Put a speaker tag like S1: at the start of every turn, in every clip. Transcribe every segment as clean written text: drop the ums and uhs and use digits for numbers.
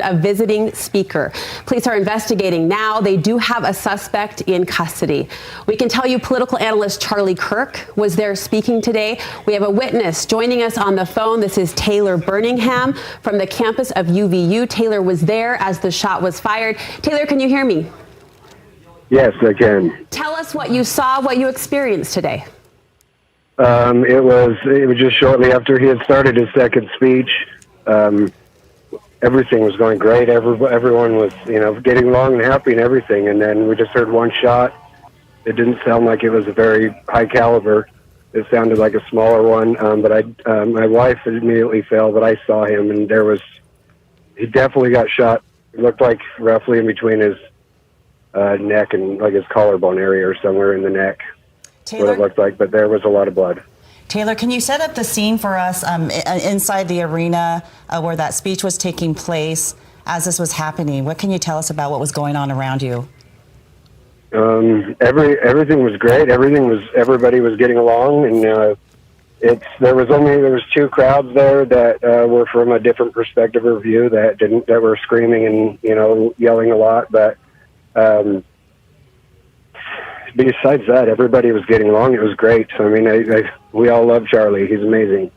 S1: A visiting speaker. Police are investigating now. They do have a suspect in custody. We can tell you political analyst Charlie Kirk was there speaking today. We have a witness joining us on the phone. This is Taylor Birmingham from the campus of UVU. Taylor was there as the shot was fired. Taylor, can you hear me?
S2: Yes, I can.
S1: Tell us what you saw, what you experienced today.
S2: It was just shortly after he had started his second speech. Everything was going great. Everyone was, getting along and happy and everything. And then we just heard one shot. It didn't sound like it was a very high caliber. It sounded like a smaller one. But my wife immediately fell, but I saw him, and he definitely got shot. It looked like roughly in between his neck and like his collarbone area or somewhere in the neck.
S3: Taylor,
S2: what it looked like, but there was a lot of blood.
S3: Taylor, can you set up the scene for us inside the arena where that speech was taking place as this was happening? What can you tell us about what was going on around you?
S2: Everything was great. Everybody was getting along, and there was two crowds there that were from a different perspective or view that were screaming and yelling a lot, but. Besides that, everybody was getting along. It was great. I mean, we all love Charlie. He's amazing.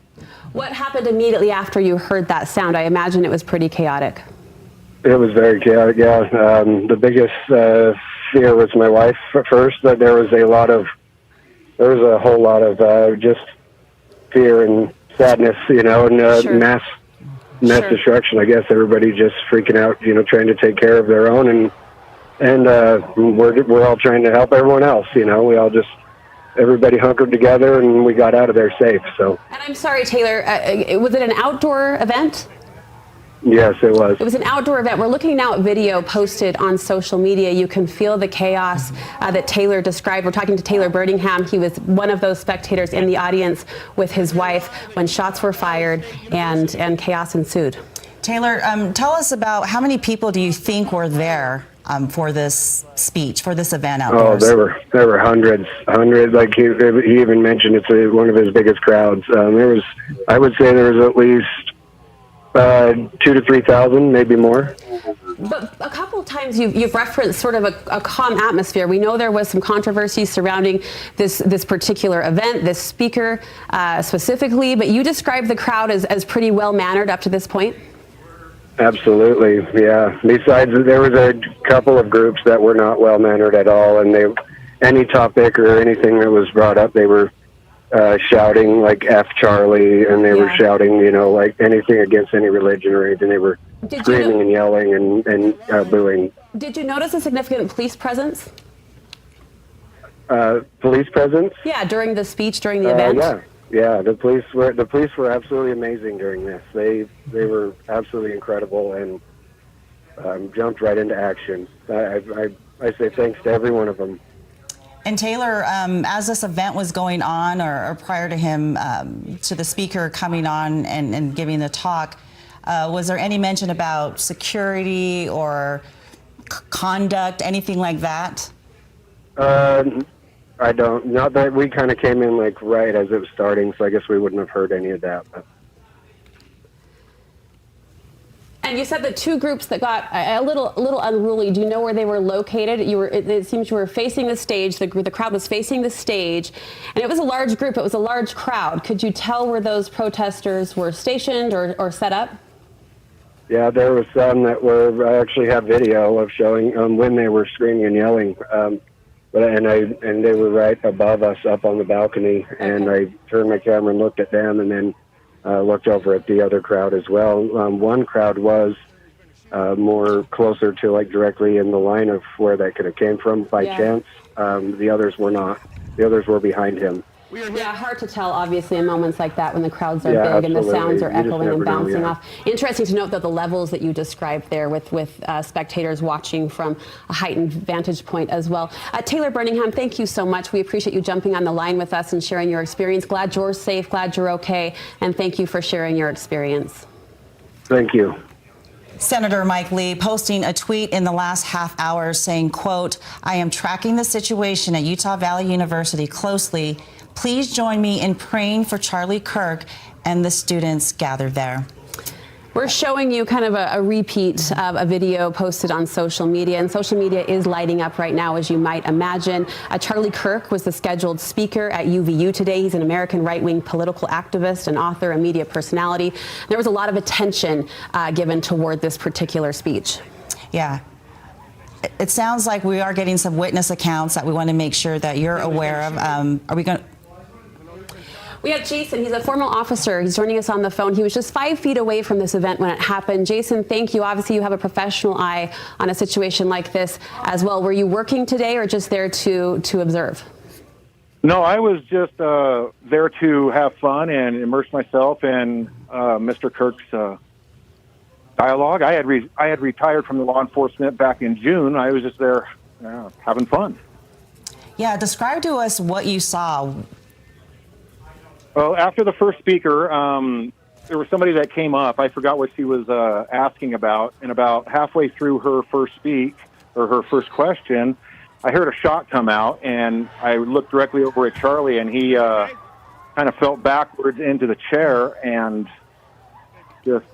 S1: What happened immediately after you heard that sound? I imagine it was pretty chaotic.
S2: It was very chaotic, yeah. The biggest fear was my wife at first, but there was a whole lot of just fear and sadness, and
S1: Sure.
S2: mass
S1: Sure.
S2: destruction. I guess everybody just freaking out, trying to take care of their own, and we're all trying to help everyone else. Everybody hunkered together and we got out of there safe. So.
S1: And I'm sorry, Taylor, was it an outdoor event?
S2: Yes, it was.
S1: It was an outdoor event. We're looking now at video posted on social media. You can feel the chaos that Taylor described. We're talking to Taylor Birmingham. He was one of those spectators in the audience with his wife when shots were fired and chaos ensued.
S3: Taylor, tell us about how many people do you think were there for this speech, for this event outdoors?
S2: Oh, there were hundreds. Like he even mentioned, it's one of his biggest crowds. I would say there was at least 2,000 to 3,000, maybe more.
S1: But a couple of times you've referenced sort of a calm atmosphere. We know there was some controversy surrounding this particular event, this speaker specifically, but you described the crowd as pretty well-mannered up to this point.
S2: Absolutely, yeah. Besides, there was a couple of groups that were not well-mannered at all, and any topic or anything that was brought up, they were shouting like F Charlie, and they were shouting, like anything against any religion or anything. They were screaming and yelling and booing.
S1: Did you notice a significant police presence?
S2: Police presence?
S1: Yeah, during the speech, during the event?
S2: Yeah, the police were absolutely amazing during this. They were absolutely incredible and jumped right into action. I say thanks to every one of them.
S3: And Taylor, as this event was going on, or prior to him, to the speaker coming on and giving the talk, was there any mention about security or conduct, anything like that?
S2: I don't. Not that we kind of came in like right as it was starting, so I guess we wouldn't have heard any of that. But.
S1: And you said the two groups that got a little unruly. Do you know where they were located? It seems you were facing the stage. The crowd was facing the stage, and it was a large group. It was a large crowd. Could you tell where those protesters were stationed or set up?
S2: Yeah, there was some that were. I actually have video of showing when they were screaming and yelling. And they were right above us up on the balcony, and I turned my camera and looked at them, and then looked over at the other crowd as well. One crowd was more closer to like directly in the line of where that could have came from by chance. The others were not. The others were behind him.
S1: Yeah, hard to tell, obviously, in moments like that when the crowds are big
S2: absolutely.
S1: and the sounds are echoing and bouncing
S2: know,
S1: off. Interesting to note that the levels that you described there with spectators watching from a heightened vantage point as well. Taylor Birmingham, thank you so much. We appreciate you jumping on the line with us and sharing your experience. Glad you're safe, glad you're okay, and thank you for sharing your experience.
S2: Thank you.
S3: Senator Mike Lee posting a tweet in the last half hour saying, quote, "I am tracking the situation at Utah Valley University closely. Please join me in praying for Charlie Kirk and the students gathered there."
S1: We're showing you kind of a repeat of a video posted on social media, and social media is lighting up right now, as you might imagine. Charlie Kirk was the scheduled speaker at UVU today. He's an American right-wing political activist, an author, a media personality. There was a lot of attention given toward this particular speech.
S3: Yeah. It sounds like we are getting some witness accounts that we want to make sure that you're aware of. Are we going to...
S1: We have Jason. He's a former officer. He's joining us on the phone. He was just 5 feet away from this event when it happened. Jason, thank you. Obviously, you have a professional eye on a situation like this as well. Were you working today or just there to observe?
S4: No, I was just there to have fun and immerse myself in Mr. Kirk's dialogue. I had retired from the law enforcement back in June. I was just there having fun.
S3: Yeah, describe to us what you saw.
S4: Well, after the first speaker, there was somebody that came up. I forgot what she was asking about, and about halfway through her first question, I heard a shot come out, and I looked directly over at Charlie, and he kind of fell backwards into the chair, and just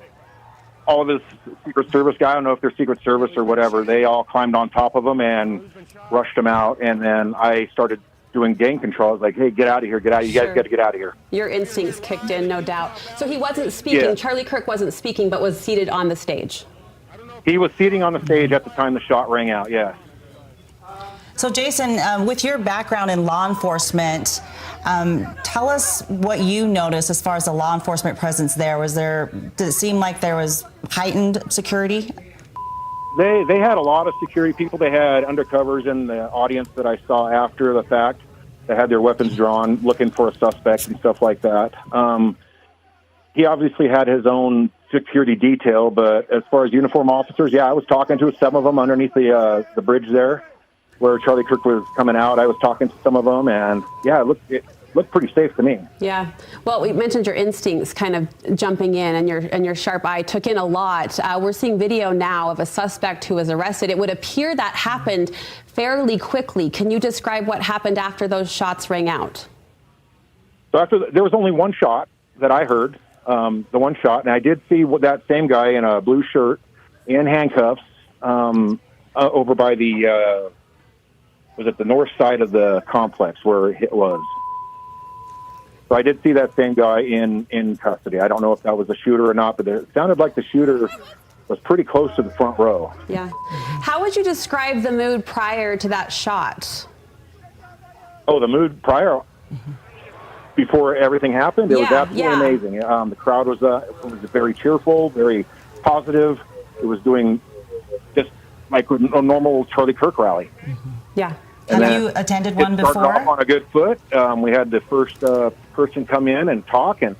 S4: all of his Secret Service guy, I don't know if they're Secret Service or whatever, they all climbed on top of him and rushed him out, and then I started doing gang control. I was like, hey, get out of here, get out. You guys got to get out of here.
S1: Your instincts kicked in, no doubt. So he wasn't speaking.
S4: Yeah.
S1: Charlie Kirk wasn't speaking, but was seated on the stage.
S4: He was seating on the stage at the time the shot rang out, yes.
S3: So, Jason, with your background in law enforcement, tell us what you noticed as far as the law enforcement presence there. Did it seem like there was heightened security?
S4: They had a lot of security people. They had undercovers in the audience that I saw after the fact. They had their weapons drawn, looking for a suspect and stuff like that. He obviously had his own security detail, but as far as uniform officers, yeah, I was talking to some of them underneath the bridge there where Charlie Kirk was coming out. I was talking to some of them, and yeah, it looked pretty safe to me.
S1: Yeah. Well, we mentioned your instincts kind of jumping in, and your sharp eye took in a lot. We're seeing video now of a suspect who was arrested. It would appear that happened fairly quickly. Can you describe what happened after those shots rang out?
S4: So there was only one shot that I heard, the one shot, and I did see that same guy in a blue shirt in handcuffs over by the was it the north side of the complex where it was. So I did see that same guy in custody. I don't know if that was the shooter or not, but it sounded like the shooter was pretty close to the front row.
S1: Yeah. How would you describe the mood prior to that shot?
S4: Oh, the mood prior, before everything happened? It was absolutely amazing. The crowd was very cheerful, very positive. It was doing just like a normal Charlie Kirk rally.
S1: Yeah.
S3: Have you attended one before?
S4: It started off on a good foot. We had the first person come in and talk and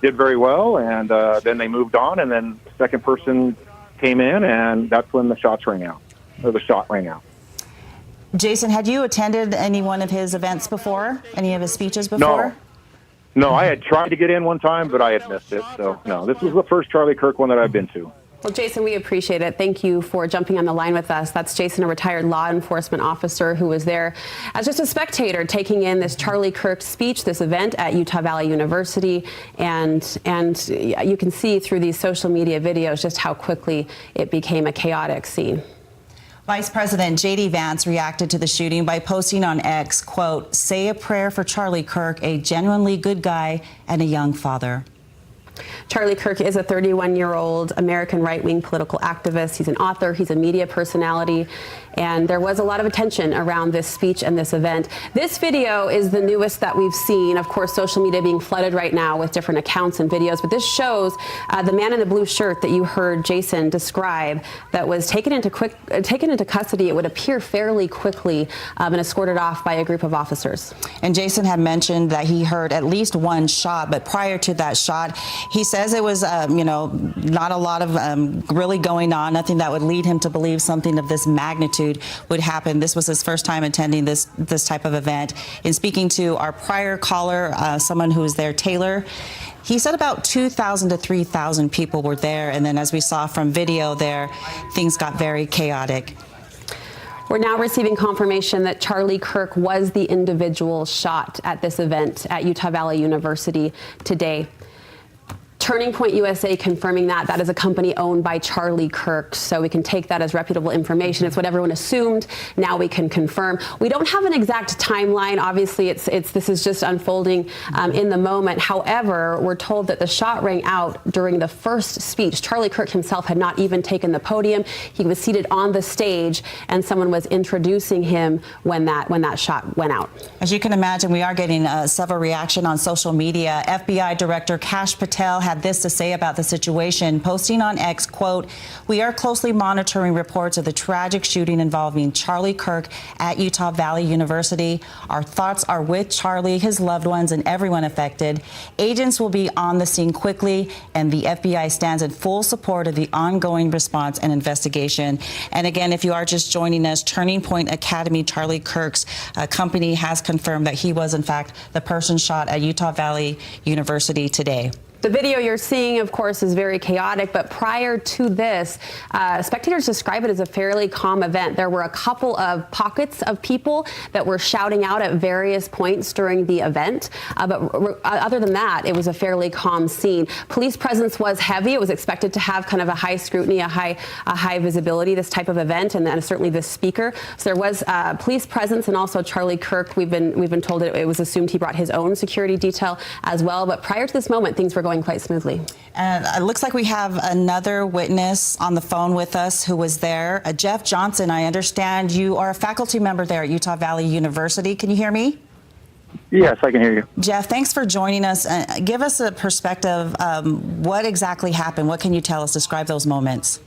S4: did very well, and then they moved on, and then the second person came in, and that's when the shots rang out, or the shot rang out.
S3: Jason, had you attended any one of his events before? Any of his speeches before?
S4: No, I had tried to get in one time, but I had missed it. So, no, this was the first Charlie Kirk one that I've been to.
S1: Well, Jason, we appreciate it. Thank you for jumping on the line with us. That's Jason, a retired law enforcement officer who was there as just a spectator taking in this Charlie Kirk speech, this event at Utah Valley University. And you can see through these social media videos just how quickly it became a chaotic scene.
S3: Vice President J.D. Vance reacted to the shooting by posting on X, quote, "Say a prayer for Charlie Kirk, a genuinely good guy and a young father."
S1: Charlie Kirk is a 31-year-old American right-wing political activist. He's an author, he's a media personality, and there was a lot of attention around this speech and this event. This video is the newest that we've seen. Of course, social media being flooded right now with different accounts and videos, but this shows the man in the blue shirt that you heard Jason describe that was taken into custody, it would appear fairly quickly, and escorted off by a group of officers.
S3: And Jason had mentioned that he heard at least one shot, but prior to that shot, he says it was, not a lot of really going on, nothing that would lead him to believe something of this magnitude would happen. This was his first time attending this type of event. In speaking to our prior caller, someone who was there, Taylor, he said about 2,000 to 3,000 people were there. And then as we saw from video there, things got very chaotic.
S1: We're now receiving confirmation that Charlie Kirk was the individual shot at this event at Utah Valley University today. Turning Point USA confirming that is a company owned by Charlie Kirk, so we can take that as reputable information. It's what everyone assumed. Now we can confirm. We don't have an exact timeline. Obviously, this is just unfolding in the moment. However, we're told that the shot rang out during the first speech. Charlie Kirk himself had not even taken the podium. He was seated on the stage, and someone was introducing him when that shot went out.
S3: As you can imagine, we are getting several reaction on social media. FBI Director Kash Patel had this to say about the situation, posting on X, quote, "We are closely monitoring reports of the tragic shooting involving Charlie Kirk at Utah Valley University. Our thoughts are with Charlie, his loved ones, and everyone affected. Agents will be on the scene quickly, and the FBI stands in full support of the ongoing response and investigation." And again, if you are just joining us, Turning Point Academy, Charlie Kirk's company, has confirmed that he was, in fact, the person shot at Utah Valley University today.
S1: The video you're seeing, of course, is very chaotic, but prior to this, spectators describe it as a fairly calm event. There were a couple of pockets of people that were shouting out at various points during the event, but other than that, it was a fairly calm scene. Police presence was heavy. It was expected to have kind of a high scrutiny, a high visibility, this type of event, and then certainly the speaker. So there was police presence, and also Charlie Kirk. We've been told it was assumed he brought his own security detail as well. But prior to this moment, things were going quite smoothly.
S3: And it looks like we have another witness on the phone with us who was there. Jeff Johnson, I understand you are a faculty member there at Utah Valley University. Can you hear me?
S5: Yes, I can hear you.
S3: Jeff, thanks for joining us. Give us a perspective. What exactly happened? What can you tell us? Describe those moments.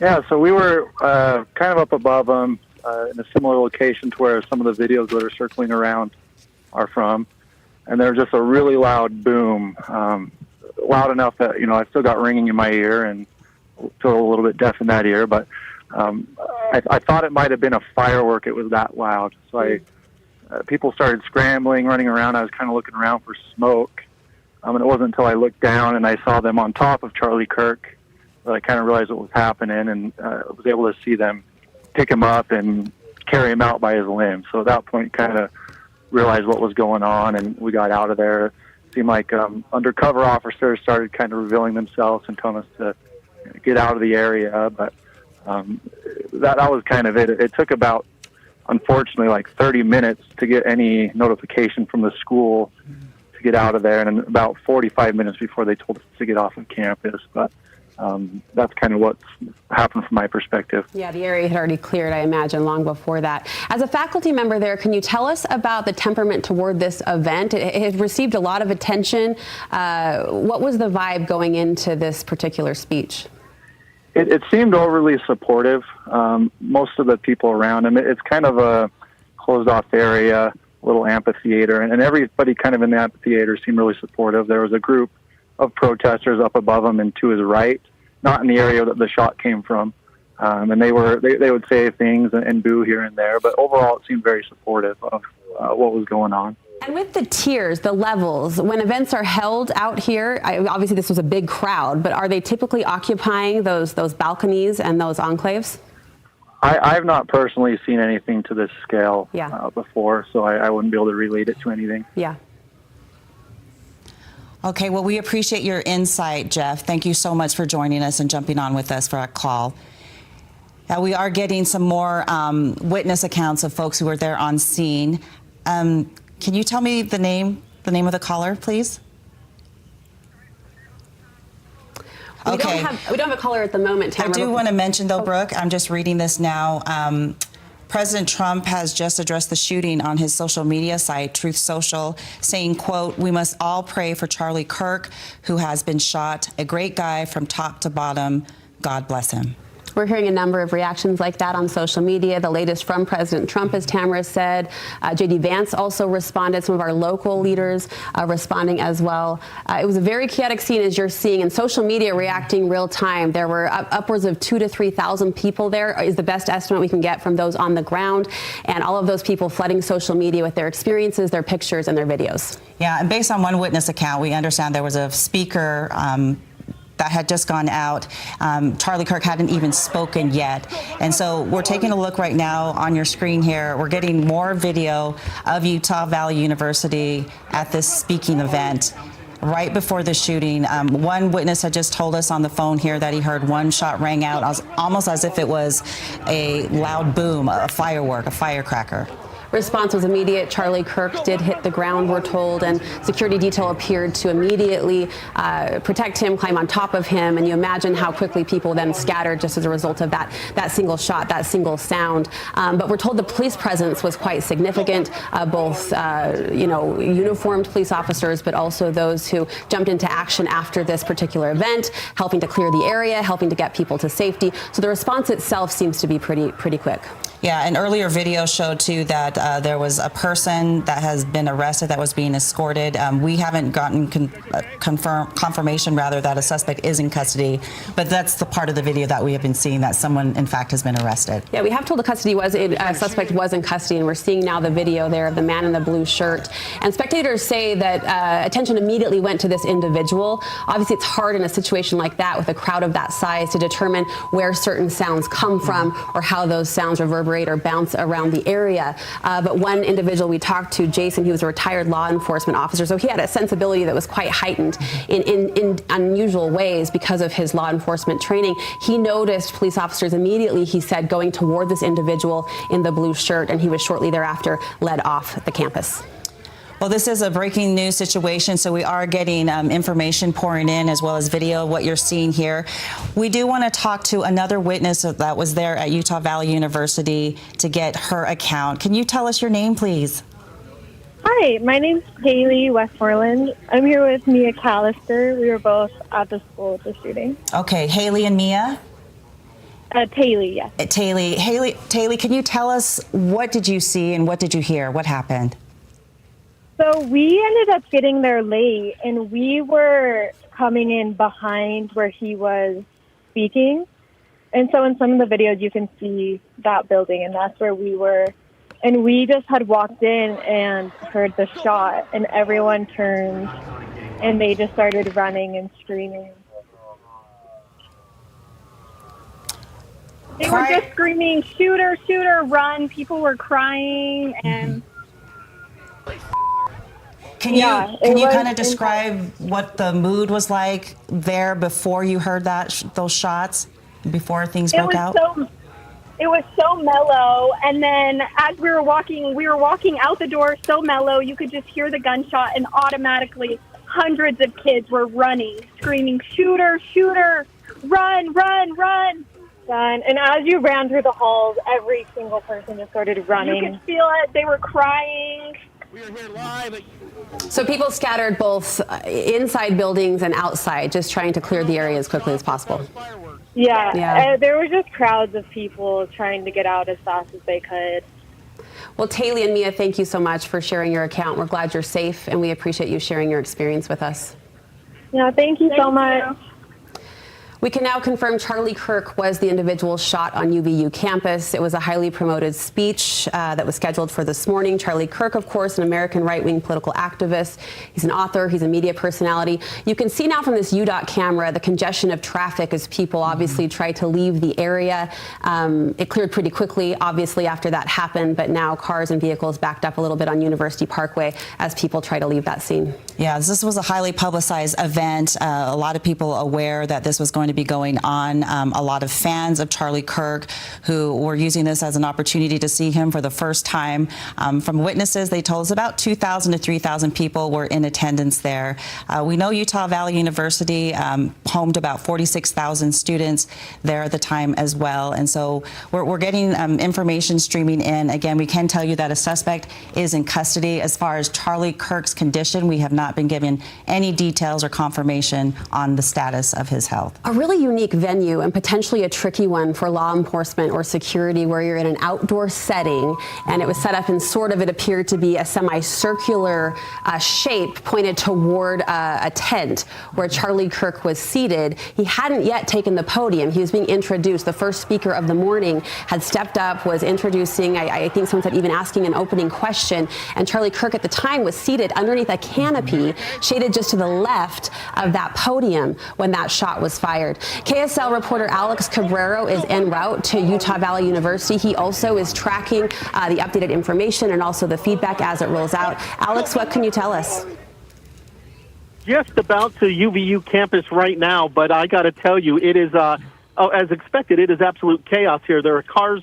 S5: Yeah, so we were kind of up above them in a similar location to where some of the videos that are circling around are from. And there was just a really loud boom, loud enough that, I still got ringing in my ear and feel a little bit deaf in that ear. But I thought it might have been a firework. It was that loud. So people started scrambling, running around. I was kind of looking around for smoke. And it wasn't until I looked down and I saw them on top of Charlie Kirk that I kind of realized what was happening, and was able to see them pick him up and carry him out by his limbs. So at that point, kind of realized what was going on, and we got out of there. It seemed like undercover officers started kind of revealing themselves and telling us to get out of the area. But that was kind of it. It took about, unfortunately, like 30 minutes to get any notification from the school to get out of there, and about 45 minutes before they told us to get off of campus. But that's kind of what's happened from my perspective.
S1: Yeah, the area had already cleared, I imagine, long before that. As a faculty member there, can you tell us about the temperament toward this event? It has received a lot of attention. What was the vibe going into this particular speech?
S5: It seemed overly supportive. Most of the people around him, it's kind of a closed-off area, little amphitheater, and everybody kind of in the amphitheater seemed really supportive. There was a group of protesters up above him and to his right, not in the area that the shot came from. And they would say things and boo here and there, but overall it seemed very supportive of what was going on.
S1: And with the tiers, the levels, when events are held out here, obviously this was a big crowd, but are they typically occupying those balconies and those enclaves?
S5: I've not personally seen anything to this scale before, so I wouldn't be able to relate it to anything.
S1: Yeah.
S3: Okay, well, we appreciate your insight, Jeff. Thank you so much for joining us and jumping on with us for our call. Now, we are getting some more witness accounts of folks who were there on scene. Can you tell me the name of the caller, please?
S1: We don't have a caller at the moment, Tamara.
S3: I do want to mention, though, Brooke, I'm just reading this now. President Trump has just addressed the shooting on his social media site, Truth Social, saying, quote, "We must all pray for Charlie Kirk, who has been shot. A great guy from top to bottom. God bless him."
S1: We're hearing a number of reactions like that on social media. The latest from President Trump, as Tamara said. J.D. Vance also responded. Some of our local leaders responding as well. It was a very chaotic scene, as you're seeing, and social media reacting real time. There were upwards of 2,000 to 3,000 people there, is the best estimate we can get from those on the ground. And all of those people flooding social media with their experiences, their pictures, and their videos.
S3: Yeah, and based on one witness account, we understand there was a speaker that had just gone out. Charlie Kirk hadn't even spoken yet. And so we're taking a look right now on your screen here. We're getting more video of Utah Valley University at this speaking event. right before the shooting. One witness had just told us on the phone here that he heard one shot rang out almost as if it was a loud boom, a firework, a firecracker.
S1: Response was immediate. Charlie Kirk did hit the ground, we're told, and security detail appeared to immediately protect him, climb on top of him, and you imagine how quickly people then scattered just as a result of that single shot, that single sound. But we're told the police presence was quite significant, both uniformed police officers, but also those who jumped into action after this particular event, helping to clear the area, helping to get people to safety. So the response itself seems to be pretty quick.
S3: Yeah, an earlier video showed too that there was a person that has been arrested that was being escorted. We haven't gotten confirmation that a suspect is in custody, but that's the part of the video that we have been seeing, that someone in fact has been arrested.
S1: Yeah, we have told the suspect was in custody, and we're seeing now the video there of the man in the blue shirt. And spectators say that attention immediately went to this individual. Obviously, it's hard in a situation like that with a crowd of that size to determine where certain sounds come from or how those sounds reverberate or bounce around the area. But one individual we talked to, Jason, he was a retired law enforcement officer, so he had a sensibility that was quite heightened in unusual ways because of his law enforcement training. He noticed police officers immediately, he said, going toward this individual in the blue shirt, and he was shortly thereafter led off the campus.
S3: Well, this is a breaking news situation, so we are getting information pouring in as well as video, what you're seeing here. We do want to talk to another witness that was there at Utah Valley University to get her account. Can you tell us your name, please?
S6: Hi, my name's Kylie, West Morland. I'm here with Mia Callister. We were both at the school with the shooting.
S3: Okay, Haley and Mia?
S6: Taylor, yes.
S3: Taylor, can you tell us what did you see and what did you hear? What happened?
S6: So we ended up getting there late, and we were coming in behind where he was speaking. And so in some of the videos, you can see that building, and that's where we were. And we just had walked in and heard the shot, and everyone turned, and they just started running and screaming. They were just screaming, shooter, shooter, run. People were crying, and...
S3: Can you kind of describe what the mood was like there before you heard those shots, before things broke out?
S6: It was so mellow, and then as we were walking out the door so mellow, you could just hear the gunshot, and automatically hundreds of kids were running, screaming, shooter, shooter, run, run, run. And as you ran through the halls, every single person just started running. You could feel it. They were crying.
S7: We are here live.
S1: So people scattered both inside buildings and outside, just trying to clear the area as quickly as possible.
S6: Yeah. There were just crowds of people trying to get out as fast as they could.
S1: Well, Taylor and Mia, thank you so much for sharing your account. We're glad you're safe, and we appreciate you sharing your experience with us.
S6: Yeah, thank you so much.
S1: We can now confirm Charlie Kirk was the individual shot on UVU campus. It was a highly promoted speech that was scheduled for this morning. Charlie Kirk, of course, an American right-wing political activist. He's an author. He's a media personality. You can see now from this UDOT camera the congestion of traffic as people obviously try to leave the area. It cleared pretty quickly, obviously, after that happened, but now cars and vehicles backed up a little bit on University Parkway as people try to leave that scene.
S3: Yeah, this was a highly publicized event. A lot of people aware that this was going to be going on. A lot of fans of Charlie Kirk who were using this as an opportunity to see him for the first time. From witnesses, they told us about 2,000 to 3,000 people were in attendance there. We know Utah Valley University homed about 46,000 students there at the time as well. And so we're getting information streaming in. Again, we can tell you that a suspect is in custody. As far as Charlie Kirk's condition, we have not been given any details or confirmation on the status of his health.
S1: A really unique venue and potentially a tricky one for law enforcement or security, where you're in an outdoor setting, and it was set up in sort of, it appeared to be a semicircular shape pointed toward a tent where Charlie Kirk was seated. He hadn't yet taken the podium. He was being introduced. The first speaker of the morning had stepped up, was introducing, I think someone said even asking an opening question, and Charlie Kirk at the time was seated underneath a canopy shaded just to the left of that podium when that shot was fired. KSL reporter Alex Cabrero is en route to Utah Valley University. He also is tracking the updated information and also the feedback as it rolls out. Alex, what can you tell us?
S7: just about to UVU campus right now, but I got to tell you, it is, as expected, it is absolute chaos here. There are cars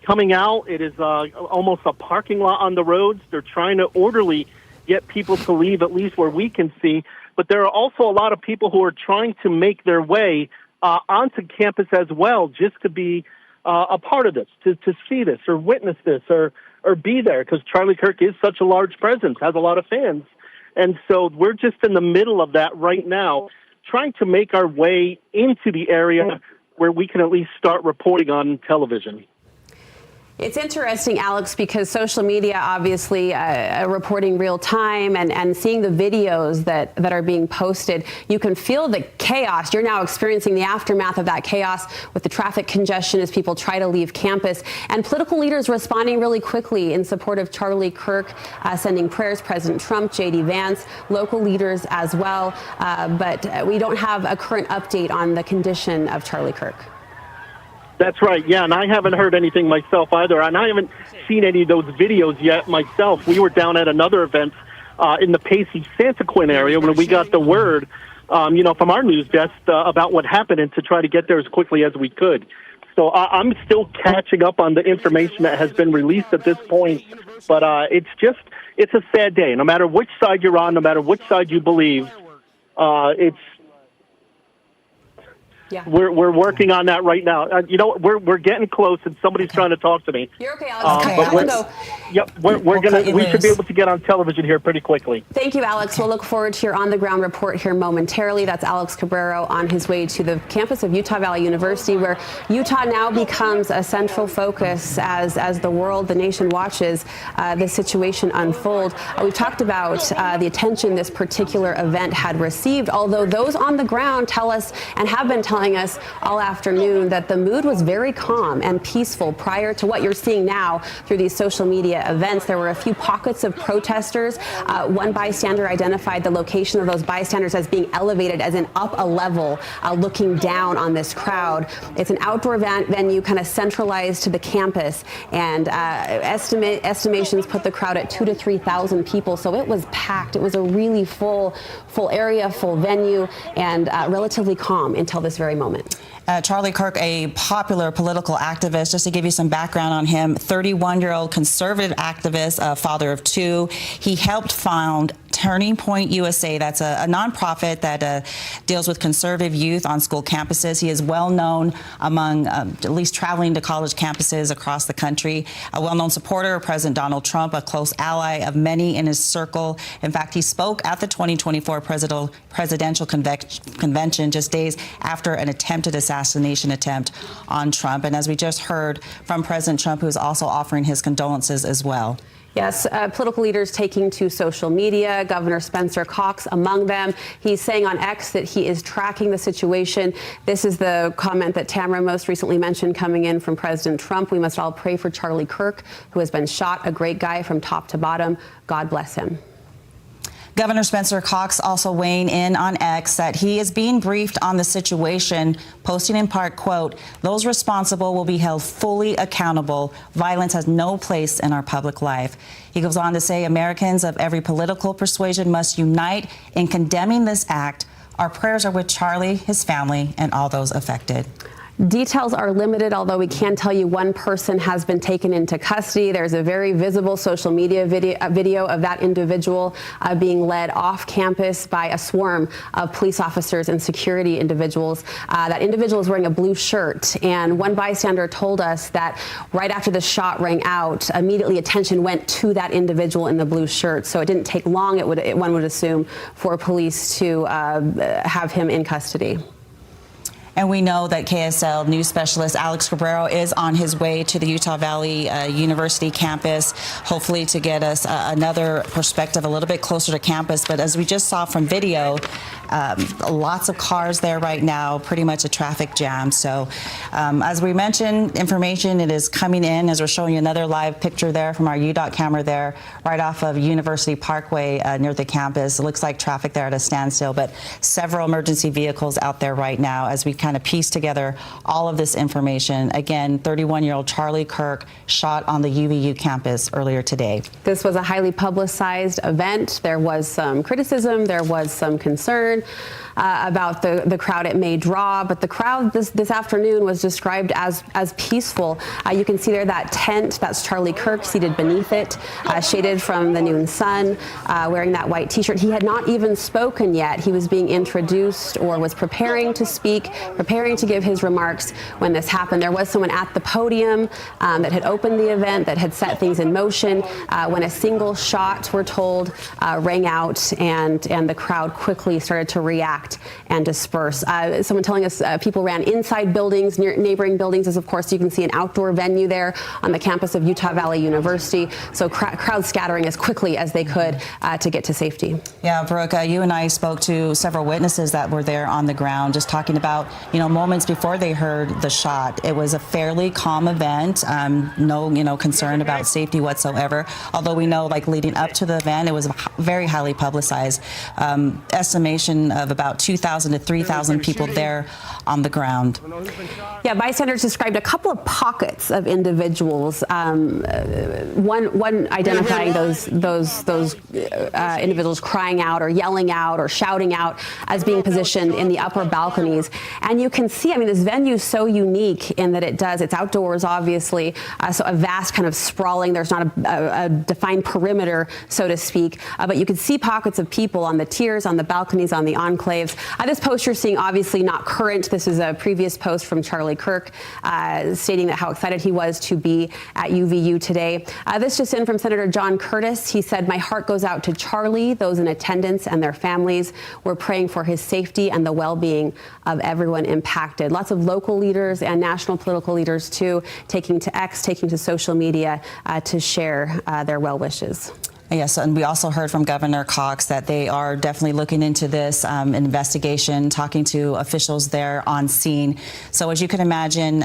S7: coming out. It is almost a parking lot on the roads. They're trying to orderly get people to leave, at least where we can see. But there are also a lot of people who are trying to make their way onto campus as well, just to be a part of this, to see this or witness this or be there, because Charlie Kirk is such a large presence, has a lot of fans. And so we're just in the middle of that right now, trying to make our way into the area where we can at least start reporting on television.
S1: It's interesting, Alex, because social media obviously reporting real time and seeing the videos that are being posted, you can feel the chaos. You're now experiencing the aftermath of that chaos with the traffic congestion as people try to leave campus, and political leaders responding really quickly in support of Charlie Kirk, sending prayers, President Trump, J.D. Vance, local leaders as well. But we don't have a current update on the condition of Charlie Kirk.
S7: That's right, yeah, and I haven't heard anything myself either, and I haven't seen any of those videos yet myself. We were down at another event in the Pacey Santa Quinn area when we got the word, from our news desk about what happened, and to try to get there as quickly as we could. So I'm still catching up on the information that has been released at this point, but it's a sad day. No matter which side you're on, no matter which side you believe,
S1: Yeah.
S7: We're working on that right now. We're getting close, and somebody's trying to talk to me.
S1: You're okay, Alex.
S7: We should be able to get on television here pretty quickly.
S1: Thank you, Alex. We'll look forward to your on-the-ground report here momentarily. That's Alex Cabrero on his way to the campus of Utah Valley University, where Utah now becomes a central focus as the world, the nation watches this situation unfold. We've talked about the attention this particular event had received, although those on the ground tell us and have been telling us all afternoon that the mood was very calm and peaceful prior to what you're seeing now through these social media events. There were a few pockets of protesters. One bystander identified the location of those bystanders as being elevated, as in up a level, looking down on this crowd. It's an outdoor venue kind of centralized to the campus, and estimations put the crowd at 2,000 to 3,000 people. So it was packed. It was a really full area, full venue, and relatively calm until this very moment.
S3: Charlie Kirk, a popular political activist, just to give you some background on him, 31-year-old conservative activist, father of two. He helped found Turning Point USA. That's a nonprofit that deals with conservative youth on school campuses. He is well known among at least traveling to college campuses across the country. A well-known supporter of President Donald Trump, a close ally of many in his circle. In fact, he spoke at the 2024 presidential convention just days after an attempted assassination attempt on Trump. And as we just heard from President Trump, who is also offering his condolences as well.
S1: Yes, political leaders taking to social media, Governor Spencer Cox among them. He's saying on X that he is tracking the situation. This is the comment that Tamara most recently mentioned coming in from President Trump. We must all pray for Charlie Kirk, who has been shot, a great guy from top to bottom. God bless him.
S3: Governor Spencer Cox also weighing in on X that he is being briefed on the situation, posting in part, quote, "Those responsible will be held fully accountable. Violence has no place in our public life." He goes on to say Americans of every political persuasion must unite in condemning this act. Our prayers are with Charlie, his family, and all those affected.
S1: Details are limited, although we can tell you one person has been taken into custody. There's a very visible social media video of that individual being led off campus by a swarm of police officers and security individuals. That individual is wearing a blue shirt, and one bystander told us that right after the shot rang out, immediately attention went to that individual in the blue shirt. So it didn't take long, one would assume, for police to have him in custody.
S3: And we know that KSL news specialist Alex Cabrero is on his way to the Utah Valley University campus, hopefully to get us another perspective a little bit closer to campus. But as we just saw from video, lots of cars there right now, pretty much a traffic jam. So as we mentioned, information, it is coming in as we're showing you another live picture there from our UDOT camera there, right off of University Parkway near the campus. It looks like traffic there at a standstill, but several emergency vehicles out there right now as we kind kind of piece together all of this information. Again, 31-year-old Charlie Kirk shot on the UVU campus earlier today.
S1: This was a highly publicized event. There was some criticism, there was some concern about the crowd it may draw, but the crowd this afternoon was described as peaceful. You can see there that tent, that's Charlie Kirk seated beneath it, shaded from the noon sun, wearing that white t-shirt. He had not even spoken yet. He was being introduced or was preparing to speak, preparing to give his remarks when this happened. There was someone at the podium that had opened the event, that had set things in motion when a single shot, we're told, rang out, and the crowd quickly started to react and disperse. Someone telling us people ran inside buildings, near neighboring buildings, as of course you can see an outdoor venue there on the campus of Utah Valley University. So crowds scattering as quickly as they could to get to safety. Yeah,
S3: Brooke, you and I spoke to several witnesses that were there on the ground, just talking about, moments before they heard the shot. It was a fairly calm event, no, concern about safety whatsoever. Although we know, like, leading up to the event, it was very highly publicized. Estimation of about 2,000 to 3,000 people there on the ground.
S1: Yeah, bystanders described a couple of pockets of individuals. One identifying those individuals crying out or yelling out or shouting out as being positioned in the upper balconies. And you can see, this venue is so unique in that it's outdoors, obviously, so a vast kind of sprawling, there's not a defined perimeter, so to speak, but you can see pockets of people on the tiers, on the balconies, on the enclaves. This post you're seeing, obviously not current. This is a previous post from Charlie Kirk stating that how excited he was to be at UVU today. This just in from Senator John Curtis. He said, "My heart goes out to Charlie, those in attendance and their families. We're praying for his safety and the well-being of everyone impacted." Lots of local leaders and national political leaders, too, taking to X, taking to social media to share their well wishes.
S3: Yes, and we also heard from Governor Cox that they are definitely looking into this investigation, talking to officials there on scene. So as you can imagine,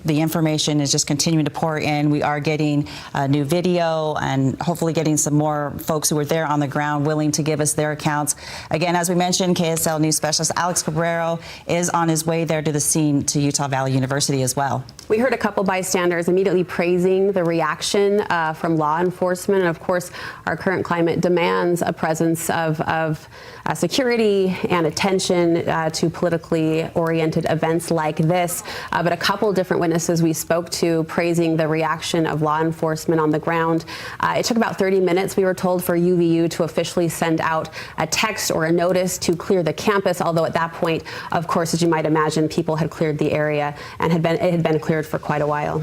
S3: the information is just continuing to pour in. We are getting new video and hopefully getting some more folks who were there on the ground willing to give us their accounts. Again, as we mentioned, KSL News Specialist Alex Cabrero is on his way there to the scene to Utah Valley University as well.
S1: We heard a couple bystanders immediately praising the reaction from law enforcement. And of course, our current climate demands a presence of security and attention to politically oriented events like this. But a couple different witnesses we spoke to praising the reaction of law enforcement on the ground. It took about 30 minutes, we were told, for UVU to officially send out a text or a notice to clear the campus, although at that point, of course, as you might imagine, people had cleared the area and it had been cleared for quite a while.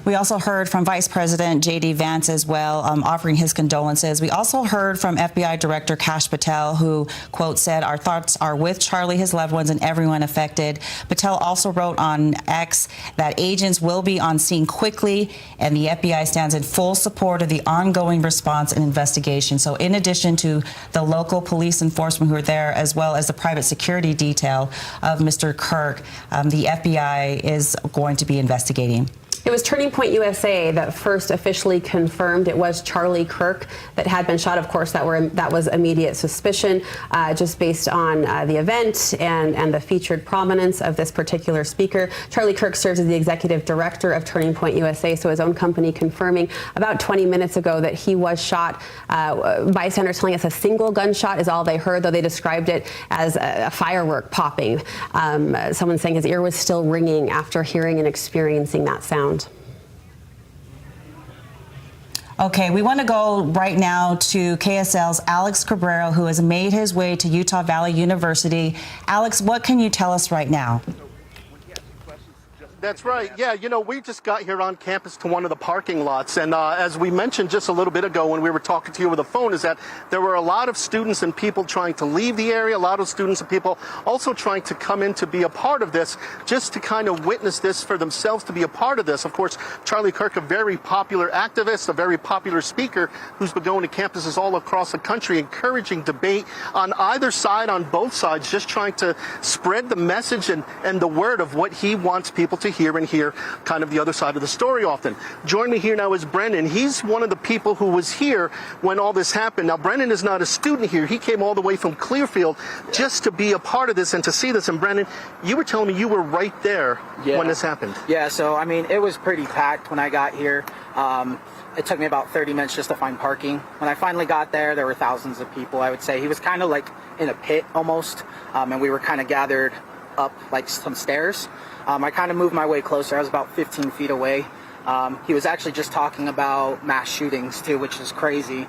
S3: We also heard from Vice President J.D. Vance as well, offering his condolences. We also heard from FBI Director Kash Patel, who, quote, said, "Our thoughts are with Charlie, his loved ones, and everyone affected." Patel also wrote on X that agents will be on scene quickly, and the FBI stands in full support of the ongoing response and investigation. So in addition to the local police enforcement who are there, as well as the private security detail of Mr. Kirk, the FBI is going to be investigating.
S1: It was Turning Point USA that first officially confirmed it was Charlie Kirk that had been shot. Of course, that was immediate suspicion just based on the event and the featured prominence of this particular speaker. Charlie Kirk serves as the executive director of Turning Point USA, so his own company confirming about 20 minutes ago that he was shot. Bystanders telling us a single gunshot is all they heard, though they described it as a firework popping. Someone saying his ear was still ringing after hearing and experiencing that sound.
S3: Okay, we want to go right now to KSL's Alex Cabrero, who has made his way to Utah Valley University. Alex, what can you tell us right now?
S7: That's right. Yeah, we just got here on campus to one of the parking lots. And as we mentioned just a little bit ago when we were talking to you over the phone, is that there were a lot of students and people trying to leave the area, a lot of students and people also trying to come in to be a part of this, just to kind of witness this for themselves, to be a part of this. Of course, Charlie Kirk, a very popular activist, a very popular speaker who's been going to campuses all across the country, encouraging debate on either side, on both sides, just trying to spread the message and the word of what he wants people to
S8: hear and hear kind of the other side of the story often. Join me here now is Brendan. He's one of the people who was here when all this happened. Now, Brendan is not a student here. He came all the way from Clearfield just to be a part of this and to see this. And Brendan, you were telling me you were right there when this happened.
S9: Yeah, so I mean, it was pretty packed when I got here. It took me about 30 minutes just to find parking. When I finally got there, there were thousands of people, I would say. He was kind of like in a pit almost, and we were kind of gathered up like some stairs. I kind of moved my way closer. I was about 15 feet away. He was actually just talking about mass shootings too, which is crazy,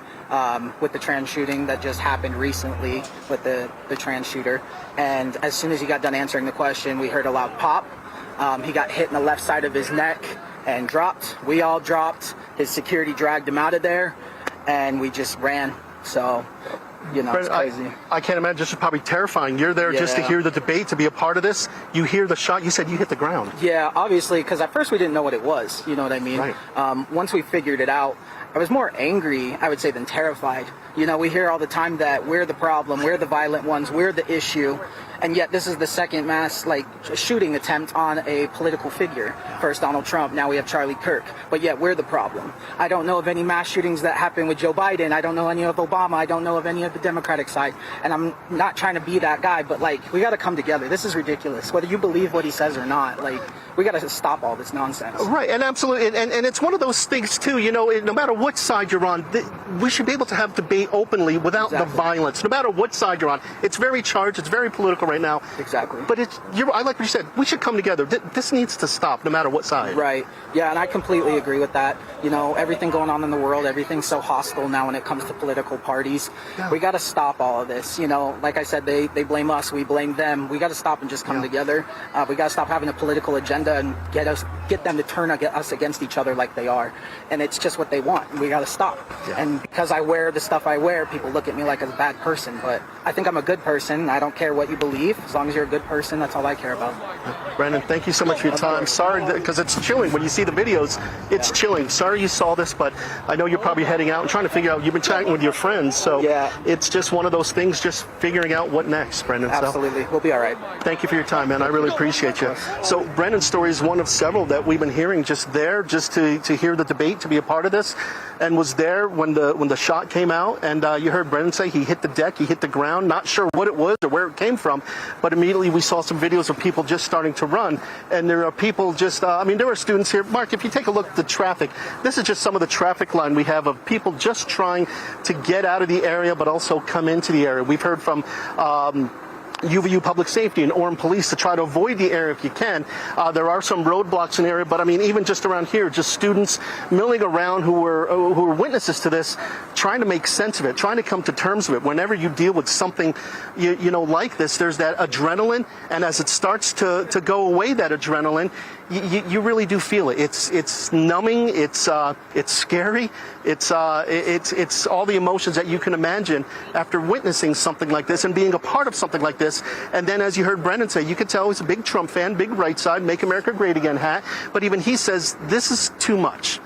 S9: with the trans shooting that just happened recently with the trans shooter. And as soon as he got done answering the question, we heard a loud pop. He got hit in the left side of his neck and dropped. We all dropped. His security dragged him out of there, and we just ran. So, you know, it's crazy.
S8: I can't imagine. This is probably terrifying. You're there just to hear the debate, to be a part of this. You hear the shot. You said you hit the ground.
S9: Yeah, obviously, because at first we didn't know what it was. You know what I mean? Right. Once we figured it out, I was more angry, I would say, than terrified. You know, we hear all the time that we're the problem, we're the violent ones, we're the issue. And yet this is the second mass shooting attempt on a political figure. First Donald Trump, now we have Charlie Kirk. But yet we're the problem. I don't know of any mass shootings that happened with Joe Biden. I don't know any of Obama. I don't know of any of the Democratic side. And I'm not trying to be that guy, but we got to come together. This is ridiculous. Whether you believe what he says or not, we got to stop all this nonsense.
S8: Right, and absolutely, and it's one of those things too, you know, no matter what side you're on, we should be able to have debate openly without the violence, no matter what side you're on. It's very charged, it's very political right now.
S9: Exactly.
S8: But I like what you said, we should come together. This needs to stop, no matter what side.
S9: Right, yeah, and I completely agree with that. You know, everything going on in the world, everything's so hostile now when it comes to political parties. Yeah. We got to stop all of this. You know, like I said, they blame us, we blame them. We got to stop and just come together. We got to stop having a political agenda and get them to turn us against each other like they are. And it's just what they want. We got to stop. Yeah. And because I wear the stuff I wear, people look at me like a bad person. But I think I'm a good person. I don't care what you believe. As long as you're a good person, that's all I care about.
S8: Brandon, thank you so much for your time. Sorry, because it's chilling. When you see the videos, it's chilling. Sorry you saw this, but I know you're probably heading out and trying to figure out, you've been chatting with your friends, so it's just one of those things, just figuring out what next, Brendan.
S9: Absolutely. We'll be all right.
S8: Thank you for your time, man. I really appreciate you. So Brendan's story is one of several that we've been hearing just to hear the debate, to be a part of this, and was there when the shot came out, and you heard Brendan say he hit the deck, he hit the ground, not sure what it was or where it came from, but immediately we saw some videos of people just starting to run, and there are people just, I mean, there are students here. Mark, if you take a look at the traffic, this is just some of the traffic line we have of people just trying to get out of the area, but also come into the area. We've heard from UVU Public Safety and Orem Police to try to avoid the area if you can. There are some roadblocks in the area, but I mean, even just around here, just students milling around who were witnesses to this, trying to make sense of it, trying to come to terms with it. Whenever you deal with something, you know, like this, there's that adrenaline, and as it starts to go away, that adrenaline, you really do feel it. It's numbing. It's scary. It's all the emotions that you can imagine after witnessing something like this and being a part of something like this. And then, as you heard Brendan say, you could tell he's a big Trump fan, big right side, Make America Great Again hat. But even he says this is too much.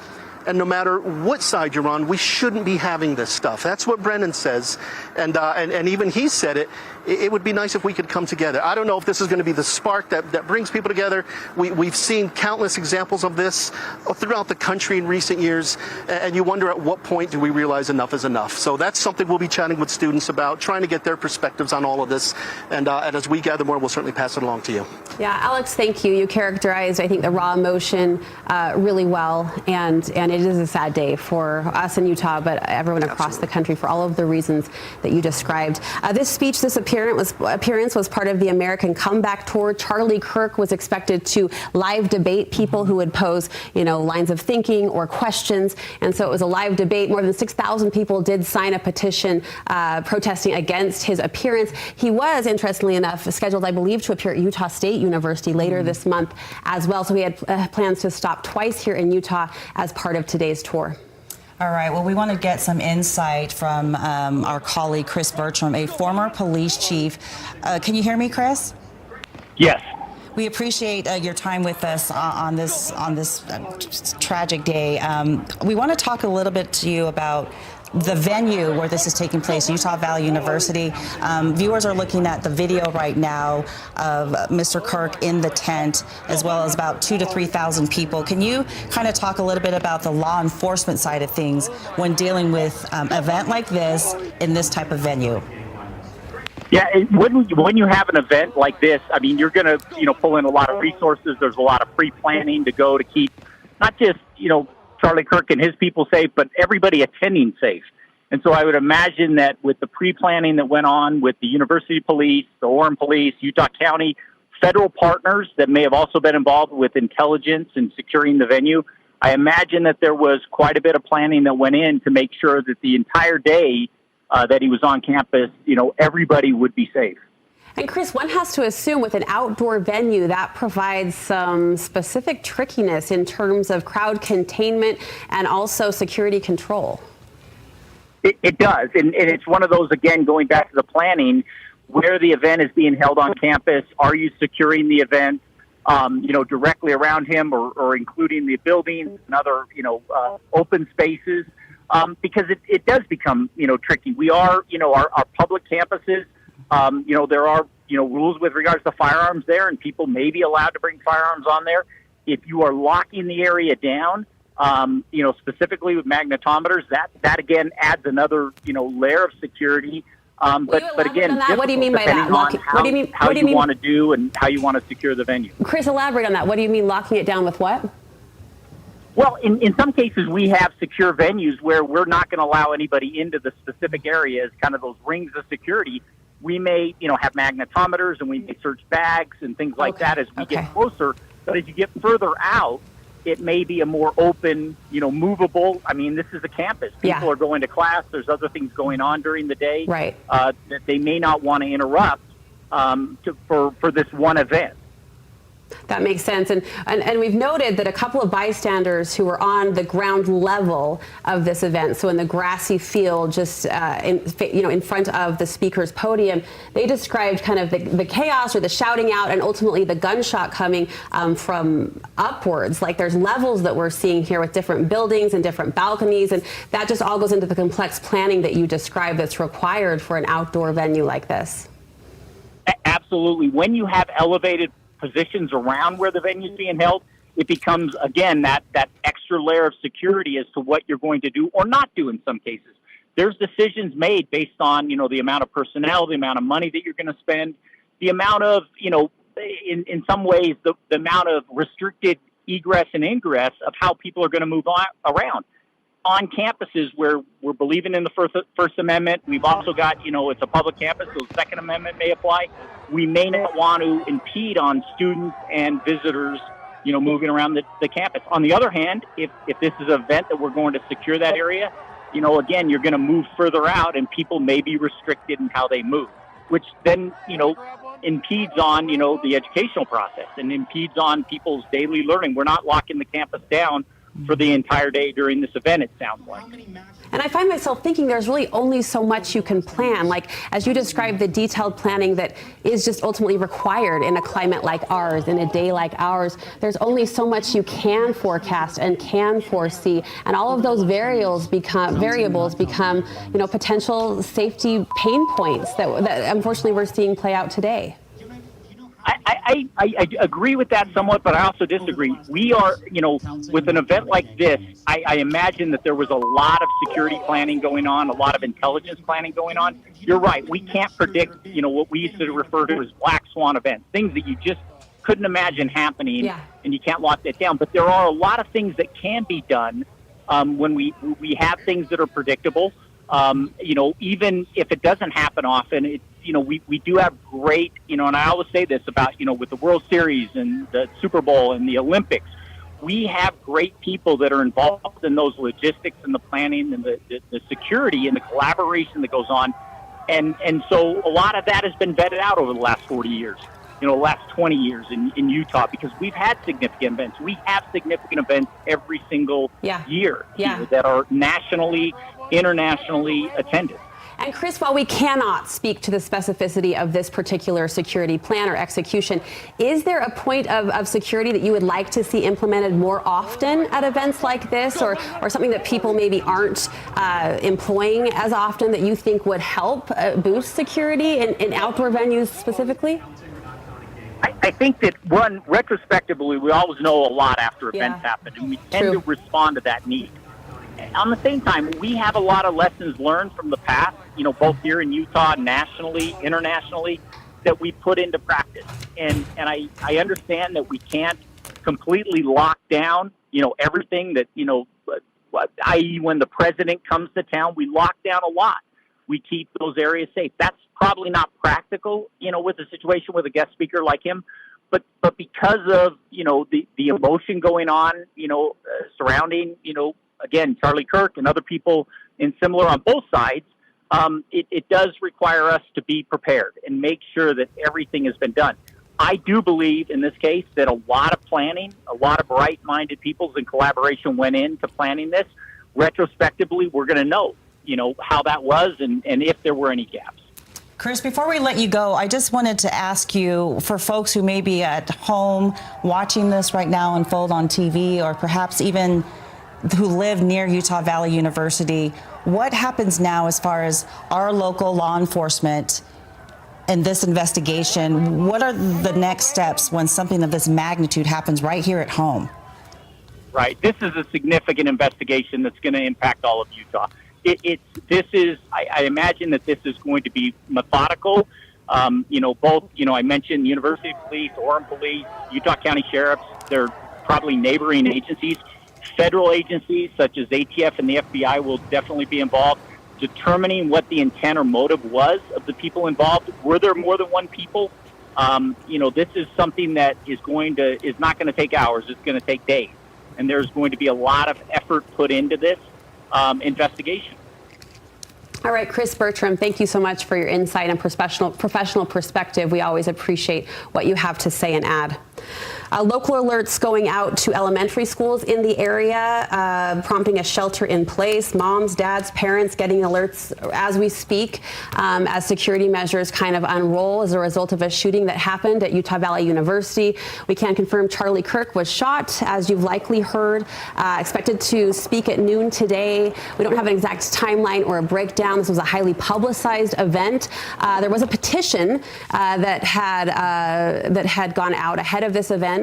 S8: And no matter what side you're on, we shouldn't be having this stuff. That's what Brendan says. And even he said it. It would be nice if we could come together. I don't know if this is going to be the spark that brings people together. We've seen countless examples of this throughout the country in recent years. And you wonder at what point do we realize enough is enough. So that's something we'll be chatting with students about, trying to get their perspectives on all of this. And as we gather more, we'll certainly pass it along to you.
S1: Yeah, Alex, thank you. You characterized, I think, the raw emotion really well. And it is a sad day for us in Utah, but everyone across the country for all of the reasons that you described. This speech, this appearance was part of the American Comeback Tour. Charlie Kirk was expected to live debate people who would pose, you know, lines of thinking or questions. And so it was a live debate. More than 6,000 people did sign a petition protesting against his appearance. He was, interestingly enough, scheduled, I believe, to appear at Utah State University later this month as well. So he had plans to stop twice here in Utah as part of today's tour.
S3: All right. Well, we want to get some insight from our colleague, Chris Bertram, a former police chief. Can you hear me, Chris?
S10: Yes.
S3: We appreciate your time with us on this tragic day. We want to talk a little bit to you about the venue where this is taking place, Utah Valley University. Viewers are looking at the video right now of Mr. Kirk in the tent, as well as about 2,000 to 3,000 people. Can you kind of talk a little bit about the law enforcement side of things when dealing with an event like this in this type of venue?
S10: Yeah, when you have an event like this, I mean, you're going to, pull in a lot of resources. There's a lot of pre-planning to go to keep not just, Charlie Kirk and his people safe, but everybody attending safe. And so I would imagine that with the pre-planning that went on with the University Police, the Orem Police, Utah County, federal partners that may have also been involved with intelligence and securing the venue, I imagine that there was quite a bit of planning that went in to make sure that the entire day that he was on campus, everybody would be safe.
S1: And Chris, one has to assume with an outdoor venue that provides some specific trickiness in terms of crowd containment and also security control.
S10: It does. And it's one of those, again, going back to the planning, where the event is being held on campus. Are you securing the event, directly around him or including the buildings and other, open spaces? Because it does become, tricky. We are, our public campuses, there are, rules with regards to firearms there, and people may be allowed to bring firearms on there. If you are locking the area down, specifically with magnetometers, that again adds another, layer of security. But again,
S1: what do you mean by that?
S10: How you want to do and how you want to secure the venue.
S1: Chris, elaborate on that. What do you mean locking it down with what?
S10: Well, in some cases, we have secure venues where we're not going to allow anybody into the specific areas, kind of those rings of security. We may, have magnetometers and we may search bags and things like that as we get closer. But as you get further out, it may be a more open, movable. I mean, this is a campus. People are going to class. There's other things going on during the day that they may not want to interrupt for this one event.
S1: That makes sense. And we've noted that a couple of bystanders who were on the ground level of this event, so in the grassy field just in front of the speaker's podium, they described kind of the chaos or the shouting out and ultimately the gunshot coming from upwards. Like there's levels that we're seeing here with different buildings and different balconies, and that just all goes into the complex planning that you described that's required for an outdoor venue like this.
S10: Absolutely. When you have elevated positions around where the venue is being held, it becomes, again, that extra layer of security as to what you're going to do or not do in some cases. There's decisions made based on, the amount of personnel, the amount of money that you're going to spend, the amount of, in some ways, the amount of restricted egress and ingress of how people are going to move around. On campuses where we're believing in the First Amendment, we've also got, it's a public campus, so the Second Amendment may apply. We may not want to impede on students and visitors, moving around the campus. On the other hand, if this is an event that we're going to secure that area, again, you're going to move further out and people may be restricted in how they move, which then, impedes on, the educational process and impedes on people's daily learning. We're not locking the campus down for the entire day during this event, it sounds like.
S1: And I find myself thinking there's really only so much you can plan. Like, as you described, the detailed planning that is just ultimately required in a climate like ours, in a day like ours, there's only so much you can forecast and can foresee. And all of those variables become, potential safety pain points that unfortunately we're seeing play out today.
S10: I agree with that somewhat, but I also disagree. We are, with an event like this, I imagine that there was a lot of security planning going on, a lot of intelligence planning going on. You're right. We can't predict, what we used to refer to as black swan events, things that you just couldn't imagine happening, and you can't lock that down. But there are a lot of things that can be done when we have things that are predictable. Even if it doesn't happen often, we do have great, and I always say this about, with the World Series and the Super Bowl and the Olympics, we have great people that are involved in those logistics and the planning and the security and the collaboration that goes on. And so a lot of that has been vetted out over the last 40 years, last 20 years in Utah, because we've had significant events. We have significant events every single year that are nationally, internationally attended.
S1: And Chris, while we cannot speak to the specificity of this particular security plan or execution, is there a point of security that you would like to see implemented more often at events like this, or something that people maybe aren't employing as often that you think would help boost security in outdoor venues specifically?
S10: I think that, one, retrospectively, we always know a lot after events happen, and we tend to respond to that need. On the same time, we have a lot of lessons learned from the past, both here in Utah, nationally, internationally, that we put into practice. And I understand that we can't completely lock down, everything that, i.e. when the president comes to town, we lock down a lot. We keep those areas safe. That's probably not practical, with a situation with a guest speaker like him. But because of, the emotion going on, surrounding, again, Charlie Kirk and other people in similar on both sides, it does require us to be prepared and make sure that everything has been done. I do believe in this case that a lot of planning, a lot of right-minded peoples in collaboration went into planning this. Retrospectively, we're going to know, how that was and if there were any gaps.
S3: Chris, before we let you go, I just wanted to ask you, for folks who may be at home watching this right now unfold on TV, or perhaps even who live near Utah Valley University, what happens now as far as our local law enforcement in this investigation? What are the next steps when something of this magnitude happens right here at home?
S10: Right. This is a significant investigation that's going to impact all of Utah. I imagine that this is going to be methodical. Both, I mentioned University Police, Orem Police, Utah County Sheriffs, they're probably neighboring agencies. Federal agencies such as ATF and the FBI will definitely be involved, determining what the intent or motive was of the people involved. Were there more than one people? This is something that is not going to take hours. It's going to take days. And there's going to be a lot of effort put into this investigation.
S1: All right, Chris Bertram, thank you so much for your insight and professional perspective. We always appreciate what you have to say and add. Local alerts going out to elementary schools in the area, prompting a shelter in place. Moms, dads, parents getting alerts as we speak, as security measures kind of unroll as a result of a shooting that happened at Utah Valley University. We can confirm Charlie Kirk was shot, as you've likely heard, expected to speak at noon today. We don't have an exact timeline or a breakdown. This was a highly publicized event. There was a petition that had gone out ahead of this event.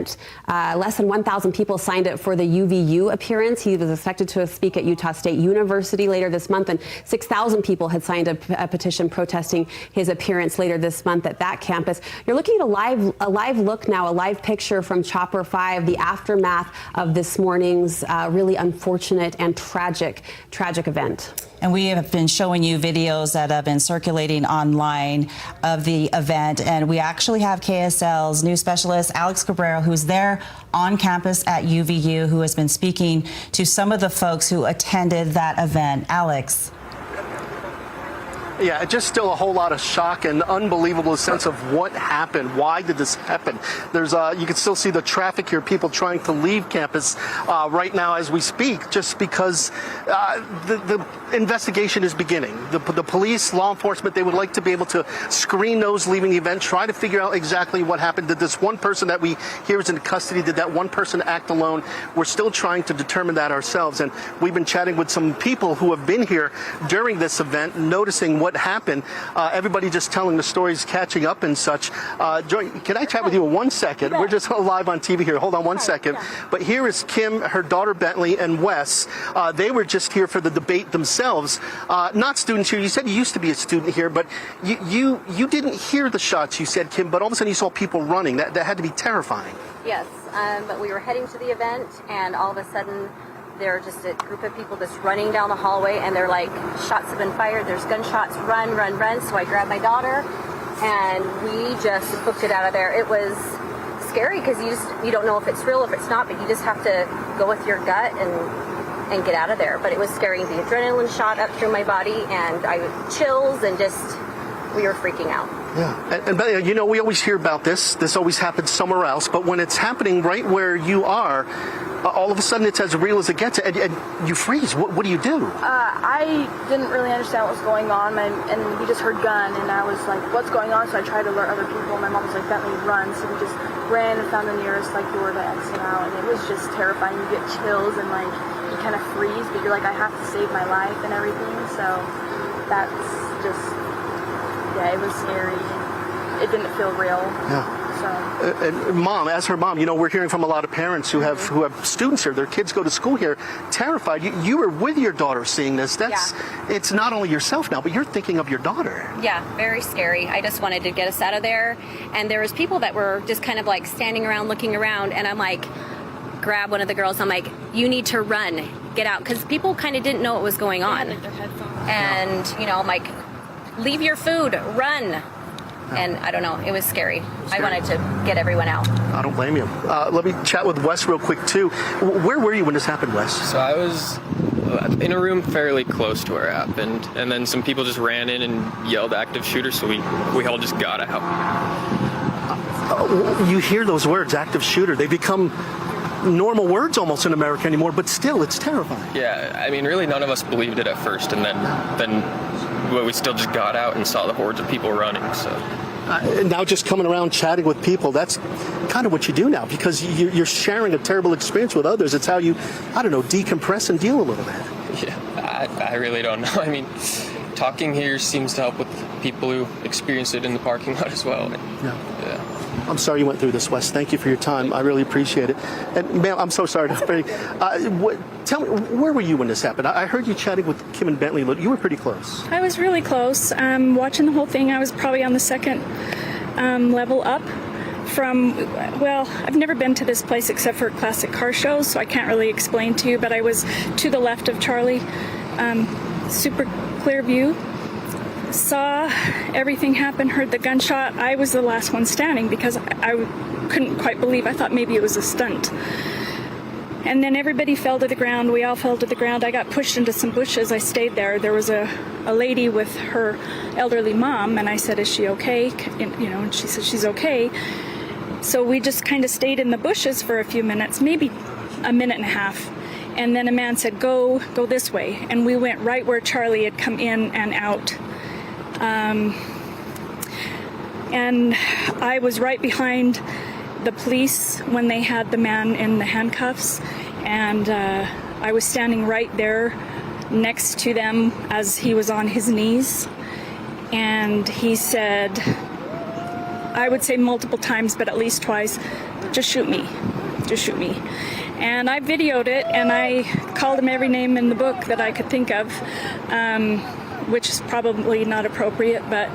S1: Less than 1,000 people signed it for the UVU appearance. He was expected to speak at Utah State University later this month, and 6,000 people had signed a petition protesting his appearance later this month at that campus. You're looking at a live look now, a live picture from Chopper 5, the aftermath of this morning's really unfortunate and tragic event.
S3: And we have been showing you videos that have been circulating online of the event. And we actually have KSL's news specialist, Alex Cabrera, who's there on campus at UVU, who has been speaking to some of the folks who attended that event. Alex.
S8: Yeah, just still a whole lot of shock and unbelievable sense of what happened. Why did this happen? There's you can still see the traffic here, people trying to leave campus right now as we speak, just because the investigation is beginning. The police, law enforcement, they would like to be able to screen those leaving the event, try to figure out exactly what happened. Did this one person that we hear is in custody, did that one person act alone? We're still trying to determine that ourselves. And we've been chatting with some people who have been here during this event, noticing what happened. Everybody just telling the stories, catching up and such. Joy, can I chat with you 1 second? We're just live on TV here. Hold on 1 second. But here is Kim, her daughter Bentley, and Wes. They were just here for the debate themselves. Not students here. You said you used to be a student here, but you didn't hear the shots, you said, Kim, but all of a sudden you saw people running. That had to be terrifying.
S11: Yes, but we were heading to the event, and all of a sudden there were just a group of people just running down the hallway, and they're like, shots have been fired, there's gunshots, run. So I grabbed my daughter, and we just booked it out of there. It was scary because you don't know if it's real, if it's not, but you just have to go with your gut and get out of there. But it was scary. The adrenaline shot up through my body, and I chills, and just, we were freaking out.
S8: Yeah, and we always hear about this. This always happens somewhere else, but when it's happening right where you are, all of a sudden it's as real as it gets, and you freeze. What do you do?
S12: I didn't really understand what was going on, and we just heard gun, and I was like, what's going on? So I tried to alert other people. My mom was like, Bentley, run. So we just ran and found the nearest door to exit out, and it was just terrifying. You get chills and like you kind of freeze, but you're like, I have to save my life and everything. So that's just, yeah, it was scary. It didn't feel real.
S8: Yeah.
S12: So.
S8: And Mom, as her mom, we're hearing from a lot of parents who have students here. Their kids go to school here, terrified. You were with your daughter seeing this. It's not only yourself now, but you're thinking of your daughter.
S11: Yeah, very scary. I just wanted to get us out of there, and there was people that were just kind of like standing around, looking around, and I'm like, grab one of the girls. I'm like, you need to run, get out, because people kind of didn't know what was going on. And I'm like, leave your food, run. And I don't know, it was scary. I wanted to get everyone out.
S8: I don't blame you. Let me chat with Wes real quick, too. Where were you when this happened, Wes?
S13: So I was in a room fairly close to where it happened, and then some people just ran in and yelled active shooter, so we all just got out.
S8: You hear those words, active shooter. They become normal words almost in America anymore, but still, it's terrifying.
S13: Yeah, I mean, really none of us believed it at first, and then we still just got out and saw the hordes of people running, so.
S8: Now just coming around chatting with people, that's kind of what you do now, because you're sharing a terrible experience with others. It's how you, decompress and deal a little bit.
S13: Yeah, I really don't know. I mean, talking here seems to help with people who experienced it in the parking lot as well. Yeah.
S8: I'm sorry you went through this, Wes. Thank you for your time. I really appreciate it. And, ma'am, I'm so sorry. Tell me, where were you when this happened? I heard you chatting with Kim and Bentley. You were pretty close.
S14: I was really close. Watching the whole thing, I was probably on the second level up from, I've never been to this place except for classic car shows, so I can't really explain to you, but I was to the left of Charlie, super clear view. Saw everything happen, heard the gunshot. I was the last one standing because I couldn't quite believe. I thought maybe it was a stunt. And then everybody fell to the ground. We all fell to the ground. I got pushed into some bushes. I stayed there. There was a lady with her elderly mom, and I said, is she okay? And she said, she's okay. So we just kind of stayed in the bushes for a few minutes, maybe a minute and a half. And then a man said, go this way. And we went right where Charlie had come in and out. And I was right behind the police when they had the man in the handcuffs, and I was standing right there next to them as he was on his knees, and he said, I would say multiple times, but at least twice, just shoot me, just shoot me. And I videoed it, and I called him every name in the book that I could think of, which is probably not appropriate, but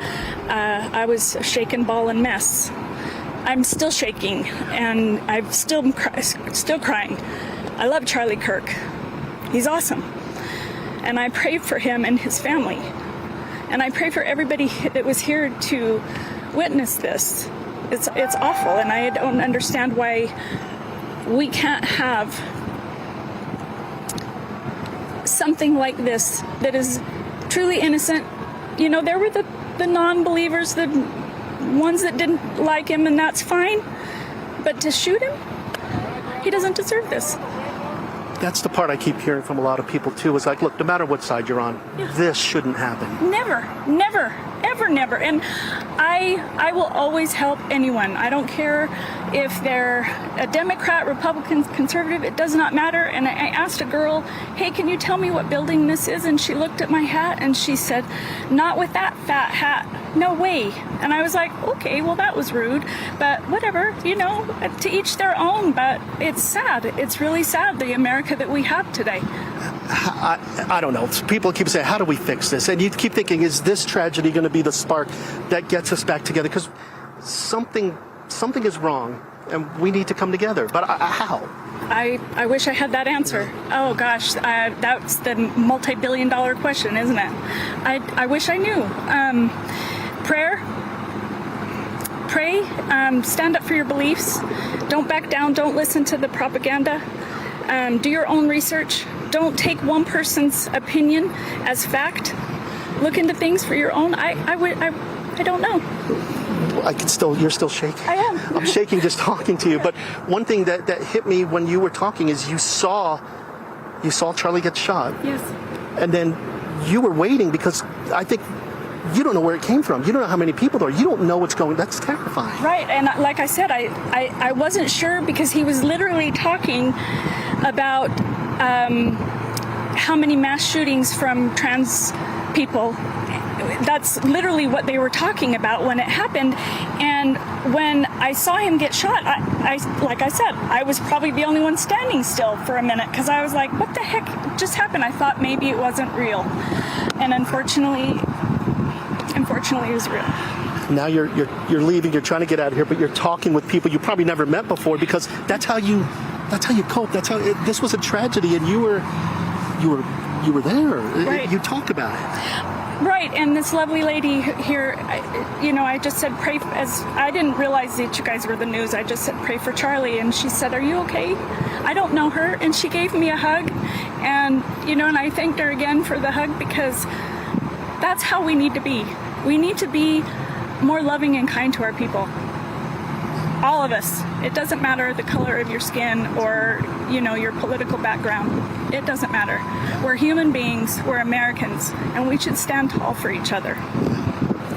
S14: I was a shaken ball and mess. I'm still shaking, and I'm still crying. I love Charlie Kirk. He's awesome. And I pray for him and his family. And I pray for everybody that was here to witness this. It's awful, and I don't understand why we can't have something like this that is truly innocent. There were the non-believers, the ones that didn't like him, and that's fine. But to shoot him, he doesn't deserve this.
S8: That's the part I keep hearing from a lot of people, too, is like, look, no matter what side you're on, this shouldn't happen.
S14: Never, never, ever, never. And I will always help anyone. I don't care if they're a Democrat, Republican, conservative, it does not matter. And I asked a girl, hey, can you tell me what building this is? And she looked at my hat and she said, not with that fat hat, no way. And I was like, okay, well, that was rude, but whatever, to each their own. But it's sad. It's really sad, the America that we have today.
S8: I don't know. People keep saying, how do we fix this? And you keep thinking, is this tragedy going to be the spark that gets us back together? Because something is wrong, and we need to come together. But how?
S14: I wish I had that answer. Oh, gosh, that's the multi-billion-dollar question, isn't it? I wish I knew. Pray, stand up for your beliefs. Don't back down. Don't listen to the propaganda. Do your own research. Don't take one person's opinion as fact. Look into things for your own. I don't know.
S8: you're still shaking.
S14: I am.
S8: I'm shaking just talking to you. But one thing that hit me when you were talking is you saw Charlie get shot.
S14: Yes.
S8: And then you were waiting because I think you don't know where it came from. You don't know how many people there are. You don't know what's going. That's terrifying.
S14: Right. And like I said, I wasn't sure because he was literally talking about how many mass shootings from trans people. That's literally what they were talking about when it happened. And when I saw him get shot, I like I said, I was probably the only one standing still for a minute because I was like, what the heck just happened? I thought maybe it wasn't real. And unfortunately it was real.
S8: Now you're leaving, you're trying to get out of here, but you're talking with people you probably never met before because that's how you cope. This was a tragedy and you were there.
S14: Right.
S8: You talk about it.
S14: Right, and this lovely lady here, I just said pray, as I didn't realize that you guys were the news. I just said pray for Charlie, and she said, are you okay? I don't know her, and she gave me a hug, and and I thanked her again for the hug because that's how we need to be. We need to be more loving and kind to our people. All of us. It doesn't matter the color of your skin or, your political background. It doesn't matter. We're human beings, we're Americans, and we should stand tall for each other.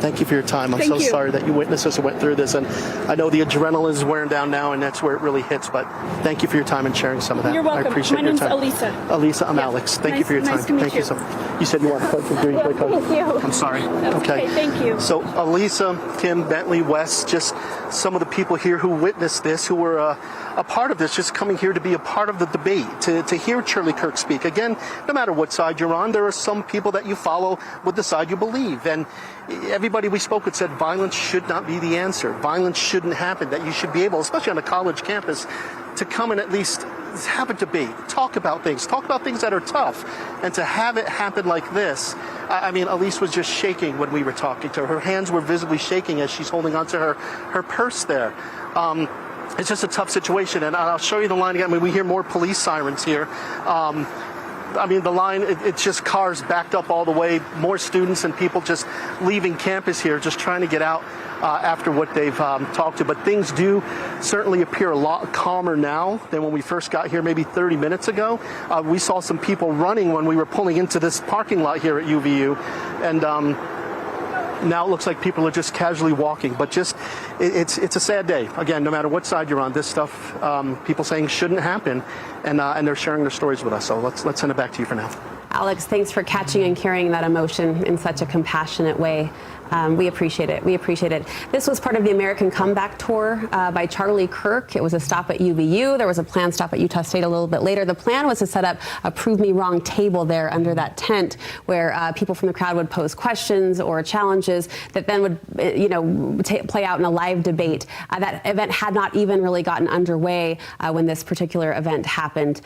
S8: Thank you for your time. I'm so sorry that you witnessed this and went through this. And I know the adrenaline is wearing down now, and that's where it really hits. But thank you for your time and sharing some of that.
S14: You're welcome.
S8: I appreciate your time.
S14: My name's Alisa.
S8: Alisa, I'm Alex. Thank you for your time.
S14: Nice to meet
S8: Thank you so much. You said you want to coach.
S14: Thank you.
S8: I'm sorry.
S14: Okay, thank you.
S8: So Alisa, Kim, Bentley, Wes, just some of the people here who witnessed this, who were a part of this, just coming here to be a part of the debate, to hear Charlie Kirk speak. Again, no matter what side you're on, there are some people that you follow with the side you believe. And everybody we spoke with said violence should not be the answer. Violence shouldn't happen, that you should be able, especially on a college campus, to come and at least have a debate, talk about things that are tough, and to have it happen like this. Elise was just shaking when we were talking to her. Her hands were visibly shaking as she's holding onto her purse there. It's just a tough situation, and I'll show you the line again. We hear more police sirens here. The line, it's just cars backed up all the way, more students and people just leaving campus here, just trying to get out after what they've talked to. But things do certainly appear a lot calmer now than when we first got here maybe 30 minutes ago. We saw some people running when we were pulling into this parking lot here at UVU, and now it looks like people are just casually walking. But it's a sad day. Again, no matter what side you're on, this stuff, people saying shouldn't happen, and they're sharing their stories with us. So let's send it back to you for now.
S1: Alex, thanks for catching and carrying that emotion in such a compassionate way. We appreciate it. We appreciate it. This was part of the American Comeback Tour by Charlie Kirk. It was a stop at UVU. There was a planned stop at Utah State a little bit later. The plan was to set up a Prove Me Wrong table there under that tent where people from the crowd would pose questions or challenges that then would play out in a live debate. That event had not even really gotten underway when this particular event happened.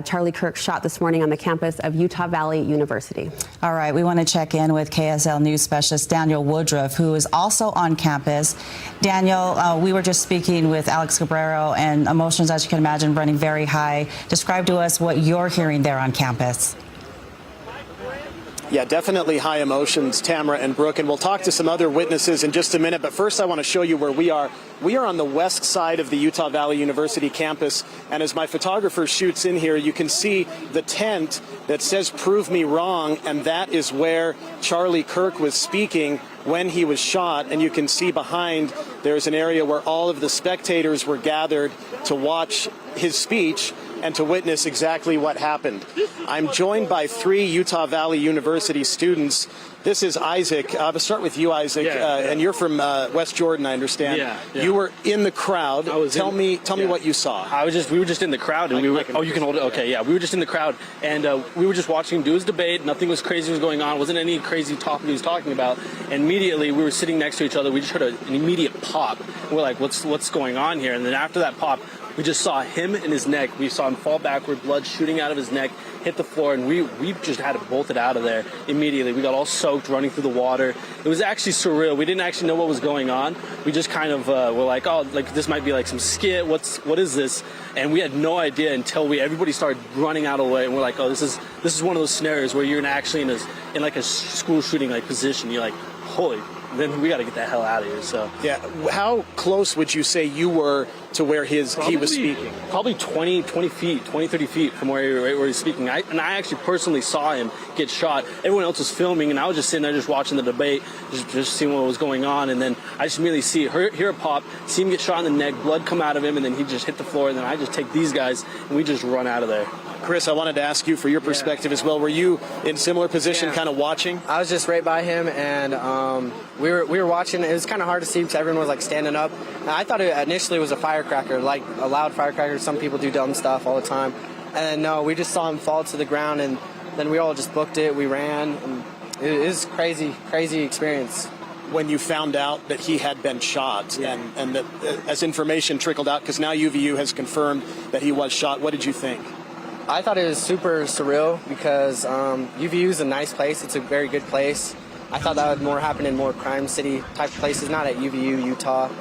S1: Charlie Kirk shot this morning on the campus of Utah Valley University.
S3: All right, we want to check in with KSL News Specialist Daniel Woodruff, who is also on campus. Daniel, we were just speaking with Alex Cabrero, and emotions, as you can imagine, running very high. Describe to us what you're hearing there on campus.
S15: Yeah, definitely high emotions, Tamara and Brooke, and we'll talk to some other witnesses in just a minute. But first, I want to show you where we are. We are on the west side of the Utah Valley University campus, and as my photographer shoots in here, you can see the tent that says "Prove Me Wrong," and that is where Charlie Kirk was speaking when he was shot. And you can see behind there's an area where all of the spectators were gathered to watch his speech and to witness exactly what happened. I'm joined by 3 Utah Valley University students. This is Isaac. I'll start with you, Isaac, and you're from West Jordan, I understand.
S16: Yeah.
S15: You were in the crowd. Tell me what you saw.
S16: We were just in the crowd, and you can hold it. Okay, yeah. We were just in the crowd, and we were just watching him do his debate. Nothing was crazy was going on. Wasn't any crazy topic he was talking about. And immediately we were sitting next to each other. We just heard an immediate pop. We're like, what's going on here? And then after that pop, we just saw him in his neck. We saw him fall backward, blood shooting out of his neck, hit the floor, and we just had to bolt it out of there immediately. We got all soaked, running through the water. It was actually surreal. We didn't actually know what was going on. We just kind of were like, oh, like this might be like some skit. What is this? And we had no idea until everybody started running out of the way, and we're like, oh, this is one of those scenarios where you're actually in like a school shooting like position. You're like, holy then we got to get the hell out of here. So
S15: yeah, how close would you say you were to where he was speaking?
S16: Probably 20 feet, 20, 30 feet from where he was speaking. I actually personally saw him get shot. Everyone else was filming, and I was just sitting there just watching the debate, just seeing what was going on. And then I just immediately hear a pop, see him get shot in the neck, blood come out of him, and then he just hit the floor. And then I just take these guys, and we just run out of there.
S15: Chris, I wanted to ask you for your perspective as well. Were you in similar position, kind of watching?
S17: I was just right by him, and we were watching. It was kind of hard to see because everyone was like standing up. And I thought it initially was a firecracker, like a loud firecracker. Some people do dumb stuff all the time. And no, we just saw him fall to the ground, and then we all just booked it. We ran, and it was crazy experience.
S15: When you found out that he had been shot, and that as information trickled out, because now UVU has confirmed that he was shot, what did you think?
S17: I thought it was super surreal because UVU is a nice place. It's a very good place. I thought that would more happen in more crime city type places, not at UVU, Utah.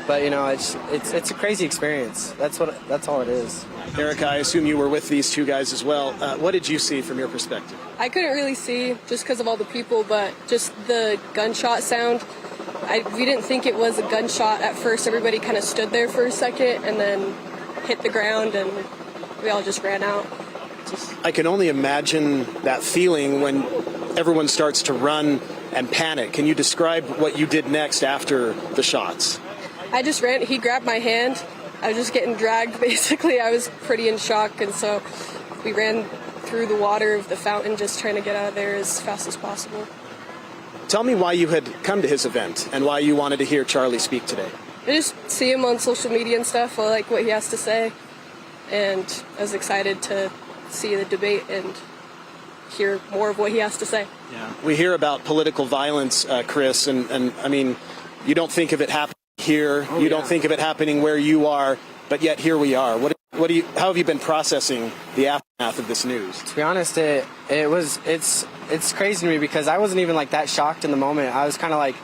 S17: But you know, it's a crazy experience. That's all it is.
S15: Erica, I assume you were with these two guys as well. What did you see from your perspective?
S18: I couldn't really see just because of all the people, but just the gunshot sound. We didn't think it was a gunshot at first. Everybody kind of stood there for a second and then hit the ground, and we all just ran out.
S15: I can only imagine that feeling when everyone starts to run and panic. Can you describe what you did next after the shots?
S18: I just ran. He grabbed my hand. I was just getting dragged, basically. I was pretty in shock, and so we ran through the water of the fountain just trying to get out of there as fast as possible.
S15: Tell me why you had come to his event and why you wanted to hear Charlie speak today.
S18: I just see him on social media and stuff. I like what he has to say, and I was excited to see the debate and hear more of what he has to say.
S15: Yeah. We hear about political violence, Chris, and I mean, you don't think of it happening here. You don't think of it happening where you are, but yet here we are. How have you been processing the aftermath of this news?
S17: To be honest, it's crazy to me because I wasn't even like that shocked in the moment. I was kind of like,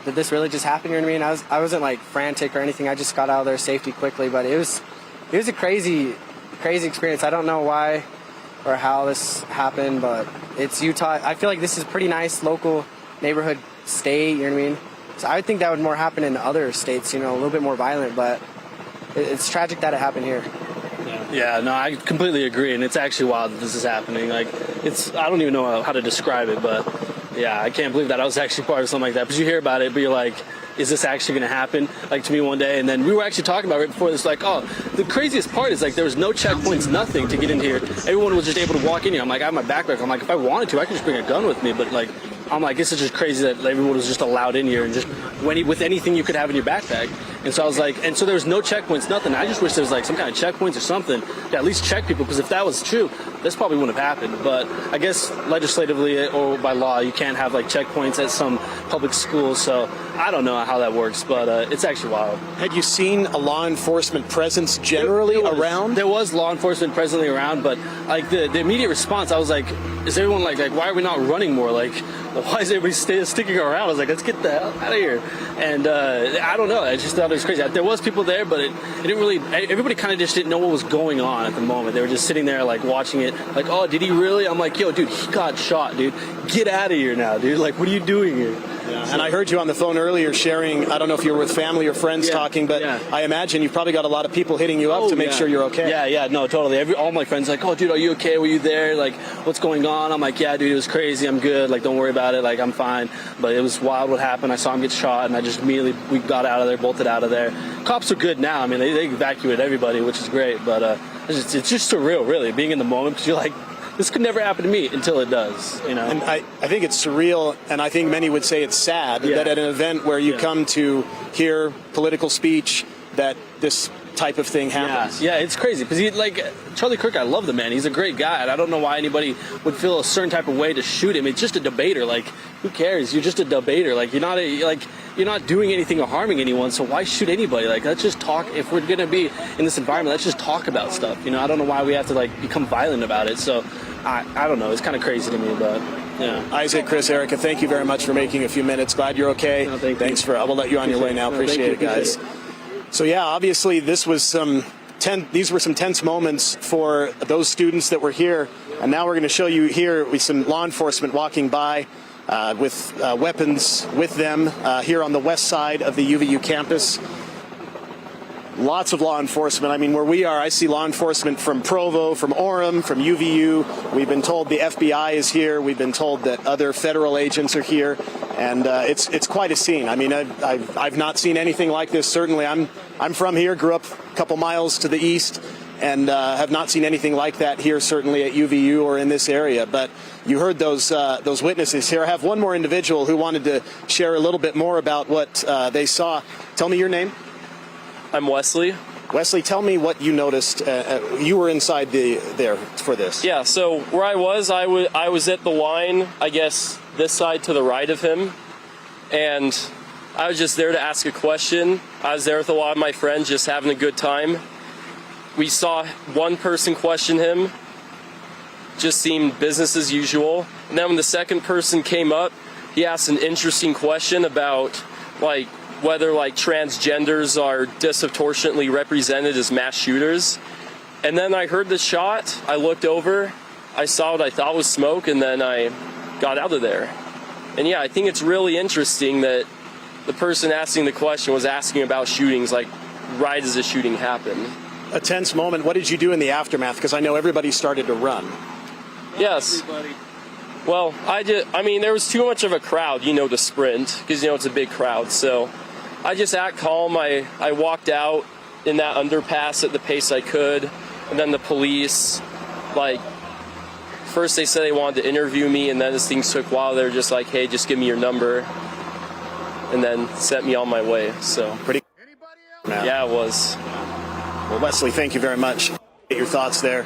S17: did this really just happen? You know what I mean? I wasn't like frantic or anything. I just got out of there safety quickly, but it was a crazy experience. I don't know why or how this happened, but it's Utah. I feel like this is a pretty nice local neighborhood state, you know what I mean? So I would think that would more happen in other states, you know, a little bit more violent, but it's tragic that it happened here.
S16: Yeah, no, I completely agree, and it's actually wild that this is happening. Like, I don't even know how to describe it, but yeah, I can't believe that I was actually part of something like that. But you hear about it, but you're like, is this actually going to happen, like, to me one day? And then we were actually talking about it right before this, like, oh, the craziest part is, like, there was no checkpoints, nothing to get in here. Everyone was just able to walk in here. I'm like, I have my backpack. I'm like, if I wanted to, I could just bring a gun with me, but, like, I'm like, this is just crazy that everyone was just allowed in here and just with anything you could have in your backpack. And so I was like, and so there was no checkpoints, nothing. I just wish there was like some kind of checkpoints or something to at least check people, because if that was true, this probably wouldn't have happened. But I guess legislatively or by law, you can't have like checkpoints at some public schools. So I don't know how that works, but it's actually wild.
S15: Had you seen a law enforcement presence generally around?
S16: There was law enforcement presently around, but like the immediate response, I was like, is everyone like why are we not running more? Like, why is everybody sticking around? I was like, let's get the hell out of here. And I don't know. I just thought it was crazy. There was people there, but it didn't really. Everybody kind of just didn't know what was going on at the moment. They were just sitting there, like, watching it. Like, oh, did he really? I'm like, yo, dude, he got shot, dude. Get out of here now, dude. Like, what are you doing here?
S15: Yeah. And I heard you on the phone earlier sharing, I don't know if you were with family or friends talking, but I imagine you've probably got a lot of people hitting you up to make sure you're okay.
S16: Yeah, no, totally. All my friends like, oh, dude, are you okay? Were you there? Like, what's going on? I'm like, yeah, dude, it was crazy. I'm good. Like, don't worry about it. Like, I'm fine. But it was wild what happened. I saw him get shot, and I just immediately, we got out of there, bolted out of there. Cops are good now. I mean, they evacuated everybody, which is great. But it's just surreal, really, being in the moment, because you're like, this could never happen to me until it does, you know.
S15: And I think it's surreal, and I think many would say it's sad that at an event where you come to hear political speech that this type of thing happens.
S16: Yeah, it's crazy because Charlie Kirk, I love the man. He's a great guy, and I don't know why anybody would feel a certain type of way to shoot him. It's just a debater. Like, who cares? You're just a debater. Like, you're not doing anything or harming anyone. So why shoot anybody? Like, let's just talk. If we're gonna be in this environment, let's just talk about stuff. You know, I don't know why we have to like become violent about it. So I don't know. It's kind of crazy to me, but. Yeah.
S15: Isaac, Chris, Erica, thank you very much for making a few minutes. Glad you're okay.
S16: No,
S15: Thanks for. I will let you on your way now. Appreciate it, guys. So yeah, obviously these were some tense moments for those students that were here, and now we're going to show you here with some law enforcement walking by. with weapons with them here on the west side of the UVU campus. Lots of law enforcement. I mean, where we are, I see law enforcement from Provo, from Orem, from UVU. We've been told the FBI is here. We've been told that other federal agents are here, and it's quite a scene. I mean, I've not seen anything like this. Certainly, I'm from here, grew up a couple miles to the east, and have not seen anything like that here, certainly at UVU or in this area. But you heard those witnesses here. I have one more individual who wanted to share a little bit more about what they saw. Tell me your name.
S19: I'm Wesley.
S15: Wesley, tell me what you noticed. You were inside there for this.
S19: Yeah, so where I was at the line, I guess this side to the right of him, and I was just there to ask a question. I was there with a lot of my friends, just having a good time. We saw one person question him, just seemed business as usual. And then when the second person came up, he asked an interesting question about whether transgenders are disproportionately represented as mass shooters. And then I heard the shot, I looked over, I saw what I thought was smoke, and then I got out of there. And yeah, I think it's really interesting that the person asking the question was asking about shootings, right as the shooting happened.
S15: A tense moment. What did you do in the aftermath? Because I know everybody started to run.
S19: Yes. Well, there was too much of a crowd, to sprint, because, it's a big crowd. So I just act calm. I walked out in that underpass at the pace I could. And then the police, first they said they wanted to interview me, and then as things took a while, they were just like, hey, just give me your number. And then sent me on my way. So
S15: pretty.
S19: Yeah, it was.
S15: Well, Wesley, thank you very much. Get your thoughts there.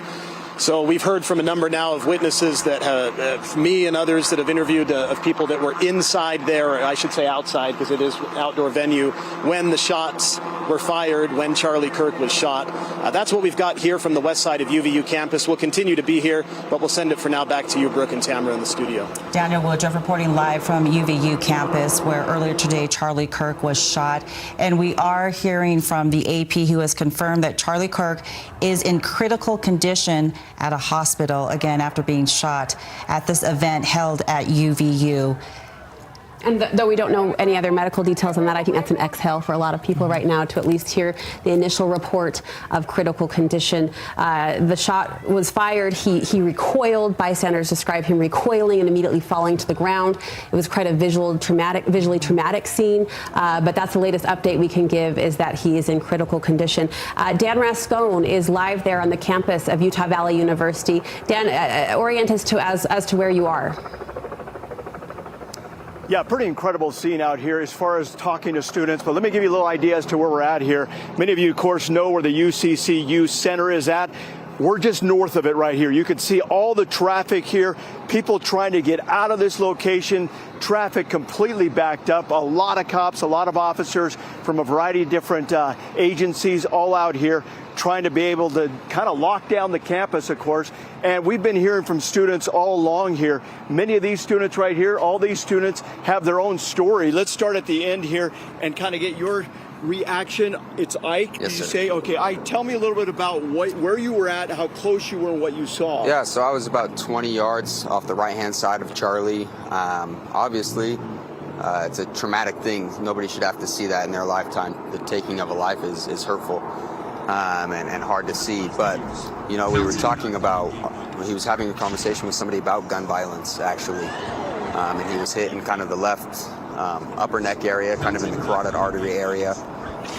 S15: So we've heard from a number now of witnesses that me and others that have interviewed of people that were inside there, or I should say outside because it is an outdoor venue, when the shots were fired, when Charlie Kirk was shot. That's what we've got here from the west side of UVU campus. We'll continue to be here, but we'll send it for now back to you, Brooke and Tamara, in the studio.
S3: Daniel Woodruff reporting live from UVU campus, where earlier today Charlie Kirk was shot. And we are hearing from the AP, who has confirmed that Charlie Kirk is in critical condition at a hospital, again, after being shot at this event held at UVU.
S1: And though we don't know any other medical details on that, I think that's an exhale for a lot of people right now to at least hear the initial report of critical condition. The shot was fired. He recoiled. Bystanders describe him recoiling and immediately falling to the ground. It was quite a visually traumatic scene. But that's the latest update we can give, is that he is in critical condition. Dan Rascone is live there on the campus of Utah Valley University. Dan, orient us as to where you are.
S20: Yeah, pretty incredible scene out here as far as talking to students. But let me give you a little idea as to where we're at here. Many of you, of course, know where the UCCU Center is at. We're just north of it right here. You can see all the traffic here, people trying to get out of this location, traffic completely backed up, a lot of cops, a lot of officers from a variety of different agencies all out here trying to be able to kind of lock down the campus, of course. And we've been hearing from students all along here. Many of these students right here, all these students have their own story. Let's start at the end here and kind of get your reaction. It's Ike.
S21: Yes,
S20: Did you
S21: sir.
S20: say, okay, Ike, tell me a little bit about where you were at, how close you were, and what you saw.
S21: Yeah, so I was about 20 yards off the right-hand side of Charlie. Obviously, it's a traumatic thing. Nobody should have to see that in their lifetime. The taking of a life is hurtful and hard to see. But, we were talking about, he was having a conversation with somebody about gun violence, actually. And he was hit in kind of the left upper neck area, kind of in the carotid artery area.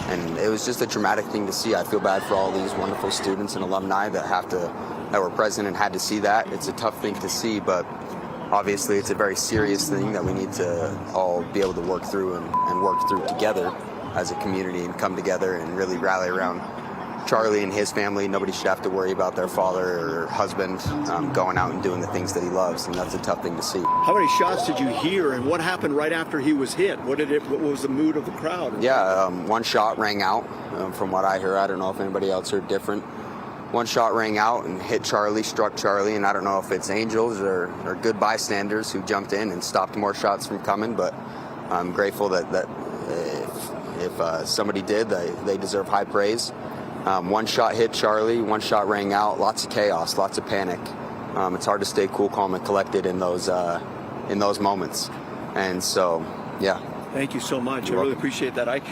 S21: And it was just a traumatic thing to see. I feel bad for all these wonderful students and alumni that were present and had to see that. It's a tough thing to see, but obviously it's a very serious thing that we need to all be able to work through and work through together as a community and come together and really rally around Charlie and his family. Nobody should have to worry about their father or husband going out and doing the things that he loves, and that's a tough thing to see.
S20: How many shots did you hear, and what happened right after he was hit? What was the mood of the crowd?
S21: Yeah, one shot rang out. From what I heard, I don't know if anybody else heard different. One shot rang out and hit Charlie, struck Charlie, and I don't know if it's angels or good bystanders who jumped in and stopped more shots from coming, but I'm grateful that if somebody did, they deserve high praise. One shot hit Charlie, one shot rang out, lots of chaos, lots of panic. It's hard to stay cool, calm, and collected in those in those moments. And so, yeah.
S20: Thank you so much. I really appreciate that.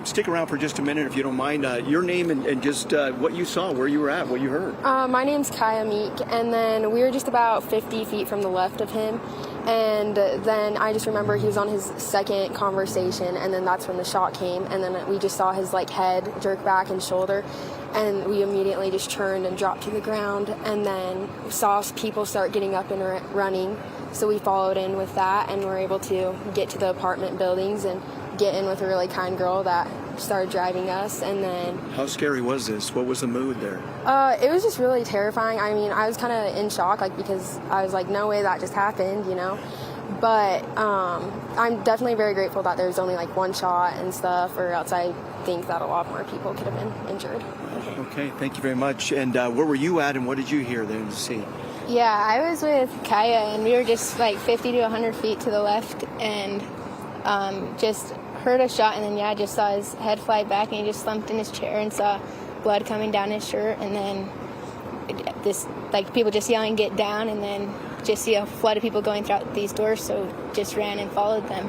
S20: Stick around for just a minute if you don't mind. Your name and just what you saw, where you were at, what you heard.
S2: My name's Kaya Meek, and then we were just about 50 feet from the left of him. And then I just remember he was on his second conversation, and then that's when the shot came, and then we just saw his like head jerk back and shoulder, and we immediately just turned and dropped to the ground, and then saw people start getting up and running. So we followed in with that, and were able to get to the apartment buildings and get in with a really kind girl that started driving us. And then
S20: how scary was this? What was the mood there?
S2: It was just really terrifying. I mean, I was kind of in shock, like, because I was like, no way that just happened, you know. But I'm definitely very grateful that there was only like one shot and stuff, or else I think that a lot more people could have been injured.
S20: Okay, thank you very much. And where were you at, and what did you hear there to see?
S22: Yeah, I was with Kaya, and we were just like 50 to 100 feet to the left, and just heard a shot, and then just saw his head fly back, and he just slumped in his chair and saw blood coming down his shirt, and then this like people just yelling get down, and then just see a flood of people going throughout these doors, so just ran and followed them.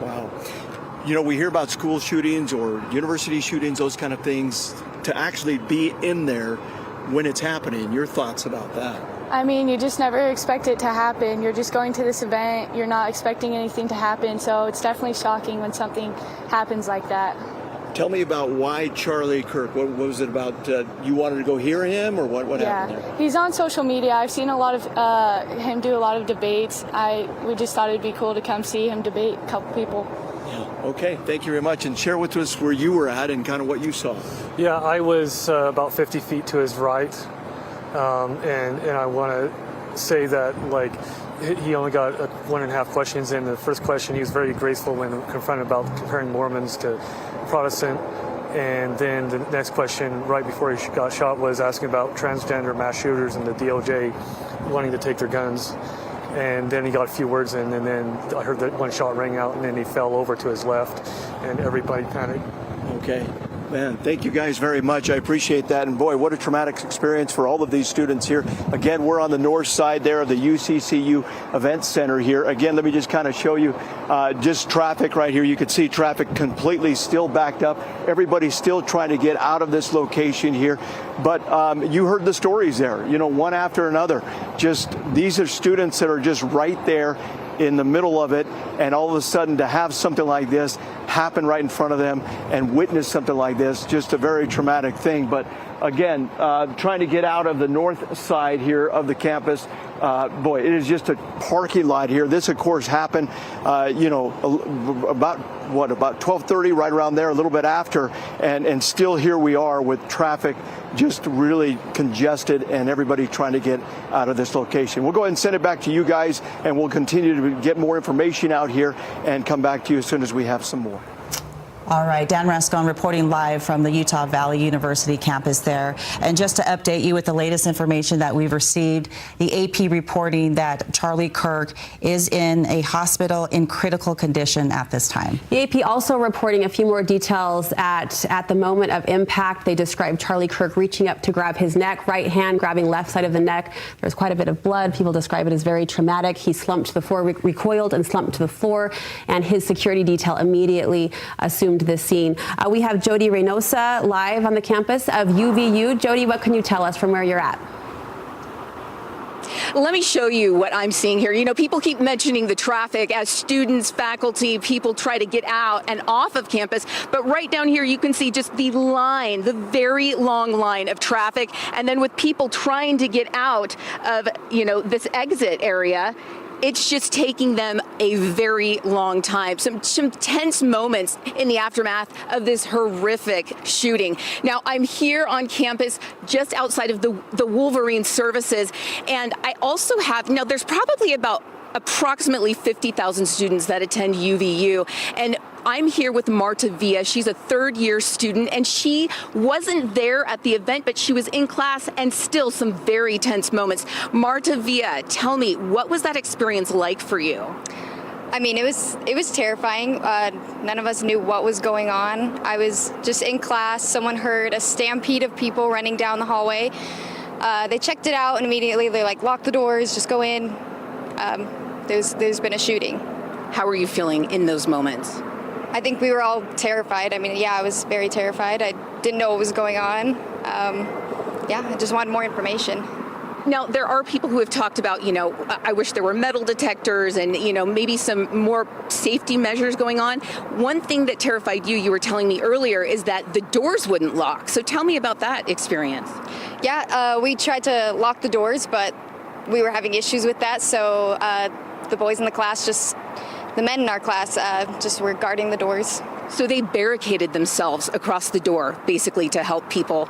S20: Wow. You know, we hear about school shootings or university shootings, those kind of things. To actually be in there when it's happening, your thoughts about that?
S12: I mean, you just never expect it to happen. You're just going to this event. You're not expecting anything to happen. So it's definitely shocking when something happens like that.
S20: Tell me about why Charlie Kirk. What was it about? You wanted to go hear him, or what happened there?
S12: He's on social media. I've seen a lot of him do a lot of debates. We just thought it'd be cool to come see him debate a couple people.
S20: Okay, thank you very much. And share with us where you were at and kind of what you saw.
S23: Yeah, I was about 50 feet to his right. And I want to say that, like, he only got 1.5 questions in. The first question, he was very graceful when confronted about comparing Mormons to Protestant. And then the next question, right before he got shot, was asking about transgender mass shooters and the DOJ wanting to take their guns. And then he got a few words in, and then I heard that one shot rang out, and then he fell over to his left, and everybody panicked.
S20: Okay. Man, thank you guys very much. I appreciate that. And boy, what a traumatic experience for all of these students here. Again, we're on the north side there of the UCCU Event Center here. Again, let me just kind of show you just traffic right here. You can see traffic completely still backed up. Everybody's still trying to get out of this location here. But you heard the stories there, you know, one after another. Just these are students that are just right there in the middle of it, and all of a sudden to have something like this happen right in front of them and witness something like this, just a very traumatic thing. But again, trying to get out of the north side here of the campus, boy, it is just a parking lot here. This, of course, happened, you know, about 12:30, right around there, a little bit after, and still here we are with traffic just really congested and everybody trying to get out of this location. We'll go ahead and send it back to you guys, and we'll continue to get more information out here and come back to you as soon as we have some more.
S3: All right, Dan Rascon reporting live from the Utah Valley University campus there. And just to update you with the latest information that we've received, the AP reporting that Charlie Kirk is in a hospital in critical condition at this time.
S1: The AP also reporting a few more details at the moment of impact. They described Charlie Kirk reaching up to grab his neck, right hand grabbing left side of the neck. There's quite a bit of blood. People describe it as very traumatic. He slumped to the floor, recoiled and slumped to the floor, and his security detail immediately assumed this scene. We have Jody Reynosa live on the campus of UVU. Jody, what can you tell us from where you're at?
S24: Let me show you what I'm seeing here. You know, people keep mentioning the traffic as students, faculty, people try to get out and off of campus. But right down here, you can see just the line, the very long line of traffic. And then with people trying to get out of, you know, this exit area, it's just taking them a very long time. Some tense moments in the aftermath of this horrific shooting. Now, I'm here on campus just outside of the Wolverine services, and I also have, now there's probably about approximately 50,000 students that attend UVU, and I'm here with Martavia. She's a third-year student, and she wasn't there at the event, but she was in class, and still some very tense moments. Martavia, tell me, what was that experience like for you?
S22: I mean, it was terrifying. None of us knew what was going on. I was just in class. Someone heard a stampede of people running down the hallway. They checked it out, and immediately they locked the doors, just go in.
S4: there's been a shooting.
S24: How are you feeling in those moments?
S4: I think we were all terrified. I mean, yeah, I was very terrified. I didn't know what was going on. I just wanted more information.
S24: Now, there are people who have talked about, I wish there were metal detectors and, maybe some more safety measures going on. One thing that terrified you were telling me earlier, is that the doors wouldn't lock. So tell me about that experience.
S4: Yeah, we tried to lock the doors, but we were having issues with that. So the boys in the class, the men in our class, just were guarding the doors.
S24: So they barricaded themselves across the door, basically, to help people.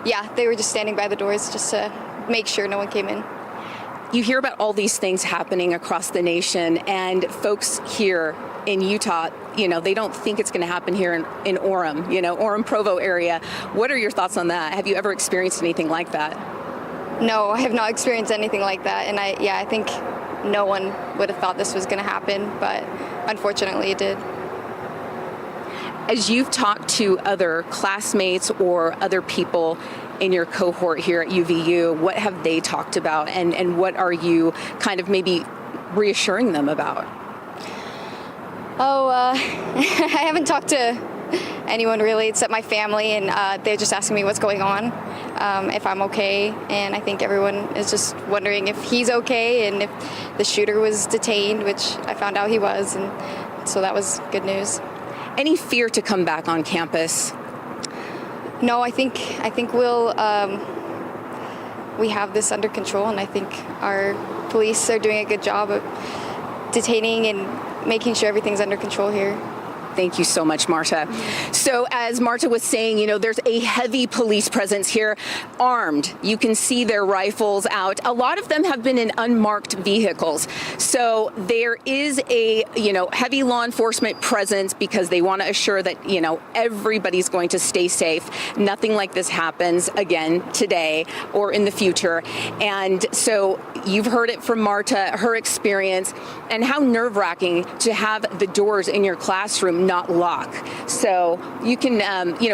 S4: Yeah, they were just standing by the doors just to make sure no one came in.
S24: You hear about all these things happening across the nation, and folks here in Utah, they don't think it's going to happen here in Orem, Orem Provo area. What are your thoughts on that? Have you ever experienced anything like that?
S4: No, I have not experienced anything like that. And I think no one would have thought this was going to happen, but unfortunately it did.
S24: As you've talked to other classmates or other people in your cohort here at UVU, what have they talked about, and what are you kind of maybe reassuring them about?
S4: I haven't talked to anyone really except my family, and they're just asking me what's going on, if I'm okay, and I think everyone is just wondering if he's okay and if the shooter was detained, which I found out he was, and so that was good news.
S24: Any fear to come back on campus?
S4: No, I think we have this under control, and I think our police are doing a good job of detaining and making sure everything's under control here.
S24: Thank you so much, Marta. So as Marta was saying, there's a heavy police presence here, armed. You can see their rifles out. A lot of them have been in unmarked vehicles. So there is a, heavy law enforcement presence because they want to assure that, everybody's going to stay safe. Nothing like this happens again today or in the future. And so you've heard it from Marta, her experience, and how nerve-wracking to have the doors in your classroom not lock. So you can,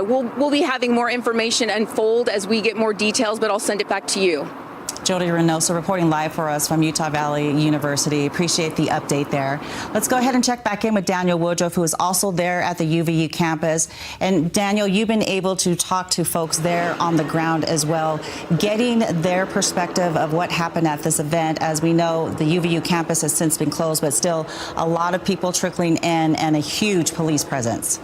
S24: we'll be having more information unfold as we get more details, but I'll send it back to you.
S3: Jody Reynoso reporting live for us from Utah Valley University. Appreciate the update there. Let's go ahead and check back in with Daniel Woodruff, who is also there at the UVU campus. And Daniel, you've been able to talk to folks there on the ground as well, getting their perspective of what happened at this event. As we know, the UVU campus has since been closed, but still a lot of people trickling in and a huge police presence.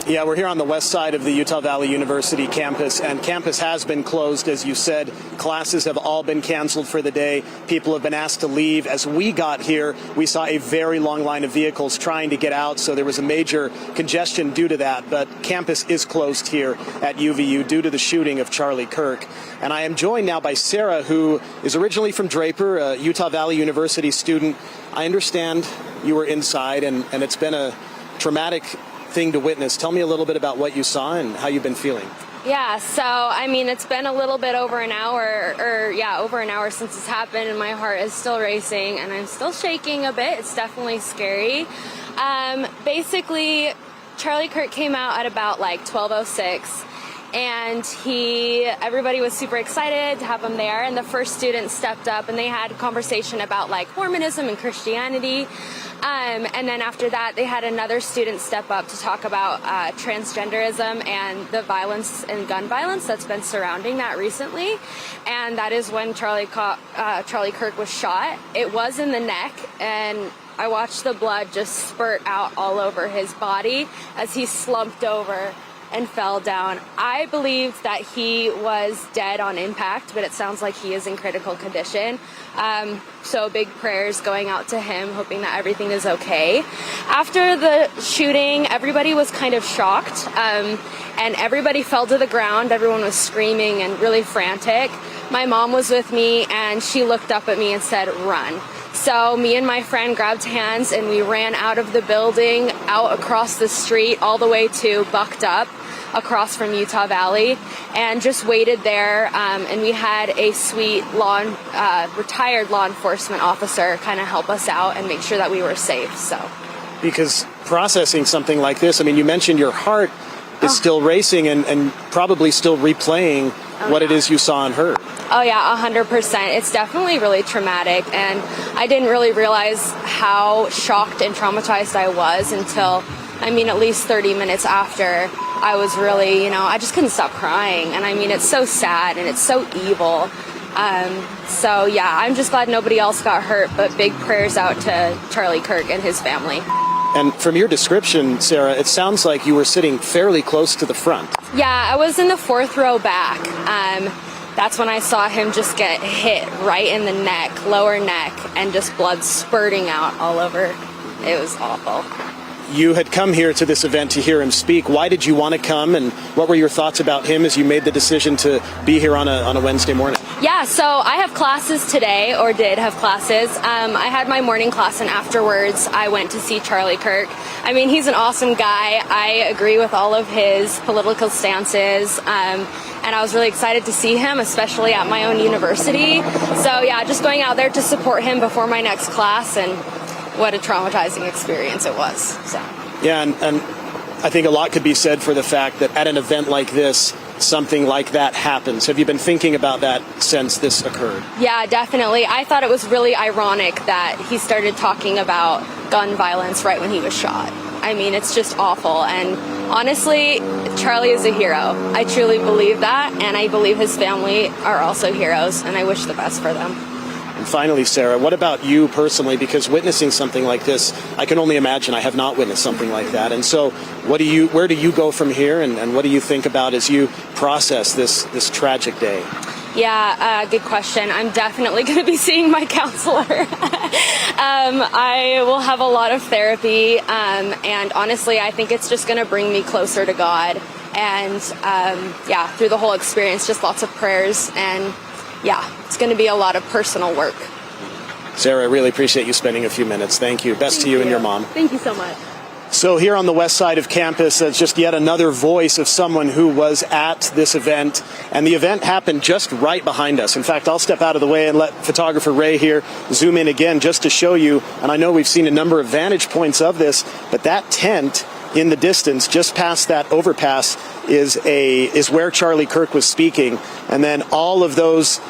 S15: Yeah, we're here on the west side of the Utah Valley University campus, and campus has been closed, as you said. Classes have all been canceled for the day. People have been asked to leave. As we got here, we saw a very long line of vehicles trying to get out, so there was a major congestion due to that. But campus is closed here at UVU due to the shooting of Charlie Kirk. And I am joined now by Sarah, who is originally from Draper, a Utah Valley University student. I understand you were inside, and it's been a traumatic thing to witness. Tell me a little bit about what you saw and how you've been feeling.
S2: Yeah, so it's been a little bit over an hour since it's happened, and my heart is still racing and I'm still shaking a bit. It's definitely scary. Basically, Charlie Kirk came out at about 12:06, and everybody was super excited to have him there, and the first student stepped up and they had a conversation about Mormonism and Christianity. And then after that, they had another student step up to talk about transgenderism and the violence and gun violence that's been surrounding that recently. And that is when Charlie Kirk was shot. It was in the neck, and I watched the blood just spurt out all over his body as he slumped over and fell down. I believed that he was dead on impact, but it sounds like he is in critical condition. So big prayers going out to him, hoping that everything is okay. After the shooting, everybody was kind of shocked, and everybody fell to the ground. Everyone was screaming and really frantic. My mom was with me, and she looked up at me and said, "Run." So me and my friend grabbed hands and we ran out of the building, out across the street, all the way to Bucked Up, across from Utah Valley, and just waited there. And we had a sweet retired law enforcement officer kind of help us out and make sure that we were safe. So,
S15: because processing something like this, you mentioned your heart is still racing and probably still replaying what it is you saw and heard.
S2: Oh yeah, 100%. It's definitely really traumatic, and I didn't really realize how shocked and traumatized I was until, I mean, at least 30 minutes after. I was really, you know, I just couldn't stop crying, and I mean, it's so sad and it's so evil. So yeah, I'm just glad nobody else got hurt, but big prayers out to Charlie Kirk and his family.
S15: And from your description, Sarah, it sounds like you were sitting fairly close to the front.
S2: Yeah, I was in the 4th row back. That's when I saw him just get hit right in the neck, lower neck, and just blood spurting out all over. It was awful.
S15: You had come here to this event to hear him speak. Why did you want to come, and what were your thoughts about him as you made the decision to be here on a Wednesday morning?
S2: Yeah, so I have classes today, or did have classes. I had my morning class, and afterwards I went to see Charlie Kirk. I mean, he's an awesome guy. I agree with all of his political stances, and I was really excited to see him, especially at my own university. So yeah, just going out there to support him before my next class, and what a traumatizing experience it was. So.
S15: Yeah, and I think a lot could be said for the fact that at an event like this, something like that happens. Have you been thinking about that since this occurred?
S2: Yeah, definitely. I thought it was really ironic that he started talking about gun violence right when he was shot. I mean, it's just awful. And honestly, Charlie is a hero. I truly believe that, and I believe his family are also heroes, and I wish the best for them.
S15: And finally, Sarah, what about you personally? Because witnessing something like this, I can only imagine. I have not witnessed something like that. And so where do you go from here, and what do you think about as you process this tragic day?
S2: Yeah, good question. I'm definitely going to be seeing my counselor. I will have a lot of therapy, and honestly, I think it's just going to bring me closer to God. And yeah, through the whole experience, just lots of prayers, and yeah, it's going to be a lot of personal work.
S15: Sarah, I really appreciate you spending a few minutes. Thank you. Best to you and your mom.
S2: Thank you so much.
S15: So here on the west side of campus, that's just yet another voice of someone who was at this event. And the event happened just right behind us. In fact, I'll step out of the way and let photographer Ray here zoom in again just to show you. And I know we've seen a number of vantage points of this, but that tent in the distance, just past that overpass, is where Charlie Kirk was speaking. And then all of those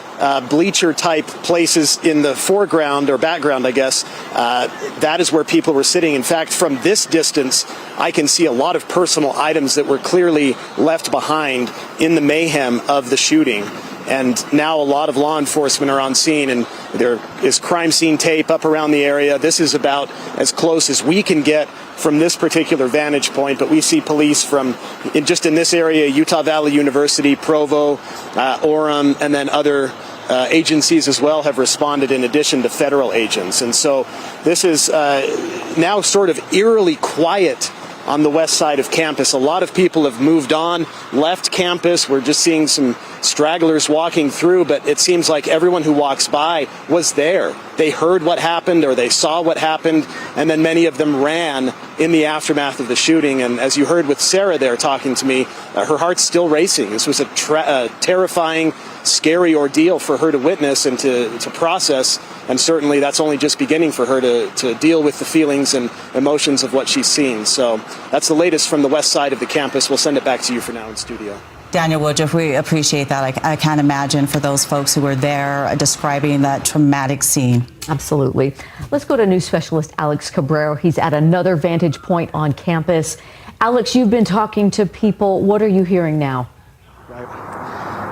S15: bleacher type places in the foreground or background, I guess, that is where people were sitting. In fact, from this distance, I can see a lot of personal items that were clearly left behind in the mayhem of the shooting. And now a lot of law enforcement are on scene, and there is crime scene tape up around the area. This is about as close as we can get from this particular vantage point, but we see police from just in this area, Utah Valley University, Provo, Orem, and then other agencies as well have responded in addition to federal agents. And so this is now sort of eerily quiet on the west side of campus. A lot of people have moved on, left campus. We're just seeing some stragglers walking through, but it seems like everyone who walks by was there. They heard what happened or they saw what happened, and then many of them ran in the aftermath of the shooting. And as you heard with Sarah there talking to me, her heart's still racing. This was a terrifying, scary ordeal for her to witness and to process, and certainly that's only just beginning for her to deal with the feelings and emotions of what she's seen. So that's the latest from the west side of the campus. We'll send it back to you for now in studio.
S3: Daniel Woodruff, we appreciate that. I can't imagine for those folks who were there describing that traumatic scene.
S5: Absolutely. Let's go to news specialist Alex Cabrera. He's at another vantage point on campus. Alex, you've been talking to people. What are you hearing now?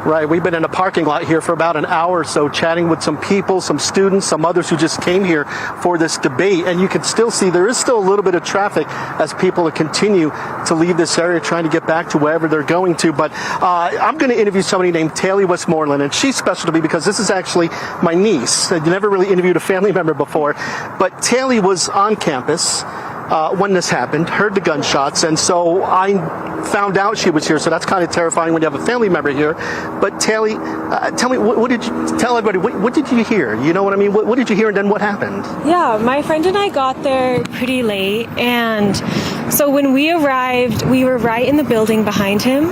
S8: Right, we've been in a parking lot here for about an hour or so, chatting with some people, some students, some others who just came here for this debate. And you can still see there is still a little bit of traffic as people continue to leave this area, trying to get back to wherever they're going to. But I'm going to interview somebody named Kylie Westmoreland, and she's special to me because this is actually my niece. I've never really interviewed a family member before, but Kylie was on campus when this happened, heard the gunshots, and so I found out she was here, so that's kind of terrifying when you have a family member here. But Kylie, tell me, what did you tell everybody? What did you hear? You know what I mean? What did you hear, and then what happened?
S6: Yeah, my friend and I got there pretty late, and So when we arrived, we were right in the building behind him,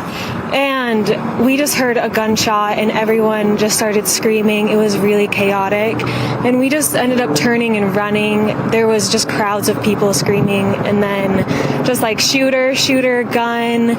S6: and we just heard a gunshot and everyone just started screaming. It was really chaotic, and we just ended up turning and running. There was just crowds of people screaming, and then just like shooter, gun,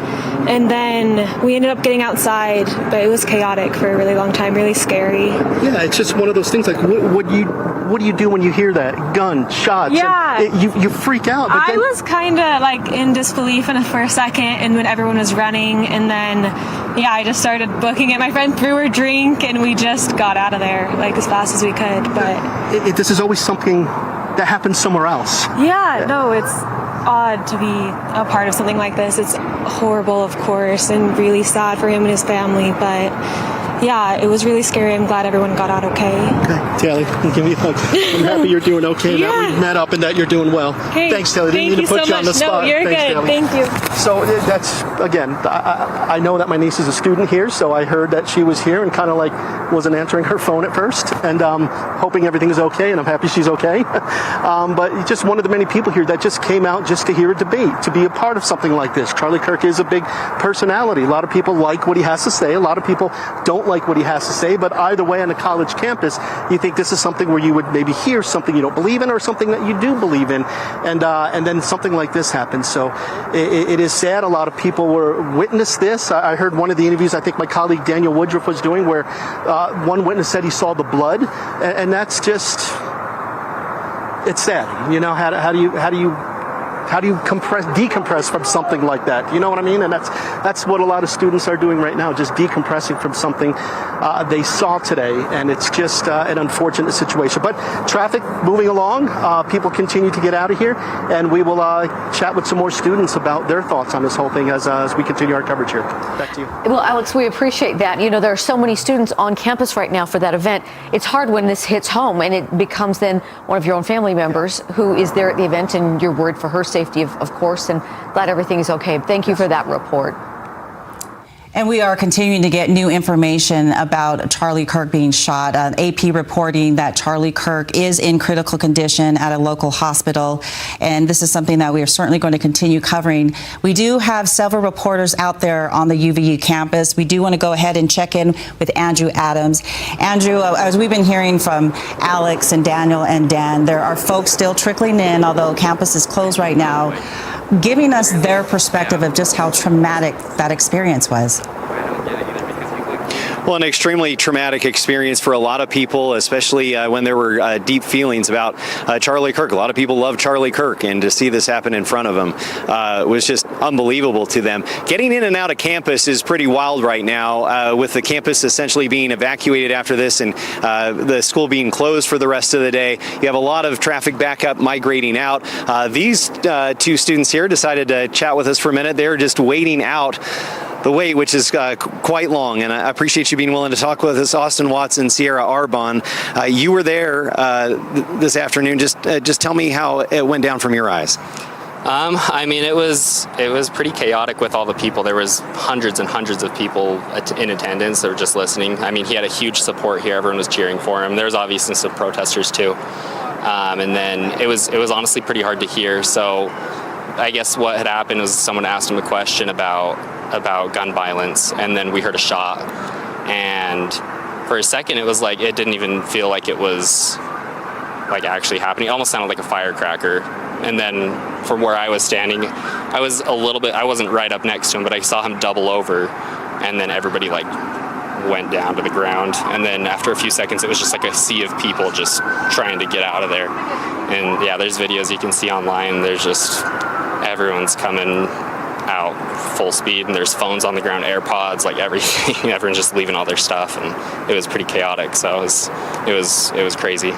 S6: and then we ended up getting outside, but it was chaotic for a really long time, really scary.
S8: Yeah, it's just one of those things. Like, what do you do when you hear that gun shots?
S6: Yeah,
S8: you freak out. But
S6: I was kind of like in disbelief for a second, and when everyone was running, and then I just started booking it. My friend threw her drink, and we just got out of there like as fast as we could. But
S8: this is always something that happens somewhere else.
S6: Yeah, no, it's odd to be a part of something like this. It's horrible, of course, and really sad for him and his family, but yeah, it was really scary. I'm glad everyone got out okay.
S8: Taylor, give me a hug. I'm happy you're doing okay, that we met up and that you're doing well.
S6: Hey,
S8: thanks, Taylor. Didn't mean to put you on the spot.
S6: No, you're
S8: Thanks,
S6: good.
S8: Taylor.
S6: Thank you.
S8: So that's, again, I know that my niece is a student here, so I heard that she was here and kind of like wasn't answering her phone at first, and hoping everything is okay, and I'm happy she's okay. But just one of the many people here that just came out just to hear a debate, to be a part of something like this. Charlie Kirk is a big personality. A lot of people like what he has to say. A lot of people don't like what he has to say, but either way on a college campus, you think this is something where you would maybe hear something you don't believe in or something that you do believe in, and then something like this happens. So it is sad. A lot of people witnessed this. I heard one of the interviews I think my colleague Daniel Woodruff was doing where one witness said he saw the blood, and that's just, it's sad. You know, how do you decompress from something like that? You know what I mean? And that's what a lot of students are doing right now, just decompressing from something they saw today, and it's just an unfortunate situation. But traffic moving along, people continue to get out of here, and we will chat with some more students about their thoughts on this whole thing as we continue our coverage here. Back to you.
S5: Well, Alex, we appreciate that. You know, there are so many students on campus right now for that event. It's hard when this hits home and it becomes then one of your own family members who is there at the event, and you're worried for her safety, of course, and glad everything is okay. Thank you for that report.
S3: And we are continuing to get new information about Charlie Kirk being shot. AP reporting that Charlie Kirk is in critical condition at a local hospital, and this is something that we are certainly going to continue covering. We do have several reporters out there on the UVU campus. We do want to go ahead and check in with Andrew Adams. Andrew, as we've been hearing from Alex and Daniel and Dan, there are folks still trickling in, although campus is closed right now, giving us their perspective of just how traumatic that experience was.
S7: Well, an extremely traumatic experience for a lot of people, especially when there were deep feelings about Charlie Kirk. A lot of people love Charlie Kirk, and to see this happen in front of him was just unbelievable to them. Getting in and out of campus is pretty wild right now, with the campus essentially being evacuated after this and the school being closed for the rest of the day. You have a lot of traffic backup migrating out. These two students here decided to chat with us for a minute. They're just waiting out the wait, which is quite long, and I appreciate you being willing to talk with us. Austin Watson, Sierra Arbonne, you were there this afternoon. Just tell me how it went down from your eyes.
S9: I mean, it was pretty chaotic with all the people. There was hundreds and hundreds of people in attendance that were just listening. I mean, he had a huge support here. Everyone was cheering for him. There was obviously some protesters too, and then it was honestly pretty hard to hear. So I guess what had happened was someone asked him a question about gun violence, and then we heard a shot, and for a second it was like it didn't even feel like it was like actually happening. It almost sounded like a firecracker. And then from where I was standing, I wasn't right up next to him, but I saw him double over, and then everybody like went down to the ground, and then after a few seconds it was just like a sea of people just trying to get out of there. And yeah, there's videos you can see online. There's just everyone's coming out full speed, and there's phones on the ground, AirPods, like everything. Everyone's just leaving all their stuff, and it was pretty chaotic. So it was crazy.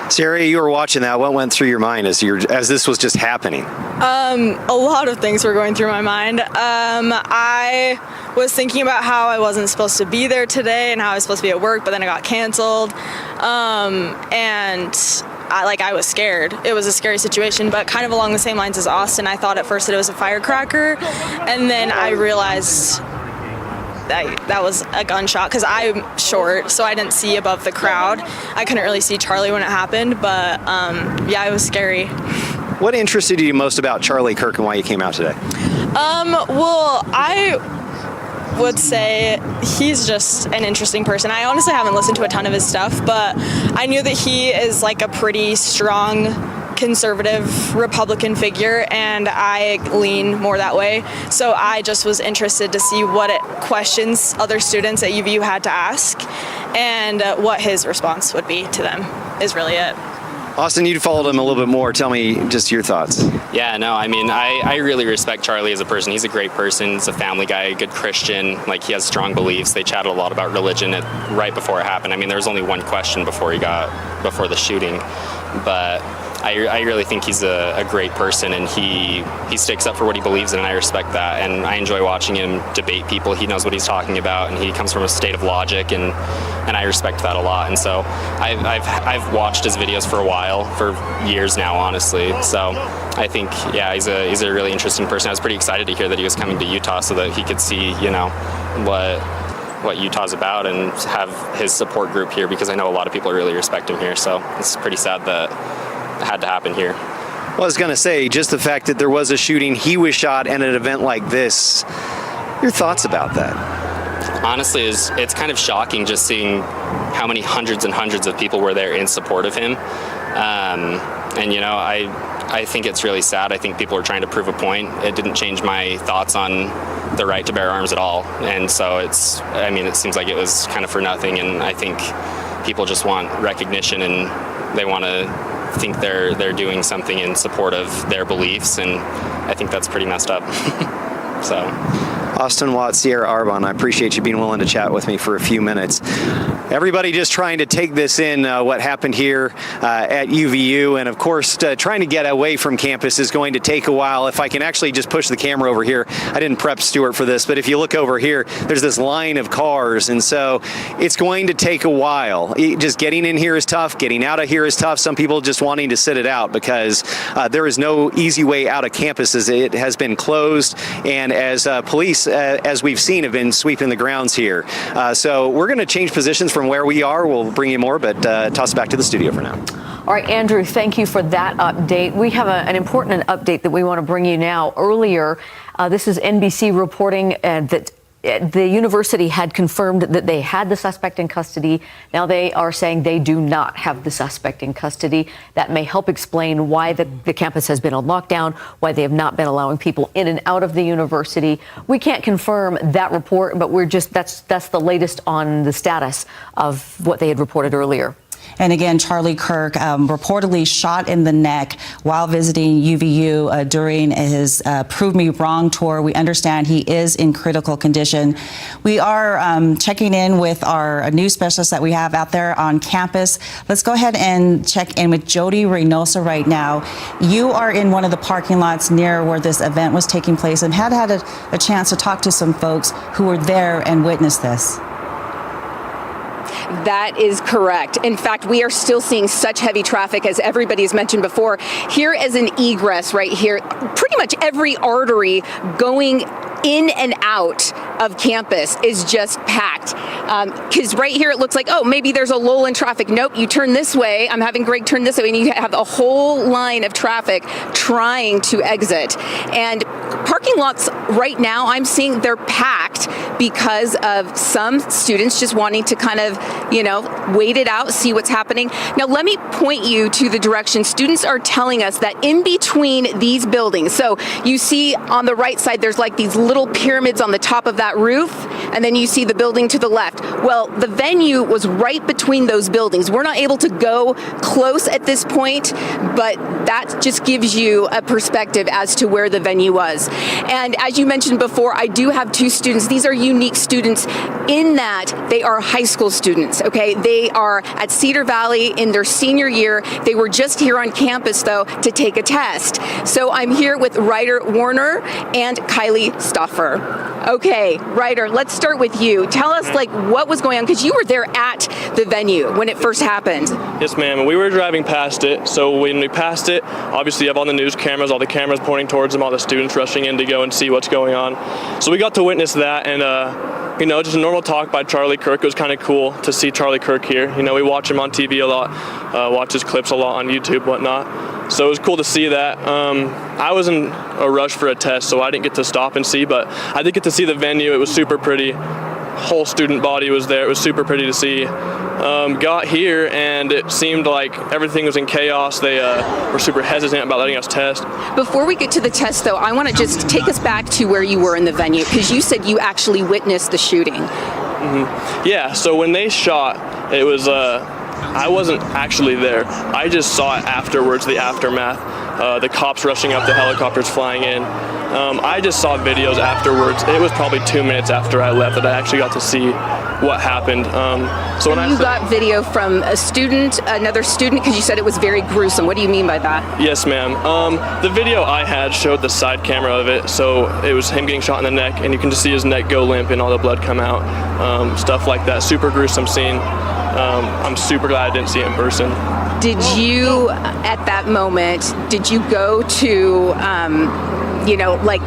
S7: Sarah, you were watching that. What went through your mind as this was just happening?
S10: A lot of things were going through my mind. I was thinking about how I wasn't supposed to be there today and how I was supposed to be at work, but then it got canceled. And I was scared. It was a scary situation, but kind of along the same lines as Austin, I thought at first that it was a firecracker, and then I realized that was a gunshot, because I'm short, so I didn't see above the crowd. I couldn't really see Charlie when it happened, but yeah, it was scary.
S7: What interested you most about Charlie Kirk and why you came out today?
S10: Well, I would say he's just an interesting person. I honestly haven't listened to a ton of his stuff, but I knew that he is like a pretty strong conservative Republican figure, and I lean more that way. So I just was interested to see what questions other students at UVU had to ask and what his response would be to them is really it.
S7: Austin, you followed him a little bit more. Tell me just your thoughts.
S9: Yeah, no, I mean, I really respect Charlie as a person. He's a great person. He's a family guy, a good Christian. Like, he has strong beliefs. They chatted a lot about religion right before it happened. I mean, there was only one question before the shooting, but I really think he's a great person, and he sticks up for what he believes in, and I respect that. And I enjoy watching him debate people. He knows what he's talking about, and he comes from a state of logic, and I respect that a lot. And so I've watched his videos for a while, for years now, honestly. So I think, yeah, he's a really interesting person. I was pretty excited to hear that he was coming to Utah so that he could see, what Utah's about and have his support group here, because I know a lot of people really respect him here. So it's pretty sad that it had to happen here.
S7: Well, I was going to say, just the fact that there was a shooting, he was shot at an event like this. Your thoughts about that?
S9: Honestly, it's kind of shocking just seeing how many hundreds and hundreds of people were there in support of him. And I think it's really sad. I think people are trying to prove a point. It didn't change my thoughts on the right to bear arms at all. And so it seems like it was kind of for nothing. And I think people just want recognition, and they want to think they're doing something in support of their beliefs, and I think that's pretty messed up. So,
S7: Austin Watts, Sierra Arbonne, I appreciate you being willing to chat with me for a few minutes. Everybody just trying to take this in, what happened here at UVU, and of course trying to get away from campus is going to take a while. If I can actually just push the camera over here, I didn't prep Stuart for this, but if you look over here, there's this line of cars, and so it's going to take a while. Just getting in here is tough, getting out of here is tough. Some people just wanting to sit it out because there is no easy way out of campus as it has been closed, and as police, as we've seen, have been sweeping the grounds here. So we're going to change positions from where we are. We'll bring you more, but toss it back to the studio for now.
S5: All right, Andrew, thank you for that update. We have an important update that we want to bring you now. Earlier, this is NBC reporting that the university had confirmed that they had the suspect in custody. Now they are saying they do not have the suspect in custody. That may help explain why the campus has been on lockdown, why they have not been allowing people in and out of the university. We can't confirm that report, but that's the latest on the status of what they had reported earlier.
S3: And again, Charlie Kirk reportedly shot in the neck while visiting UVU during his Prove Me Wrong tour. We understand he is in critical condition. We are checking in with our news specialist that we have out there on campus. Let's go ahead and check in with Jody Reynosa right now. You are in one of the parking lots near where this event was taking place and had a chance to talk to some folks who were there and witnessed this.
S24: That is correct. In fact, we are still seeing such heavy traffic, as everybody's mentioned before. Here is an egress right here. Pretty much every artery going in and out of campus is just packed. Because right here it looks like, oh, maybe there's a lull in traffic. Nope, you turn this way. I'm having Greg turn this way, and you have a whole line of traffic trying to exit. And parking lots right now, I'm seeing they're packed because of some students just wanting to kind of, wait it out, see what's happening. Now, let me point you to the direction. Students are telling us that in between these buildings, so you see on the right side, there's like these little pyramids on the top of that roof, and then you see the building to the left. Well, the venue was right between those buildings. We're not able to go close at this point, but that just gives you a perspective as to where the venue was. And as you mentioned before, I do have two students. These are unique students in that they are high school students, okay? They are at Cedar Valley in their senior year. They were just here on campus, though, to take a test. So I'm here with Ryder Warner and Kylie Stoffer. Okay, Ryder, let's start with you. Tell us, what was going on, because you were there at the venue when it first happened.
S19: Yes, ma'am. We were driving past it. So when we passed it, obviously you have all the news cameras, all the cameras pointing towards them, all the students rushing in to go and see what's going on. So we got to witness that, and just a normal talk by Charlie Kirk. It was kind of cool to see Charlie Kirk here. We watch him on TV a lot, watch his clips a lot on YouTube, whatnot. So it was cool to see that. I was in a rush for a test, so I didn't get to stop and see, but I did get to see the venue. It was super pretty. Whole student body was there. It was super pretty to see. Got here and it seemed like everything was in chaos. They were super hesitant about letting us test.
S24: Before we get to the test, though, I want to just take us back to where you were in the venue, because you said you actually witnessed the shooting.
S19: Yeah, so when they shot, it was, I wasn't actually there. I just saw it afterwards, the aftermath, the cops rushing up, the helicopters flying in. I just saw videos afterwards. It was probably 2 minutes after I left that I actually got to see what happened. So when
S24: you got video from a student, another student, because you said it was very gruesome. What do you mean by that?
S19: Yes, ma'am. The video I had showed the side camera of it, so it was him getting shot in the neck, and you can just see his neck go limp and all the blood come out, stuff like that. Super gruesome scene. I'm super glad I didn't see it in person.
S24: Did you, at that moment, did you go to, like,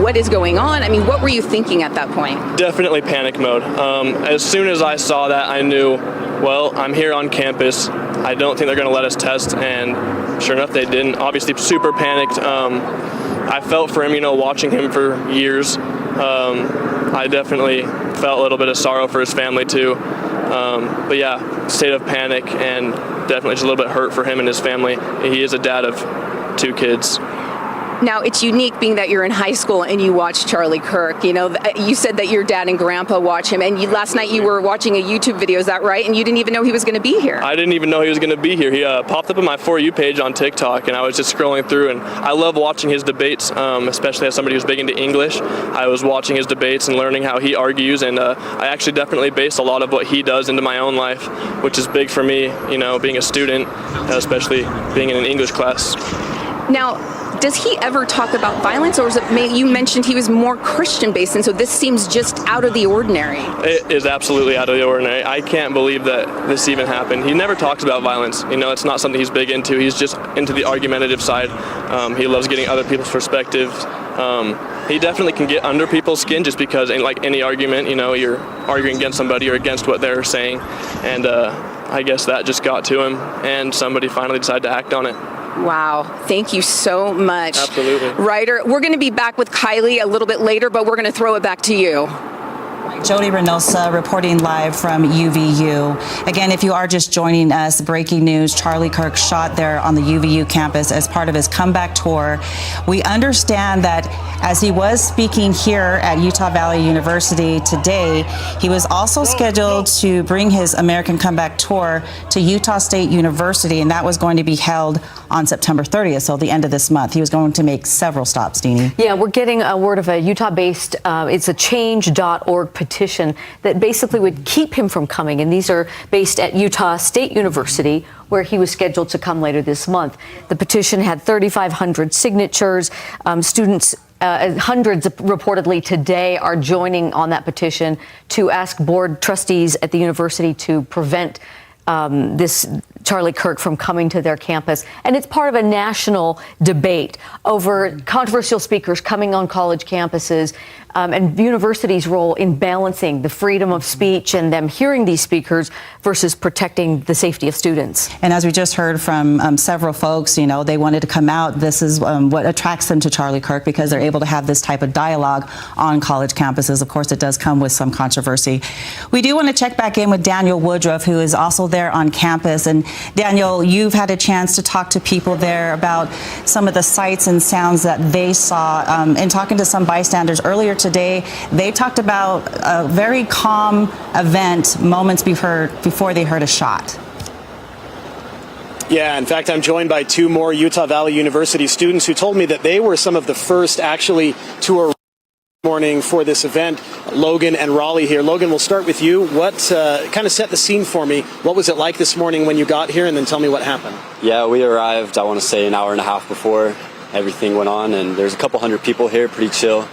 S24: what is going on? I mean, what were you thinking at that point?
S19: Definitely panic mode. As soon as I saw that, I knew, well, I'm here on campus. I don't think they're going to let us test, and sure enough, they didn't. Obviously, super panicked. I felt for him, watching him for years. I definitely felt a little bit of sorrow for his family, too. But yeah, state of panic and definitely just a little bit hurt for him and his family. He is a dad of 2 kids.
S24: Now, it's unique being that you're in high school and you watch Charlie Kirk. You said that your dad and grandpa watch him, and last night you were watching a YouTube video, is that right? And you didn't even know he was going to be here.
S19: I didn't even know he was going to be here. He popped up on my For You page on TikTok, and I was just scrolling through, and I love watching his debates, especially as somebody who's big into English. I was watching his debates and learning how he argues, and I actually definitely base a lot of what he does into my own life, which is big for me, being a student, especially being in an English class.
S24: Now, does he ever talk about violence, or is it, you mentioned he was more Christian-based, and so this seems just out of the ordinary?
S19: It is absolutely out of the ordinary. I can't believe that this even happened. He never talks about violence. It's not something he's big into. He's just into the argumentative side. He loves getting other people's perspectives. He definitely can get under people's skin just because, like any argument, you're arguing against somebody or against what they're saying, and I guess that just got to him, and somebody finally decided to act on it.
S24: Wow. Thank you so much.
S19: Absolutely.
S24: Ryder, we're going to be back with Kylie a little bit later, but we're going to throw it back to you.
S3: Jody Reynosa reporting live from UVU. Again, if you are just joining us, breaking news, Charlie Kirk shot there on the UVU campus as part of his comeback tour. We understand that as he was speaking here at Utah Valley University today, he was also scheduled to bring his American Comeback Tour to Utah State University, and that was going to be held on September 30th, so the end of this month. He was going to make several stops, Deanie.
S5: Yeah, we're getting a word of a Utah-based, it's a change.org petition that basically would keep him from coming, and these are based at Utah State University, where he was scheduled to come later this month. The petition had 3,500 signatures. Students, hundreds reportedly today, are joining on that petition to ask board trustees at the university to prevent this Charlie Kirk from coming to their campus. And it's part of a national debate over controversial speakers coming on college campuses and universities' role in balancing the freedom of speech and them hearing these speakers versus protecting the safety of students.
S3: And as we just heard from several folks, they wanted to come out. This is what attracts them to Charlie Kirk, because they're able to have this type of dialogue on college campuses. Of course, it does come with some controversy. We do want to check back in with Daniel Woodruff, who is also there on campus. And Daniel, you've had a chance to talk to people there about some of the sights and sounds that they saw. And talking to some bystanders earlier today, they talked about a very calm event moments before they heard a shot.
S15: Yeah, in fact, I'm joined by 2 more Utah Valley University students who told me that they were some of the first actually to arrive morning for this event. Logan and Raleigh here. Logan, we'll start with you. What kind of set the scene for me? What was it like this morning when you got here, and then tell me what happened?
S11: Yeah, we arrived, I want to say, an hour and a half before everything went on, and there's a couple hundred people here, pretty chill.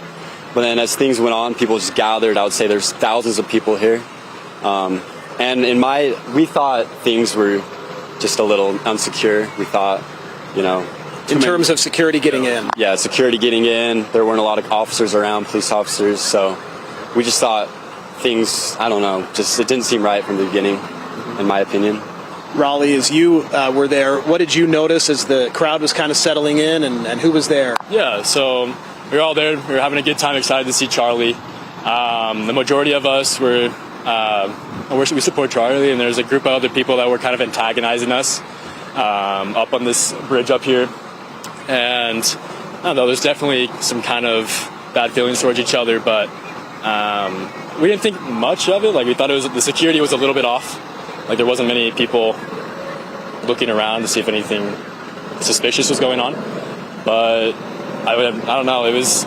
S11: But then as things went on, people just gathered. I would say there's thousands of people here. And we thought things were just a little unsecure. We thought,
S15: in terms of security getting in?
S11: Yeah, security getting in. There weren't a lot of officers around, police officers. So we just thought things, I don't know, it didn't seem right from the beginning, in my opinion.
S15: Raleigh, as you were there, what did you notice as the crowd was kind of settling in, and who was there?
S13: Yeah, so we were all there. We were having a good time, excited to see Charlie. The majority of us were, we support Charlie, and there's a group of other people that were kind of antagonizing us up on this bridge up here. And I don't know, there's definitely some kind of bad feelings towards each other, but we didn't think much of it. Like, we thought the security was a little bit off. Like, there wasn't many people looking around to see if anything suspicious was going on. But I don't know. It's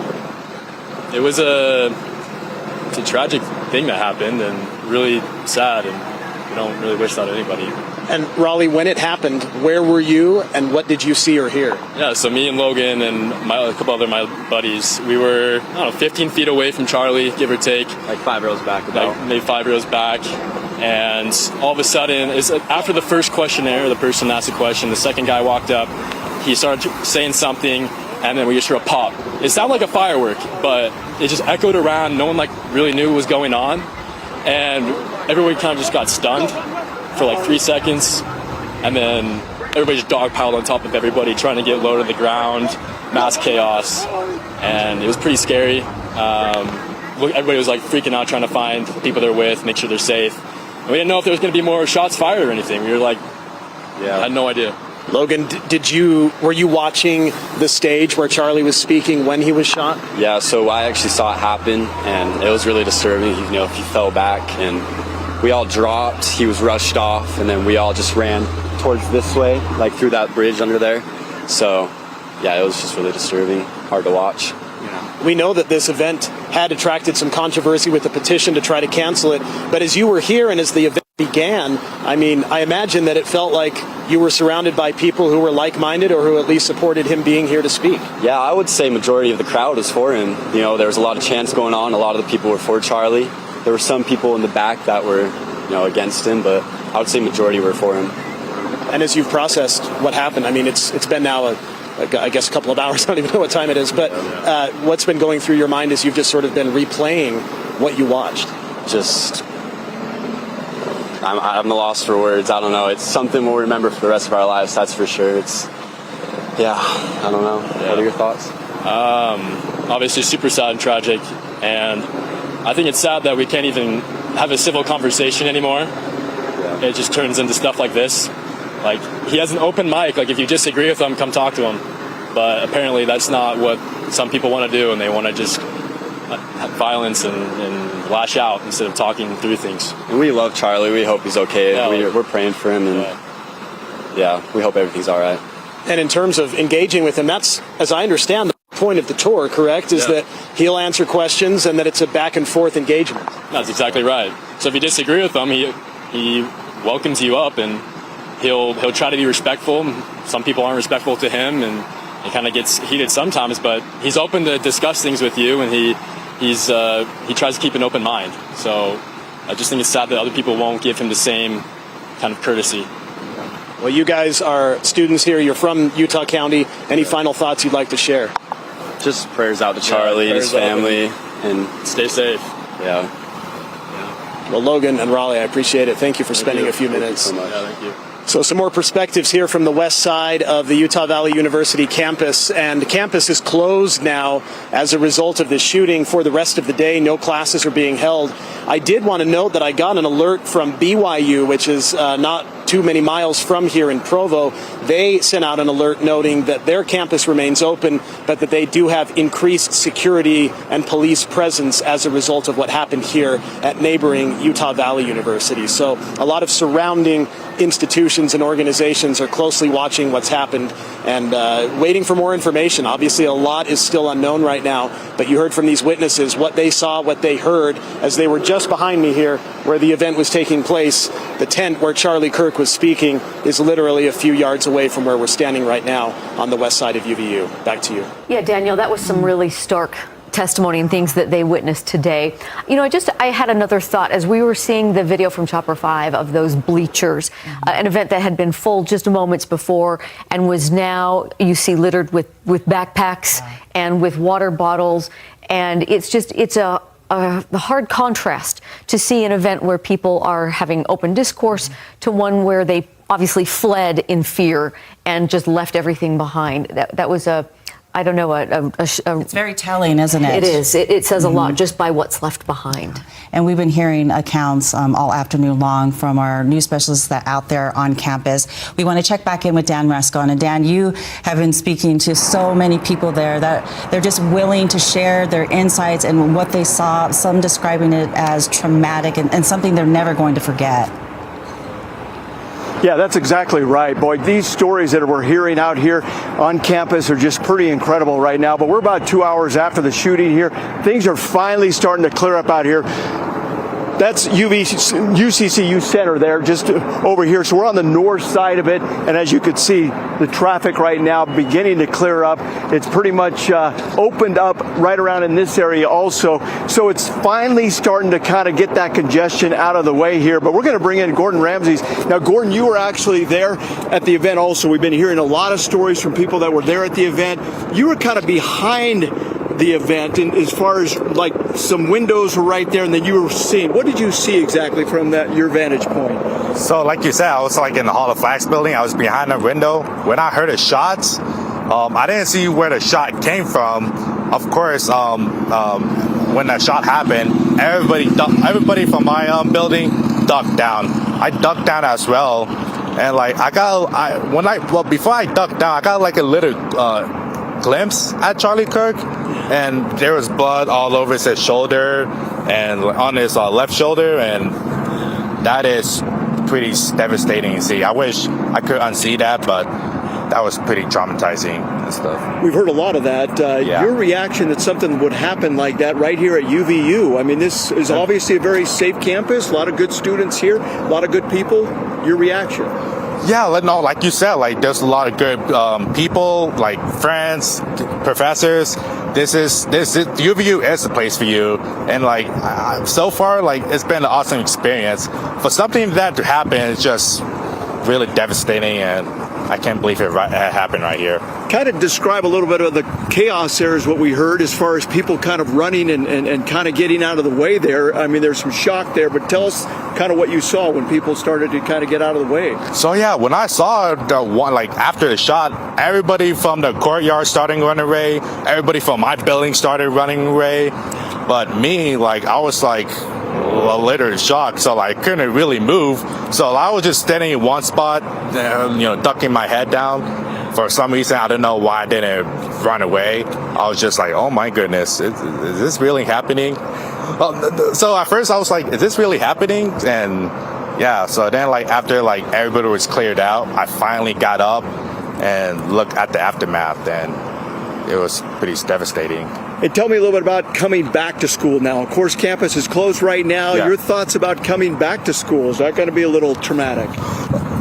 S13: a tragic thing that happened, and really sad, and we don't really wish that on anybody.
S15: And Raleigh, when it happened, where were you, and what did you see or hear?
S13: Yeah, so me and Logan and a couple other my buddies, we were, 15 feet away from Charlie, give or take.
S11: Like 5 rows back about.
S13: Like maybe 5 rows back. And all of a sudden, after the first questionnaire, the person asked a question, the second guy walked up, he started saying something, and then we just heard a pop. It sounded like a firework, but it just echoed around. No one really knew what was going on. And everybody kind of just got stunned for 3 seconds, and then everybody just dogpiled on top of everybody, trying to get low to the ground, mass chaos, and it was pretty scary. Everybody was freaking out, trying to find the people they're with, make sure they're safe. And we didn't know if there was going to be more shots fired or anything. We were I had no idea.
S15: Logan, were you watching the stage where Charlie was speaking when he was shot?
S11: Yeah, so I actually saw it happen, and it was really disturbing. He fell back, and we all dropped. He was rushed off, and then we all just ran towards this way, through that bridge under there. So, yeah, it was just really disturbing, hard to watch.
S15: We know that this event had attracted some controversy with the petition to try to cancel it, but as you were here and as the event began, I imagine that it felt like you were surrounded by people who were like-minded, or who at least supported him being here to speak.
S11: Yeah, I would say majority of the crowd was for him. There was a lot of chants going on. A lot of the people were for Charlie. There were some people in the back that were, against him, but I would say majority were for him.
S15: And as you've processed what happened, it's been now I guess a couple of hours. I don't even know what time it is, but what's been going through your mind as you've just sort of been replaying what you watched?
S11: I'm lost for words. I don't know. It's something we'll remember for the rest of our lives, that's for sure. I don't know. Yeah. What are your thoughts?
S13: Obviously super sad and tragic, and I think it's sad that we can't even have a civil conversation anymore. Yeah. It just turns into stuff like this. He has an open mic. If you disagree with him, come talk to him. But apparently that's not what some people want to do, and they want to just have violence and lash out instead of talking through things.
S11: And we love Charlie. We hope he's okay. Yeah, we're praying for him, and we hope everything's all right.
S15: And in terms of engaging with him, that's, as I understand, the point of the tour, correct? Is that he'll answer questions and that it's a back and forth engagement.
S13: That's exactly right. So if you disagree with him, he welcomes you up, and he'll try to be respectful. Some people aren't respectful to him, and it kind of gets heated sometimes, but he's open to discuss things with you, and he tries to keep an open mind. So I just think it's sad that other people won't give him the same kind of courtesy.
S15: Well, you guys are students here. You're from Utah County. Any final thoughts you'd like to share?
S11: Just prayers out to Charlie and his family, and
S13: stay safe.
S11: Yeah.
S15: Well, Logan and Raleigh, I appreciate it. Thank you for spending a few minutes.
S11: Thank you so much.
S13: Yeah, thank you.
S15: So some more perspectives here from the west side of the Utah Valley University campus, and the campus is closed now as a result of this shooting for the rest of the day. No classes are being held. I did want to note that I got an alert from BYU, which is not too many miles from here in Provo. They sent out an alert noting that their campus remains open, but that they do have increased security and police presence as a result of what happened here at neighboring Utah Valley University. So a lot of surrounding institutions and organizations are closely watching what's happened and waiting for more information. Obviously, a lot is still unknown right now, but you heard from these witnesses what they saw, what they heard as they were just behind me here where the event was taking place. The tent where Charlie Kirk was speaking is literally a few yards away from where we're standing right now on the west side of UVU. Back to you.
S5: Yeah, Daniel, that was some really stark testimony and things that they witnessed today. I had another thought as we were seeing the video from Chopper 5 of those bleachers, an event that had been full just moments before and was now, you see, littered with backpacks and with water bottles. And it's a the hard contrast to see an event where people are having open discourse to one where they obviously fled in fear and just left everything behind. That was I don't know,
S3: it's very telling, isn't it?
S5: It is. It says a lot just by what's left behind.
S3: And we've been hearing accounts all afternoon long from our news specialists that out there on campus. We want to check back in with Dan Rescon. And Dan, you have been speaking to so many people there that they're just willing to share their insights and what they saw, some describing it as traumatic and something they're never going to forget.
S20: Yeah, that's exactly right. Boy, these stories that we're hearing out here on campus are just pretty incredible right now. But we're about 2 hours after the shooting here. Things are finally starting to clear up out here. That's UCCU Center there, just over here. So we're on the north side of it, and as you can see, the traffic right now beginning to clear up. It's pretty much opened up right around in this area also. So it's finally starting to kind of get that congestion out of the way here. But we're going to bring in Gordon Ramses. Now, Gordon, you were actually there at the event also. We've been hearing a lot of stories from people that were there at the event. You were kind of behind the event, and as far as like some windows were right there, and then you were seeing. What did you see exactly from your vantage point?
S14: So, like you said, I was like in the Hall of Flags building. I was behind the window. When I heard the shots, I didn't see where the shot came from. Of course, when that shot happened, everybody from my building ducked down. I ducked down as well, and like before I ducked down, I got like a little glimpse at Charlie Kirk, and there was blood all over his shoulder and on his left shoulder, and that is pretty devastating to see. I wish I could unsee that, but that was pretty traumatizing and stuff.
S20: We've heard a lot of that. Your reaction that something would happen like that right here at UVU. I mean, this is obviously a very safe campus, a lot of good students here, a lot of good people. Your reaction?
S14: Yeah, no, like you said, like there's a lot of good people, like friends, professors. This UVU is the place for you, and like so far, like it's been an awesome experience. For something that to happen, it's just really devastating, and I can't believe it happened right here.
S20: Kind of describe a little bit of the chaos there is what we heard as far as people kind of running and kind of getting out of the way there. I mean, there's some shock there, but tell us kind of what you saw when people started to kind of get out of the way.
S14: So yeah, when I saw the one, like after the shot, everybody from the courtyard started running away. Everybody from my building started running away. But me, like I was like a little shocked, so like, I couldn't really move. So I was just standing in one spot, ducking my head down. For some reason, I don't know why I didn't run away. I was just like, oh my goodness, is this really happening? So at first I was like, is this really happening? And yeah, so then like after like everybody was cleared out, I finally got up and looked at the aftermath, and it was pretty devastating.
S20: And tell me a little bit about coming back to school now. Of course, campus is closed right now. Yeah. Your thoughts about coming back to school? Is that going to be a little traumatic?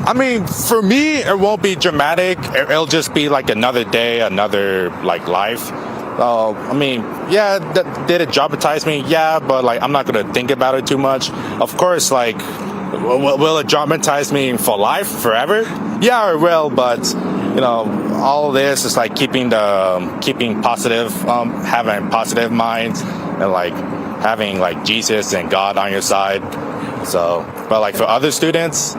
S14: I mean, for me, it won't be dramatic. It'll just be like another day, another like life. I mean, yeah, did it traumatize me? Yeah, but like I'm not going to think about it too much. Of course, like, will it traumatize me for life, forever? Yeah, it will, but all this is like keeping positive, having positive minds, and like having like Jesus and God on your side. So, but like for other students,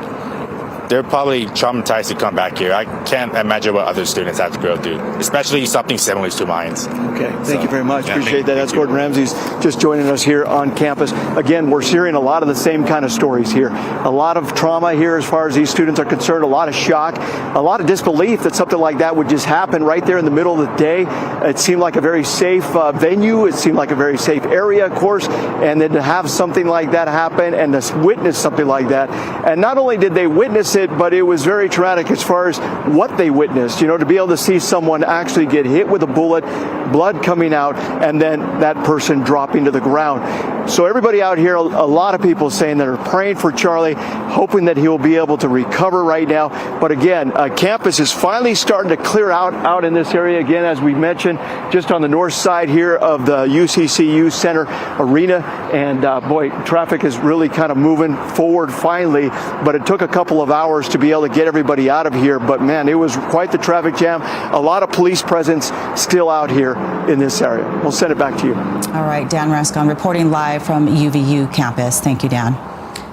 S14: they're probably traumatized to come back here. I can't imagine what other students have to go through, especially something similar to mine.
S20: Okay, thank you very much. Appreciate that. That's Gordon Ramses just joining us here on campus. Again, we're hearing a lot of the same kind of stories here. A lot of trauma here as far as these students are concerned, a lot of shock, a lot of disbelief that something like that would just happen right there in the middle of the day. It seemed like a very safe venue. It seemed like a very safe area, of course, and then to have something like that happen and to witness something like that. And not only did they witness it, but it was very traumatic as far as what they witnessed. To be able to see someone actually get hit with a bullet, blood coming out, and then that person dropping to the ground. So everybody out here, a lot of people saying that are praying for Charlie, hoping that he will be able to recover right now. But again, campus is finally starting to clear out in this area again, as we mentioned, just on the north side here of the UCCU Center Arena. And boy, traffic is really kind of moving forward finally, but it took a couple of hours hours to be able to get everybody out of here. But man, it was quite the traffic jam. A lot of police presence still out here in this area. We'll send it back to you.
S3: All right, Dan Rascon reporting live from UVU campus. Thank you, Dan.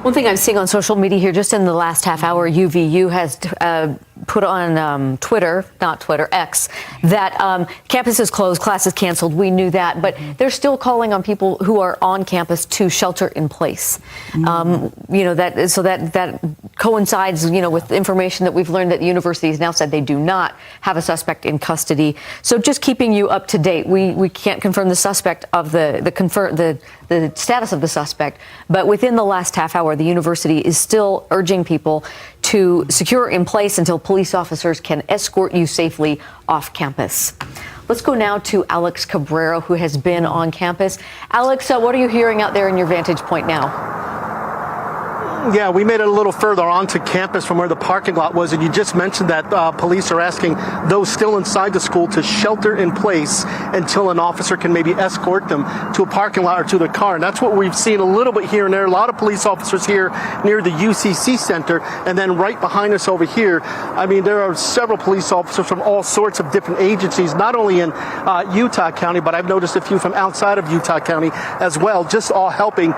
S5: One thing I'm seeing on social media here, just in the last half hour, UVU has put on X, that campus is closed, classes canceled. We knew that, but they're still calling on people who are on campus to shelter in place. That coincides, with information that we've learned that the university has now said they do not have a suspect in custody. So just keeping you up to date, we can't confirm the suspect of the status of the suspect, but within the last half hour, the university is still urging people to secure in place until police officers can escort you safely off campus. Let's go now to Alex Cabrera, who has been on campus. Alex, what are you hearing out there in your vantage point now?
S8: Yeah, we made it a little further onto campus from where the parking lot was, and you just mentioned that police are asking those still inside the school to shelter in place until an officer can maybe escort them to a parking lot or to their car. And that's what we've seen a little bit here and there. A lot of police officers here near the UCC Center, and then right behind us over here, I mean, there are several police officers from all sorts of different agencies, not only in Utah County, but I've noticed a few from outside of Utah County as well, just all helping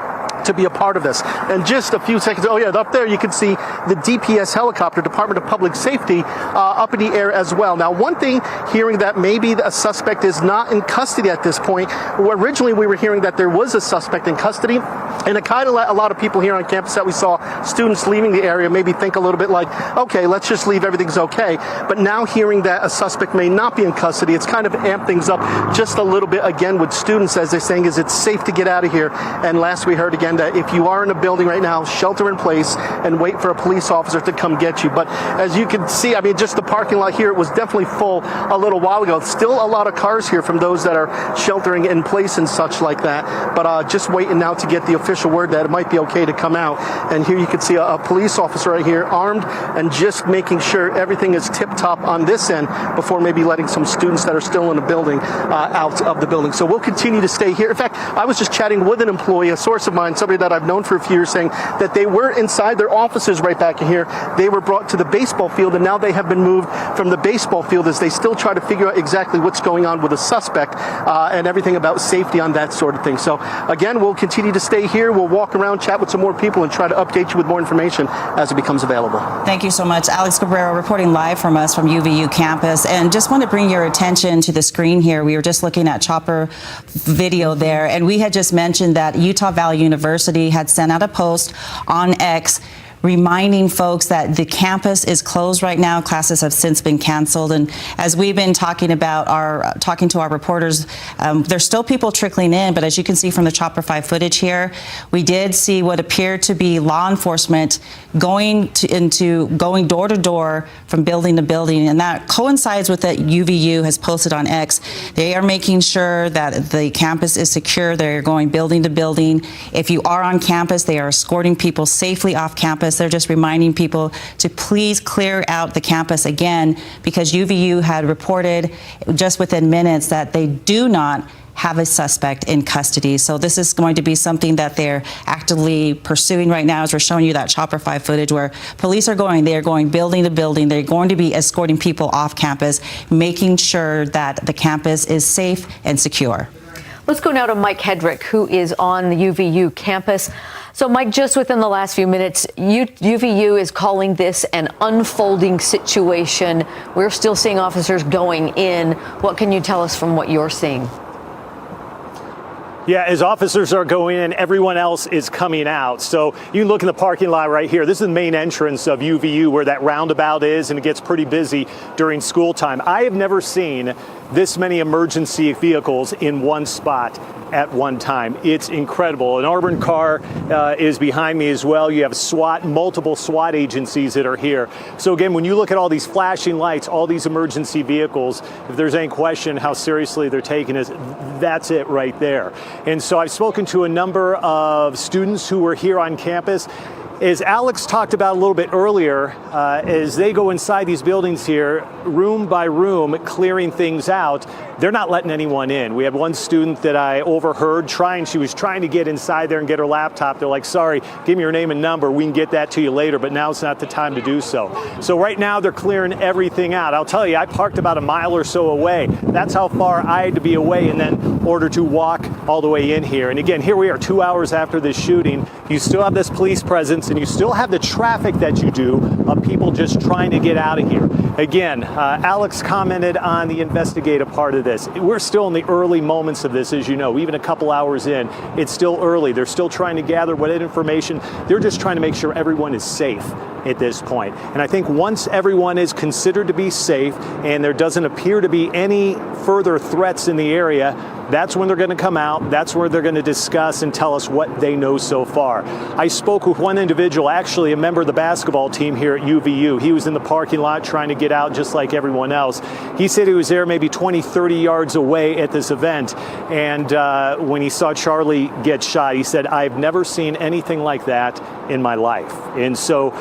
S8: to be a part of this. And just a few seconds, up there you can see the DPS helicopter, Department of Public Safety, up in the air as well. Now, one thing, hearing that maybe a suspect is not in custody at this point. Originally, we were hearing that there was a suspect in custody, and it kind of let a lot of people here on campus that we saw students leaving the area maybe think a little bit like, okay, let's just leave, everything's okay. But now hearing that a suspect may not be in custody, it's kind of amped things up just a little bit again with students, as they're saying, is it's safe to get out of here. And last we heard again that if you are in a building right now, shelter in place and wait for a police officer to come get you. But as you can see, I mean, just the parking lot here, it was definitely full a little while ago. Still a lot of cars here from those that are sheltering in place and such like that. But just waiting now to get the official word that it might be okay to come out. And here you can see a police officer right here, armed, and just making sure everything is tip-top on this end before maybe letting some students that are still in the building out of the building. So we'll continue to stay here. In fact, I was just chatting with an employee, a source of mine, somebody that I've known for a few years, saying that they were inside their offices right back in here. They were brought to the baseball field, and now they have been moved from the baseball field as they still try to figure out exactly what's going on with a suspect and everything about safety on that sort of thing. So again, we'll continue to stay here. We'll walk around, chat with some more people, and try to update you with more information as it becomes available.
S3: Thank you so much. Alex Cabrera reporting live from us from UVU campus. And just want to bring your attention to the screen here. We were just looking at chopper video there, and we had just mentioned that Utah Valley University had sent out a post on X reminding folks that the campus is closed right now. Classes have since been canceled. And as we've been talking to our reporters, there's still people trickling in, but as you can see from the Chopper 5 footage here, we did see what appeared to be law enforcement going door to door from building to building, and that coincides with what UVU has posted on X. They are making sure that the campus is secure. They're going building to building. If you are on campus, they are escorting people safely off campus. They're just reminding people to please clear out the campus again, because UVU had reported just within minutes that they do not have a suspect in custody. So this is going to be something that they're actively pursuing right now, as we're showing you that Chopper 5 footage where police are going building to building. They're going to be escorting people off campus, making sure that the campus is safe and secure.
S5: Let's go now to Mike Hedrick, who is on the UVU campus. So, Mike, just within the last few minutes, UVU is calling this an unfolding situation. We're still seeing officers going in. What can you tell us from what you're seeing?
S20: Yeah, as officers are going in, everyone else is coming out. So you can look in the parking lot right here. This is the main entrance of UVU where that roundabout is, and it gets pretty busy during school time. I have never seen this many emergency vehicles in one spot at one time. It's incredible. An armored car is behind me as well. You have multiple SWAT agencies that are here. So again, when you look at all these flashing lights, all these emergency vehicles, if there's any question how seriously they're taking it, that's it right there. And so I've spoken to a number of students who were here on campus.
S15: as Alex talked about a little bit earlier, as they go inside these buildings here, room by room, clearing things out, they're not letting anyone in. We had one student that I overheard she was trying to get inside there and get her laptop. They're like, sorry, give me your name and number. We can get that to you later, but now's not the time to do so. So right now they're clearing everything out. I'll tell you, I parked about a mile or so away. That's how far I had to be away in order to walk all the way in here. And again, here we are 2 hours after this shooting. You still have this police presence and you still have the traffic that you do of people just trying to get out of here. Again, Alex commented on the investigative part of this. We're still in the early moments of this, as you know, even a couple hours in. It's still early. They're still trying to gather what information. They're just trying to make sure everyone is safe at this point. And I think once everyone is considered to be safe and there doesn't appear to be any further threats in the area, that's when they're going to come out. That's where they're going to discuss and tell us what they know so far. I spoke with one individual, actually a member of the basketball team here at UVU. He was in the parking lot trying to get out just like everyone else. He said he was there maybe 20, 30 yards away at this event. And when he saw Charlie get shot, he said, I've never seen anything like that in my life. And so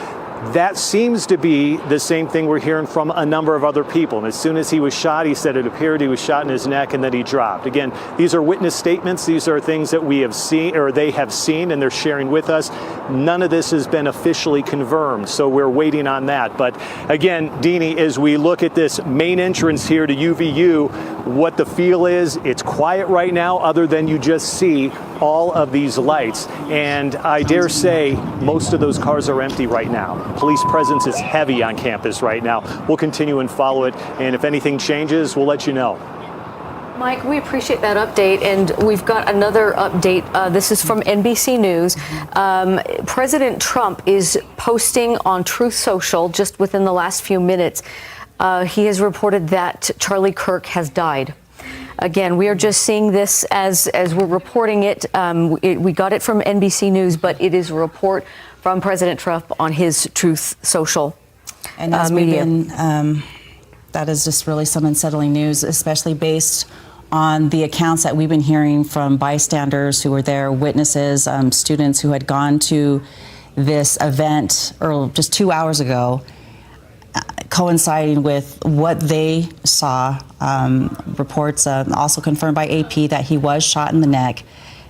S15: that seems to be the same thing we're hearing from a number of other people. And as soon as he was shot, he said it appeared he was shot in his neck and then he dropped. Again, these are witness statements. These are things that we have seen, or they have seen, and they're sharing with us. None of this has been officially confirmed, so we're waiting on that. But again, Deanie, as we look at this main entrance here to UVU, what the feel is, it's quiet right now, other than you just see all of these lights. And I dare say most of those cars are empty right now. Police presence is heavy on campus right now. We'll continue and follow it, and if anything changes, we'll let you know.
S5: Mike, we appreciate that update, and we've got another update. This is from NBC News. President Trump is posting on Truth Social just within the last few minutes. He has reported that Charlie Kirk has died. Again, we are just seeing this as we're reporting it. We got it from NBC News, but it is a report from President Trump on his Truth Social
S3: and as
S5: media.
S3: That is just really some unsettling news, especially based on the accounts that we've been hearing from bystanders who were there, witnesses, students who had gone to this event just 2 hours ago, coinciding with what they saw. Reports also confirmed by AP that he was shot in the neck.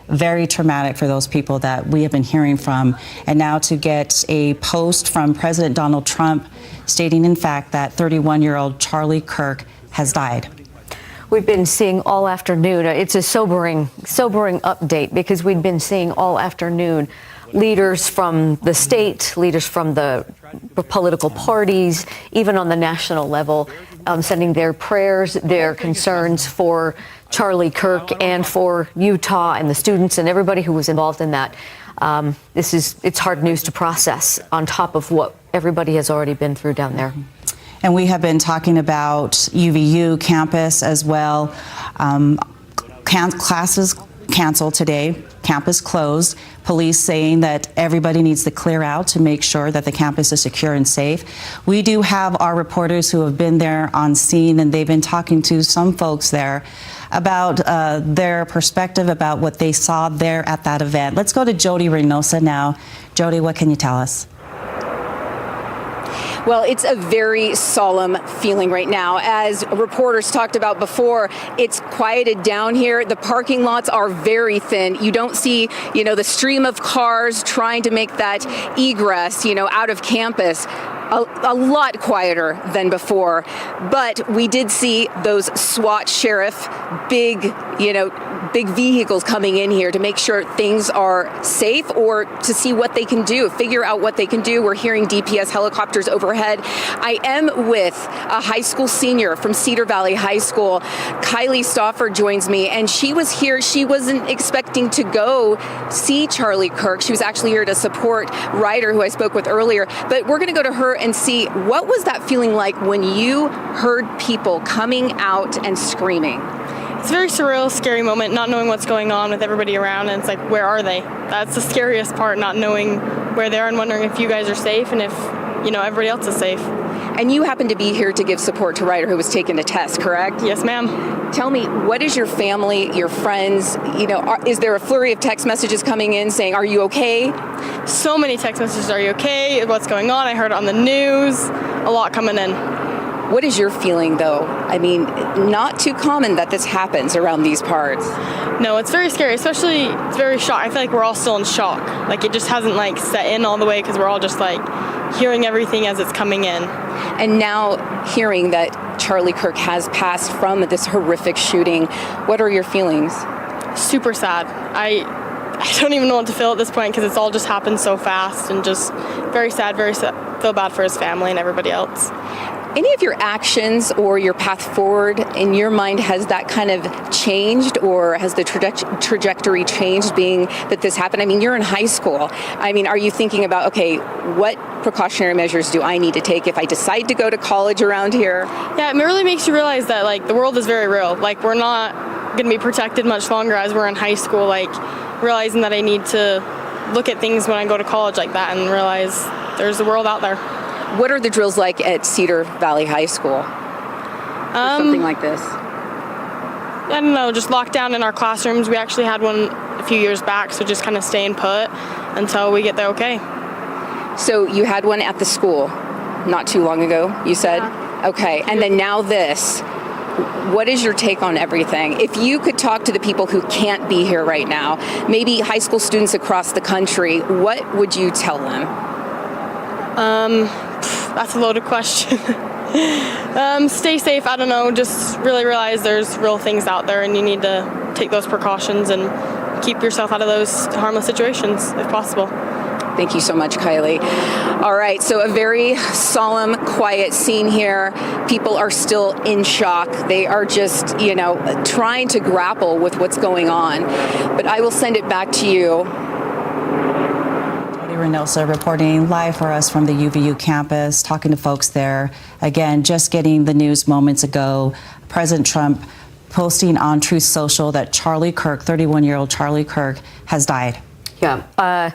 S3: Very traumatic for those people that we have been hearing from. And now to get a post from President Donald Trump stating, in fact, that 31-year-old Charlie Kirk has died.
S5: We've been seeing all afternoon. It's a sobering update, because we've been seeing all afternoon leaders from the state, leaders from the political parties, even on the national level, sending their prayers, their concerns for Charlie Kirk and for Utah and the students and everybody who was involved in that. It's hard news to process on top of what everybody has already been through down there.
S3: And we have been talking about UVU campus as well. Classes canceled today, campus closed. Police saying that everybody needs to clear out to make sure that the campus is secure and safe. We do have our reporters who have been there on scene, and they've been talking to some folks there about their perspective about what they saw there at that event. Let's go to Jody Reynosa now. Jody, what can you tell us?
S24: Well, it's a very solemn feeling right now. As reporters talked about before, it's quieted down here. The parking lots are very thin. You don't see, the stream of cars trying to make that egress, out of campus. A lot quieter than before. But we did see those SWAT sheriff, big vehicles coming in here to make sure things are safe, or to see what they can do, figure out what they can do. We're hearing DPS helicopters overhead. I am with a high school senior from Cedar Valley High School. Kylie Stauffer joins me, and she was here. She wasn't expecting to go see Charlie Kirk. She was actually here to support Ryder, who I spoke with earlier. But we're going to go to her and see, what was that feeling like when you heard people coming out and screaming?
S10: It's a very surreal, scary moment, not knowing what's going on with everybody around, and it's like, where are they? That's the scariest part, not knowing where they are and wondering if you guys are safe and if, everybody else is safe.
S24: And you happen to be here to give support to Ryder, who was taking a test, correct?
S10: Yes, ma'am.
S24: Tell me, what is your family, your friends, is there a flurry of text messages coming in saying, are you okay?
S10: So many text messages, are you okay? What's going on? I heard it on the news. A lot coming in.
S24: What is your feeling, though? I mean, not too common that this happens around these parts.
S10: No, it's very scary, especially it's very shock. I feel like we're all still in shock. Like it just hasn't set in all the way because we're all just hearing everything as it's coming in.
S24: And now hearing that Charlie Kirk has passed from this horrific shooting, what are your feelings?
S10: Super sad. I don't even know what to feel at this point because it's all just happened so fast and just very sad, feel bad for his family and everybody else.
S24: Any of your actions or your path forward in your mind, has that kind of changed, or has the trajectory changed being that this happened? I mean, you're in high school. I mean, are you thinking about, okay, what precautionary measures do I need to take if I decide to go to college around here?
S10: Yeah, it really makes you realize that the world is very real. We're not going to be protected much longer as we're in high school. Realizing that I need to look at things when I go to college like that and realize there's a world out there.
S24: What are the drills like at Cedar Valley High School? Something like this?
S10: I don't know, just locked down in our classrooms. We actually had one a few years back, so just kind of staying put until we get there okay.
S24: So you had one at the school not too long ago, you said?
S10: Yeah.
S24: Okay, and then now this. What is your take on everything? If you could talk to the people who can't be here right now, maybe high school students across the country, what would you tell them?
S10: That's a loaded question. Stay safe. I don't know. Just really realize there's real things out there and you need to take those precautions and keep yourself out of those harmless situations if possible.
S24: Thank you so much, Kylie. All right, so a very solemn, quiet scene here. People are still in shock. They are just, trying to grapple with what's going on. But I will send it back to you.
S3: Reynosa reporting live for us from the UVU campus, talking to folks there. Again, just getting the news moments ago. President Trump posting on Truth Social that Charlie Kirk, 31-year-old Charlie Kirk, has died.
S5: Yeah,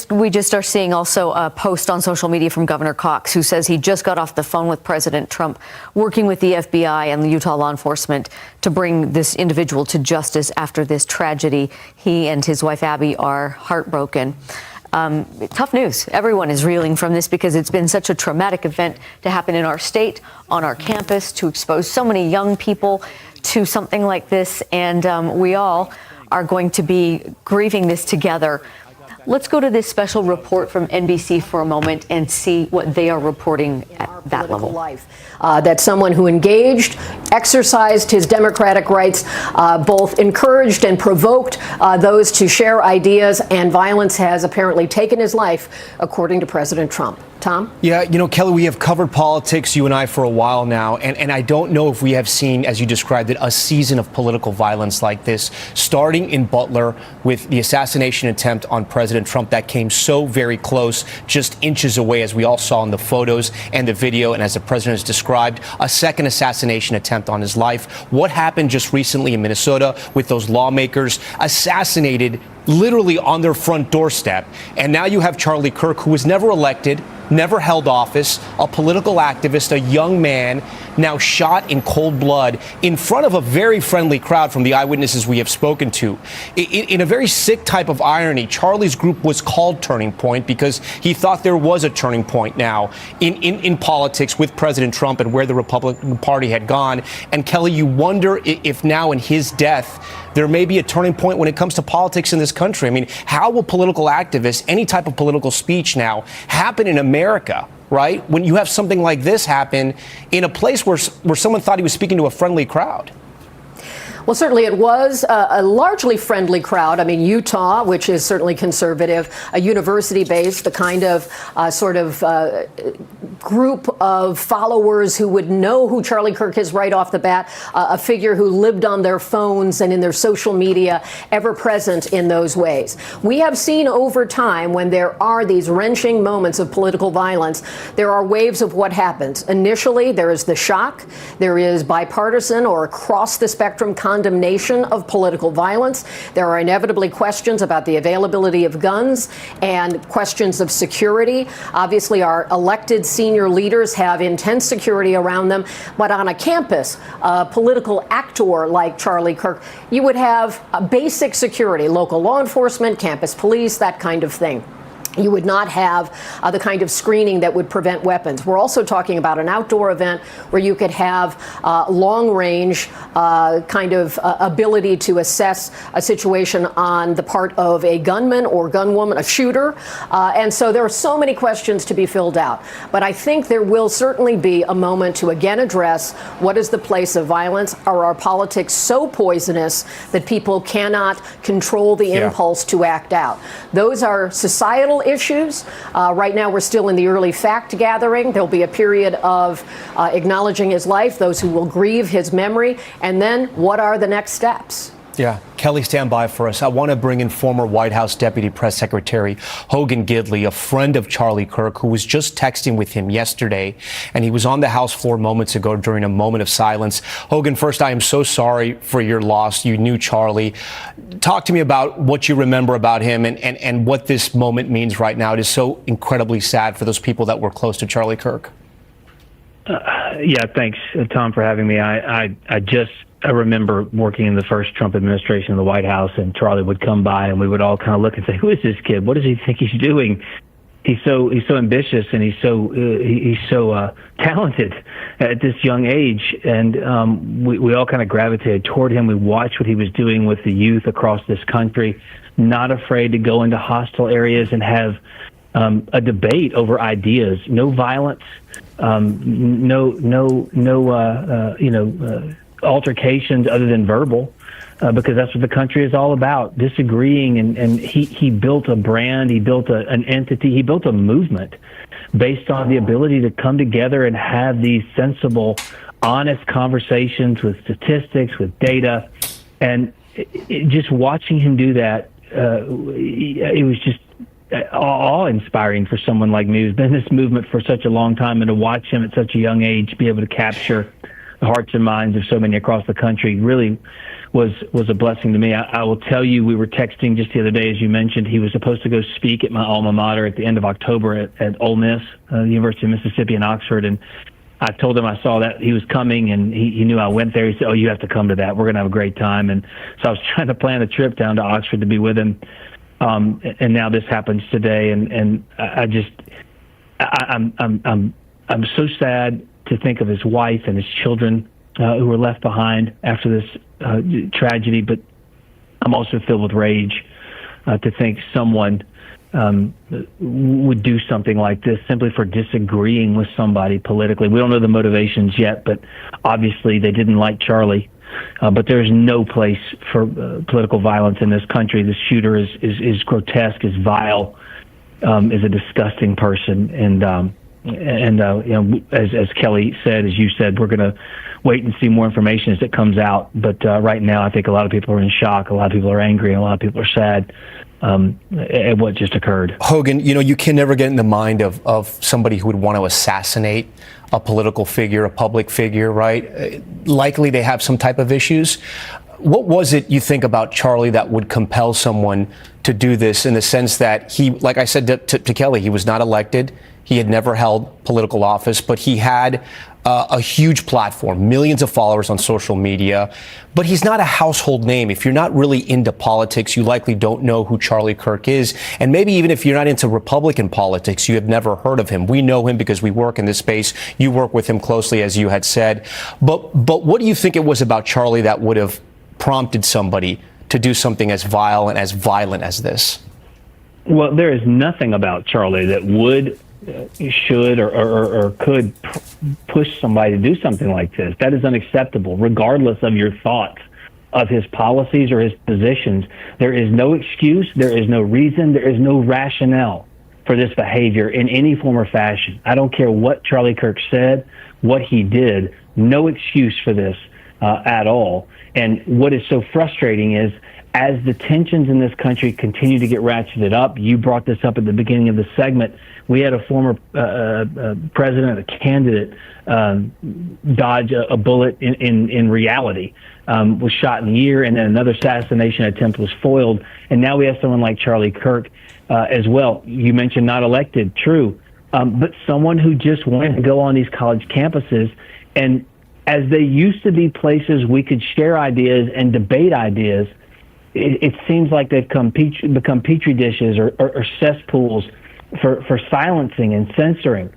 S5: we just are seeing also a post on social media from Governor Cox, who says he just got off the phone with President Trump, working with the FBI and the Utah law enforcement to bring this individual to justice after this tragedy. He and his wife Abby are heartbroken. Tough news. Everyone is reeling from this because it's been such a traumatic event to happen in our state, on our campus, to expose so many young people to something like this. And we all are going to be grieving this together. Let's go to this special report from NBC for a moment and see what they are reporting at that level.
S16: Life. That someone who engaged, exercised his democratic rights, both encouraged and provoked those to share ideas, and violence has apparently taken his life, according to President Trump. Tom?
S17: Yeah, Kelly, we have covered politics, you and I, for a while now, and I don't know if we have seen, as you described it, a season of political violence like this, starting in Butler with the assassination attempt on President Trump that came so very close, just inches away, as we all saw in the photos and the video, and as the president has described, a second assassination attempt on his life. What happened just recently in Minnesota with those lawmakers assassinated literally on their front doorstep. And now you have Charlie Kirk, who was never elected, never held office, a political activist, a young man, now shot in cold blood in front of a very friendly crowd from the eyewitnesses we have spoken to. In a very sick type of irony, Charlie's group was called Turning Point because he thought there was a turning point now in politics with President Trump and where the Republican Party had gone. And Kelly, you wonder if now in his death, there may be a turning point when it comes to politics in this country. I mean, how will political activists, any type of political speech now, happen in America, right? When you have something like this happen in a place where someone thought he was speaking to a friendly crowd.
S16: Well, certainly it was a largely friendly crowd. I mean, Utah, which is certainly conservative, a university-based, the kind of group of followers who would know who Charlie Kirk is right off the bat, a figure who lived on their phones and in their social media, ever present in those ways. We have seen over time, when there are these wrenching moments of political violence, there are waves of what happens. Initially, there is the shock. There is bipartisan or across the spectrum condemnation of political violence. There are inevitably questions about the availability of guns and questions of security. Obviously, our elected senior leaders have intense security around them, but on a campus, a political actor like Charlie Kirk, you would have basic security, local law enforcement, campus police, that kind of thing. You would not have the kind of screening that would prevent weapons. We're also talking about an outdoor event where you could have long-range kind of ability to assess a situation on the part of a gunman or gunwoman, a shooter. And so there are so many questions to be filled out. But I think there will certainly be a moment to again address what is the place of violence. Are our politics so poisonous that people cannot control the impulse to act out? Those are societal issues. Right now, we're still in the early fact gathering. There'll be a period of acknowledging his life, those who will grieve his memory, and then what are the next steps?
S17: Yeah. Kelly, stand by for us. I want to bring in former White House Deputy Press Secretary Hogan Gidley, a friend of Charlie Kirk, who was just texting with him yesterday, and he was on the House floor moments ago during a moment of silence. Hogan, first, I am so sorry for your loss. You knew Charlie. Talk to me about what you remember about him and what this moment means right now. It is so incredibly sad for those people that were close to Charlie Kirk.
S12: Yeah, thanks, Tom, for having me. I remember working in the first Trump administration in the White House, and Charlie would come by, and we would all kind of look and say, "Who is this kid? What does he think he's doing?" He's so ambitious, and he's so talented at this young age, and we all kind of gravitated toward him. We watched what he was doing with the youth across this country, not afraid to go into hostile areas and have a debate over ideas. No violence, altercations other than verbal, because that's what the country is all about, disagreeing. And he built a brand, he built an entity, he built a movement based on the ability to come together and have these sensible, honest conversations with statistics, with data. And just watching him do that, it was just awe-inspiring for someone like me who's been in this movement for such a long time, and to watch him at such a young age be able to capture the hearts and minds of so many across the country really was a blessing to me. I will tell you, we were texting just the other day, as you mentioned. He was supposed to go speak at my alma mater at the end of October at Ole Miss, the University of Mississippi in Oxford, and I told him I saw that he was coming, and he knew I went there. He said, "Oh, you have to come to that. We're going to have a great time." And so I was trying to plan a trip down to Oxford to be with him. And now this happens today, and I'm so sad to think of his wife and his children who were left behind after this tragedy. But I'm also filled with rage to think someone would do something like this simply for disagreeing with somebody politically. We don't know the motivations yet, but obviously they didn't like Charlie. But there's no place for political violence in this country. The shooter is grotesque, is vile, is a disgusting person, and as Kelly said, as you said, we're going to wait and see more information as it comes out. But right now, I think a lot of people are in shock. A lot of people are angry, and a lot of people are sad at what just occurred.
S17: Hogan, you can never get in the mind of somebody who would want to assassinate a political figure, a public figure, right? Likely they have some type of issues. What was it you think about Charlie that would compel someone to do this, in the sense that he, like I said to Kelly, he was not elected. He had never held political office, but he had a huge platform, millions of followers on social media. But he's not a household name. If you're not really into politics, you likely don't know who Charlie Kirk is. And maybe even if you're not into Republican politics, you have never heard of him. We know him because we work in this space. You work with him closely, as you had said. But what do you think it was about Charlie that would have prompted somebody to do something as vile and as violent as this?
S12: Well, there is nothing about Charlie that would, should, or could push somebody to do something like this. That is unacceptable, regardless of your thoughts of his policies or his positions. There is no excuse, there is no reason, there is no rationale for this behavior in any form or fashion. I don't care what Charlie Kirk said, what he did, no excuse for this at all. And what is so frustrating is, as the tensions in this country continue to get ratcheted up, you brought this up at the beginning of the segment. We had a former president, a candidate, dodge a bullet in reality, was shot in the ear, and then another assassination attempt was foiled. And now we have someone like Charlie Kirk as well. You mentioned not elected, true, but someone who just wanted to go on these college campuses. And as they used to be places we could share ideas and debate ideas, it seems like they've become petri dishes or cesspools for silencing and censoring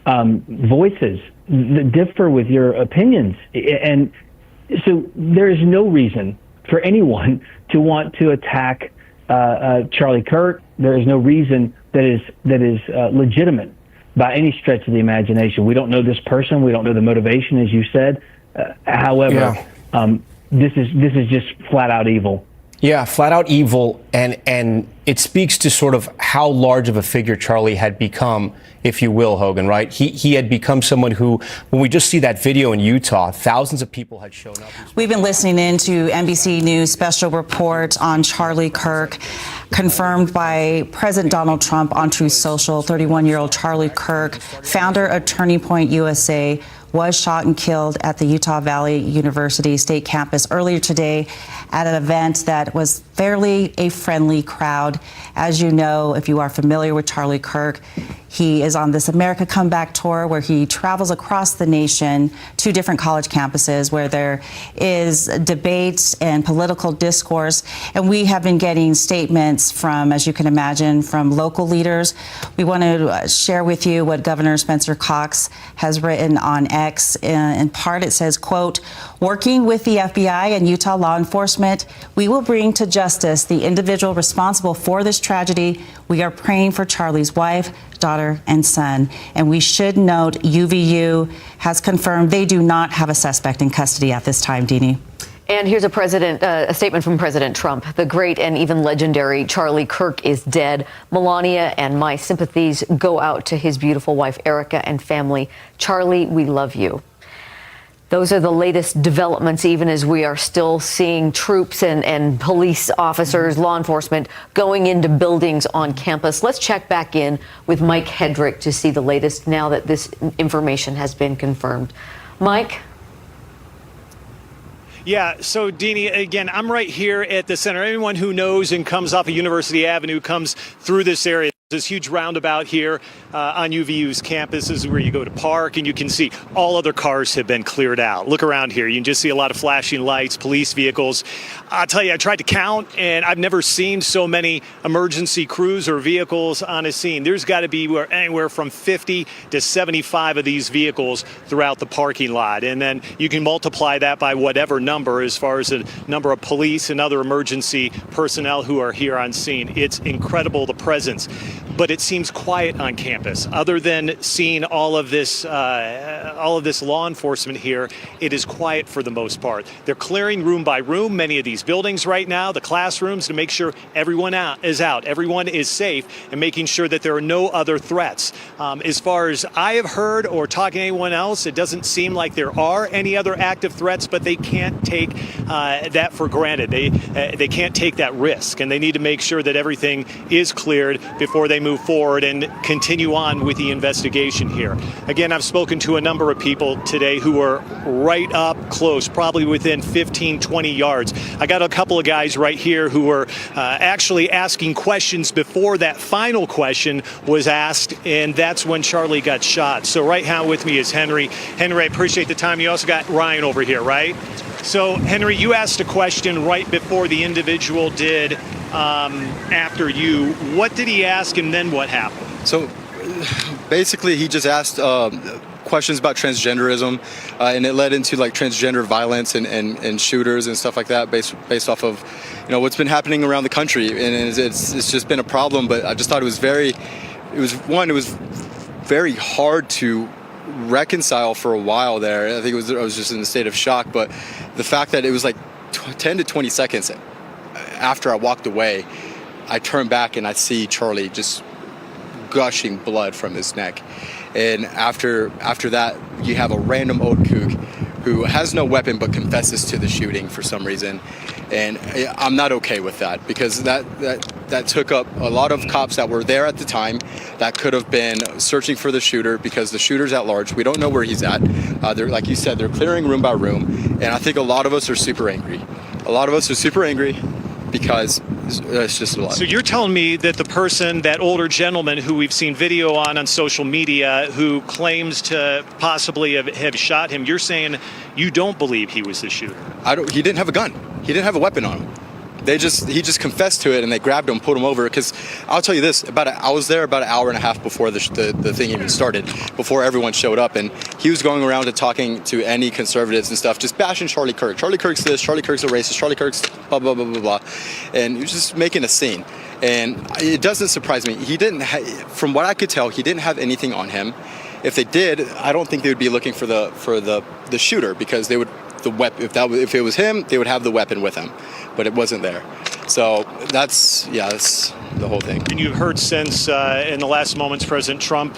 S12: voices that differ with your opinions. And so there is no reason for anyone to want to attack Charlie Kirk. There is no reason that is legitimate by any stretch of the imagination. We don't know this person. We don't know the motivation, as you said. However, this is just flat out evil.
S17: Yeah, flat out evil, and it speaks to sort of how large of a figure Charlie had become, if you will, Hogan, right? He had become someone who, when we just see that video in Utah, thousands of people had shown up.
S3: We've been listening in to NBC News special report on Charlie Kirk, confirmed by President Donald Trump on Truth Social. 31-year-old Charlie Kirk, founder of Turning Point USA, was shot and killed at the Utah Valley University State Campus earlier today at an event that was fairly a friendly crowd. As you know, if you are familiar with Charlie Kirk, he is on this America Comeback tour where he travels across the nation to different college campuses where there is debates and political discourse. And we have been getting statements from, as you can imagine, from local leaders. We want to share with you what Governor Spencer Cox has written on X. In part, it says, quote, "Working with the FBI and Utah law enforcement, we will bring to justice the individual responsible for this tragedy. We are praying for Charlie's wife, daughter, and son." And we should note UVU has confirmed they do not have a suspect in custody at this time, Deanie.
S5: And here's a statement from President Trump. "The great and even legendary Charlie Kirk is dead. Melania and my sympathies go out to his beautiful wife, Erica, and family. Charlie, we love you." Those are the latest developments, even as we are still seeing troops and police officers, law enforcement going into buildings on campus. Let's check back in with Mike Hedrick to see the latest now that this information has been confirmed. Mike?
S15: Yeah, so Deanie, again, I'm right here at the center. Anyone who knows and comes off of University Avenue comes through this area. This huge roundabout here on UVU's campus is where you go to park, and you can see all other cars have been cleared out. Look around here. You can just see a lot of flashing lights, police vehicles. I'll tell you, I tried to count, and I've never seen so many emergency crews or vehicles on a scene. There's got to be anywhere from 50 to 75 of these vehicles throughout the parking lot. And then you can multiply that by whatever number as far as the number of police and other emergency personnel who are here on scene. It's incredible, the presence. But it seems quiet on campus. Other than seeing all of this law enforcement here, it is quiet for the most part. They're clearing room by room many of these buildings right now, the classrooms, to make sure everyone is out, everyone is safe, and making sure that there are no other threats. As far as I have heard or talking to anyone else, it doesn't seem like there are any other active threats, but they can't take that for granted. They can't take that risk, and they need to make sure that everything is cleared before they move forward and continue on with the investigation here. Again, I've spoken to a number of people today who are right up close, probably within 15, 20 yards. I got a couple of guys right here who were actually asking questions before that final question was asked, and that's when Charlie got shot. So right now with me is Henry. Henry, I appreciate the time. You also got Ryan over here, right? So, Henry, you asked a question right before the individual did after you. What did he ask, and then what happened?
S1: So basically he just asked questions about transgenderism, and it led into like transgender violence and shooters and stuff like that based off of what's been happening around the country, and it's just been a problem. But I just thought it was very hard to reconcile for a while there. I think I was just in a state of shock, but the fact that it was like 10 to 20 seconds after I walked away, I turn back and I see Charlie just gushing blood from his neck. And after that, you have a random old kook who has no weapon but confesses to the shooting for some reason. And I'm not okay with that, because that took up a lot of cops that were there at the time that could have been searching for the shooter, because the shooter's at large. We don't know where he's at. They're, like you said, they're clearing room by room. And I think a lot of us are super angry. Because it's just a lot.
S18: So you're telling me that the person, that older gentleman who we've seen video on social media, who claims to possibly have shot him, you're saying you don't believe he was the shooter?
S1: He didn't have a gun. He didn't have a weapon on him. He just confessed to it, and they grabbed him, pulled him over. Because I'll tell you this, I was there about an hour and a half before the thing even started, before everyone showed up, and he was going around and talking to any conservatives and stuff, just bashing Charlie Kirk. Charlie Kirk's this, Charlie Kirk's a racist, Charlie Kirk's blah, blah, blah, blah, blah. And he was just making a scene. And it doesn't surprise me. He didn't, from what I could tell, he didn't have anything on him. If they did, I don't think they would be looking for the shooter, because they would, if it was him, they would have the weapon with him, but it wasn't there. So that's the whole thing.
S18: And you've heard since in the last moments, President Trump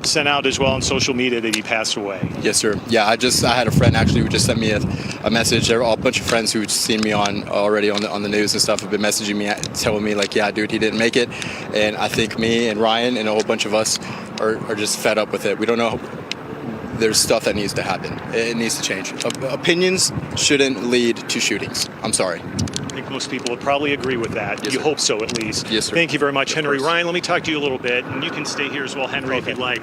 S18: sent out as well on social media that he passed away.
S1: Yes, sir. Yeah, I had a friend actually who just sent me a message. There were a bunch of friends who'd seen me already on the news and stuff have been messaging me, telling me like, yeah, dude, he didn't make it. And I think me and Ryan and a whole bunch of us are just fed up with it. We don't know. There's stuff that needs to happen. It needs to change. Opinions shouldn't lead to shootings. I'm sorry.
S18: I think most people would probably agree with that.
S1: Yes,
S18: you
S1: sir.
S18: Hope so, at least.
S1: Yes, sir.
S18: Thank you very much,
S1: Of
S18: Henry.
S1: course.
S18: Ryan, let me talk to you a little bit, and you can stay here as well, Henry, if you'd like.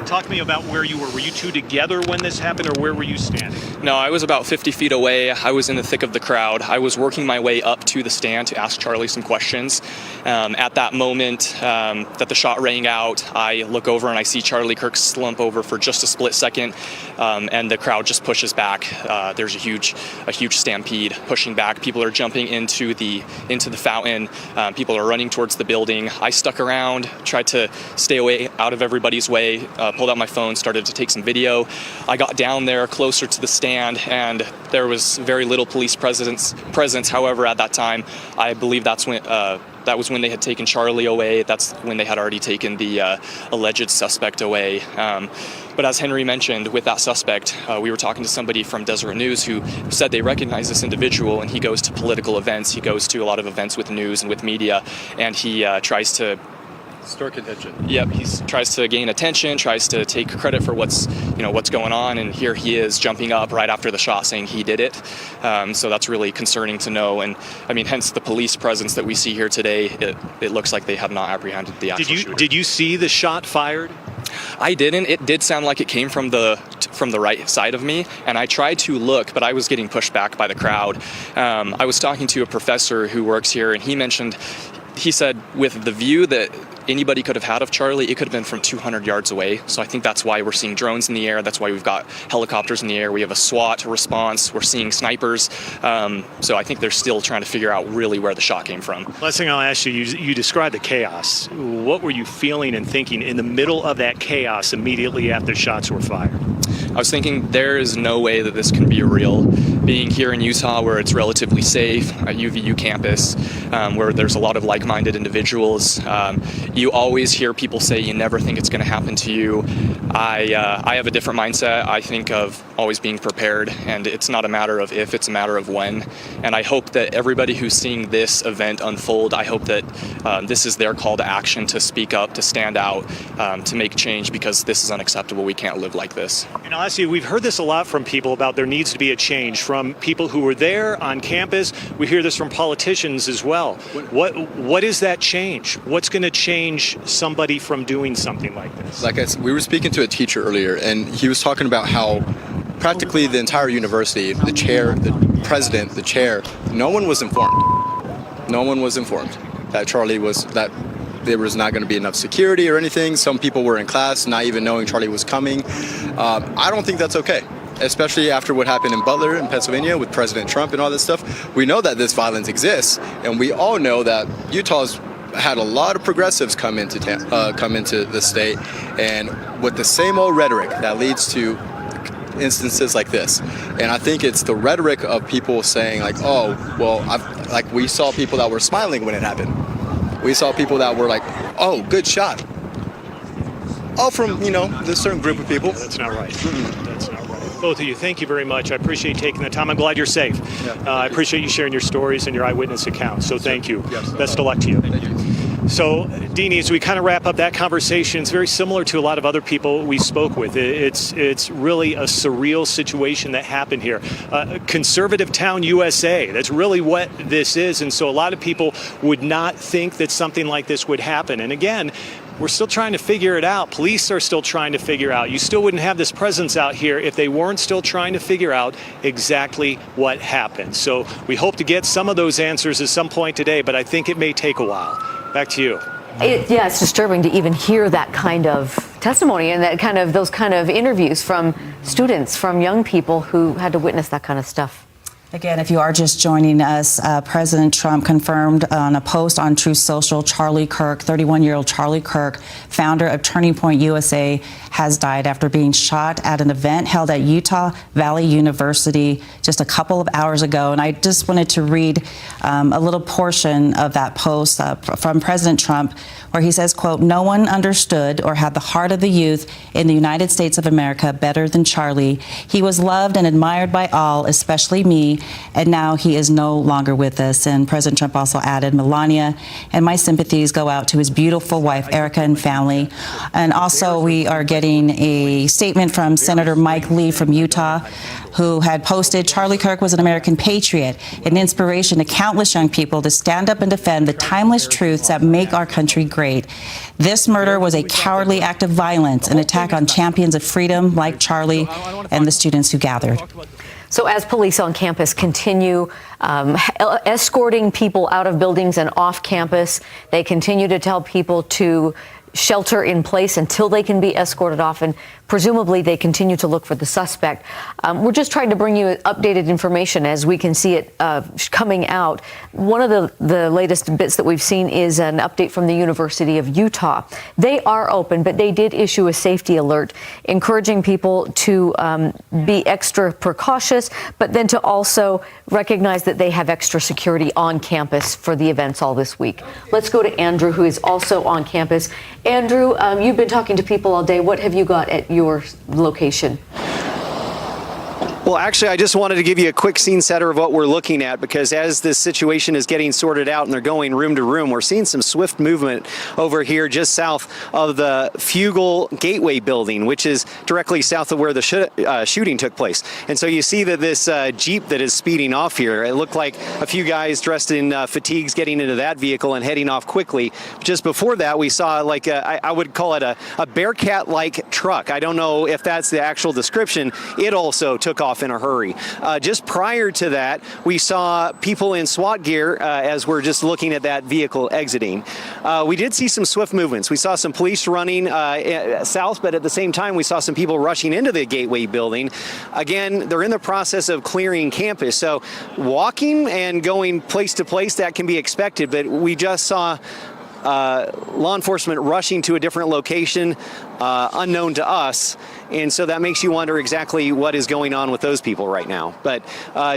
S18: Talk to me about where you were. Were you two together when this happened, or where were you standing?
S21: No, I was about 50 feet away. I was in the thick of the crowd. I was working my way up to the stand to ask Charlie some questions. At that moment that the shot rang out, I look over and I see Charlie Kirk slump over for just a split second, and the crowd just pushes back. There's a huge stampede pushing back. People are jumping into the fountain. People are running towards the building. I stuck around, tried to stay away out of everybody's way, pulled out my phone, started to take some video. I got down there closer to the stand, and there was very little police presence. However, at that time, I believe that was when they had taken Charlie away. That's when they had already taken the alleged suspect away. But as Henry mentioned, with that suspect, we were talking to somebody from Deseret News who said they recognize this individual, and he goes to political events. He goes to a lot of events with news and with media, and he tries to
S1: stir contention.
S21: Yep, he tries to gain attention, tries to take credit for what's going on, and here he is jumping up right after the shot saying he did it. So that's really concerning to know, and I mean, hence the police presence that we see here today. It looks like they have not apprehended the actual shooter.
S18: Did you see the shot fired?
S21: I didn't. It did sound like it came from the right side of me, and I tried to look, but I was getting pushed back by the crowd. I was talking to a professor who works here, and he said with the view that anybody could have had of Charlie, it could have been from 200 yards away. So I think that's why we're seeing drones in the air. That's why we've got helicopters in the air. We have a SWAT response. We're seeing snipers. So I think they're still trying to figure out really where the shot came from.
S18: Last thing I'll ask you, you described the chaos. What were you feeling and thinking in the middle of that chaos immediately after shots were fired?
S21: I was thinking there is no way that this can be real. Being here in Utah, where it's relatively safe, at UVU campus, where there's a lot of like-minded individuals, you always hear people say you never think it's going to happen to you. I have a different mindset. I think of always being prepared, and it's not a matter of if, it's a matter of when. And I hope that everybody who's seeing this event unfold, I hope that this is their call to action, to speak up, to stand out, to make change, because this is unacceptable. We can't live like this.
S18: And I'll ask you, we've heard this a lot from people about there needs to be a change, from people who were there on campus. We hear this from politicians as well. What is that change? What's going to change somebody from doing something like this?
S1: Like I said, we were speaking to a teacher earlier, and he was talking about how practically the entire university, the chair, the president, the chair, no one was informed. No one was informed that that there was not going to be enough security or anything. Some people were in class not even knowing Charlie was coming. I don't think that's okay, especially after what happened in Butler in Pennsylvania with President Trump and all this stuff. We know that this violence exists, and we all know that Utah's had a lot of progressives come into the state, and with the same old rhetoric that leads to instances like this. And I think it's the rhetoric of people saying like, oh, well, we saw people that were smiling when it happened. We saw people that were like, oh, good shot. all from, this certain group of people.
S18: That's not right. That's not right. Both of you, thank you very much. I appreciate you taking the time. I'm glad you're safe. I appreciate you sharing your stories and your eyewitness accounts. So thank you. Best of luck to you. So, Deanie, as we kind of wrap up that conversation, it's very similar to a lot of other people we spoke with. It's really a surreal situation that happened here. Conservative town USA, that's really what this is. And so a lot of people would not think that something like this would happen. And again, we're still trying to figure it out. Police are still trying to figure out. You still wouldn't have this presence out here if they weren't still trying to figure out exactly what happened. So we hope to get some of those answers at some point today, but I think it may take a while. Back to you.
S5: It's disturbing to even hear that kind of testimony and those kind of interviews from students, from young people who had to witness that kind of stuff.
S3: Again, if you are just joining us, President Trump confirmed on a post on Truth Social, Charlie Kirk, 31-year-old Charlie Kirk, founder of Turning Point USA, has died after being shot at an event held at Utah Valley University just a couple of hours ago. And I just wanted to read a little portion of that post from President Trump, where he says, quote, "No one understood or had the heart of the youth in the United States of America better than Charlie. He was loved and admired by all, especially me, and now he is no longer with us." And President Trump also added, "Melania and my sympathies go out to his beautiful wife, Erica, and family." And also we are getting a statement from Senator Mike Lee from Utah, who had posted, "Charlie Kirk was an American patriot, an inspiration to countless young people to stand up and defend the timeless truths that make our country great. This murder was a cowardly act of violence, an attack on champions of freedom like Charlie and the students who gathered."
S5: So as police on campus continue escorting people out of buildings and off campus, they continue to tell people to shelter in place until they can be escorted off, and presumably they continue to look for the suspect. We're just trying to bring you updated information as we can see it coming out. One of the latest bits that we've seen is an update from the University of Utah. They are open, but they did issue a safety alert encouraging people to be extra precautious, but then to also recognize that they have extra security on campus for the events all this week. Let's go to Andrew, who is also on campus. Andrew, you've been talking to people all day. What have you got at your location?
S7: Well, actually, I just wanted to give you a quick scene setter of what we're looking at, because as this situation is getting sorted out and they're going room to room, we're seeing some swift movement over here just south of the Vigil Gateway building, which is directly south of where the shooting took place. And so you see that this Jeep that is speeding off here, it looked like a few guys dressed in fatigues getting into that vehicle and heading off quickly. Just before that, we saw like I would call it a Bearcat-like truck. I don't know if that's the actual description. It also took off in a hurry. Just prior to that, we saw people in SWAT gear as we're just looking at that vehicle exiting. We did see some swift movements. We saw some police running south, but at the same time, we saw some people rushing into the Gateway building. Again, they're in the process of clearing campus. So walking and going place to place, that can be expected, but we just saw law enforcement rushing to a different location unknown to us. And so that makes you wonder exactly what is going on with those people right now. But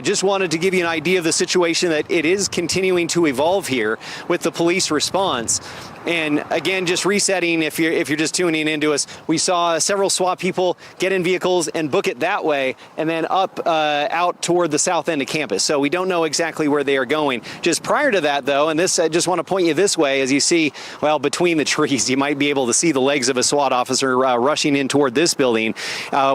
S7: just wanted to give you an idea of the situation, that it is continuing to evolve here with the police response. And again, just resetting, if you're just tuning into us, we saw several SWAT people get in vehicles and book it that way, and then up out toward the south end of campus. So we don't know exactly where they are going. Just prior to that, though, and this, I just want to point you this way, as you see, well, between the trees, you might be able to see the legs of a SWAT officer rushing in toward this building.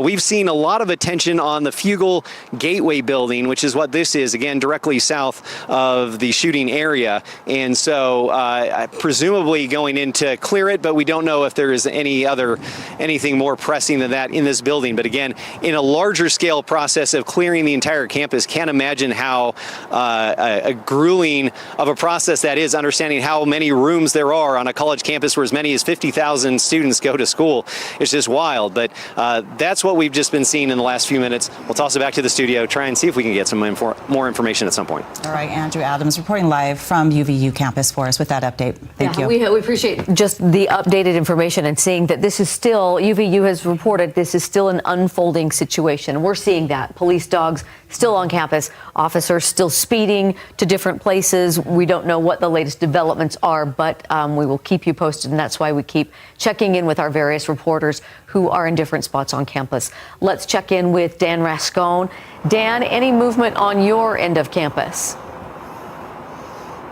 S7: We've seen a lot of attention on the Vigil Gateway building, which is what this is, again, directly south of the shooting area. And so presumably going in to clear it, but we don't know if there is anything more pressing than that in this building. But again, in a larger scale process of clearing the entire campus, can't imagine how a grueling of a process that is, understanding how many rooms there are on a college campus where as many as 50,000 students go to school. It's just wild. But that's what we've just been seeing in the last few minutes. We'll toss it back to the studio, try and see if we can get some more information at some point.
S3: All right, Andrew Adams reporting live from UVU campus for us with that update. Thank you.
S5: We appreciate just the updated information and seeing that this is still, UVU has reported this is still an unfolding situation. We're seeing that. Police dogs still on campus, officers still speeding to different places. We don't know what the latest developments are, but we will keep you posted, and that's why we keep checking in with our various various reporters who are in different spots on campus. Let's check in with Dan Rascone. Dan, any movement on your end of campus?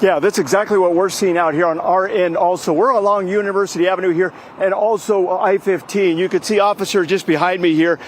S20: Yeah, that's exactly what we're seeing out here on our end also. We're along University Avenue here and also I-15. You can see officers just behind me here.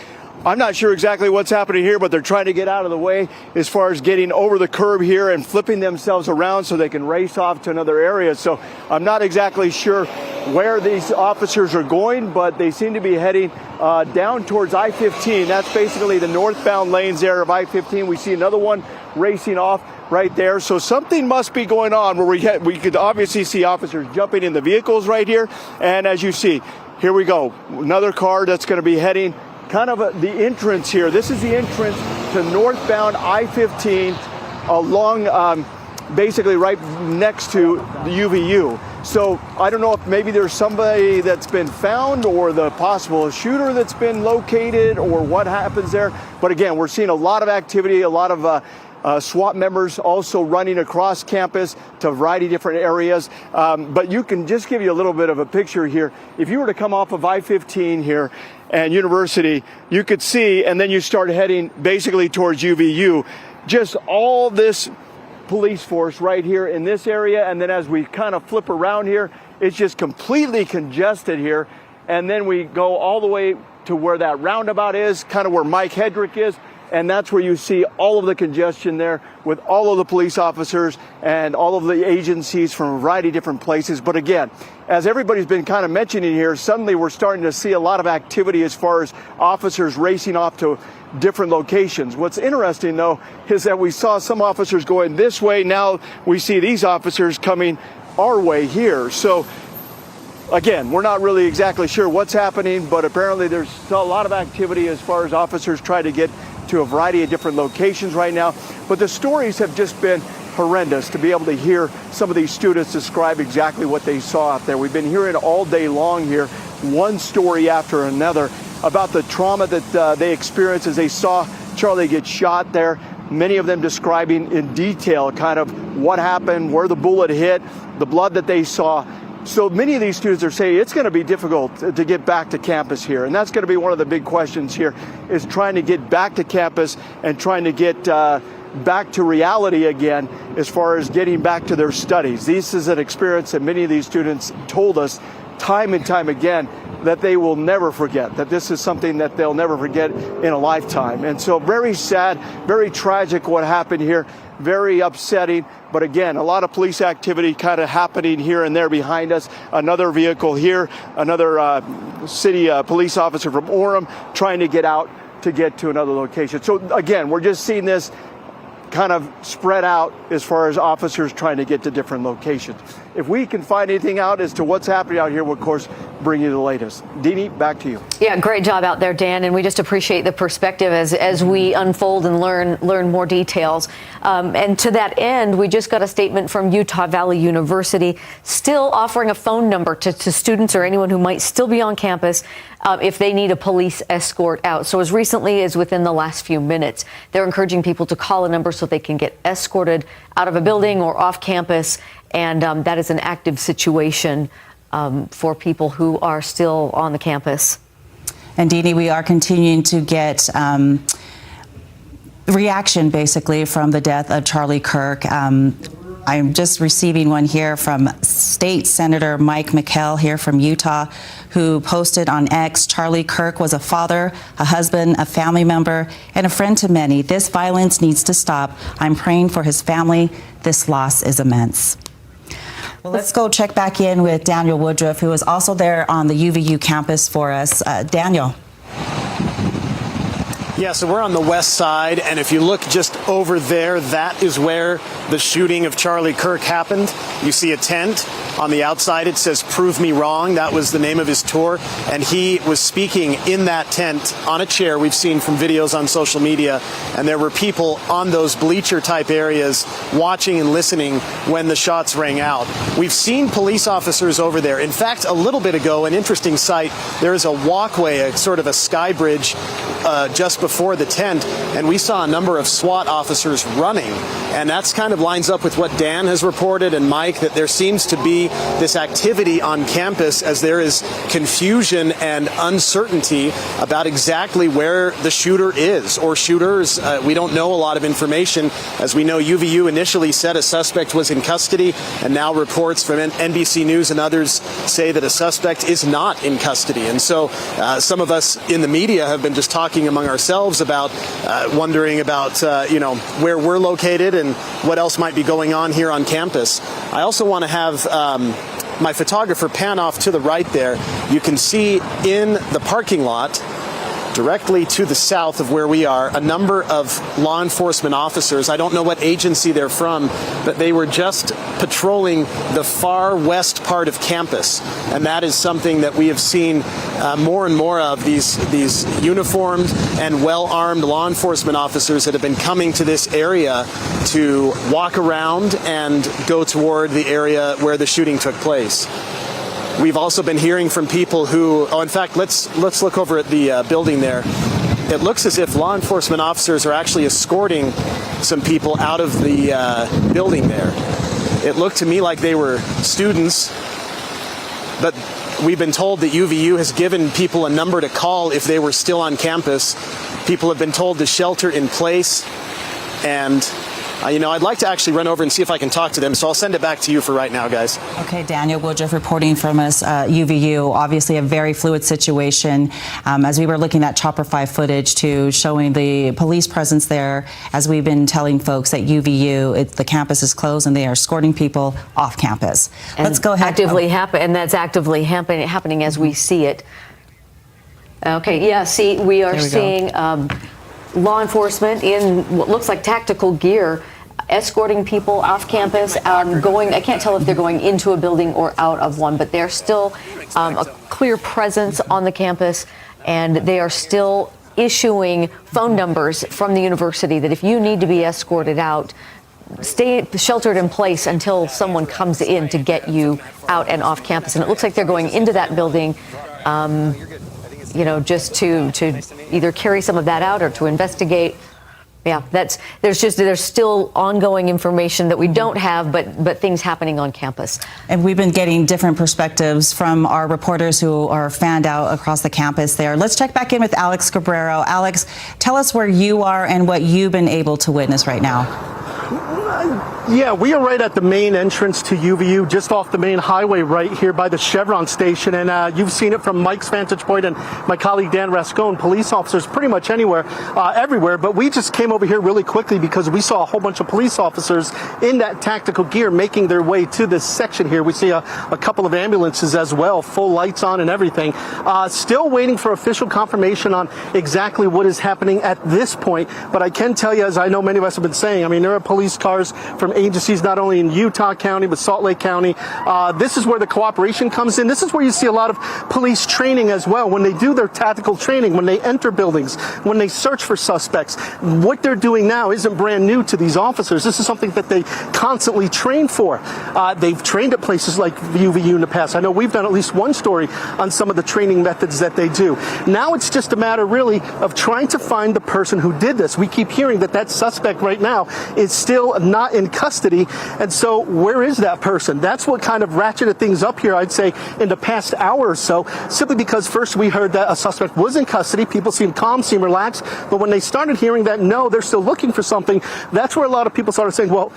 S20: I'm not sure exactly what's happening here, but they're trying to get out of the way as far as getting over the curb here and flipping themselves around so they can race off to another area. So I'm not exactly sure where these officers are going, but they seem to be heading down towards I-15. That's basically the northbound lanes there of I-15. We see another one racing off right there. So something must be going on where we could obviously see officers jumping in the vehicles right here. And as you see, here we go. Another car that's going to be heading kind of the entrance here. This is the entrance to northbound I-15 along basically right next to the UVU. So I don't know if maybe there's somebody that's been found or the possible shooter that's been located or what happens there. But again, we're seeing a lot of activity, a lot of SWAT members also running across campus to a variety of different areas. But you can just give you a little bit of a picture here. If you were to come off of I-15 here and University, you could see, and then you start heading basically towards UVU, just all this police force right here in this area. And then as we kind of flip around here, it's just completely congested here. And then we go all the way to where that roundabout is, kind of where Mike Hedrick is. And that's where you see all of the congestion there with all of the police officers and all of the agencies from a variety of different places. But again, as everybody's been kind of mentioning here, suddenly we're starting to see a lot of activity as far as officers racing off to different locations. What's interesting, though, is that we saw some officers going this way. Now we see these officers coming our way here. So again, we're not really exactly sure what's happening, but apparently there's a lot of activity as far as officers try to get to a variety of different locations right now. But the stories have just been horrendous to be able to hear some of these students describe exactly what they saw out there. We've been hearing all day long here, one story after another, about the trauma that they experienced as they saw Charlie get shot there. Many of them describing in detail kind of what happened, where the bullet hit, the blood that they saw. So many of these students are saying it's going to be difficult to get back to campus here. And that's going to be one of the big questions here, is trying to get back to campus and trying to get back to reality again as far as getting back to their studies. This is an experience that many of these students told us time and time again that they will never forget, that this is something that they'll never forget in a lifetime. And so very sad, very tragic what happened here, very upsetting. But again, a lot of police activity kind of happening here and there behind us. Another vehicle here, another city police officer from Orem trying to get out to get to another location. So again, we're just seeing this kind of spread out as far as officers trying to get to different locations. If we can find anything out as to what's happening out here, we'll of course bring you the latest. Deanie, back to you.
S5: Yeah, great job out there, Dan, and we just appreciate the perspective as we unfold and learn more details. And to that end, we just got a statement from Utah Valley University, still offering a phone number to students or anyone who might still be on campus if they need a police escort out. So as recently as within the last few minutes, they're encouraging people to call a number so they can get escorted out of a building or off campus. And that is an active situation for people who are still on the campus.
S3: And Deanie, we are continuing to get reaction basically from the death of Charlie Kirk. I'm just receiving one here from State Senator Mike McKell here from Utah, who posted on X, Charlie Kirk was a father, a husband, a family member, and a friend to many. This violence needs to stop. I'm praying for his family. This loss is immense. Well, let's go check back in with Daniel Woodruff, who is also there on the UVU campus for us. Daniel.
S15: Yeah, so we're on the west side, and if you look just over there, that is where the shooting of Charlie Kirk happened. You see a tent. On the outside, it says, "Prove Me Wrong." That was the name of his tour, and he was speaking in that tent on a chair. We've seen from videos on social media, and there were people on those bleacher-type areas watching and listening when the shots rang out. We've seen police officers over there. In fact, a little bit ago, an interesting sight, there is a walkway, a sort of a sky bridge just before the tent, and we saw a number of SWAT officers running. And that's kind of lines up with what Dan has reported and Mike, that there seems to be this activity on campus as there is confusion and uncertainty about exactly where the shooter is or shooters. We don't know a lot of information. As we know, UVU initially said a suspect was in custody, and now reports from NBC News and others say that a suspect is not in custody. And so some of us in the media have been just talking among ourselves about wondering about, where we're located and what else might be going on here on campus. I also want to have my photographer pan off to the right there. You can see in the parking lot, directly to the south of where we are, a number of law enforcement officers. I don't know what agency they're from, but they were just patrolling the far west part of campus. And that is something that we have seen more and more of, these uniformed and well-armed law enforcement officers that have been coming to this area to walk around and go toward the area where the shooting took place. We've also been hearing from people who, in fact, let's look over at the building there. It looks as if law enforcement officers are actually escorting some people out of the building there. It looked to me like they were students, but we've been told that UVU has given people a number to call if they were still on campus. People have been told to shelter in place, and I'd like to actually run over and see if I can talk to them, so I'll send it back to you for right now, guys.
S3: Okay, Daniel Woodruff reporting from us, UVU. Obviously a very fluid situation. As we were looking at Chopper 5 footage too, showing the police presence there, as we've been telling folks at UVU, the campus is closed and they are escorting people off campus.
S5: And
S3: let's go ahead.
S5: And that's actively happening as we see it. Okay, yeah, see, we are seeing law enforcement in what looks like tactical gear escorting people off campus, I can't tell if they're going into a building or out of one, but they're still a clear presence on the campus, and they are still issuing phone numbers from the university that if you need to be escorted out, stay sheltered in place until someone comes in to get you out and off campus. And it looks like they're going into that building just to either carry some of that out or to investigate. Yeah, there's still ongoing information that we don't have, but things happening on campus.
S3: And we've been getting different perspectives from our reporters who are fanned out across the campus there. Let's check back in with Alex Cabrero. Alex, tell us where you are and what you've been able to witness right now.
S8: Yeah, we are right at the main entrance to UVU, just off the main highway right here by the Chevron station. And you've seen it from Mike's vantage point and my colleague Dan Rascone, police officers pretty much everywhere. But we just came over here really quickly because we saw a whole bunch of police officers in that tactical gear making their way to this section here. We see a couple of ambulances as well, full lights on and everything. Still waiting for official confirmation on exactly what is happening at this point. But I can tell you, as I know many of us have been saying, there are police cars from agencies not only in Utah County but Salt Lake County. This is where the cooperation comes in. This is where you see a lot of police training as well. When they do their tactical training, when they enter buildings, when they search for suspects, what they're doing now isn't brand new to these officers. This is something that they constantly train for. They've trained at places like UVU in the past. I know we've done at least one story on some of the training methods that they do. Now it's just a matter really of trying to find the person who did this. We keep hearing that suspect right now is still not in custody, and so where is that person? That's what kind of ratcheted things up here, I'd say, in the past hour or so, simply because first we heard that a suspect was in custody. People seemed calm, seemed relaxed, but when they started hearing that, no, they're still looking for something, that's where a lot of people started saying, well,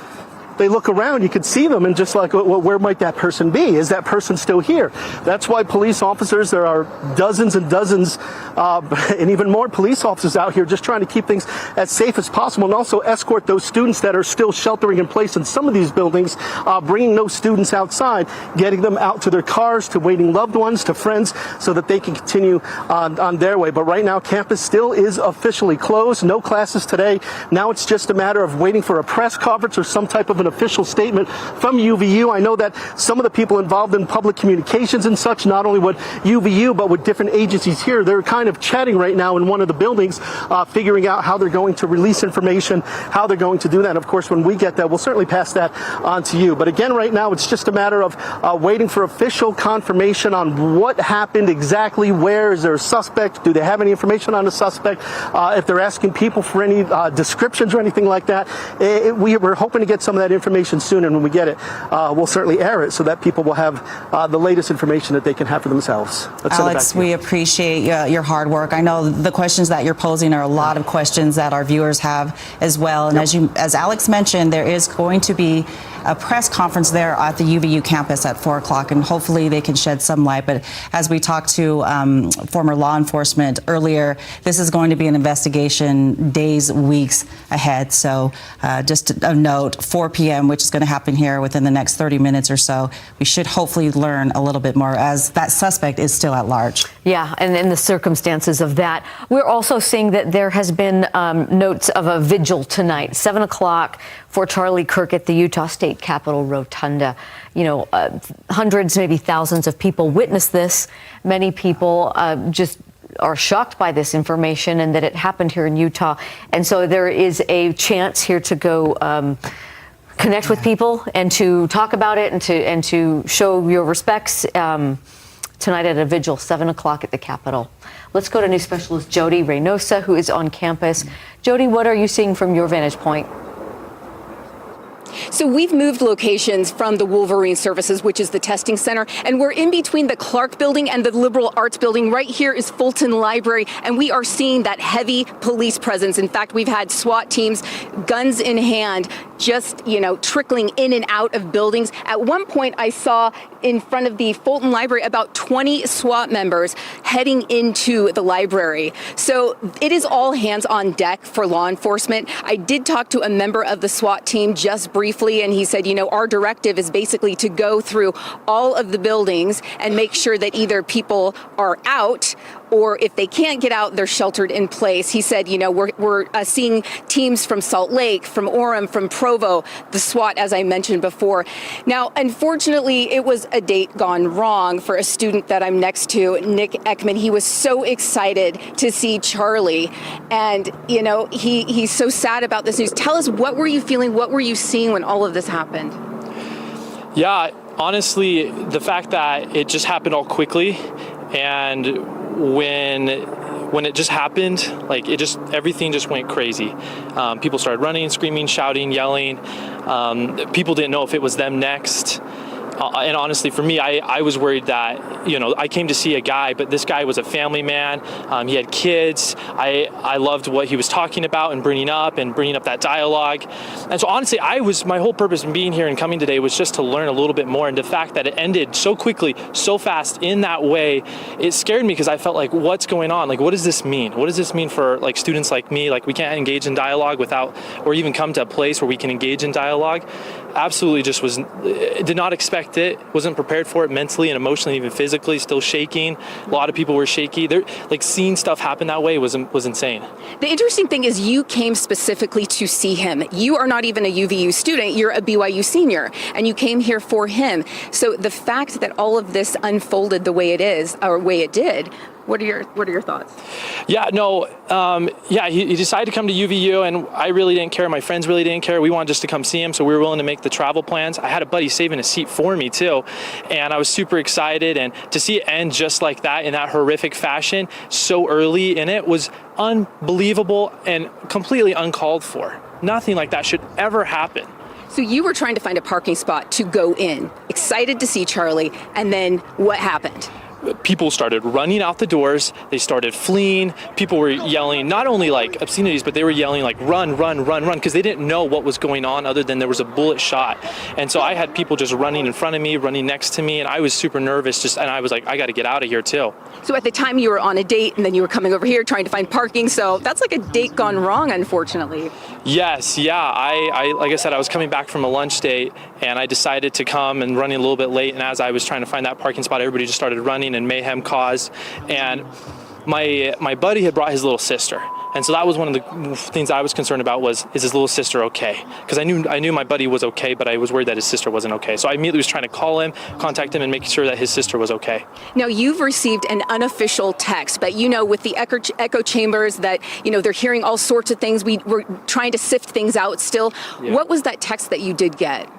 S8: they look around, you could see them, and just like, well, where might that person be? Is that person still here? That's why police officers, there are dozens and dozens, and even more police officers out here just trying to keep things as safe as possible, and also escort those students that are still sheltering in place in some of these buildings, bringing those students outside, getting them out to their cars, to waiting loved ones, to friends, so that they can continue on their way. But right now, campus still is officially closed. No classes today. Now it's just a matter of waiting for a press conference or some type of an official statement from UVU. I know that some of the people involved in public communications and such, not only with UVU, but with different agencies here, they're kind of chatting right now in one of the buildings, figuring out how they're going to release information, how they're going to do that. Of course, when we get that, we'll certainly pass that on to you. But again, right now, it's just a matter of waiting for official confirmation on what happened exactly. Where is there a suspect? Do they have any information on the suspect? If they're asking people for any descriptions or anything like that, we're hoping to get some of that information soon. And when we get it, we'll certainly air it so that people will have the latest information that they can have for themselves.
S3: Alex, we appreciate your hard work. I know the questions that you're posing are a lot of questions that our viewers have as well. And as Alex mentioned, there is going to be a press conference there at the UVU campus at 4 o'clock, and hopefully they can shed some light. But as we talked to former law enforcement earlier, this is going to be an investigation days, weeks ahead. So just a note, 4 p.m., which is going to happen here within the next 30 minutes or so. We should hopefully learn a little bit more, as that suspect is still at large.
S5: Yeah, and in the circumstances of that, we're also seeing that there has been notes of a vigil tonight, 7 o'clock, for Charlie Kirk at the Utah State Capitol Rotunda. You know, hundreds, maybe thousands of people witnessed this. Many people just are shocked by this information and that it happened here in Utah. And so there is a chance here to go connect with people and to talk about it and to show your respects tonight at a vigil, 7 o'clock at the Capitol. Let's go to news specialist Jody Reynosa, who is on campus. Jody, what are you seeing from your vantage point?
S24: So we've moved locations from the Wolverine Services, which is the testing center, and we're in between the Clark building and the Liberal Arts building. Right here is Fulton Library, and we are seeing that heavy police presence. In fact, we've had SWAT teams, guns in hand, just, trickling in and out of buildings. At one point, I saw in front of the Fulton Library about 20 SWAT members heading into the library. So it is all hands on deck for law enforcement. I did talk to a member of the SWAT team just briefly, and he said, our directive is basically to go through all of the buildings and make sure that either people are out, or if they can't get out, they're sheltered in place. He said, we're seeing teams from Salt Lake, from Orem, from Provo, the SWAT, as I mentioned before. Now, unfortunately, it was a date gone wrong for a student that I'm next to, Nick Ekman. He was so excited to see Charlie, and, he's so sad about this news. Tell us, what were you feeling? What were you seeing when all of this happened?
S21: Yeah, honestly, the fact that it just happened all quickly, and when it just happened, everything just went crazy. People started running, screaming, shouting, yelling. People didn't know if it was them next. And honestly, for me, I was worried that, I came to see a guy, but this guy was a family man. He had kids. I loved what he was talking about and bringing up that dialogue. And so honestly, my whole purpose in being here and coming today was just to learn a little bit more. And the fact that it ended so quickly, so fast in that way, it scared me, because I felt like, what's going on? What does this mean? What does this mean for students like me? We can't engage in dialogue or even come to a place where we can engage in dialogue. Absolutely did not expect it, wasn't prepared for it mentally and emotionally, even physically, still shaking. A lot of people were shaky. Seeing stuff happen that way was insane.
S24: The interesting thing is you came specifically to see him. You are not even a UVU student, you're a BYU senior, and you came here for him. So the fact that all of this unfolded the way it is, or way it did, what are your thoughts?
S21: Yeah, no, he decided to come to UVU, and I really didn't care. My friends really didn't care. We wanted just to come see him, so we were willing to make the travel plans. I had a buddy saving a seat for me too, and I was super excited. And to see it end just like that, in that horrific fashion, so early in it, was unbelievable and completely uncalled for. Nothing like that should ever happen.
S24: So you were trying to find a parking spot to go in, excited to see Charlie, and then what happened?
S21: People started running out the doors. They started fleeing. People were yelling, not only obscenities, but they were yelling run, run, run, run, because they didn't know what was going on other than there was a bullet shot. And so I had people just running in front of me, running next to me, and I was super nervous, and I was like, I got to get out of here too.
S24: So at the time you were on a date, and then you were coming over here trying to find parking, so that's like a date gone wrong, unfortunately.
S21: Yes, yeah. I like I said, I was coming back from a lunch date, and I decided to come and running a little bit late, and as I was trying to find that parking spot, everybody just started running and mayhem caused. And my buddy had brought his little sister,
S2: And so that was one of the things I was concerned about was, is his little sister okay? Because I knew my buddy was okay, but I was worried that his sister wasn't okay. So I immediately was trying to call him, contact him, and make sure that his sister was okay.
S24: Now, you've received an unofficial text, but with the echo chambers that, they're hearing all sorts of things. We're trying to sift things out still.
S2: Yeah.
S24: What was that text that you did get?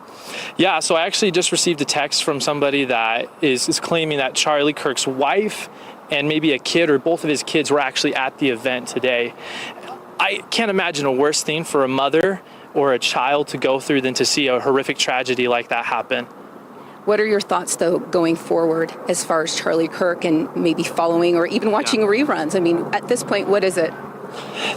S2: Yeah, so I actually just received a text from somebody that is claiming that Charlie Kirk's wife and maybe a kid or both of his kids were actually at the event today. I can't imagine a worse thing for a mother or a child to go through than to see a horrific tragedy like that happen.
S24: What are your thoughts, though, going forward as far as Charlie Kirk and maybe following or even watching reruns? I mean, at this point, what is it?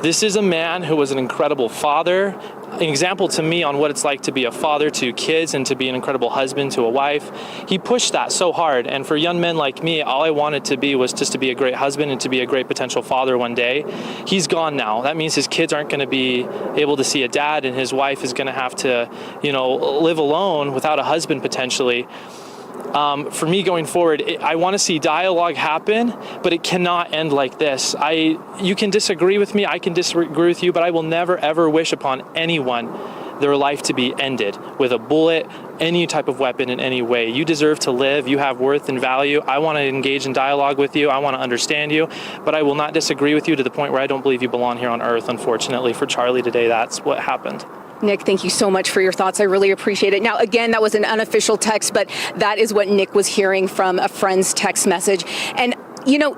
S2: This is a man who was an incredible father, an example to me on what it's like to be a father to kids and to be an incredible husband to a wife. He pushed that so hard, and for young men like me, all I wanted to be was just to be a great husband and to be a great potential father one day. He's gone now. That means his kids aren't going to be able to see a dad, and his wife is going to have to, live alone without a husband potentially. For me going forward, I want to see dialogue happen, but it cannot end like this. You can disagree with me, I can disagree with you, but I will never ever wish upon anyone their life to be ended with a bullet, any type of weapon in any way. You deserve to live, you have worth and value. I want to engage in dialogue with you, I want to understand you, but I will not disagree with you to the point where I don't believe you belong here on earth. Unfortunately for Charlie today, that's what happened.
S24: Nick, thank you so much for your thoughts. I really appreciate it. Now, again, that was an unofficial text, but that is what Nick was hearing from a friend's text message. And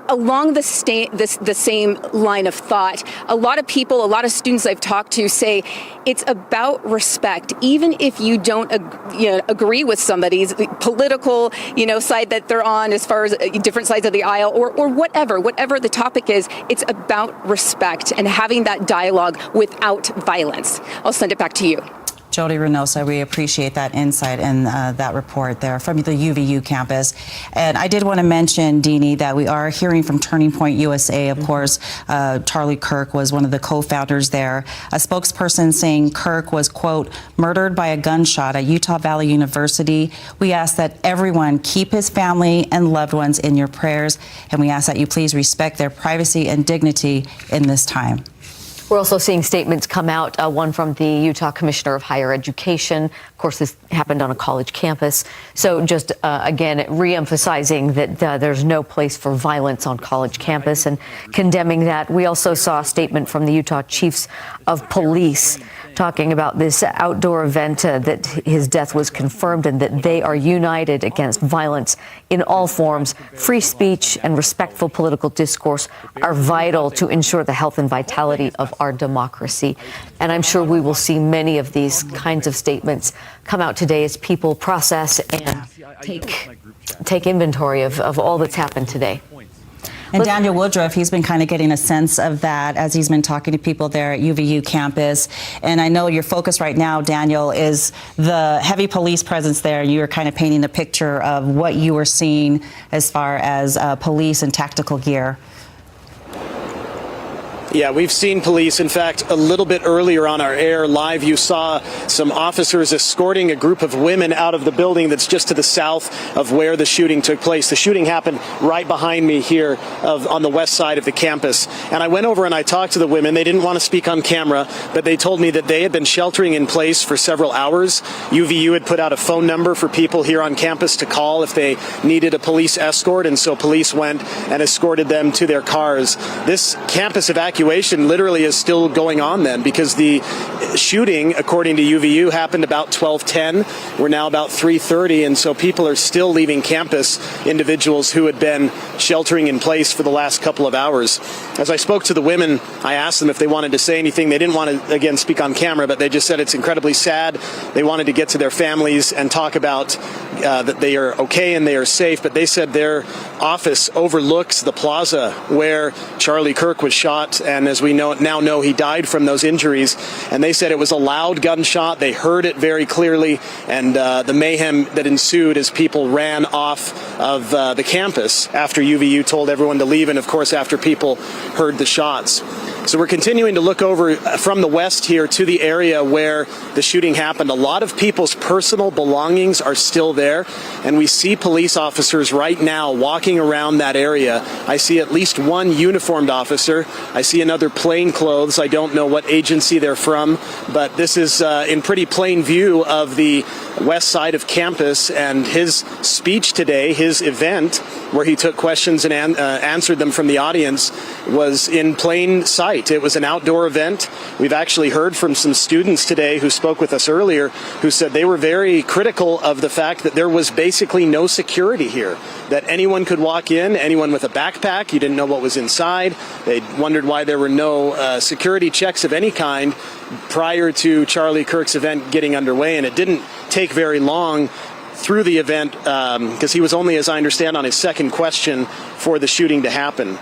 S24: along the same line of thought, a lot of people, a lot of students I've talked to say it's about respect. Even if you don't agree with somebody's political, side that they're on as far as different sides of the aisle or whatever the topic is, it's about respect and having that dialogue without violence. I'll send it back to you.
S3: Jody Reynosa, we appreciate that insight and that report there from the UVU campus. And I did want to mention, Deanie, that we are hearing from Turning Point USA. Of course, Charlie Kirk was one of the co-founders there. A spokesperson saying Kirk was, quote, murdered by a gunshot at Utah Valley University. We ask that everyone keep his family and loved ones in your prayers, and we ask that you please respect their privacy and dignity in this time.
S5: We're also seeing statements come out, one from the Utah Commissioner of Higher Education. Of course, this happened on a college campus. So just, again, re-emphasizing that there's no place for violence on college campus and condemning that. We also saw a statement from the Utah Chiefs of Police talking about this outdoor event, that his death was confirmed and that they are united against violence in all forms. Free speech and respectful political discourse are vital to ensure the health and vitality of our democracy. And I'm sure we will see many of these kinds of statements come out today as people process and take inventory of all that's happened today.
S3: And Daniel Woodruff, he's been kind of getting a sense of that as he's been talking to people there at UVU campus. And I know your focus right now, Daniel, is the heavy police presence there. You were kind of painting a picture of what you were seeing as far as police and tactical gear.
S15: Yeah, we've seen police. In fact, a little bit earlier on our air live, you saw some officers escorting a group of women out of the building that's just to the south of where the shooting took place. The shooting happened right behind me here on the west side of the campus. And I went over and I talked to the women. They didn't want to speak on camera, but they told me that they had been sheltering in place for several hours. UVU had put out a phone number for people here on campus to call if they needed a police escort, and so police went and escorted them to their cars. This campus evacuation literally is still going on then, because the shooting, according to UVU, happened about 12:10. We're now about 3:30, and so people are still leaving campus, individuals who had been sheltering in place for the last couple of hours. As I spoke to the women, I asked them if they wanted to say anything. They didn't want to, again, speak on camera, but they just said it's incredibly sad. They wanted to get to their families and talk about that they are okay and they are safe, but they said their office overlooks the plaza where Charlie Kirk was shot, and as we now know, he died from those injuries. And they said it was a loud gunshot. They heard it very clearly, and the mayhem that ensued as people ran off of the campus after UVU told everyone to leave, and of course after people heard the shots. So we're continuing to look over from the west here to the area where the shooting happened. A lot of people's personal belongings are still there, and we see police officers right now walking around that area. I see at least one uniformed officer. I see another plain clothes. I don't know what agency they're from, but this is in pretty plain view of the west side of campus, and his speech today, his event, where he took questions and answered them from the audience, was in plain sight. It was an outdoor event. We've actually heard from some students today who spoke with us earlier who said they were very critical of the fact that there was basically no security here, that anyone could walk in, anyone with a backpack, you didn't know what was inside. They wondered why there were no security checks of any kind prior to Charlie Kirk's event getting underway, and it didn't take very long through the event because he was only, as I understand, on his second question for the shooting to happen.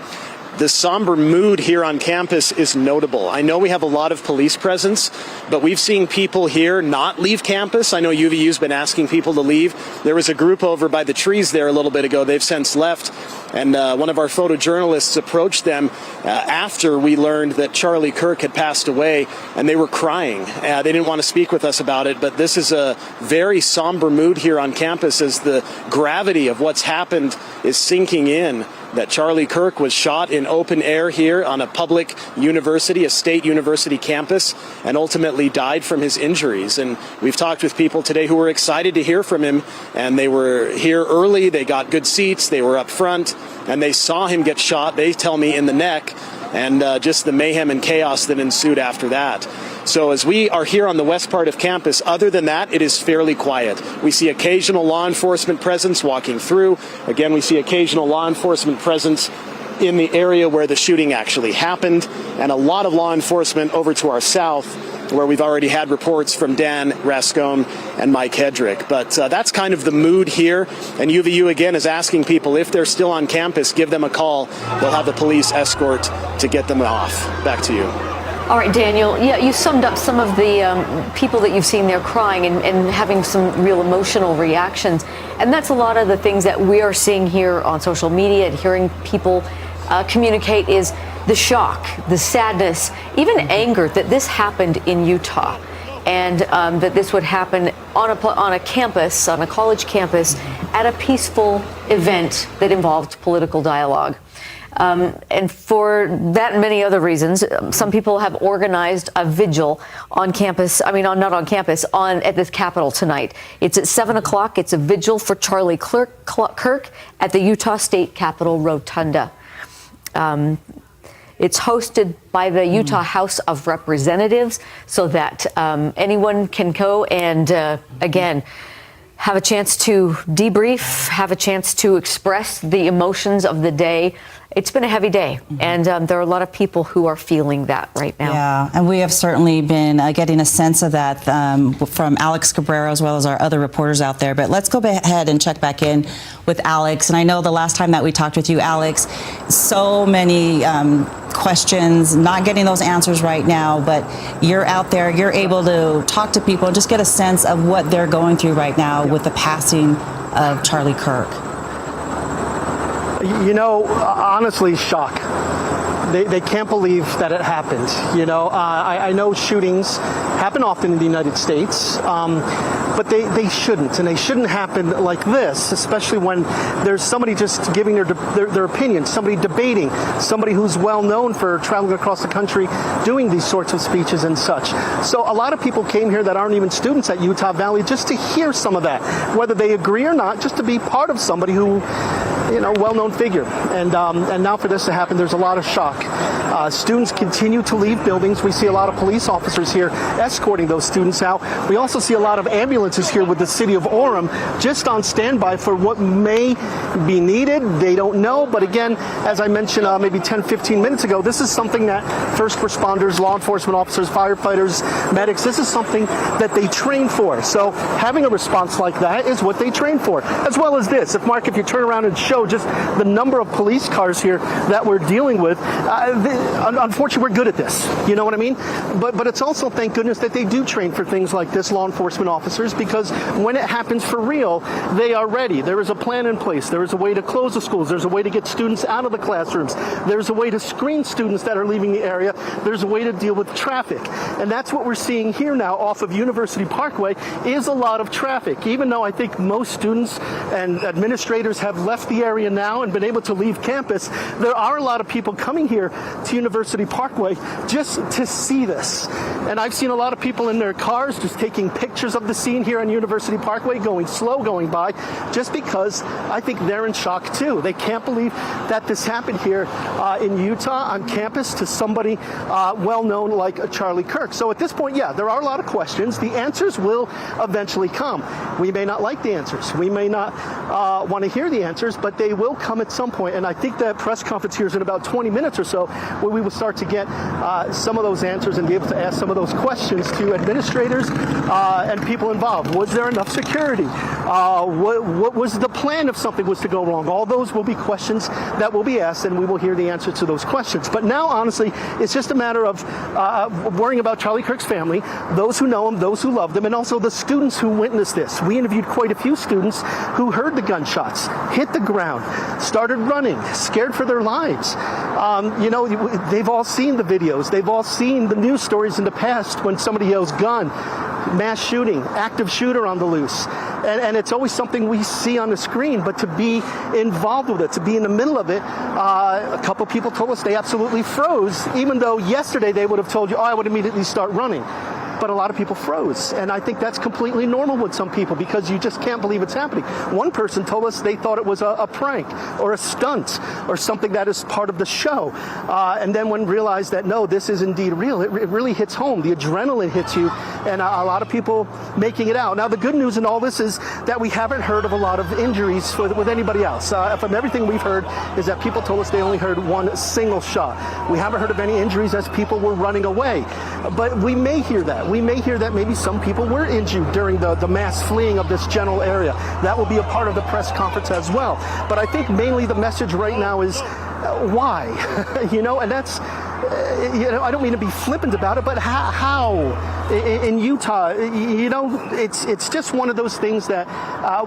S15: The somber mood here on campus is notable. I know we have a lot of police presence, but we've seen people here not leave campus. I know UVU's been asking people to leave. There was a group over by the trees there a little bit ago. They've since left, and one of our photojournalists approached them after we learned that Charlie Kirk had passed away, and they were crying. They didn't want to speak with us about it, but this is a very somber mood here on campus as the gravity of what's happened is sinking in. That Charlie Kirk was shot in open air here on a public university, a state university campus, and ultimately died from his injuries. And we've talked with people today who were excited to hear from him, and they were here early, they got good seats, they were up front, and they saw him get shot, they tell me, in the neck, and just the mayhem and chaos that ensued after that. So as we are here on the west part of campus, other than that, it is fairly quiet. We see occasional law enforcement presence walking through. Again, we see occasional law enforcement presence in the area where the shooting actually happened, and a lot of law enforcement over to our south, where we've already had reports from Dan Rascone and Mike Hedrick. But that's kind of the mood here, and UVU again is asking people if they're still on campus, give them a call. They'll have the police escort to get them off. Back to you.
S5: All right, Daniel, yeah, you summed up some of the people that you've seen there crying and having some real emotional reactions. And that's a lot of the things that we are seeing here on social media and hearing people communicate is the shock, the sadness, even anger that this happened in Utah, and that this would happen on a campus, on a college campus, at a peaceful event that involved political dialogue. And for that and many other reasons, some people have organized a vigil on campus. I mean, not on campus, at the Capitol tonight. It's at 7 o'clock. It's a vigil for Charlie Kirk at the Utah State Capitol Rotunda. It's hosted by the Utah House of Representatives so that anyone can go and, again, have a chance to debrief, have a chance to express the emotions of the day. It's been a heavy day, and there are a lot of people who are feeling that right now.
S3: Yeah, and we have certainly been getting a sense of that from Alex Cabrera as well as our other reporters out there. But let's go ahead and check back in with Alex. And I know the last time that we talked with you, Alex, so many questions, not getting those answers right now, but you're out there, you're able to talk to people and just get a sense of what they're going through right now with the passing of Charlie Kirk.
S8: You know, honestly, shock. They can't believe that it happened. You know, I know shootings happen often in the United States, but they shouldn't, and they shouldn't happen like this, especially when there's somebody just giving their opinion, somebody debating, somebody who's well known for traveling across the country doing these sorts of speeches and such. So a lot of people came here that aren't even students at Utah Valley just to hear some of that, whether they agree or not, just to be part of somebody who, you know, well-known figure. And now for this to happen, there's a lot of shock. Students continue to leave buildings. We see a lot of police officers here escorting those students out. We also see a lot of ambulances here with the city of Orem just on standby for what may be needed. They don't know. But again, as I mentioned maybe 10, 15 minutes ago, this is something that first responders, law enforcement officers, firefighters, medics, this is something that they train for. So having a response like that is what they train for, as well as this. If Mark, if you turn around and show show just the number of police cars here that we're dealing with. Unfortunately, we're good at this. You know what I mean? But it's also, thank goodness, that they do train for things like this, law enforcement officers, because when it happens for real, they are ready. There is a plan in place. There is a way to close the schools. There's a way to get students out of the classrooms. There's a way to screen students that are leaving the area. There's a way to deal with traffic. And that's what we're seeing here now off of University Parkway is a lot of traffic. Even though I think most students and administrators have left the area now and been able to leave campus, there are a lot of people coming here to University Parkway just to see this. And I've seen a lot of people in their cars just taking pictures of the scene here on University Parkway, going slow, going by, just because I think they're in shock too. They can't believe that this happened here in Utah on campus to somebody well known like Charlie Kirk. So at this point, yeah, there are a lot of questions. The answers will eventually come. We may not like the answers. We may not want to hear the answers, but they will come at some point. And I think that press conference here is in about 20 minutes or so, where we will start to get some of those answers and be able to ask some of those questions to administrators and people involved. Was there enough security? What was the plan if something was to go wrong? All those will be questions that will be asked, and we will hear the answer to those questions. But now, honestly, it's just a matter of worrying about Charlie Kirk's family, those who know him, those who loved him, and also the students who witnessed this. We interviewed quite a few students who heard the gunshots, hit the ground, started running, scared for their lives. You know, they've all seen the videos. They've all seen the news stories in the past when somebody yells gun, mass shooting, active shooter on the loose. And it's always something we see on the screen, but to be involved with it, to be in the middle of it, a couple people told us they absolutely froze, even though yesterday they would have told you, oh, I would immediately start running. But a lot of people froze. And I think that's completely normal with some people because you just can't believe it's happening. One person told us they thought it was a prank or a stunt or something that is part of the show. And then when realized that, no, this is indeed real, it really hits home. The adrenaline hits you, and a lot of people making it out. Now, the good news in all this is that we haven't heard of a lot of injuries with anybody else. From everything we've heard is that people told us they only heard one single shot. We haven't heard of any injuries as people were running away. But we may hear that. We may hear that maybe some people were injured during the mass fleeing of this general area. That will be a part of the press conference as well. But I think mainly the message right now is why? You know, and that's, you know, I don't mean to be flippant about it, but how in Utah, you know, it's just one of those things that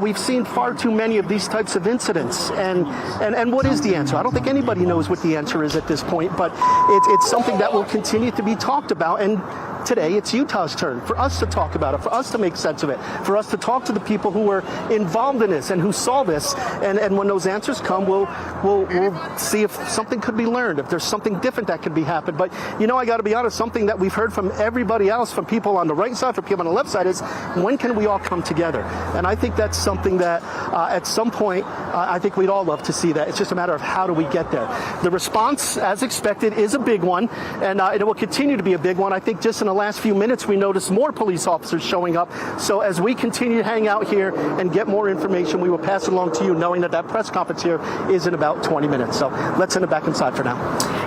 S8: we've seen far too many of these types of incidents. And what is the answer? I don't think anybody knows what the answer is at this point, but it's something that will continue to be talked about. And today, it's Utah's turn for us to talk about it, for us to make sense of it, for us to talk to the people who were involved in this and who saw this. And when those answers come, we'll see if something could be learned, if there's something different that could be happened. But, you know, I got to be honest, something that we've heard from everybody else, from people on the right side, from people on the left side, is when can we all come together? And I think that's something that at some point, I think we'd all love to see that. It's just a matter of how do we get there. The response, as expected, is a big one, and it will continue to be a big one. I think just in the last few minutes, we noticed more police officers showing up. So as we continue to hang out here and get more information, we will pass it along to you, knowing that press conference here is in about 20 minutes. So let's send it back inside for now.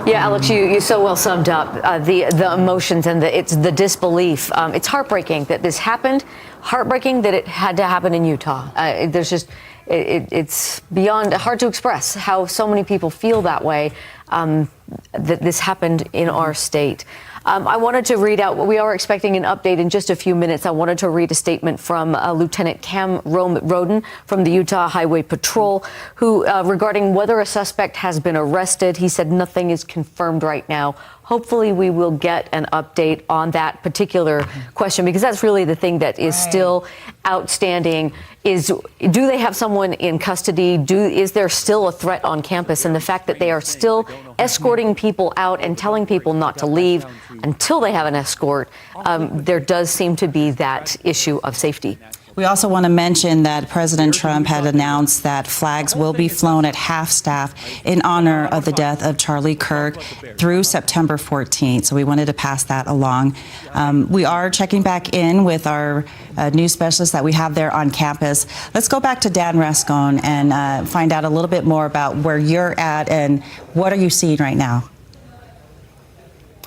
S5: Yeah, Alex, you so well summed up the emotions and it's the disbelief. It's heartbreaking that this happened. Heartbreaking that it had to happen in Utah. There's just it's beyond hard to express how so many people feel that way. That this happened in our state. I wanted to read out, we are expecting an update in just a few minutes. I wanted to read a statement from Lieutenant Cam Roden from the Utah Highway Patrol, who regarding whether a suspect has been arrested. He said nothing is confirmed right now. Hopefully we will get an update on that particular question, because that's really the thing that is still outstanding is, do they have someone in custody? Is there still a threat on campus? And the fact that they are still escorting people out and telling people not to leave until they have an escort, there does seem to be that issue of safety.
S3: We also want to mention that President Trump had announced that flags will be flown at half-staff in honor of the death of Charlie Kirk through September 14th. So we wanted to pass that along. We are checking back in with our news specialist that we have there on campus. Let's go back to Dan Rascon and find out a little bit more about where you're at and what are you seeing right now?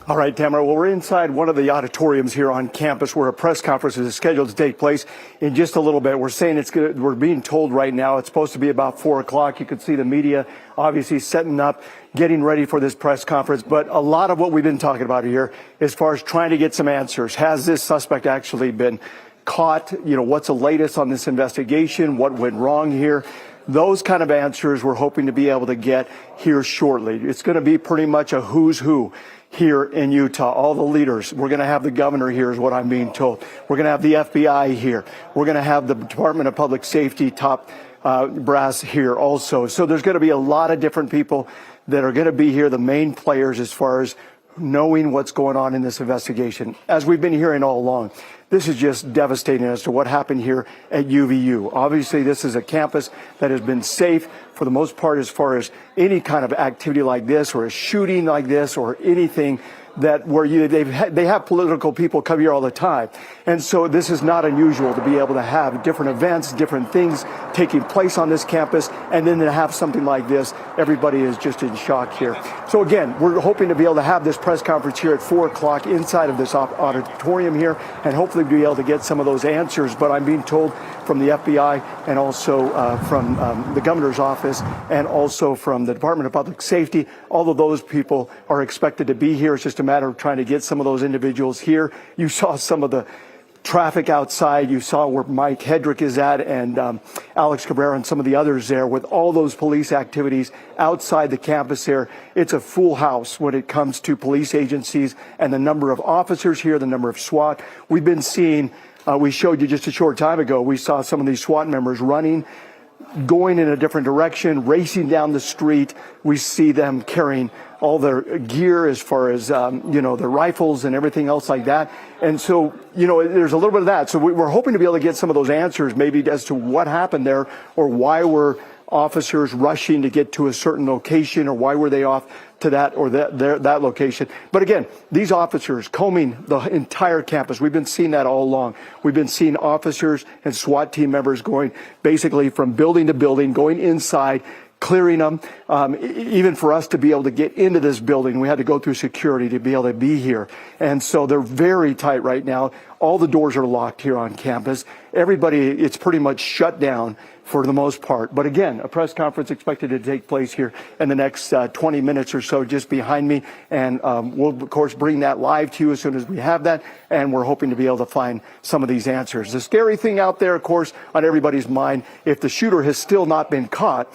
S20: All right, Tamara. Well, we're inside one of the auditoriums here on campus where a press conference is scheduled to take place in just a little bit. We're saying we're being told right now it's supposed to be about 4 o'clock. You can see the media obviously setting up, getting ready for this press conference. But a lot of what we've been talking about here, as far as trying to get some answers, has this suspect actually been caught? You know, what's the latest on this investigation? What went wrong here? Those kind of answers we're hoping to be able to get here shortly. It's going to be pretty much a who's who here in Utah. All the leaders. We're going to have the governor here is what I'm being told. We're going to have the FBI here. We're going to have the Department of Public Safety top brass here also. So there's going to be a lot of different people that are going to be here, the main players as far as knowing what's going on in this investigation. As we've been hearing all along, this is just devastating as to what happened here at UVU. Obviously, this is a campus that has been safe for the most part as far as any kind of activity like this or a shooting like this or anything that where they have political people come here all the time. And so this is not unusual to be able to have different events, different things taking place on this campus, and then to have something like this, everybody is just in shock here. So again, we're hoping to be able to have this press conference here at 4 o'clock inside of this auditorium here, and hopefully be able to get some of those answers. But I'm being told from the FBI and also from the governor's office and also from the Department of Public Safety, all of those people are expected to be here. It's just a matter of trying to get some of those individuals here. You saw some of the traffic outside. You saw where Mike Hedrick is at and Alex Cabrera and some of the others there with all those police activities outside the campus there. It's a full house when it comes to police agencies and the number of officers here, the number of SWAT. We've been seeing, we showed you just a short time ago, we saw some of these SWAT members running, going in a different direction, racing down the street. We see them carrying all their gear as far as, their rifles and everything else like that. And so, there's a little bit of that. So we're hoping to be able to get some of those answers maybe as to what happened there or why were officers rushing to get to a certain location or why were they off to that or that location. But again, these officers combing the entire campus. We've been seeing that all along. We've been seeing officers and SWAT team members going basically from building to building, going inside, clearing them. Even for us to be able to get into this building, we had to go through security to be able to be here. And so they're very tight right now. All the doors are locked here on campus. Everybody, it's pretty much shut down for the most part. But again, a press conference expected to take place here in the next 20 minutes or so just behind me. And we'll, of course, bring that live to you as soon as we have that. And we're hoping to be able to find some of these answers. The scary thing out there, of course, on everybody's mind, if the shooter has still not been caught,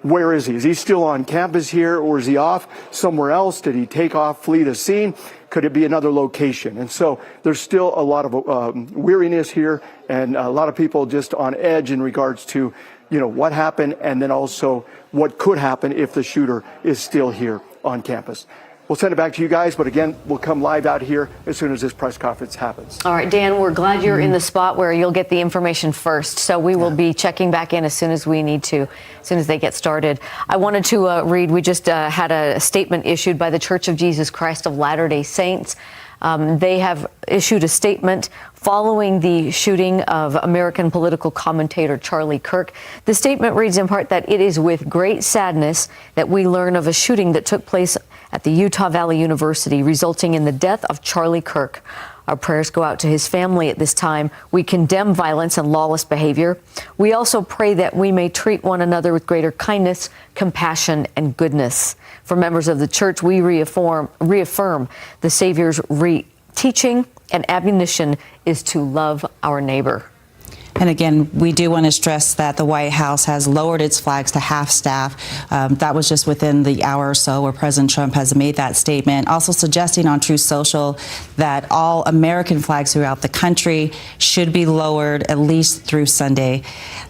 S20: where is he? Is he still on campus here or is he off somewhere else? Did he take off, flee the scene? Could it be another location? And so there's still a lot of weariness here and a lot of people just on edge in regards to, what happened and then also what could happen if the shooter is still here on campus. We'll send it back to you guys, but again, we'll come live out here as soon as this press conference happens.
S5: All right, Dan, we're glad you're in the spot where you'll get the information first. So we will be checking back in as soon as we need to, as soon as they get started. I wanted to read, we just had a statement issued by the Church of Jesus Christ of Latter-day Saints. They have issued a statement following the shooting of American political commentator Charlie Kirk. The statement reads in part that it is with great sadness that we learn of a shooting that took place at the Utah Valley University, resulting in the death of Charlie Kirk. Our prayers go out to his family at this time. We condemn violence and lawless behavior. We also pray that we may treat one another with greater kindness, compassion, and goodness. For members of the church, we reaffirm the Savior's teaching and admonition is to love our neighbor.
S3: And again, we do want to stress that the White House has lowered its flags to half staff. That was just within the hour or so where President Trump has made that statement, also suggesting on Truth Social that all American flags throughout the country should be lowered at least through Sunday.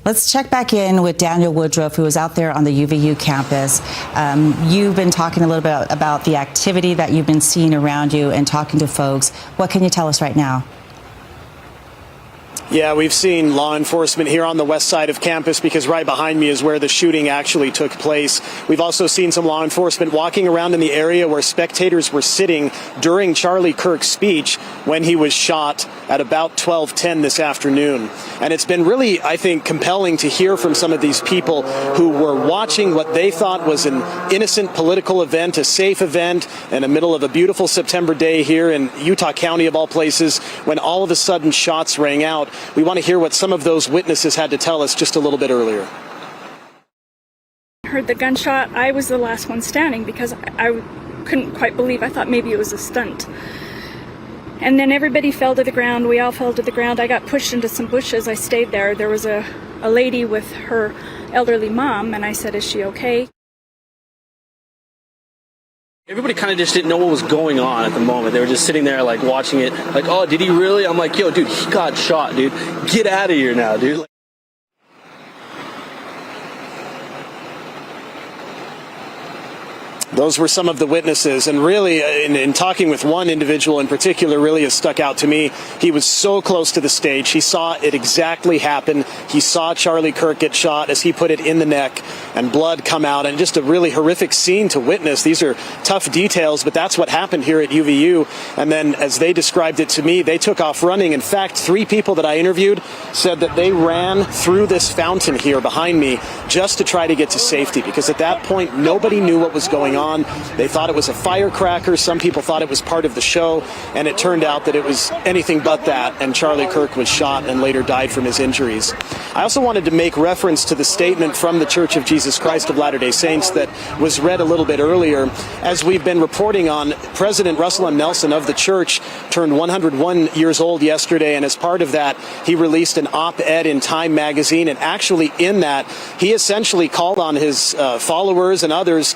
S3: Let's check back in with Daniel Woodruff, who is out there on the UVU campus. You've been talking a little bit about the activity that you've been seeing around you and talking to folks. What can you tell us right now?
S15: Yeah, we've seen law enforcement here on the west side of campus because right behind me is where the shooting actually took place. We've also seen some law enforcement walking around in the area where spectators were sitting during Charlie Kirk's speech when he was shot at about 12:10 this afternoon. And it's been really, I think, compelling to hear from some of these people who were watching what they thought was an innocent political event, a safe event, in the middle of a beautiful September day here in Utah County, of all places, when all of a sudden shots rang out. We want to hear what some of those witnesses had to tell us just a little bit earlier.
S4: Heard the gunshot. I was the last one standing because I couldn't quite believe. I thought maybe it was a stunt. And then everybody fell to the ground. We all fell to the ground. I got pushed into some bushes. I stayed there. There was a lady with her elderly mom, and I said, "Is she okay?"
S6: Everybody kind of just didn't know what was going on at the moment. They were just sitting there like watching it like, "Oh, did he really?" I'm like, "Yo, dude, he got shot, dude. Get out of here now, dude."
S15: Those were some of the witnesses, and really, in talking with one individual in particular, really has stuck out to me. He was so close to the stage. He saw it exactly happen. He saw Charlie Kirk get shot, as he put it, in the neck, and blood come out, and just a really horrific scene to witness. These are tough details, but that's what happened here at UVU. And then, as they described it to me, they took off running. In fact, 3 people that I interviewed said that they ran through this fountain here behind me just to try to get to safety, because at that point, nobody knew what was going on. They thought it was a firecracker. Some people thought it was part of the show, and it turned out that it was anything but that, and Charlie Kirk was shot and later died from his injuries. I also wanted to make reference to the statement from the Church of Jesus Christ of Latter-day Saints that was read a little bit earlier. As we've been reporting on, President Russell M. Nelson of the church turned 101 years old yesterday, and as part of that, he released an op-ed in Time magazine, and actually in that, he essentially called on his followers and others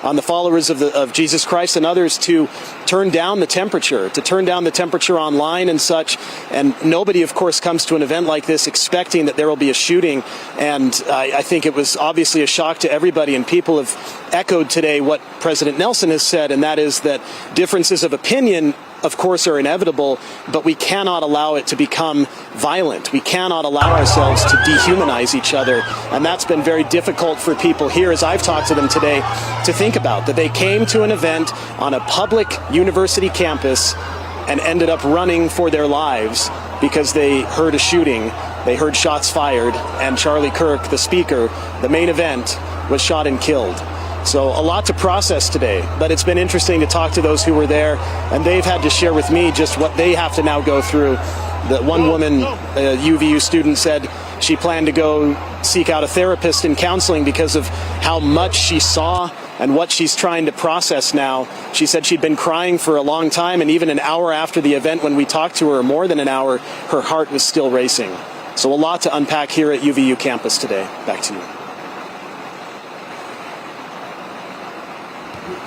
S15: on the followers of Jesus Christ and others to turn down the temperature, online and such. And nobody, of course, comes to an event like this expecting that there will be a shooting. And I think it was obviously a shock to everybody. And people have echoed today what President Nelson has said, and that is that differences of opinion, of course, are inevitable, but we cannot allow it to become violent. We cannot allow ourselves to dehumanize each other. And that's been very difficult for people here, as I've talked to them today, to think about, that they came to an event on a public university campus and ended up running for their lives because they heard a shooting, they heard shots fired, and Charlie Kirk, the speaker, the main event, was shot and killed. So a lot to process today, but it's been interesting to talk to those who were there, and they've had to share with me just what they have to now go through. The one woman, a UVU student, said she planned to go seek out a therapist and counseling because of how much she saw and what she's trying to process now. She said she'd been crying for a long time, and even an hour after the event when we talked to her, more than an hour, her heart was still racing. So a lot to unpack here at UVU campus today. Back to you.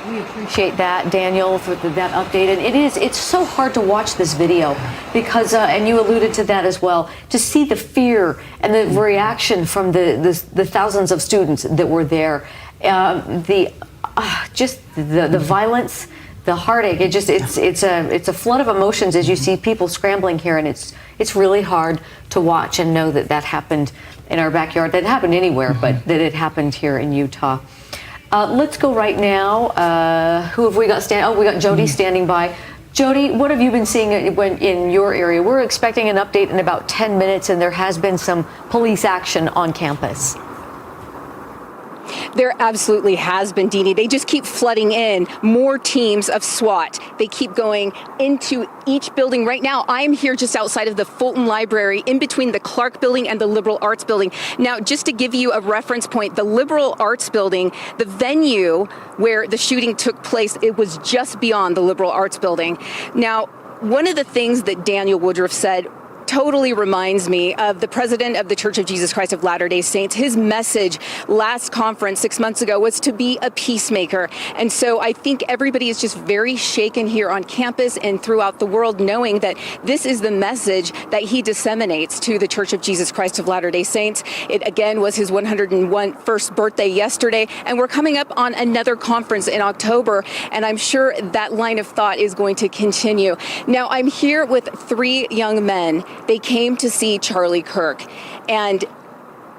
S5: We appreciate that, Daniel, for that update. And it's so hard to watch this video because, and you alluded to that as well, to see the fear and the reaction from the thousands of students that were there. The violence, the heartache. It's a flood of emotions as you see people scrambling here, and it's really hard to watch and know that happened in our backyard. That happened anywhere, but that it happened here in Utah. Let's go right now. Who have we got standing? Oh, we got Jody standing by. Jody, what have you been seeing in your area? We're expecting an update in about 10 minutes, and there has been some police action on campus.
S24: There absolutely has been, Deanie. They just keep flooding in more teams of SWAT. They keep going into each building. Right now, I am here just outside of the Fulton Library, in between the Clark Building and the Liberal Arts Building. Now, just to give you a reference point, the Liberal Arts Building, the venue where the shooting took place, it was just beyond the Liberal Arts Building. Now, one of the things that Daniel Woodruff said totally reminds me of the president of the Church of Jesus Christ of Latter-day Saints. His message last conference 6 months ago was to be a peacemaker. And so I think everybody is just very shaken here on campus and throughout the world, knowing that this is the message that he disseminates to the Church of Jesus Christ of Latter-day Saints. It again was his 101st birthday yesterday, and we're coming up on another conference in October, and I'm sure that line of thought is going to continue. Now, I'm here with 3 young men. They came to see Charlie Kirk, and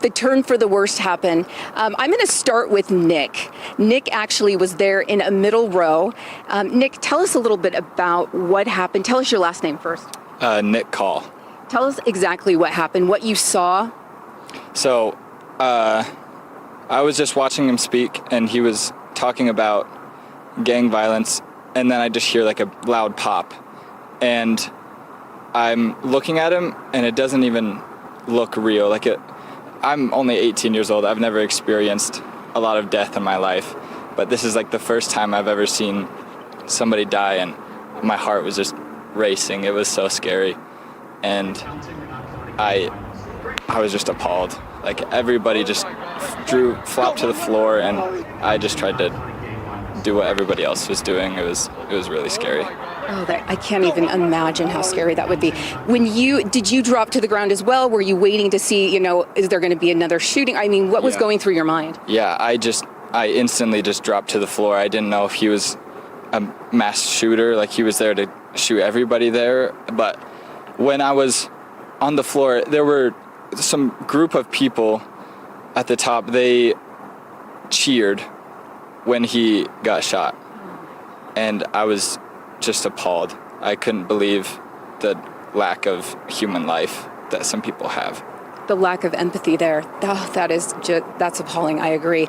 S24: the turn for the worst happened. I'm going to start with Nick. Nick actually was there in a middle row. Nick, tell us a little bit about what happened. Tell us your last name first.
S9: Nick Call.
S24: Tell us exactly what happened, what you saw.
S9: So, I was just watching him speak, and he was talking about gang violence, and then I just hear like a loud pop, and I'm looking at him, and it doesn't even look real. I'm only 18 years old. I've never experienced a lot of death in my life, but this is like the first time I've ever seen somebody die, and my heart was just racing. It was so scary, and I was just appalled. Like, everybody just flopped to the floor, and I just tried to do what everybody else was doing. It was really scary.
S24: Oh, I can't even imagine how scary that would be. Did you drop to the ground as well? Were you waiting to see, is there going to be another shooting? I mean, what was going through your mind?
S9: Yeah, I instantly just dropped to the floor. I didn't know if he was a mass shooter, like he was there to shoot everybody there. But when I was on the floor, there were some group of people at the top. They cheered when he got shot, and I was just appalled. I couldn't believe the lack of human life that some people have.
S24: The lack of empathy there. Oh, that's appalling. I agree.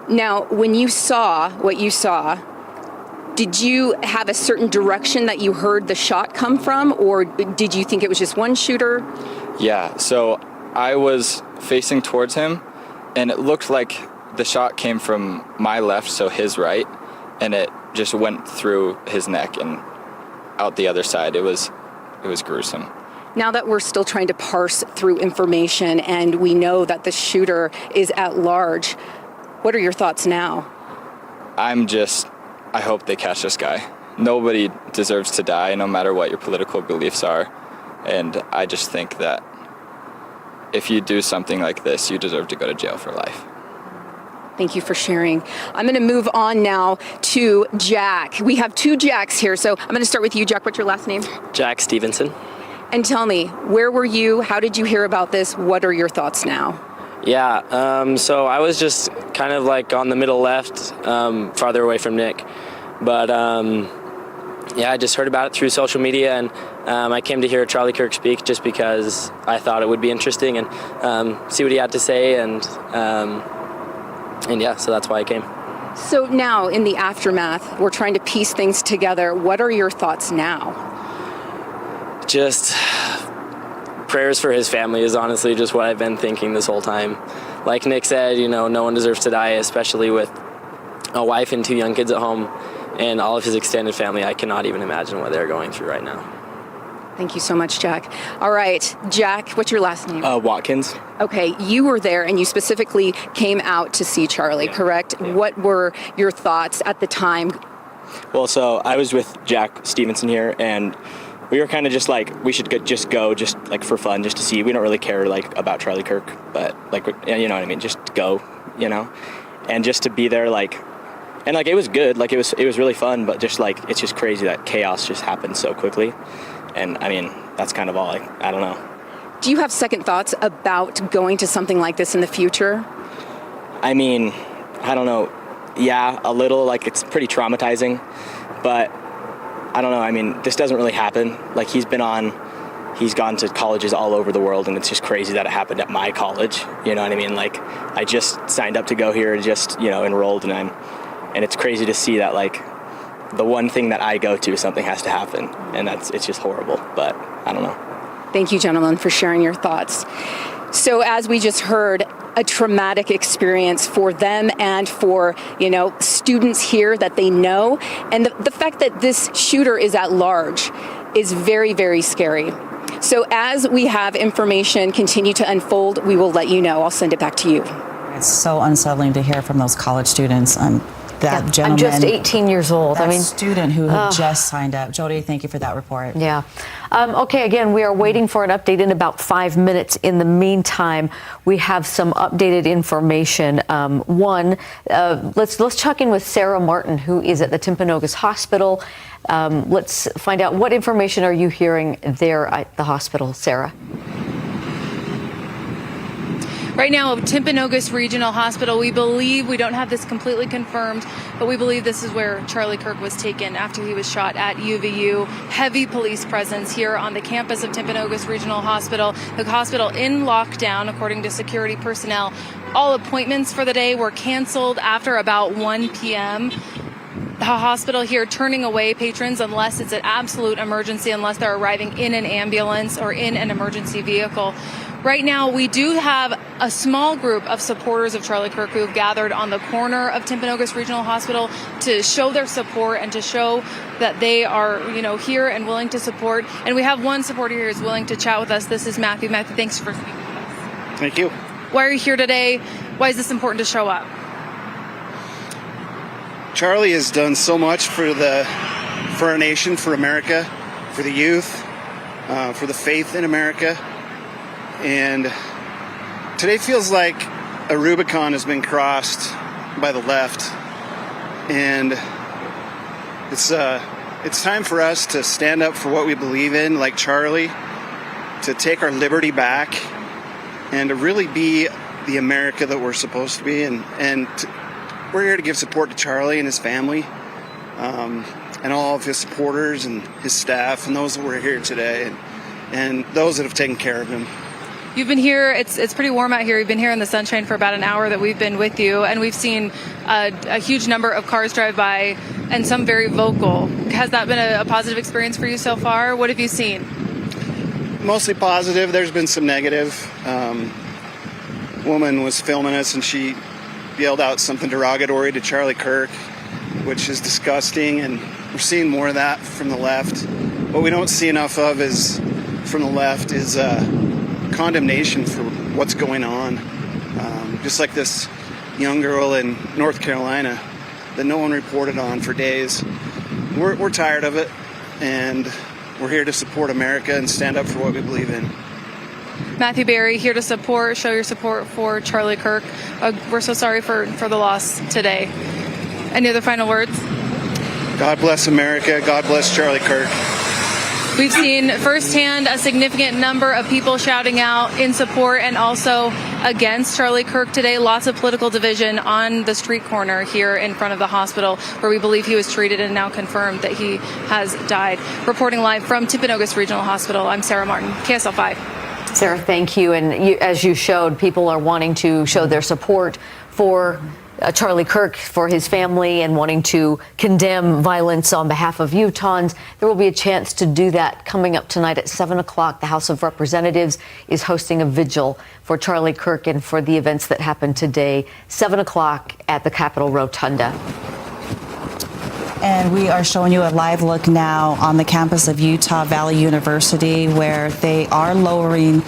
S24: Now, when you saw what you saw, did you have a certain direction that you heard the shot come from, or did you think it was just one shooter?
S9: Yeah, so I was facing towards him, and it looked like the shot came from my left, so his right, and it just went through his neck and out the other side. It was gruesome.
S24: Now that we're still trying to parse through information and we know that the shooter is at large, what are your thoughts now?
S9: I hope they catch this guy. Nobody deserves to die, no matter what your political beliefs are. And I just think that if you do something like this, you deserve to go to jail for life.
S24: Thank you for sharing. I'm going to move on now to Jack. We have two Jacks here, so I'm going to start with you, Jack. What's your last name?
S19: Jack Stevenson.
S24: And tell me, where were you? How did you hear about this? What are your thoughts now?
S19: Yeah, so I was just kind of like on the middle left, farther away from Nick. But I just heard about it through social media, and I came to hear Charlie Kirk speak just because I thought it would be interesting and see what he had to say, and yeah, so that's why I came.
S24: So now, in the aftermath, we're trying to piece things together. What are your thoughts now?
S19: Just prayers for his family is honestly just what I've been thinking this whole time. Like Nick said, no one deserves to die, especially with a wife and two young kids at home and all of his extended family. I cannot even imagine what they're going through right now.
S24: Thank you so much, Jack. All right, Jack, what's your last name?
S19: Watkins.
S24: Okay, you were there and you specifically came out to see Charlie, correct? Yeah. What were your thoughts at the time?
S19: Well, so I was with Jack Stevenson here, and we were kind of just like, we should just go like for fun, just to see. We don't really care like about Charlie Kirk, but like, you know what I mean? Just go, and just to be there, and it was good. Like it was really fun, but just like, it's just crazy that chaos just happened so quickly. And I mean, that's kind of all. I don't know.
S24: Do you have second thoughts about going to something like this in the future?
S19: I mean, I don't know. Yeah, a little. Like, it's pretty traumatizing, but I don't know. I mean, this doesn't really happen. Like, he's gone to colleges all over the world, and it's just crazy that it happened at my college. You know what I mean? Like, I just signed up to go here and just, enrolled, and it's crazy to see that, like, the one thing that I go to, something has to happen, and it's just horrible, but I don't know.
S24: Thank you, gentlemen, for sharing your thoughts. So as we just heard, a traumatic experience for them and for, students here that they know, and the fact that this shooter is at large is very, very scary. So as we have information continue to unfold, we will let you know. I'll send it back to you.
S3: It's so unsettling to hear from those college students. That gentleman,
S5: I'm just 18 years old.
S3: That student who had just signed up. Jody, thank you for that report.
S5: Yeah. Okay, again, we are waiting for an update in about 5 minutes. In the meantime, we have some updated information. Let's check in with Sarah Martin, who is at the Timpanogos Hospital. Let's find out what information are you hearing there at the hospital, Sarah?
S11: Right now, Timpanogos Regional Hospital, we believe, we don't have this completely confirmed, but we believe this is where Charlie Kirk was taken after he was shot at UVU. Heavy police presence here on the campus of Timpanogos Regional Hospital. The hospital in lockdown, according to security personnel. All appointments for the day were canceled after about 1 p.m. The hospital here turning away patrons unless it's an absolute emergency, unless they're arriving in an ambulance or in an emergency vehicle. Right now, we do have a small group of supporters of Charlie Kirk who have gathered on the corner of Timpanogos Regional Hospital to show their support and to show that they are, here and willing to support. And we have one supporter here who's willing to chat with us. This is Matthew. Matthew, thanks for speaking with us.
S13: Thank you.
S11: Why are you here today? Why is this important to show up?
S13: Charlie has done so much for our nation, for America, for the youth, for the faith in America. And today feels like a Rubicon has been crossed by the left. And it's time for us to stand up for what we believe in, like Charlie, to take our liberty back and to really be the America that we're supposed to be. We're here to give support to Charlie and his family, and all of his supporters and his staff and those that were here today and those that have taken care of him.
S11: You've been here, it's pretty warm out here. You've been here in the sunshine for about an hour that we've been with you, and we've seen a huge number of cars drive by and some very vocal. Has that been a positive experience for you so far? What have you seen?
S13: Mostly positive. There's been some negative. Woman was filming us and she yelled out something derogatory to Charlie Kirk, which is disgusting, and we're seeing more of that from the left. What we don't see enough of is from the left is condemnation for what's going on. Just like this young girl in North Carolina that no one reported on for days. We're tired of it, and we're here to support America and stand up for what we believe in.
S11: Matthew Berry here to show your support for Charlie Kirk. We're so sorry for the loss today. Any other final words?
S13: God bless America. God bless Charlie Kirk.
S11: We've seen firsthand a significant number of people shouting out in support and also against Charlie Kirk today. Lots of political division on the street corner here in front of the hospital where we believe he was treated and now confirmed that he has died. Reporting live from Timpanogos Regional Hospital, I'm Sarah Martin, KSL-5.
S5: Sarah, thank you. And as you showed, people are wanting to show their support for Charlie Kirk, for his family, and wanting to condemn violence on behalf of Utahns. There will be a chance to do that coming up tonight at 7 o'clock. The House of Representatives is hosting a vigil for Charlie Kirk and for the events that happened today, 7 o'clock at the Capitol Rotunda.
S3: And we are showing you a live look now on the campus of Utah Valley University, where they are lowering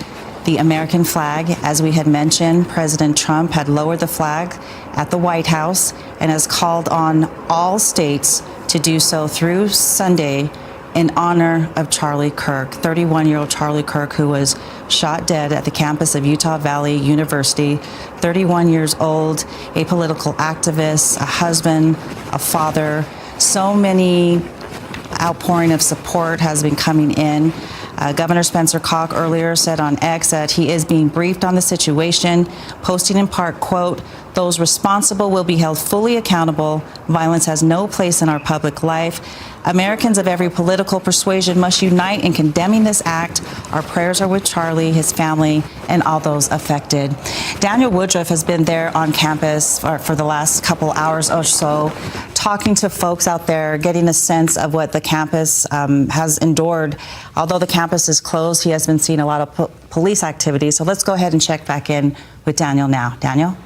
S3: the American flag. As we had mentioned, President Trump had lowered the flag at the White House and has called on all states to do so through Sunday in honor of Charlie Kirk, 31-year-old Charlie Kirk, who was shot dead at the campus of Utah Valley University, 31 years old, a political activist, a husband, a father. So many outpouring of support has been coming in. Governor Spencer Koch earlier said on X that he is being briefed on the situation, posting in part, quote, "Those responsible will be held fully accountable. Violence has no place in our public life. Americans of every political persuasion must unite in condemning this act. Our prayers are with Charlie, his family, and all those affected." Daniel Woodruff has been there on campus for the last couple hours or so, talking to folks out there, getting a sense of what the campus has endured. Although the campus is closed, he has been seeing a lot of police activity. So let's go ahead and check back in with Daniel now. Daniel?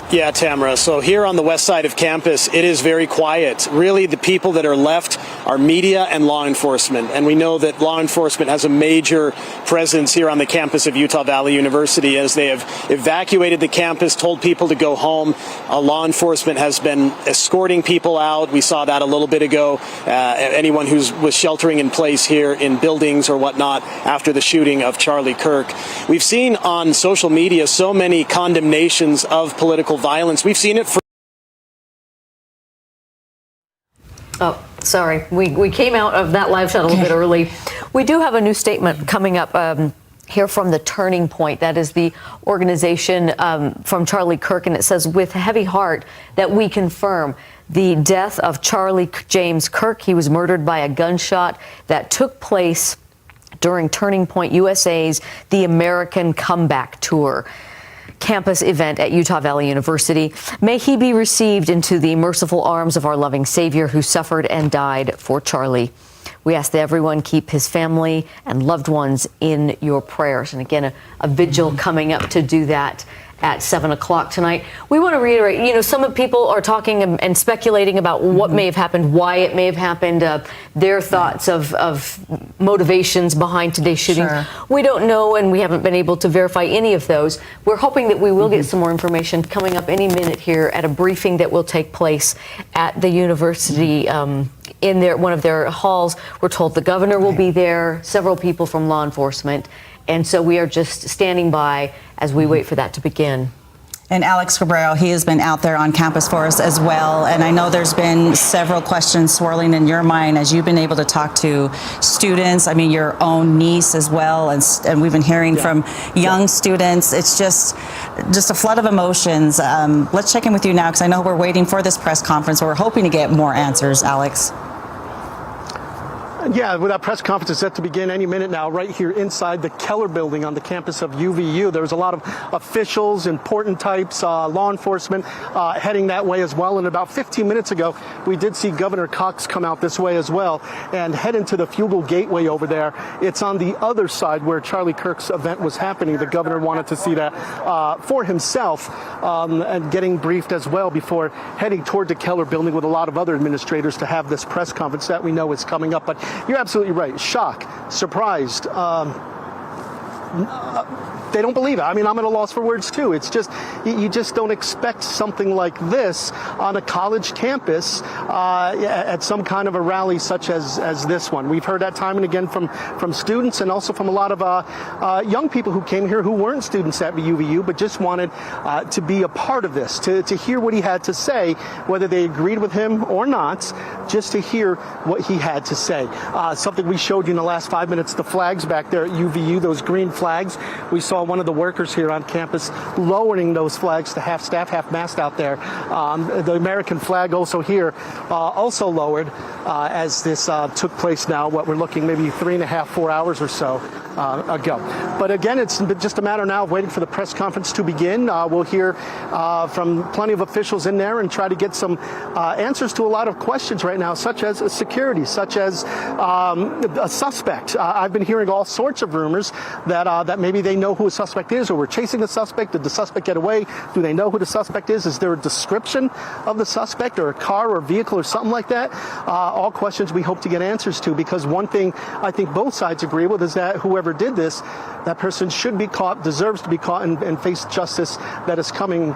S15: Yeah, Tamara. So here on the west side of campus, it is very quiet. Really, the people that are left are media and law enforcement. And we know that law enforcement has a major presence here on the campus of Utah Valley University as they have evacuated the campus, told people to go home. Law enforcement has been escorting people out. We saw that a little bit ago. Anyone who was sheltering in place here in buildings or whatnot after the shooting of Charlie Kirk. We've seen on social media so many condemnations of political violence. We've seen it for...
S5: Oh, sorry. We came out of that live shot a little bit early. We do have a new statement coming up hear from the Turning Point. That is the organization from Charlie Kirk, and it says, with heavy heart that we confirm the death of Charlie James Kirk. He was murdered by a gunshot that took place during Turning Point USA's The American Comeback Tour campus event at Utah Valley University. May he be received into the merciful arms of our loving Savior who suffered and died for Charlie. We ask that everyone keep his family and loved ones in your prayers. And again, a vigil coming up to do that at 7 o'clock tonight. We want to reiterate, some people are talking and speculating about what may have happened, why it may have happened, their thoughts of motivations behind today's shooting.
S3: Sure.
S5: We don't know, and we haven't been able to verify any of those. We're hoping that we will get some more information coming up any minute here at a briefing that will take place at the university in one of their halls. We're told the governor will be there, several people from law enforcement. And so we are just standing by as we wait for that to begin.
S3: And Alex Cabrero, he has been out there on campus for us as well. And I know there's been several questions swirling in your mind as you've been able to talk to students. I mean, your own niece as well. And we've been hearing from young students. It's just a flood of emotions. Let's check in with you now, because I know we're waiting for this press conference. We're hoping to get more answers, Alex.
S8: Yeah, well, that press conference is set to begin any minute now, right here inside the Keller building on the campus of UVU. There's a lot of officials, important types, law enforcement heading that way as well. And about 15 minutes ago, we did see Governor Cox come out this way as well and head into the Fugal Gateway over there. It's on the other side where Charlie Kirk's event was happening. The governor wanted to see that for himself and getting briefed as well before heading toward the Keller building with a lot of other administrators to have this press conference that we know is coming up. But you're absolutely right. Shock, surprised. They don't believe it. I mean, I'm at a loss for words too. It's just, you just don't expect something like this on a college campus at some kind of a rally such as this one. We've heard that time and again from students and also from a lot of young people who came here who weren't students at UVU but just wanted to be a part of this, to hear what he had to say, whether they agreed with him or not, just to hear what he had to say. Something we showed you in the last 5 minutes, the flags back there at UVU, those green flags. We saw one of the workers here on campus lowering those flags to half staff, half mast out there. The American flag also here, also lowered as this took place now, what we're looking maybe 3.5, 4 hours or so ago. But again, it's just a matter now of waiting for the press conference to begin. We'll hear from plenty of officials in there and try to get some answers to a lot of questions right now, such as security, such as a suspect. I've been hearing all sorts of rumors that maybe they know who a suspect is, or we're chasing a suspect. Did the suspect get away? Do they know who the suspect is? Is there a description of the suspect, or a car or vehicle or something like that? All questions we hope to get answers to, because one thing I think both sides agree with is that whoever did this, that person should be caught, deserves to be caught, and face justice that is coming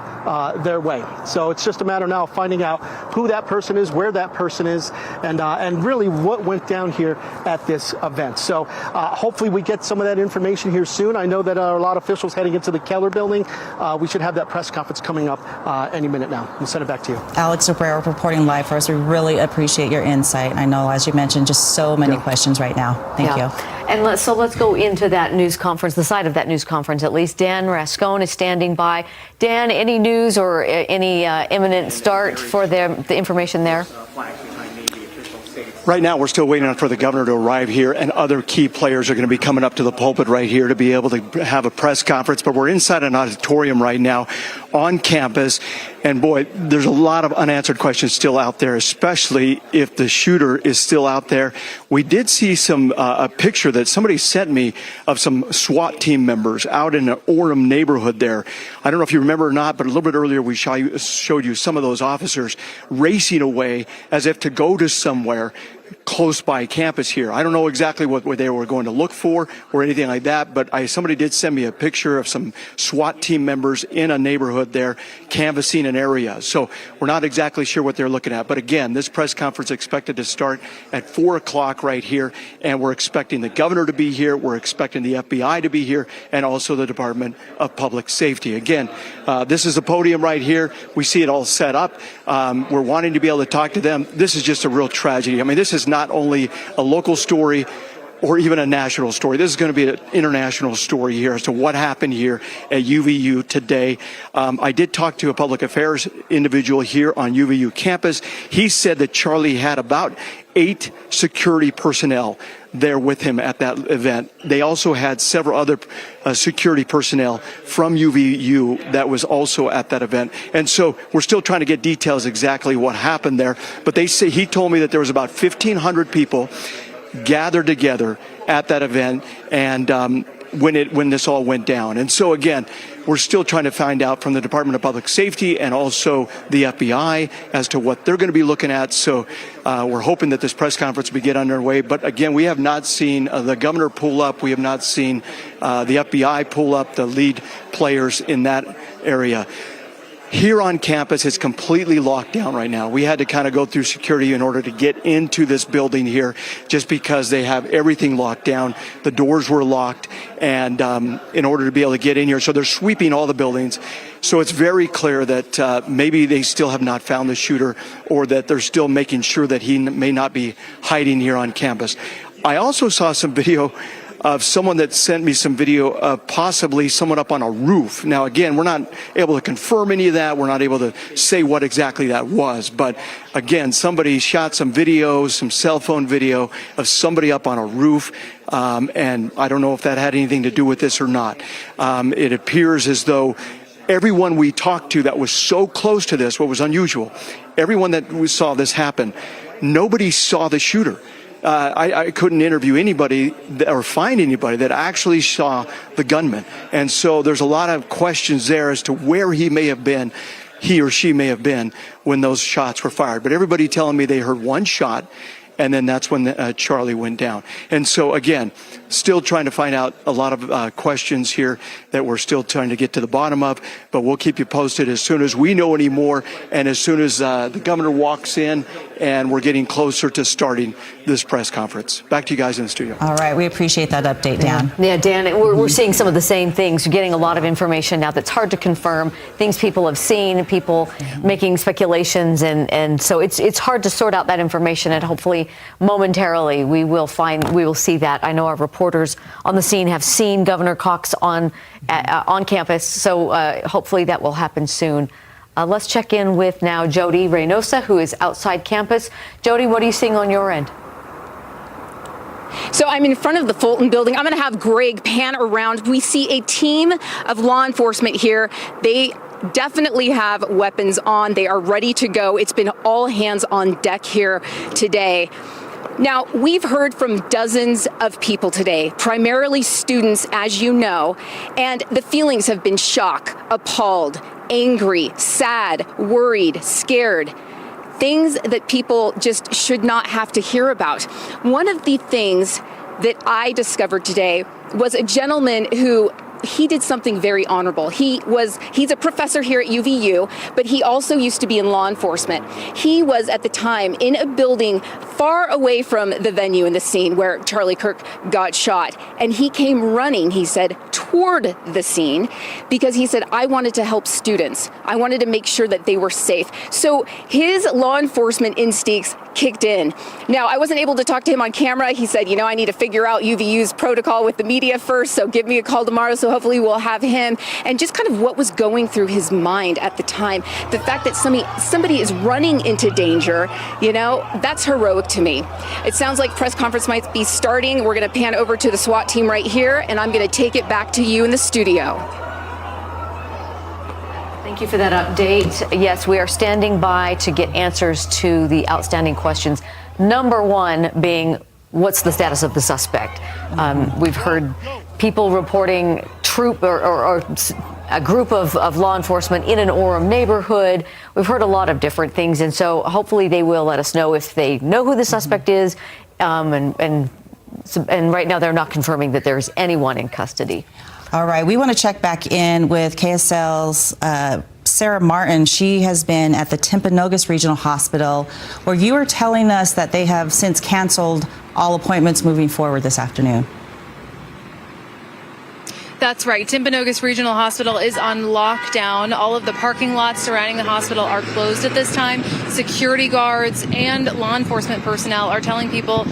S8: their way. So it's just a matter now of finding out who that person is, where that person is, and really what went down here at this event. So hopefully we get some of that information here soon. I know that there are a lot of officials heading into the Keller building. We should have that press conference coming up any minute now. We'll send it back to you.
S3: Alex Cabrero reporting live for us. We really appreciate your insight. I know, as you mentioned, just so many questions right now. Thank you.
S5: And let's go into that news conference, the side of that news conference at least. Dan Rascone is standing by. Dan, any news or any imminent start for the information there?
S20: Right now, we're still waiting for the governor to arrive here, and other key players are going to be coming up to the pulpit right here to be able to have a press conference. But we're inside an auditorium right now on campus, and boy, there's a lot of unanswered questions still out there, especially if the shooter is still out there. We did see a picture that somebody sent me of some SWAT team members out in an Orem neighborhood there. I don't know if you remember or not, but a little bit earlier we showed you some of those officers racing away as if to go to somewhere close by campus here. I don't know exactly what they were going to look for or anything like that, but somebody did send me a picture of some SWAT team members in a neighborhood there canvassing an area. So we're not exactly sure what they're looking at. But again, this press conference is expected to start at 4 o'clock right here, and we're expecting the governor to be here. We're expecting the FBI to be here, and also the Department of Public Safety. Again, this is the podium right here. We see it all set up. We're wanting to be able to talk to them. This is just a real tragedy. I mean, this is not only a local story. or even a national story. This is going to be an international story here as to what happened here at UVU today. I did talk to a public affairs individual here on UVU campus. He said that Charlie had about 8 security personnel there with him at that event. They also had several other security personnel from UVU that was also at that event. And so we're still trying to get details exactly what happened there. But they say, he told me that there was about 1,500 people gathered together at that event, and when this all went down. And so again, we're still trying to find out from the Department of Public Safety and also the FBI as to what they're going to be looking at. So we're hoping that this press conference will get underway. But again, we have not seen the governor pull up. We have not seen the FBI pull up the lead players in that area. Here on campus, it's completely locked down right now. We had to kind of go through security in order to get into this building here, just because they have everything locked down. The doors were locked, and in order to be able to get in here, so they're sweeping all the buildings. So it's very clear that maybe they still have not found the shooter, or that they're still making sure that he may not be hiding here on campus. I also saw some video of someone that sent me some video of possibly someone up on a roof. Now, again, we're not able to confirm any of that. We're not able to say what exactly that was. But again, somebody shot some videos, some cell phone video of somebody up on a roof. And I don't know if that had anything to do with this or not. It appears as though everyone we talked to that was so close to this, what was unusual, everyone that we saw this happen, nobody saw the shooter. I couldn't interview anybody or find anybody that actually saw the gunman. And so there's a lot of questions there as to where he or she may have been when those shots were fired. But everybody telling me they heard one shot, and then that's when Charlie went down. And so, again, still trying to find out a lot of questions here that we're still trying to get to the bottom of, but we'll keep you posted as soon as we know any more, and as soon as the governor walks in and we're getting closer to starting this press conference. Back to you guys in the studio.
S3: All right, we appreciate that update, Dan.
S5: Yeah, Dan, we're seeing some of the same things. We're getting a lot of information now that's hard to confirm, things people have seen, people making speculations, and so it's hard to sort out that information, and hopefully momentarily we will see that. I know our reporters on the scene have seen Governor Cox on campus, so hopefully that will happen soon. Let's check in with now Jody Reynosa, who is outside campus. Jody, what are you seeing on your end?
S24: So I'm in front of the Fulton building. I'm going to have Greg pan around. We see a team of law enforcement here. They definitely have weapons on. They are ready to go. It's been all hands on deck here today. Now, we've heard from dozens of people today, primarily students, as you know, and the feelings have been shock, appalled, angry, sad, worried, scared. Things that people just should not have to hear about. One of the things that I discovered today was a gentleman who he did something very honorable. He's a professor here at UVU, but he also used to be in law enforcement. He was at the time in a building far away from the venue and the scene where Charlie Kirk got shot. And he came running, he said, toward the scene because he said, I wanted to help students. I wanted to make sure that they were safe. So his law enforcement instincts kicked in. Now, I wasn't able to talk to him on camera. He said, I need to figure out UVU's protocol with the media first, so give me a call tomorrow. So hopefully we'll have him, and just kind of what was going through his mind at the time. The fact that somebody is running into danger, that's heroic to me. It sounds like press conference might be starting. We're going to pan over to the SWAT team right here, and I'm going to take it back to you in the studio.
S5: Thank you for that update. Yes, we are standing by to get answers to the outstanding questions. Number one being, what's the status of the suspect? We've heard people reporting or a group of law enforcement in an Orem neighborhood. We've heard a lot of different things, and so hopefully they will let us know if they know who the suspect is. And right now they're not confirming that there's anyone in custody.
S3: All right, we want to check back in with KSL's Sarah Martin. She has been at the Timpanogos Regional Hospital, where you are telling us that they have since canceled all appointments moving forward this afternoon.
S11: That's right. Timpanogos Regional Hospital is on lockdown. All of the parking lots surrounding the hospital are closed at this time. Security guards and law enforcement personnel are telling people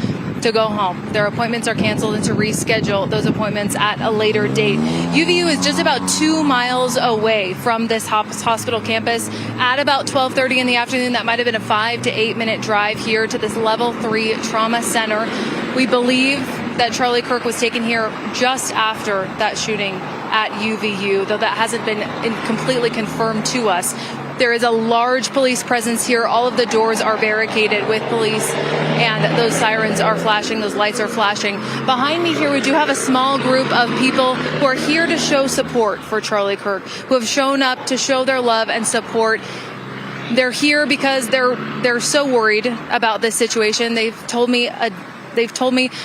S11: to go home. Their appointments are canceled and to reschedule those appointments at a later date. UVU is just about 2 miles away from this hospital campus. At about 12:30 in the afternoon, that might have been a 5 to 8 minute drive here to this level 3 trauma center. We believe that Charlie Kirk was taken here just after that shooting at UVU, though that hasn't been completely confirmed to us. There is a large police presence here. All of the doors are barricaded with police, and those sirens are flashing, those lights are flashing. Behind me here, we do have a small group of people who are here to show support for Charlie Kirk, who have shown up to show their love and support. They're here because they're so worried about this situation. They've told me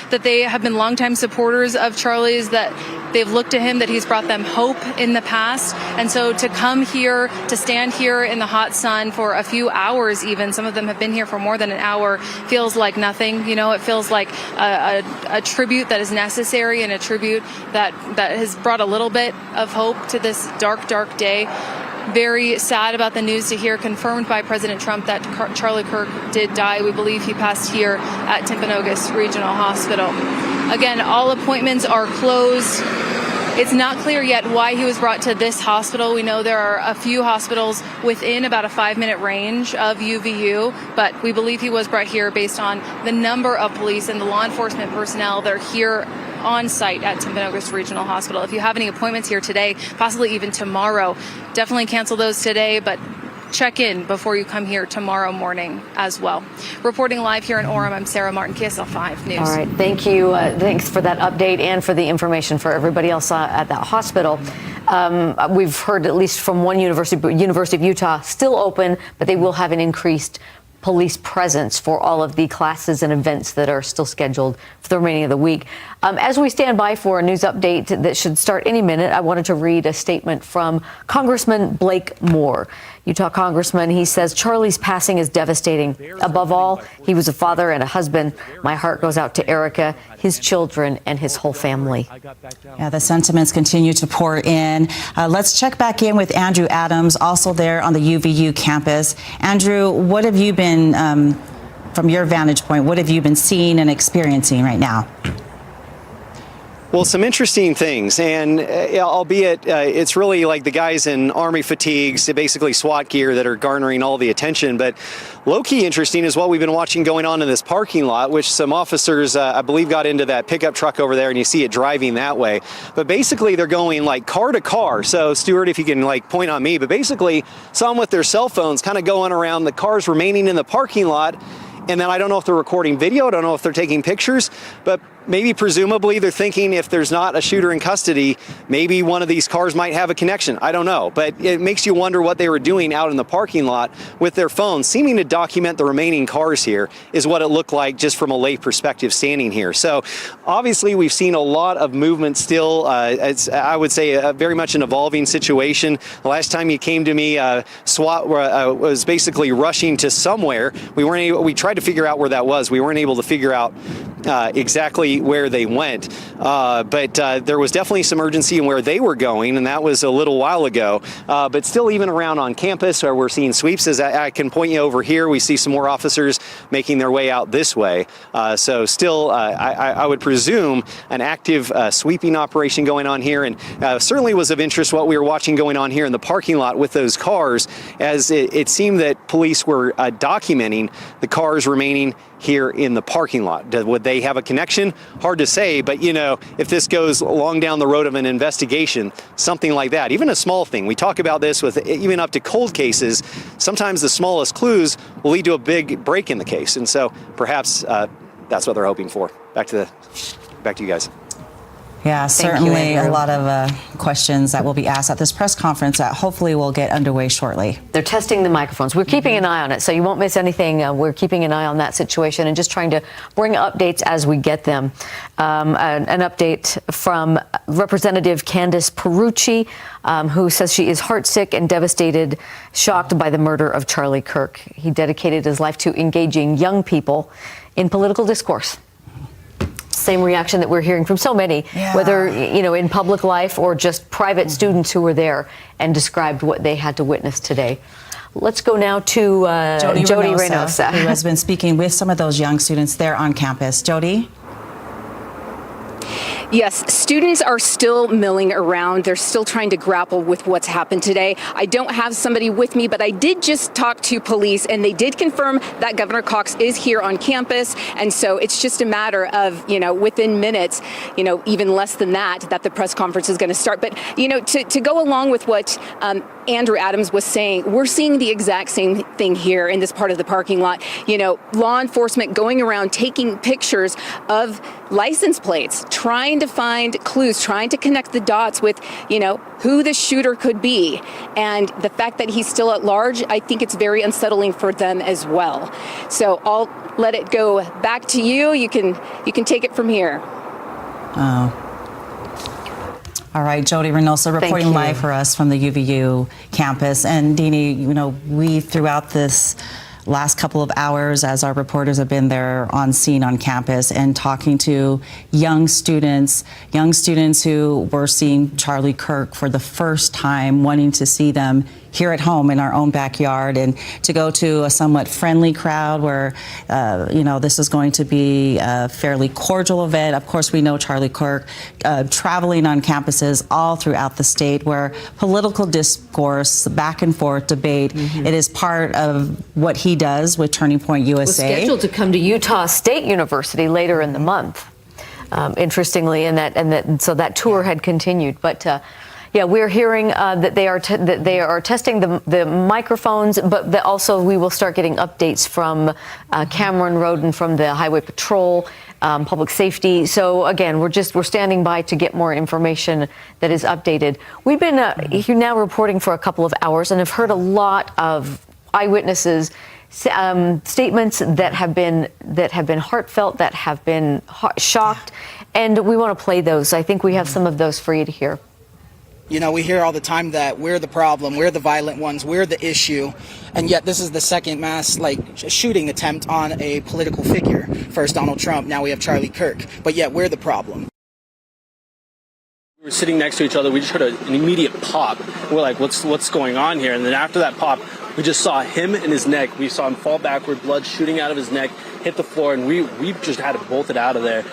S11: that they have been longtime supporters of Charlie's, that they've looked to him, that he's brought them hope in the past. And so to come here, to stand here in the hot sun for a few hours even, some of them have been here for more than an hour, feels like nothing. You know, it feels like a tribute that is necessary and a tribute that has brought a little bit of hope to this dark, dark day. Very sad about the news to hear, confirmed by President Trump, that Charlie Kirk did die. We believe he passed here at Timpanogos Regional Hospital. Again, all appointments are closed. It's not clear yet why he was brought to this hospital. We know there are a few hospitals within about a 5-minute range of UVU, but we believe he was brought here based on the number of police and the law enforcement personnel that are here on site at Timpanogos Regional Hospital. If you have any appointments here today, possibly even tomorrow, definitely cancel those today, but check in before you come here tomorrow morning as well. Reporting live here in Orem, I'm Sarah Martin, KSL-5 News.
S5: All right, thank you. Thanks for that update and for the information for everybody else at that hospital. We've heard at least from one University of Utah, still open, but they will have an increased police presence for all of the classes and events that are still scheduled for the remaining of the week. As we stand by for a news update that should start any minute, I wanted to read a statement from Congressman Blake Moore. Utah Congressman, he says, Charlie's passing is devastating. Above all, he was a father and a husband. My heart goes out to Erica, his children, and his whole family.
S3: Yeah, the sentiments continue to pour in. Let's check back in with Andrew Adams, also there on the UVU campus. Andrew, what have you been, from your vantage point, what have you been seeing and experiencing right now?
S7: Well, some interesting things, and albeit it's really like the guys in Army fatigues, basically SWAT gear, that are garnering all the attention. But low-key interesting is what we've been watching going on in this parking lot, which some officers, I believe, got into that pickup truck over there, and you see it driving that way. But basically, they're going like car to car. So, Stuart, if you can like point on me, but basically, some with their cell phones kind of going around the cars remaining in the parking lot. And then I don't know if they're recording video, I don't know if they're taking pictures, but maybe presumably they're thinking if there's not a shooter in custody, maybe one of these cars might have a connection. I don't know, but it makes you wonder what they were doing out in the parking lot with their phones, seeming to document the remaining cars here, is what it looked like just from a lay perspective standing here. So obviously we've seen a lot of movement still. It's, I would say, very much an evolving situation. The last time you came to me, SWAT was basically rushing to somewhere. We tried to figure out where that was. We weren't able to figure out exactly where they went, but there was definitely some urgency in where they were going, and that was a little while ago. But still, even around on campus, where we're seeing sweeps, as I can point you over here, we see some more officers making their way out this way. So still, I would presume an active sweeping operation going on here, and certainly was of interest what we were watching going on here in the parking lot with those cars, as it seemed that police were documenting the cars remaining here in the parking lot. Would they have a connection? Hard to say, but you know, if this goes long down the road of an investigation, something like that, even a small thing, we talk about this with even up to cold cases, sometimes the smallest clues will lead to a big break in the case. And so perhaps that's what they're hoping for. Back to you guys.
S3: Yeah, certainly a lot of questions that will be asked at this press conference that hopefully will get underway shortly.
S5: They're testing the microphones. We're keeping an eye on it, so you won't miss anything. We're keeping an eye on that situation and just trying to bring updates as we get them. An update from Representative Candace Perucci, who says she is heartsick and devastated, shocked by the murder of Charlie Kirk. He dedicated his life to engaging young people in political discourse. Same reaction that we're hearing from so many, whether, you know, in public life or just private students who were there and described what they had to witness today. Let's go now to Jody Reynosa,
S3: who has been speaking with some of those young students there on campus. Jody?
S24: Yes, students are still milling around. They're still trying to grapple with what's happened today. I don't have somebody with me, but I did just talk to police, and they did confirm that Governor Cox is here on campus. And so it's just a matter of, within minutes, even less than that the press conference is going to start. But, to go along with what Andrew Adams was saying, we're seeing the exact same thing here in this part of the parking lot. Law enforcement going around taking pictures of license plates, trying to find clues, trying to connect the dots with, who the shooter could be. And the fact that he's still at large, I think it's very unsettling for them as well. So I'll let it go back to you. You can take it from here.
S3: All right, Jody Reynosa reporting live for us from the UVU campus. And Deanie, we throughout this last couple of hours, as our reporters have been there on scene on campus and talking to young students who were seeing Charlie Kirk for the first time, wanting to see them here at home in our own backyard, and to go to a somewhat friendly crowd where, this is going to be a fairly cordial event. Of course, we know Charlie Kirk traveling on campuses all throughout the state where political discourse, back and forth debate, it is part of what he does with Turning Point USA.
S5: Was scheduled to come to Utah State University later in the month, interestingly, so that tour had continued. But we're hearing that they are testing the microphones, but also we will start getting updates from Cameron Roden from the Highway Patrol, Public Safety. So again, we're standing by to get more information that is updated. We've been here now reporting for a couple of hours and have heard a lot of eyewitnesses. Statements that have been heartfelt, that have been shocked, and we want to play those. I think we have some of those for you to hear.
S10: We hear all the time that we're the problem, we're the violent ones, we're the issue, and yet this is the second mass shooting attempt on a political figure. First Donald Trump, now we have Charlie Kirk, but yet we're the problem.
S6: We were sitting next to each other. We just heard an immediate pop. We're like, what's going on here? And then after that pop, we just saw him in his neck. We saw him fall backward, blood shooting out of his neck, hit the floor, and we just had to bolt it out of there.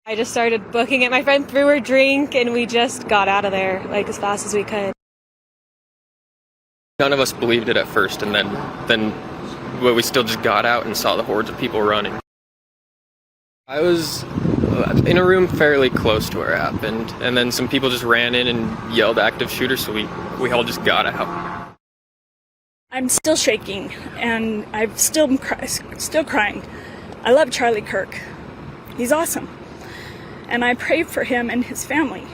S14: I just started booking it. My friend threw her drink, and we just got out of there as fast as we could.
S22: None of us believed it at first, and then we still just got out and saw the hordes of people running. I was in a room fairly close to where it happened, and then some people just ran in and yelled active shooter, so we all just got out.
S4: I'm still shaking, and I'm still crying. I love Charlie Kirk. He's awesome. And I pray for him and his family.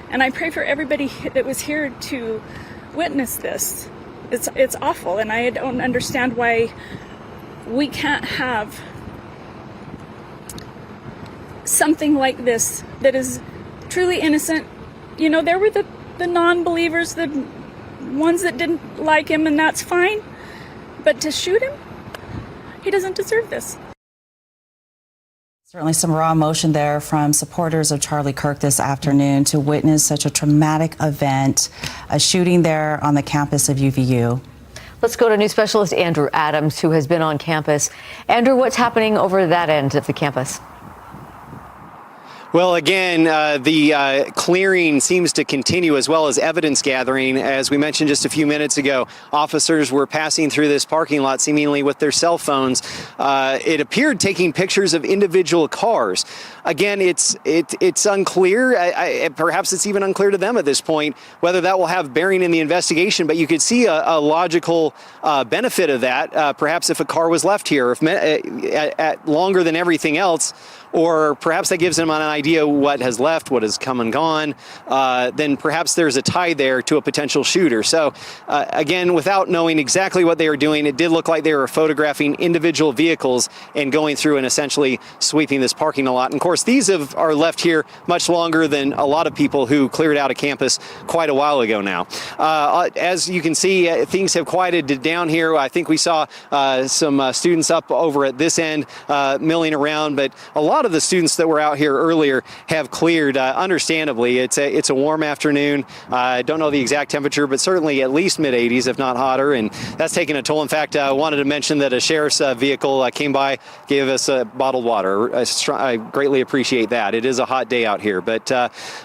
S4: And I pray for everybody that was here to witness this. It's awful, and I don't understand why we can't have something like this that is truly innocent. There were the non-believers, the ones that didn't like him, and that's fine. But to shoot him, he doesn't deserve this.
S3: Certainly some raw emotion there from supporters of Charlie Kirk this afternoon to witness such a traumatic event, a shooting there on the campus of UVU.
S5: Let's go to news specialist Andrew Adams, who has been on campus. Andrew, what's happening over that end of the campus?
S7: Well, again, the clearing seems to continue as well as evidence gathering. As we mentioned just a few minutes ago, officers were passing through this parking lot seemingly with their cell phones. It appeared taking pictures of individual cars. Again, it's unclear. Perhaps it's even unclear to them at this point whether that will have bearing in the investigation. But you could see a logical benefit of that. Perhaps if a car was left here at longer than everything else, or perhaps that gives them an idea what has left, what has come and gone, then perhaps there's a tie there to a potential shooter. So again, without knowing exactly what they were doing, it did look like they were photographing individual vehicles and going through and essentially sweeping this parking lot. And of course, these are left here much longer than a lot of people who cleared out a campus quite a while ago now. As you can see, things have quieted down here. I think we saw some students up over at this end milling around, but a lot lot of the students that were out here earlier have cleared. Understandably, it's a warm afternoon. I don't know the exact temperature, but certainly at least mid-80s, if not hotter, and that's taking a toll. In fact, I wanted to mention that a sheriff's vehicle came by, gave us bottled water. I greatly appreciate that. It is a hot day out here, but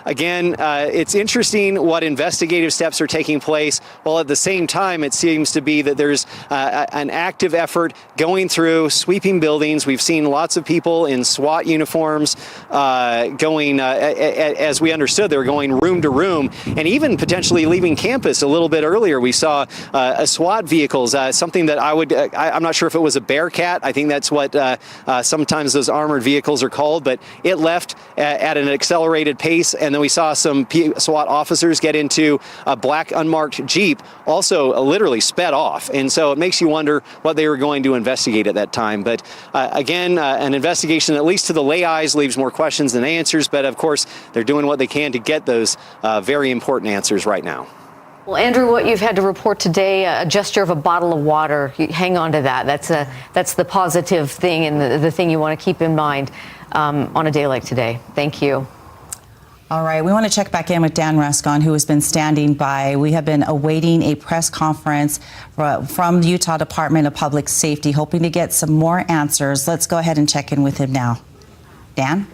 S7: again, it's interesting what investigative steps are taking place, while at the same time it seems to be that there's an active effort going through, sweeping buildings. We've seen lots of people in SWAT uniforms going, as we understood, they were going room to room, and even potentially leaving campus a little bit earlier. We saw a SWAT vehicles, something that I'm not sure if it was a Bearcat. I think that's what sometimes those armored vehicles are called, but it left at an accelerated pace, and then we saw some SWAT officers get into a black unmarked Jeep, also literally sped off. And so it makes you wonder what they were going to investigate at that time. But again, an investigation, at least to the lay eyes, leaves more questions than answers. But of course, they're doing what they can to get those very important answers right now.
S5: Well, Andrew, what you've had to report today, a gesture of a bottle of water. Hang on to that. That's the positive thing and the thing you want to keep in mind on a day like today. Thank you.
S3: All right, we want to check back in with Dan Ruscon, who has been standing by. We have been awaiting a press conference from the Utah Department of Public Safety, hoping to get some more answers. Let's go ahead and check in with him now. Dan?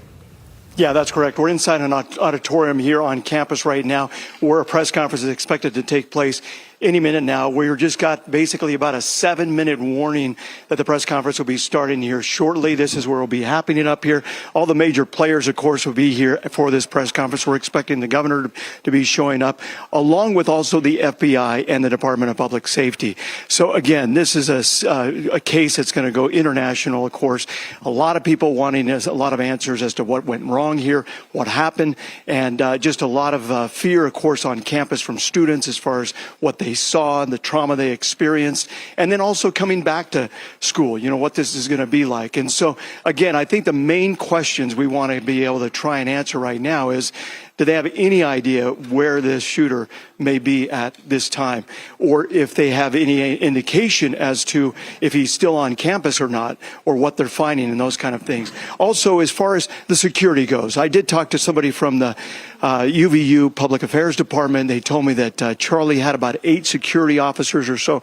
S20: Yeah, that's correct. We're inside an auditorium here on campus right now, where a press conference is expected to take place any minute now. We just got basically about a 7-minute warning that the press conference will be starting here shortly. This is where it'll be happening up here. All the major players, of course, will be here for this press conference. We're expecting the governor to be showing up, along with also the FBI and the Department of Public Safety. So again, this is a case that's going to go international, of course. A lot of people wanting a lot of answers as to what went wrong here, what happened, and just a lot of fear, of course, on campus from students as far as what they saw and the trauma they experienced, and then also coming back to school, what this is going to be like. And so, again, I think the main questions we want to be able to try and answer right now is, do they have any idea where this shooter may be at this time? Or if they have any indication as to if he's still on campus or not, or what they're finding and those kind of things. Also, as far as the security goes, I did talk to somebody from the UVU Public Affairs Department. They told me that Charlie had about 8 security officers or so,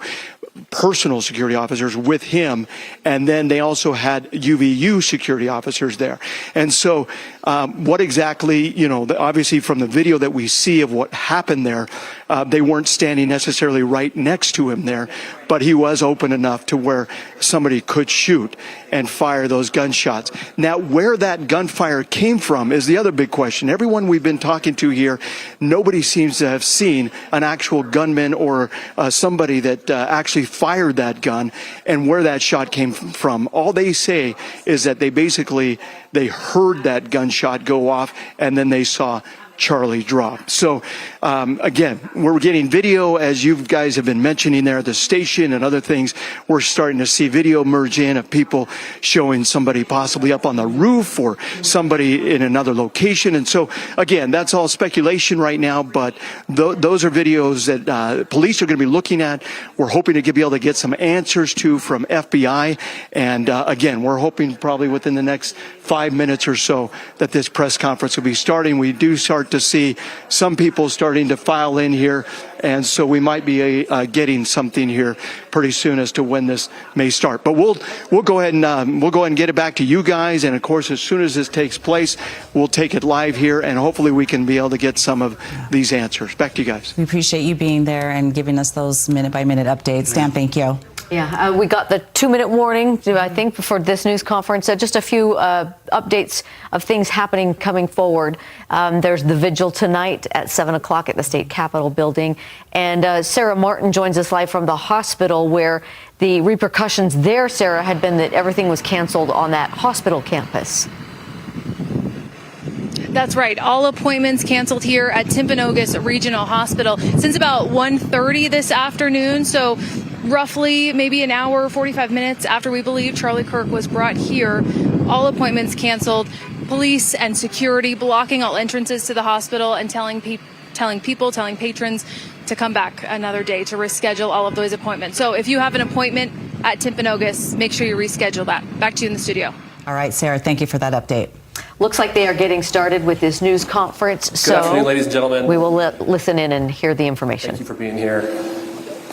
S20: personal security officers with him, and then they also had UVU security officers there. And so what exactly, obviously from the video that we see of what happened there, they weren't standing necessarily right next to him there, but he was open enough to where somebody could shoot and fire those gunshots. Now, where that gunfire came from is the other big question. Everyone we've been talking to here, nobody seems to have seen an actual gunman or somebody that actually fired that gun and where that shot came from. All they say is that they heard that gunshot go off and then they saw Charlie drop. So again, we're getting video, as you guys have been mentioning there at the station and other things. We're starting to see video merge in of people showing somebody possibly up on the roof or somebody in another location. And so again, that's all speculation right now, but those are videos that police are going to be looking at. We're hoping to be able to get some answers to from FBI. And again, we're hoping probably within the next 5 minutes or so that this press conference will be starting. We do start to see some people starting to file in here, and so we might be getting something here pretty soon as to when this may start. But we'll go ahead and get it back to you guys, and of course, as soon as this takes place, we'll take it live here, and hopefully we can be able to get some of these answers. Back to you guys.
S3: We appreciate you being there and giving us those minute-by-minute updates. Dan, thank you.
S5: Yeah, we got the 2-minute warning, I think, for this news conference. Just a few updates of things happening coming forward. There's the vigil tonight at 7 o'clock at the State Capitol building. And Sarah Martin joins us live from the hospital, where the repercussions there, Sarah, had been that everything was canceled on that hospital campus.
S11: That's right. All appointments canceled here at Timpanogos Regional Hospital since about 1:30 this afternoon. So roughly maybe an hour, 45 minutes after we believe Charlie Kirk was brought here, all appointments canceled. Police and security blocking all entrances to the hospital and telling patrons to come back another day to reschedule all of those appointments. So if you have an appointment at Timpanogos, make sure you reschedule that. Back to you in the studio.
S3: All right, Sarah, thank you for that update.
S5: Looks like they are getting started with this news conference.
S12: Good afternoon, ladies and gentlemen.
S5: We will listen in and hear the information.
S12: Thank you for being here.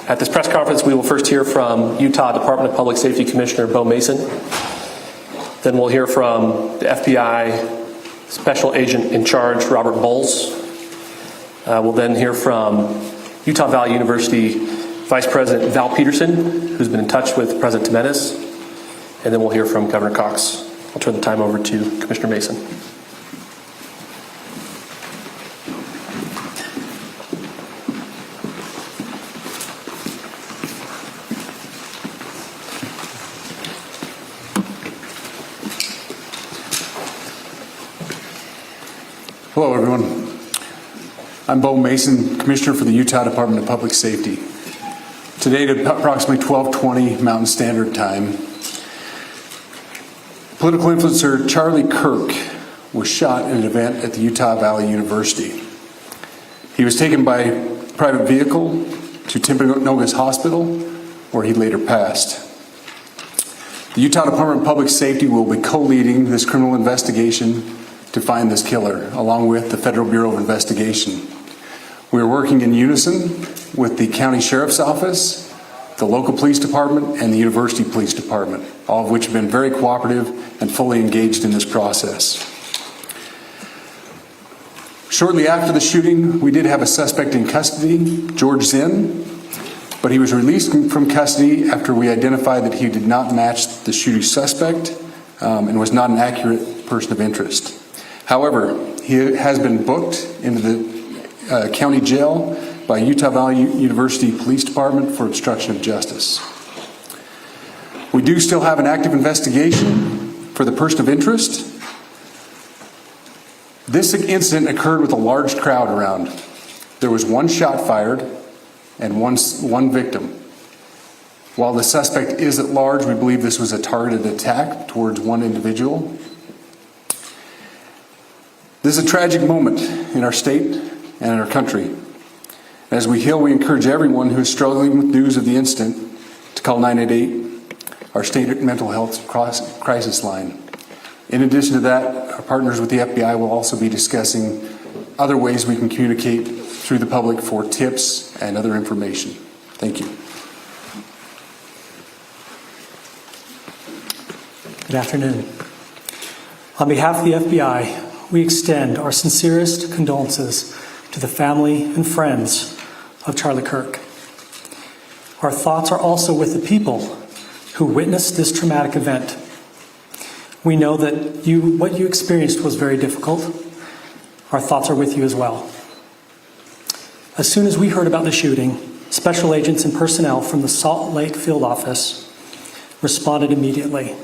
S12: At this press conference, we will first hear from Utah Department of Public Safety Commissioner Bo Mason. Then we'll hear from the FBI Special Agent in Charge, Robert Bowles. We'll then hear from Utah Valley University Vice President Val Peterson, who's been in touch with President Jimenez. And then we'll hear from Governor Cox. I'll turn the time over to Commissioner Mason.
S16: Hello, everyone. I'm Bo Mason, Commissioner for the Utah Department of Public Safety. Today at approximately 12:20 Mountain Standard Time, political influencer Charlie Kirk was shot in an event at the Utah Valley University. He was taken by private vehicle to Timpanogos Hospital, where he later passed. The Utah Department of Public Safety will be co-leading this criminal investigation to find this killer, along with the Federal Bureau of Investigation. We are working in unison with the County Sheriff's Office, the local police department, and the University Police Department, all of which have been very cooperative and fully engaged in this process. Shortly after the shooting, we did have a suspect in custody, George Zinn, but he was released from custody after we identified that he did not match the shooting suspect and was not an accurate person of interest. However, he has been booked into the county jail by Utah Valley University Police Department for obstruction of justice. We do still have an active investigation for the person of interest. This incident occurred with a large crowd around. There was one shot fired and one victim. While the suspect is at large, we believe this was a targeted attack towards one individual. This is a tragic moment in our state and in our country. As we heal, we encourage everyone who is struggling with news of the incident to call 988, our state mental health crisis line. In addition to that, our partners with the FBI will also be discussing other ways we can communicate through the public for tips and other information. Thank you.
S17: Good afternoon. On behalf of the FBI, we extend our sincerest condolences to the family and friends of Charlie Kirk. Our thoughts are also with the people who witnessed this traumatic event. We know that what you experienced was very difficult. Our thoughts are with you as well. As soon as we heard about the shooting, special agents and personnel from the Salt Lake field office responded immediately.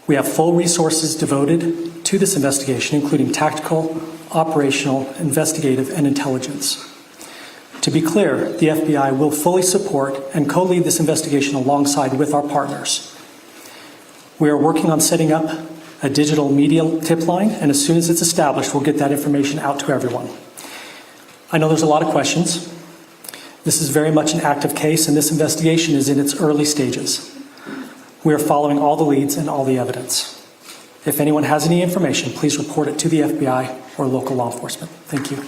S17: We have full resources devoted to this investigation, including tactical, operational, investigative, and intelligence. To be clear, the FBI will fully support and co-lead this investigation alongside with our partners. We are working on setting up a digital media tip line, and as soon as it's established, we'll get that information out to everyone. I know there's a lot of questions. This is very much an active case, and this investigation is in its early stages. We are following all the leads and all the evidence. If anyone has any information, please report it to the FBI or local law enforcement. Thank you.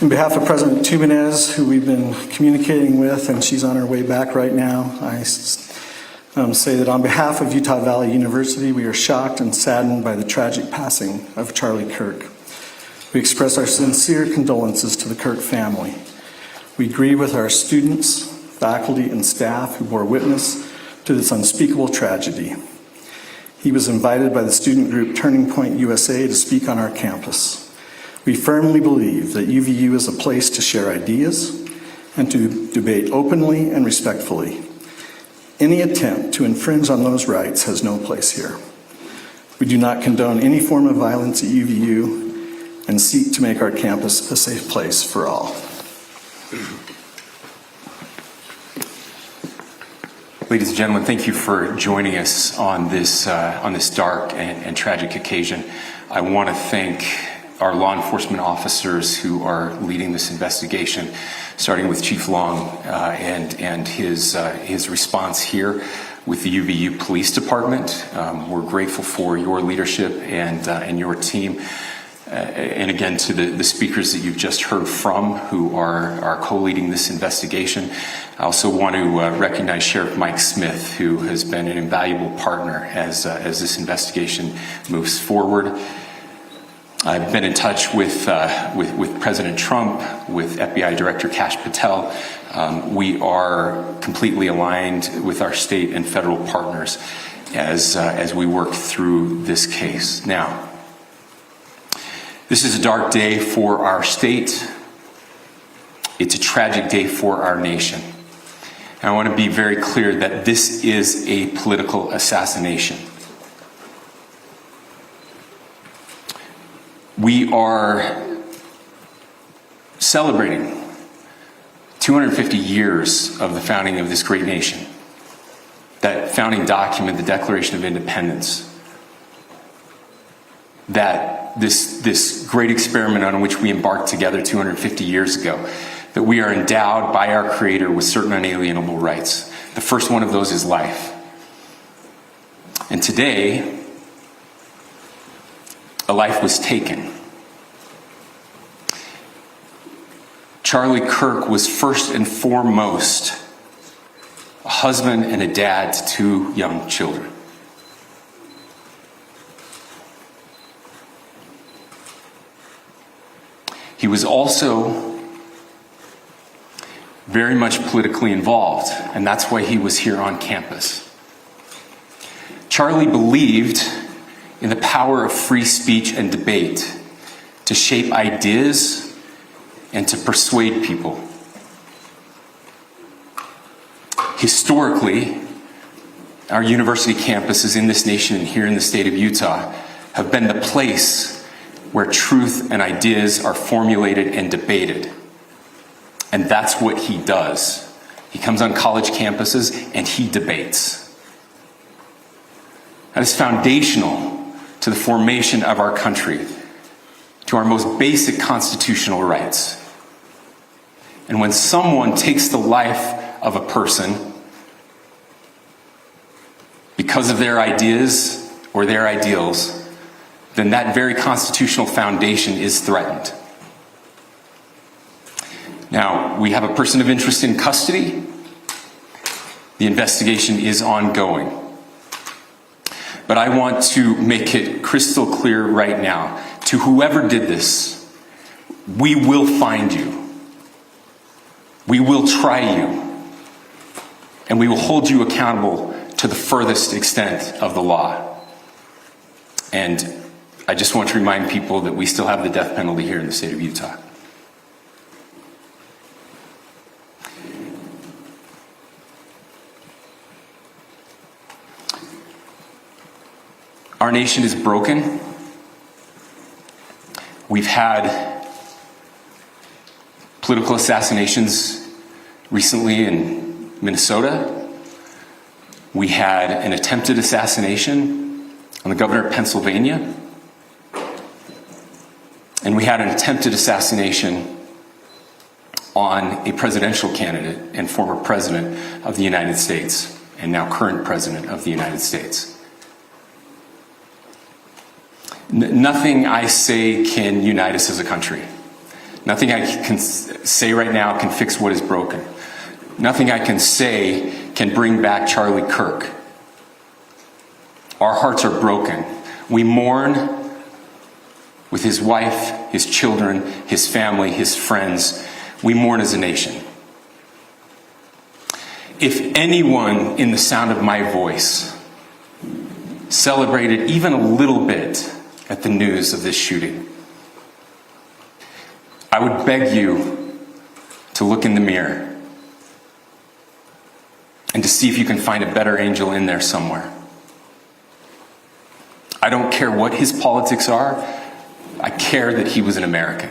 S23: On behalf of President Jimenez, who we've been communicating with, and she's on her way back right now, I say that on behalf of Utah Valley University, we are shocked and saddened by the tragic passing of Charlie Kirk. We express our sincere condolences to the Kirk family. We grieve with our students, faculty, and staff who bore witness to this unspeakable tragedy. He was invited by the student group Turning Point USA to speak on our campus. We firmly believe that UVU is a place to share ideas and to debate openly and respectfully. Any attempt to infringe on those rights has no place here. We do not condone any form of violence at UVU and seek to make our campus a safe place for all.
S25: Ladies and gentlemen, thank you for joining us on this dark and tragic occasion. I want to thank our law enforcement officers who are leading this investigation, starting with Chief Long and his response here. with the UVU Police Department. We're grateful for your leadership and your team. And again, to the speakers that you've just heard from who are co-leading this investigation. I also want to recognize Sheriff Mike Smith, who has been an invaluable partner as this investigation moves forward. I've been in touch with President Trump, with FBI Director Kash Patel. We are completely aligned with our state and federal partners as we work through this case. Now, this is a dark day for our state. It's a tragic day for our nation. And I want to be very clear that this is a political assassination. We are celebrating 250 years of the founding of this great nation. That founding document, the Declaration of Independence, that this great experiment on which we embarked together 250 years ago, that we are endowed by our Creator with certain unalienable rights. The first one of those is life. And today, a life was taken. Charlie Kirk was first and foremost a husband and a dad to 2 young children. He was also very much politically involved, and that's why he was here on campus. Charlie believed in the power of free speech and debate to shape ideas and to persuade people. Historically, our university campuses in this nation and here in the state of Utah have been the place where truth and ideas are formulated and debated. And that's what he does. He comes on college campuses and he debates. That is foundational to the formation of our country, to our most basic constitutional rights. And when someone takes the life of a person because of their ideas or their ideals, then that very constitutional foundation is threatened. Now, we have a person of interest in custody. The investigation is ongoing. But I want to make it crystal clear right now, to whoever did this, we will find you. We will try you. And we will hold you accountable to the furthest extent of the law. And I just want to remind people that we still have the death penalty here in the state of Utah. Our nation is broken. We've had political assassinations recently in Minnesota. We had an attempted assassination on the governor of Pennsylvania. And we had an attempted assassination on a presidential candidate and former president of the United States, and now current president of the United States. Nothing I say can unite us as a country. Nothing I can say right now can fix what is broken. Nothing I can say can bring back Charlie Kirk. Our hearts are broken. We mourn with his wife, his children, his family, his friends. We mourn as a nation. If anyone in the sound of my voice celebrated even a little bit at the news of this shooting, I would beg you to look in the mirror and to see if you can find a better angel in there somewhere. I don't care what his politics are. I care that he was an American.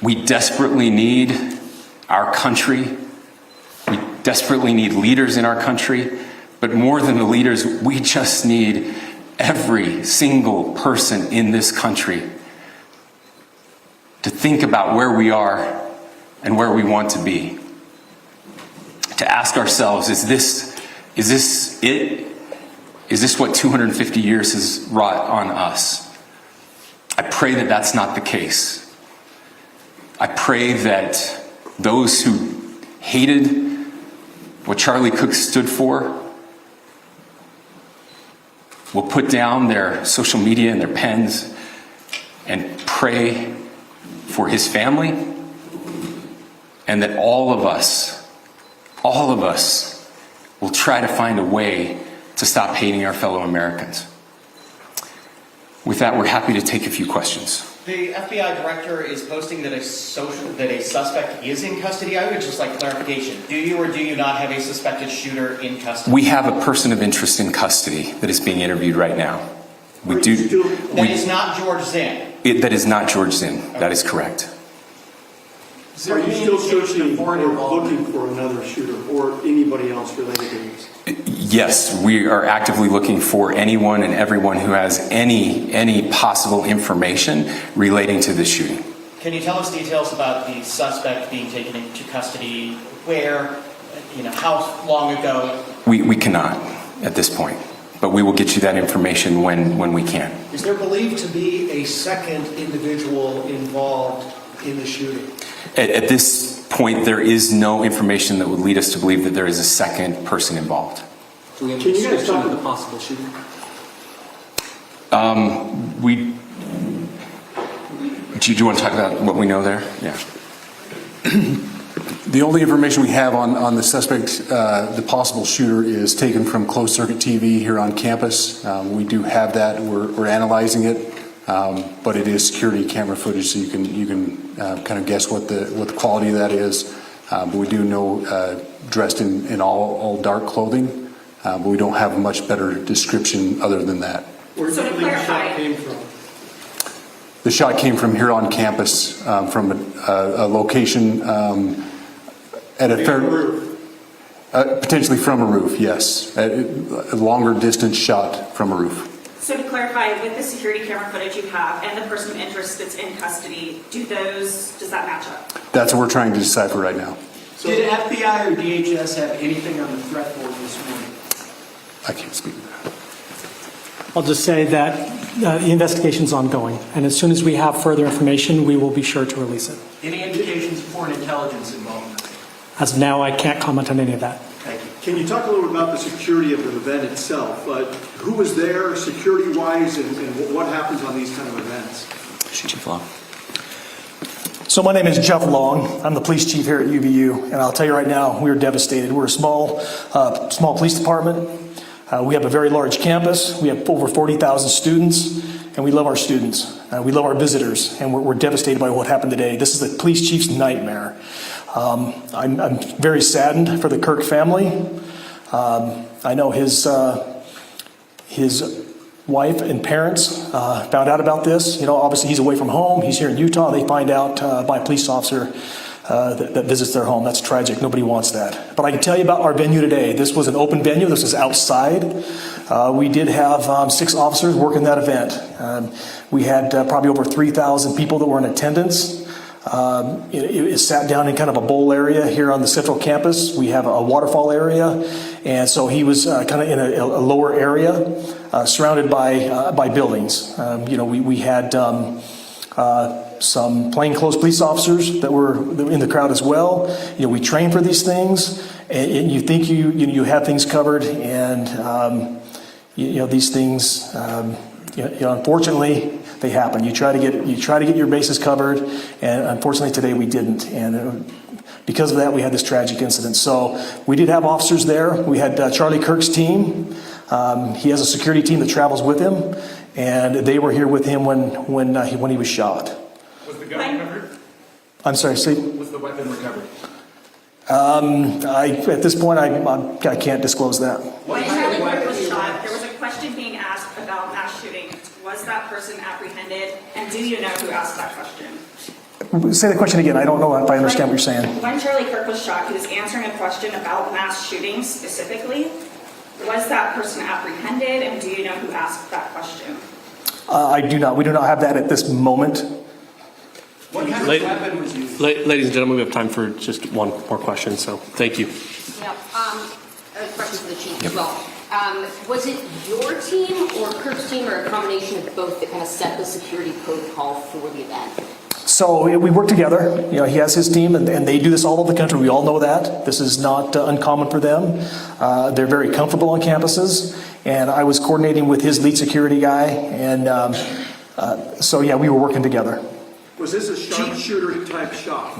S25: We desperately need our country. We desperately need leaders in our country. But more than the leaders, we just need every single person in this country to think about where we are and where we want to be. to ask ourselves, is this it? Is this what 250 years has wrought on us? I pray that that's not the case. I pray that those who hated what Charlie Kirk stood for will put down their social media and their pens and pray for his family, and that all of us will try to find a way to stop hating our fellow Americans. With that, we're happy to take a few questions.
S1: The FBI director is posting that a suspect is in custody. I would just like clarification. Do you or do you not have a suspected shooter in custody?
S25: We have a person of interest in custody that is being interviewed right now.
S1: That is not George Zinn.
S25: That is not George Zinn. Okay. That is correct.
S20: Are you still searching or looking for another shooter or anybody else related to this?
S25: Yes, we are actively looking for anyone and everyone who has any possible information relating to this shooting.
S1: Can you tell us details about the suspect being taken into custody? Where? How long ago?
S25: We cannot at this point, but we will get you that information when we can.
S2: Is there believed to be a second individual involved in the shooting?
S25: At this point, there is no information that would lead us to believe that there is a second person involved.
S2: Can you guys talk about the possible shooting?
S25: Do you want to talk about what we know there? Yeah.
S16: The only information we have on the suspect, the possible shooter, is taken from closed-circuit TV here on campus. We do have that. We're analyzing it, but it is security camera footage, so you can kind of guess what the quality of that is. But we do know dressed in all dark clothing, but we don't have a much better description other than that.
S2: Where do you believe the shot came from?
S16: The shot came from here on campus, from a location at a fair, potentially from a roof, yes. A longer distance shot from a roof.
S9: So to clarify, with the security camera footage you have and the person of interest that's in custody, does that match up?
S16: That's what we're trying to decipher right now.
S2: So did FBI or DHS have anything on the threat board this morning?
S16: I can't speak to that.
S17: I'll just say that the investigation's ongoing, and as soon as we have further information, we will be sure to release it.
S2: Any indications of foreign intelligence involvement?
S17: As of now, I can't comment on any of that.
S2: Thank you.
S20: Can you talk a little bit about the security of the event itself? Who was there security-wise, and what happens on these kind of events?
S25: Chief Long.
S23: So my name is Jeff Long. I'm the police chief here at UVU, and I'll tell you right now, we're devastated. We're a small police department. We have a very large campus. We have over 40,000 students, and we love our students. We love our visitors, and we're devastated by what happened today. This is the police chief's nightmare. I'm very saddened for the Kirk family. I know his wife and parents found out about this. Obviously he's away from home. He's here in Utah. They find out by a police officer that visits their home. That's tragic. Nobody wants that. But I can tell you about our venue today. This was an open venue. This was outside. We did have 6 officers working that event. We had probably over 3,000 people that were in attendance. It sat down in kind of a bowl area here on the central campus. We have a waterfall area, and so he was kind of in a lower area, surrounded by buildings. We had some plainclothes police officers that were in the crowd as well. We train for these things, and you think you have things covered, and these things, unfortunately, they happen. You try to get your bases covered, and unfortunately today we didn't. And because of that, we had this tragic incident. So we did have officers there. We had Charlie Kirk's team. He has a security team that travels with him, and they were here with him when he was shot.
S2: Was the gun recovered?
S23: I'm sorry, see?
S2: Was the weapon recovered?
S23: At this point, I can't disclose that.
S9: When Charlie Kirk was shot, there was a question being asked about mass shooting. Was that person apprehended, and do you know who asked that question?
S23: Say the question again. I don't know if I understand what you're saying.
S9: When Charlie Kirk was shot, he was answering a question about mass shootings specifically. Was that person apprehended, and do you know who asked that question?
S23: I do not. We do not have that at this moment.
S2: What kind of weapon was used?
S12: Ladies and gentlemen, we have time for just one more question, so thank you.
S13: Yeah, a question for the chief as well. Was it your team or Kirk's team or a combination of both that kind of set the security protocol for the event?
S15: So we work together. You know, he has his team, and they do this all over the country. We all know that. This is not uncommon for them. They're very comfortable on campuses, and I was coordinating with his lead security guy, and so yeah, we were working together.
S2: Was this a sharpshooter type shot?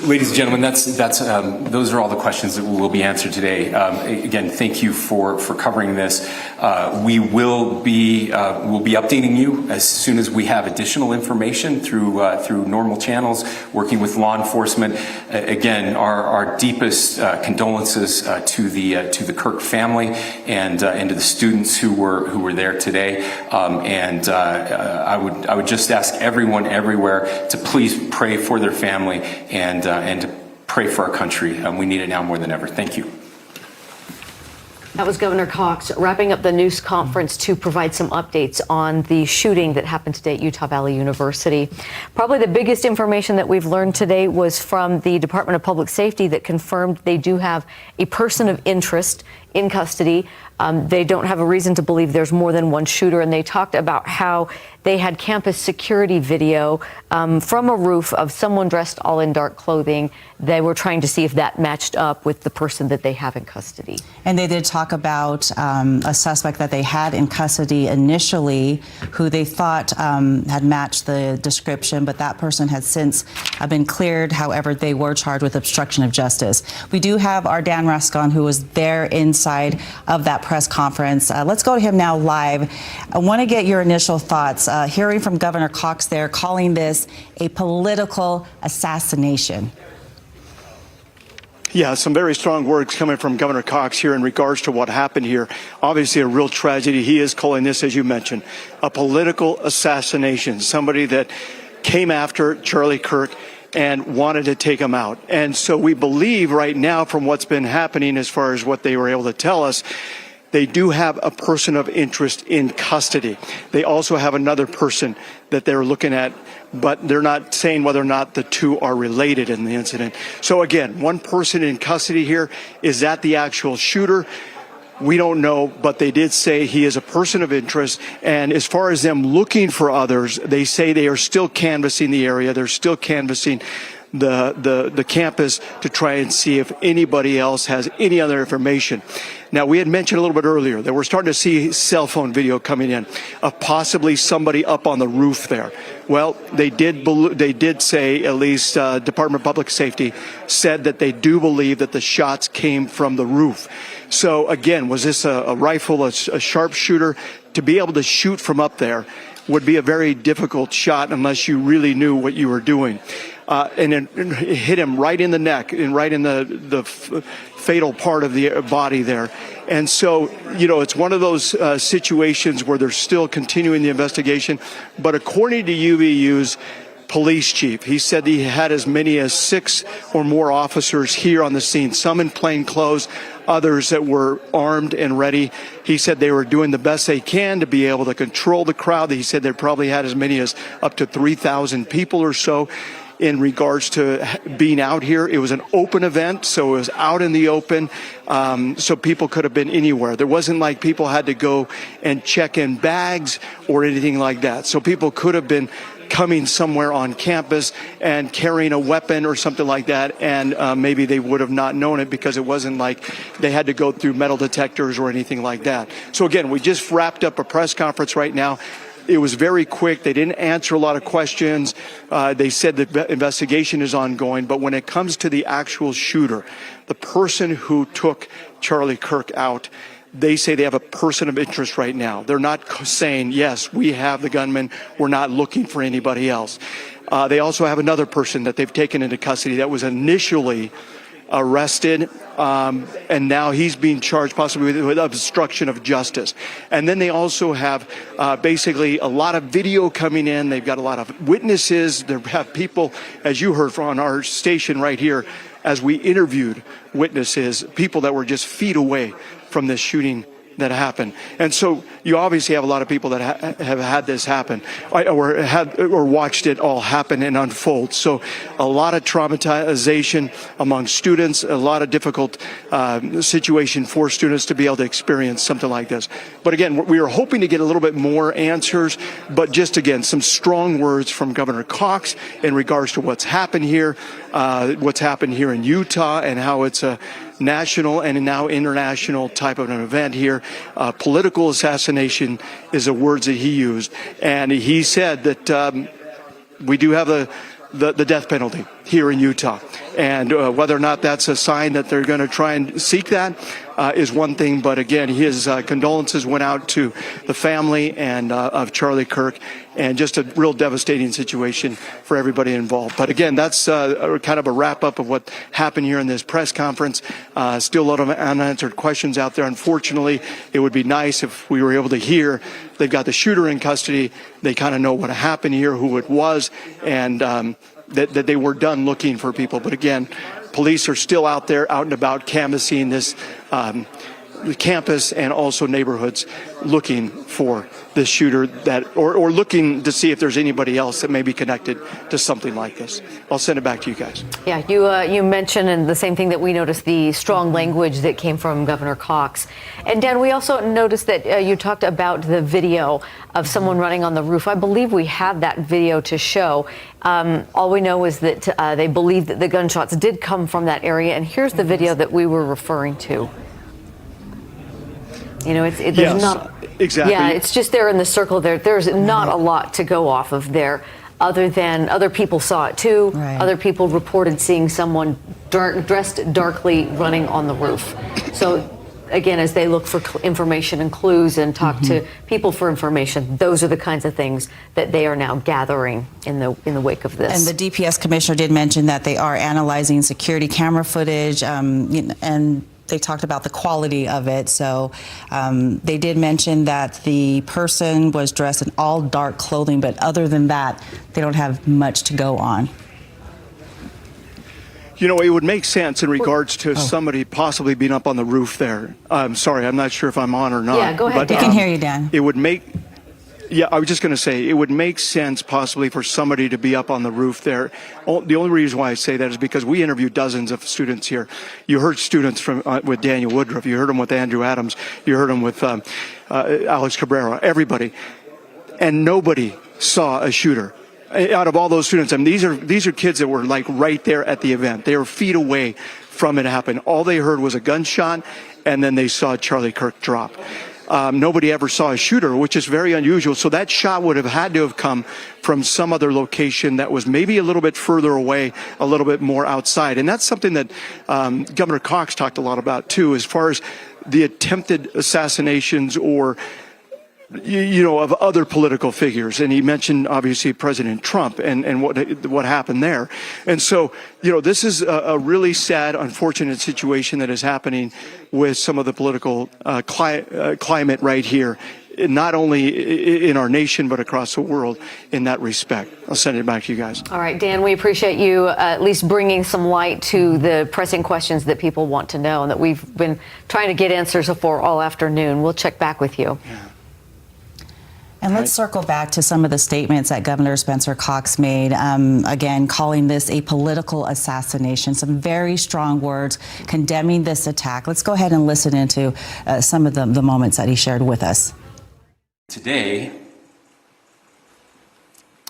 S25: Ladies and gentlemen, those are all the questions that will be answered today. Again, thank you for covering this. We will be updating you as soon as we have additional information through normal channels, working with law enforcement. Again, our deepest condolences to the Kirk family and to the students who were there today. I would just ask everyone everywhere to please pray for their family and to pray for our country. We need it now more than ever. Thank you.
S5: That was Governor Cox wrapping up the news conference to provide some updates on the shooting that happened today at Utah Valley University. Probably the biggest information that we've learned today was from the Department of Public Safety that confirmed they do have a person of interest in custody. They don't have a reason to believe there's more than one shooter, and they talked about how they had campus security video from a roof of someone dressed all in dark clothing. They were trying to see if that matched up with the person that they have in custody.
S3: And they did talk about a suspect that they had in custody initially who they thought had matched the description, but that person has since been cleared. However, they were charged with obstruction of justice. We do have our Dan Rascon, who was there inside of that press conference. Let's go to him now live. I want to get your initial thoughts. Hearing from Governor Cox there, calling this a political assassination.
S20: Yeah, some very strong words coming from Governor Cox here in regards to what happened here. Obviously a real tragedy. He is calling this, as you mentioned, a political assassination. Somebody that came after Charlie Kirk and wanted to take him out. And so we believe right now, from what's been happening as far as what they were able to tell us, they do have a person of interest in custody. They also have another person that they're looking at, but they're not saying whether or not the two are related in the incident. So again, one person in custody here. Is that the actual shooter? We don't know, but they did say he is a person of interest. And as far as them looking for others, they say they are still canvassing the area. They're still canvassing the campus to try and see if anybody else has any other information. Now, we had mentioned a little bit earlier that we're starting to see cell phone video coming in of possibly somebody up on the roof there. Well, they did say, at least Department of Public Safety said that they do believe that the shots came from the roof. So again, was this a rifle, a sharpshooter? To be able to shoot from up there would be a very difficult shot unless you really knew what you were doing. And it hit him right in the neck and right in the fatal part of the body there. And so, you know, it's one of those situations where they're still continuing the investigation. But according to UVU's police chief, he said he had as many as 6 or more officers here on the scene, some in plain clothes, others that were armed and ready. He said they were doing the best they can to be able to control the crowd. He said they probably had as many as up to 3,000 people or so in regards to being out here. It was an open event, so it was out in the open, so people could have been anywhere. There wasn't like people had to go and check in bags or anything like that. So people could have been coming somewhere on campus and carrying a weapon or something like that, and maybe they would have not known it because it wasn't like they had to go through metal detectors or anything like that. So again, we just wrapped up a press conference right now. It was very quick. They didn't answer a lot of questions. They said the investigation is ongoing. But when it comes to the actual shooter, the person who took Charlie Kirk out, they say they have a person of interest right now. They're not saying, yes, we have the gunman. We're not looking for anybody else. They also have another person that they've taken into custody that was initially arrested, and now he's being charged possibly with obstruction of justice. And then they also have basically a lot of video coming in. They've got a lot of witnesses. They have people, as you heard from on our station right here, as we interviewed witnesses, people that were just feet away from this shooting that happened. And so you obviously have a lot of people that have had this happen or watched it all happen and unfold. So a lot of traumatization among students, a lot of difficult situation for students to be able to experience something like this. But again, we are hoping to get a little bit more answers, but just again, some strong words from Governor Cox in regards to what's happened here in Utah, and how it's a national and now international type of an event here. Political assassination is the words that he used. And he said that we do have the death penalty here in Utah. And whether or not that's a sign that they're going to try and seek that is one thing. But again, his condolences went out to the family and of Charlie Kirk, and just a real devastating situation for everybody involved. But again, that's kind of a wrap up of what happened here in this press conference. Still a lot of unanswered questions out there. Unfortunately, it would be nice if we were able to hear they've got the shooter in custody. They kind of know what happened here, who it was, and that they were done looking for people. But again, police are still out there, out and about, canvassing this campus and also neighborhoods, looking for this shooter or looking to see if there's anybody else that may be connected to something like this. I'll send it back to you guys.
S5: Yeah, you mentioned, and the same thing that we noticed, the strong language that came from Governor Cox. And Dan, we also noticed that you talked about the video of someone running on the roof. I believe we have that video to show. All we know is that they believe that the gunshots did come from that area. And here's the video that we were referring to. You know, there's
S20: yes,
S5: not
S20: exactly.
S5: Yeah, it's just there in the circle there. There's not a lot to go off of there, other than other people saw it too. Right. Other people reported seeing someone dressed darkly running on the roof. So again, as they look for information and clues and talk to people for information, those are the kinds of things that they are now gathering in the wake of this.
S3: And the DPS commissioner did mention that they are analyzing security camera footage, and they talked about the quality of it. So they did mention that the person was dressed in all dark clothing, but other than that, they don't have much to go on.
S20: You know, it would make sense in regards to somebody possibly being up on the roof there. I'm sorry, I'm not sure if I'm on or not.
S3: Yeah, go ahead. We can hear you, Dan.
S20: It would make... Yeah, I was just going to say, it would make sense possibly for somebody to be up on the roof there. The only reason why I say that is because we interviewed dozens of students here. You heard students from with Daniel Woodruff. You heard them with Andrew Adams. You heard them with Alex Cabrera, everybody. And nobody saw a shooter. Out of all those students, I mean, these are kids that were like right there at the event. They were feet away from it happening. All they heard was a gunshot, and then they saw Charlie Kirk drop. Nobody ever saw a shooter, which is very unusual. So that shot would have had to have come from some other location that was maybe a little bit further away, a little bit more outside. And that's something that Governor Cox talked a lot about, too, as far as the attempted assassinations or of other political figures. And he mentioned, obviously, President Trump and what happened there. And so, this is a really sad, unfortunate situation that is happening with some of the political climate right here, not only in our nation, but across the world in that respect. I'll send it back to you guys.
S5: All right, Dan, we appreciate you at least bringing some light to the pressing questions that people want to know and that we've been trying to get answers for all afternoon. We'll check back with you.
S20: Yeah.
S3: And let's circle back to some of the statements that Governor Spencer Cox made, again, calling this a political assassination, some very strong words condemning this attack. Let's go ahead and listen into some of the moments that he shared with us.
S25: Today,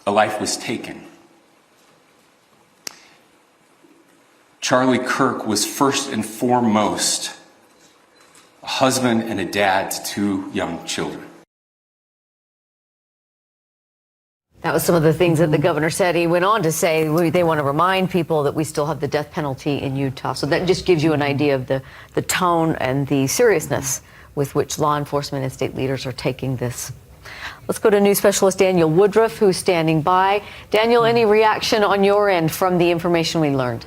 S25: a life was taken. Charlie Kirk was first and foremost a husband and a dad to two young children.
S5: That was some of the things that the governor said. He went on to say they want to remind people that we still have the death penalty in Utah. So that just gives you an idea of the tone and the seriousness with which law enforcement and state leaders are taking this. Let's go to news specialist Daniel Woodruff, who's standing by. Daniel, any reaction on your end from the information we learned?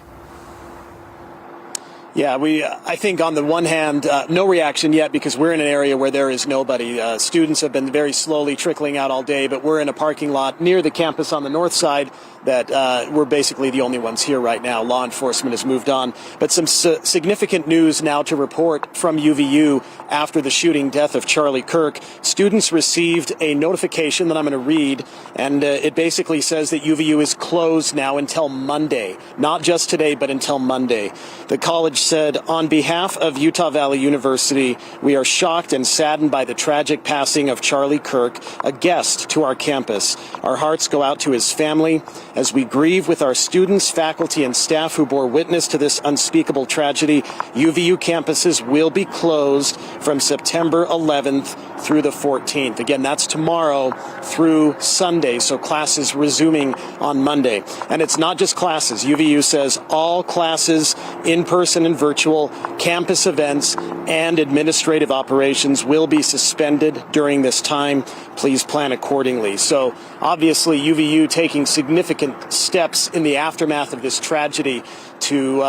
S8: Yeah, I think on the one hand, no reaction yet because we're in an area where there is nobody. Students have been very slowly trickling out all day, but we're in a parking lot near the campus on the north side that we're basically the only ones here right now. Law enforcement has moved on. But some significant news now to report from UVU after the shooting death of Charlie Kirk. Students received a notification that I'm going to read, and it basically says that UVU is closed now until Monday. Not just today, but until Monday. The college said, on behalf of Utah Valley University, we are shocked and saddened by the tragic passing of Charlie Kirk, a guest to our campus. Our hearts go out to his family as we grieve with our students, faculty, and staff who bore witness to this unspeakable tragedy. UVU campuses will be closed from September 11th through the 14th. Again, that's tomorrow through Sunday, so classes resuming on Monday. And it's not just classes. UVU says all classes, in-person and virtual, campus events, and administrative operations will be suspended during this time. Please plan accordingly. So obviously UVU taking significant steps in the aftermath of this tragedy to,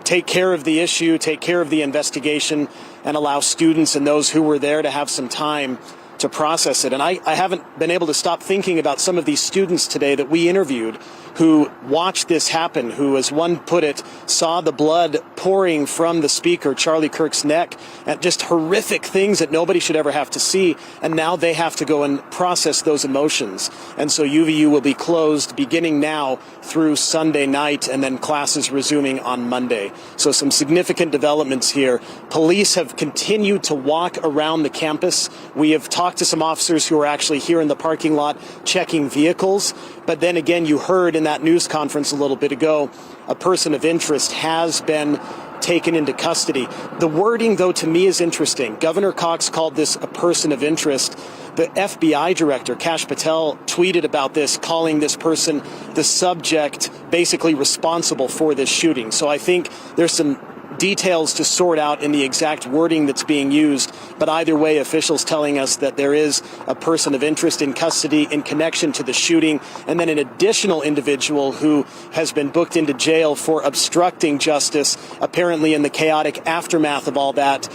S8: take care of the issue, take care of the investigation, and allow students and those who were there to have some time to process it. And I haven't been able to stop thinking about some of these students today that we interviewed who watched this happen, who, as one put it, saw the blood pouring from the speaker, Charlie Kirk's neck, and just horrific things that nobody should ever have to see. And now they have to go and process those emotions. And so UVU will be closed beginning now through Sunday night, and then classes resuming on Monday. So some significant developments here. Police have continued to walk around the campus. We have talked to some officers who are actually here in the parking lot checking vehicles. But then again, you heard in that news conference a little bit ago, a person of interest has been taken into custody. The wording, though, to me is interesting. Governor Cox called this a person of interest. The FBI director, Kash Patel, tweeted about this, calling this person the subject, basically responsible for this shooting. So I think there's some details to sort out in the exact wording that's being used, but either way, officials telling us that there is a person of interest in custody in connection to the shooting, and then an additional individual who has been booked into jail for obstructing justice, apparently in the chaotic aftermath of all that.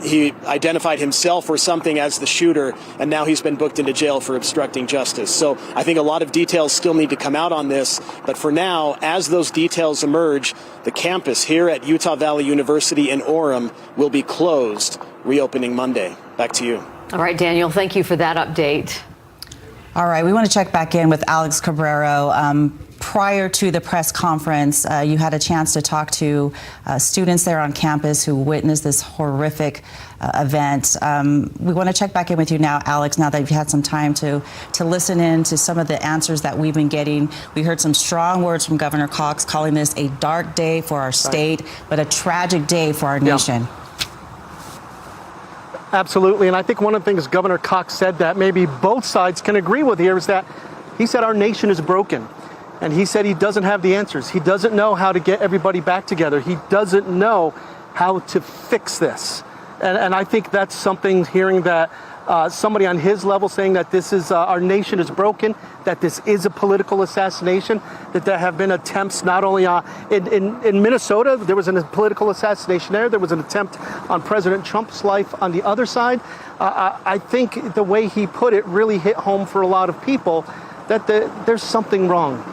S8: He identified himself or something as the shooter, and now he's been booked into jail for obstructing justice. So I think a lot of details still need to come out on this, but for now, as those details emerge, the campus here at Utah Valley University in Orem will be closed, reopening Monday. Back to you.
S5: All right, Daniel, thank you for that update.
S3: All right, we want to check back in with Alex Cabrero. Prior to the press conference, you had a chance to talk to students there on campus who witnessed this horrific event. We want to check back in with you now, Alex, now that you've had some time to listen in to some of the answers that we've been getting. We heard some strong words from Governor Cox calling this a dark day for our state, but a tragic day for our nation.
S18: Absolutely, and I think one of the things Governor Cox said that maybe both sides can agree with here is that he said our nation is broken. And he said he doesn't have the answers. He doesn't know how to get everybody back together. He doesn't know how to fix this. And I think that's something, hearing that somebody on his level saying that this is our nation is broken, that this is a political assassination, that there have been attempts not only in Minnesota, there was a political assassination there. There was an attempt on President Trump's life on the other side. I think the way he put it really hit home for a lot of people that there's something wrong.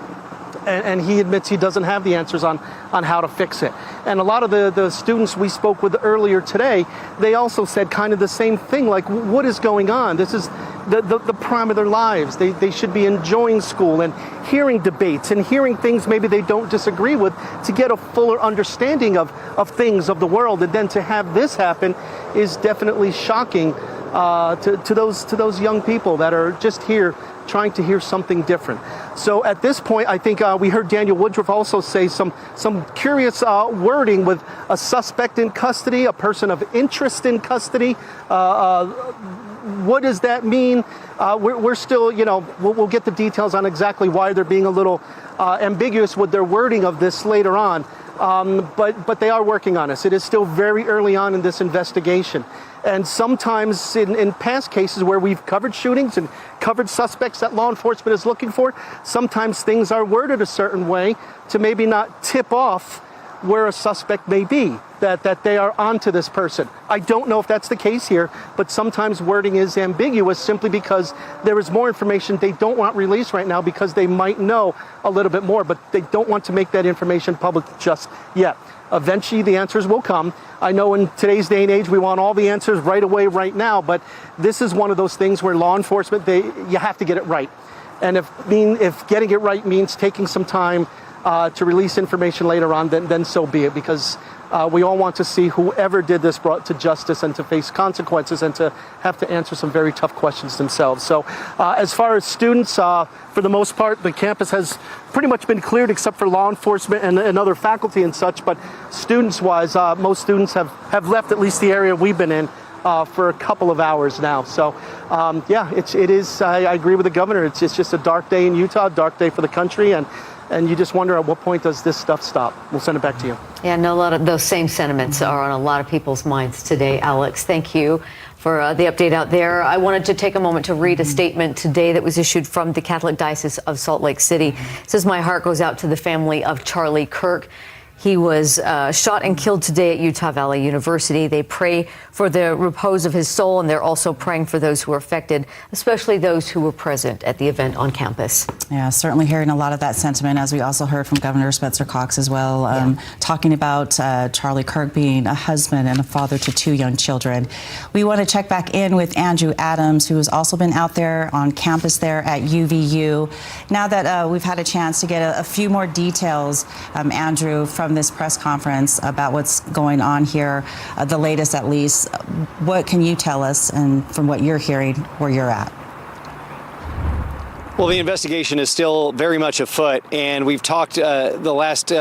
S18: And he admits he doesn't have the answers on how to fix it. And a lot of the students we spoke with earlier today, they also said kind of the same thing, like, what is going on? This is the prime of their lives. They should be enjoying school and hearing debates and hearing things maybe they don't disagree with to get a fuller understanding of things of the world. And then to have this happen is definitely shocking to those young people that are just here trying to hear something different. So at this point, I think we heard Daniel Woodruff also say some curious wording with a suspect in custody, a person of interest in custody. What does that mean? We're still, we'll get the details on exactly why they're being a little ambiguous with their wording of this later on. But they are working on us. It is still very early on in this investigation. And sometimes in past cases where we've covered shootings and covered suspects that law enforcement is looking for, sometimes things are worded a certain way to maybe not tip off where a suspect may be, that they are onto this person. I don't know if that's the case here, but sometimes wording is ambiguous simply because there is more information they don't want released right now because they might know a little bit more, but they don't want to make that information public just yet. Eventually, the answers will come. I know in today's day and age, we want all the answers right away, right now, but this is one of those things where law enforcement, you have to get it right. And if getting it right means taking some time to release information later on, then so be it, because we all want to see whoever did this brought to justice and to face consequences and to have to answer some very tough questions themselves. So as far as students, for the most part, the campus has pretty much been cleared except for law enforcement and other faculty and such. But students-wise, most students have left at least the area we've been in for a couple of hours now. So yeah, it is, I agree with the governor. It's just a dark day in Utah, a dark day for the country. And you just wonder at what point does this stuff stop? We'll send it back to you.
S5: Yeah, no, a lot of those same sentiments are on a lot of people's minds today, Alex. Thank you for the update out there. I wanted to take a moment to read a statement today that was issued from the Catholic Diocese of Salt Lake City. It says, "My heart goes out to the family of Charlie Kirk. He was shot and killed today at Utah Valley University. They pray for the repose of his soul, and they're also praying for those who were affected, especially those who were present at the event on campus."
S3: Yeah, certainly hearing a lot of that sentiment, as we also heard from Governor Spencer Cox as well, talking about Charlie Kirk being a husband and a father to 2 young children. We want to check back in with Andrew Adams, who has also been out there on campus there at UVU. Now that we've had a chance to get a few more details, Andrew, from this press conference about what's going on here, the latest at least, what can you tell us, and from what you're hearing, where you're at?
S7: Well, the investigation is still very much afoot, and we've talked the last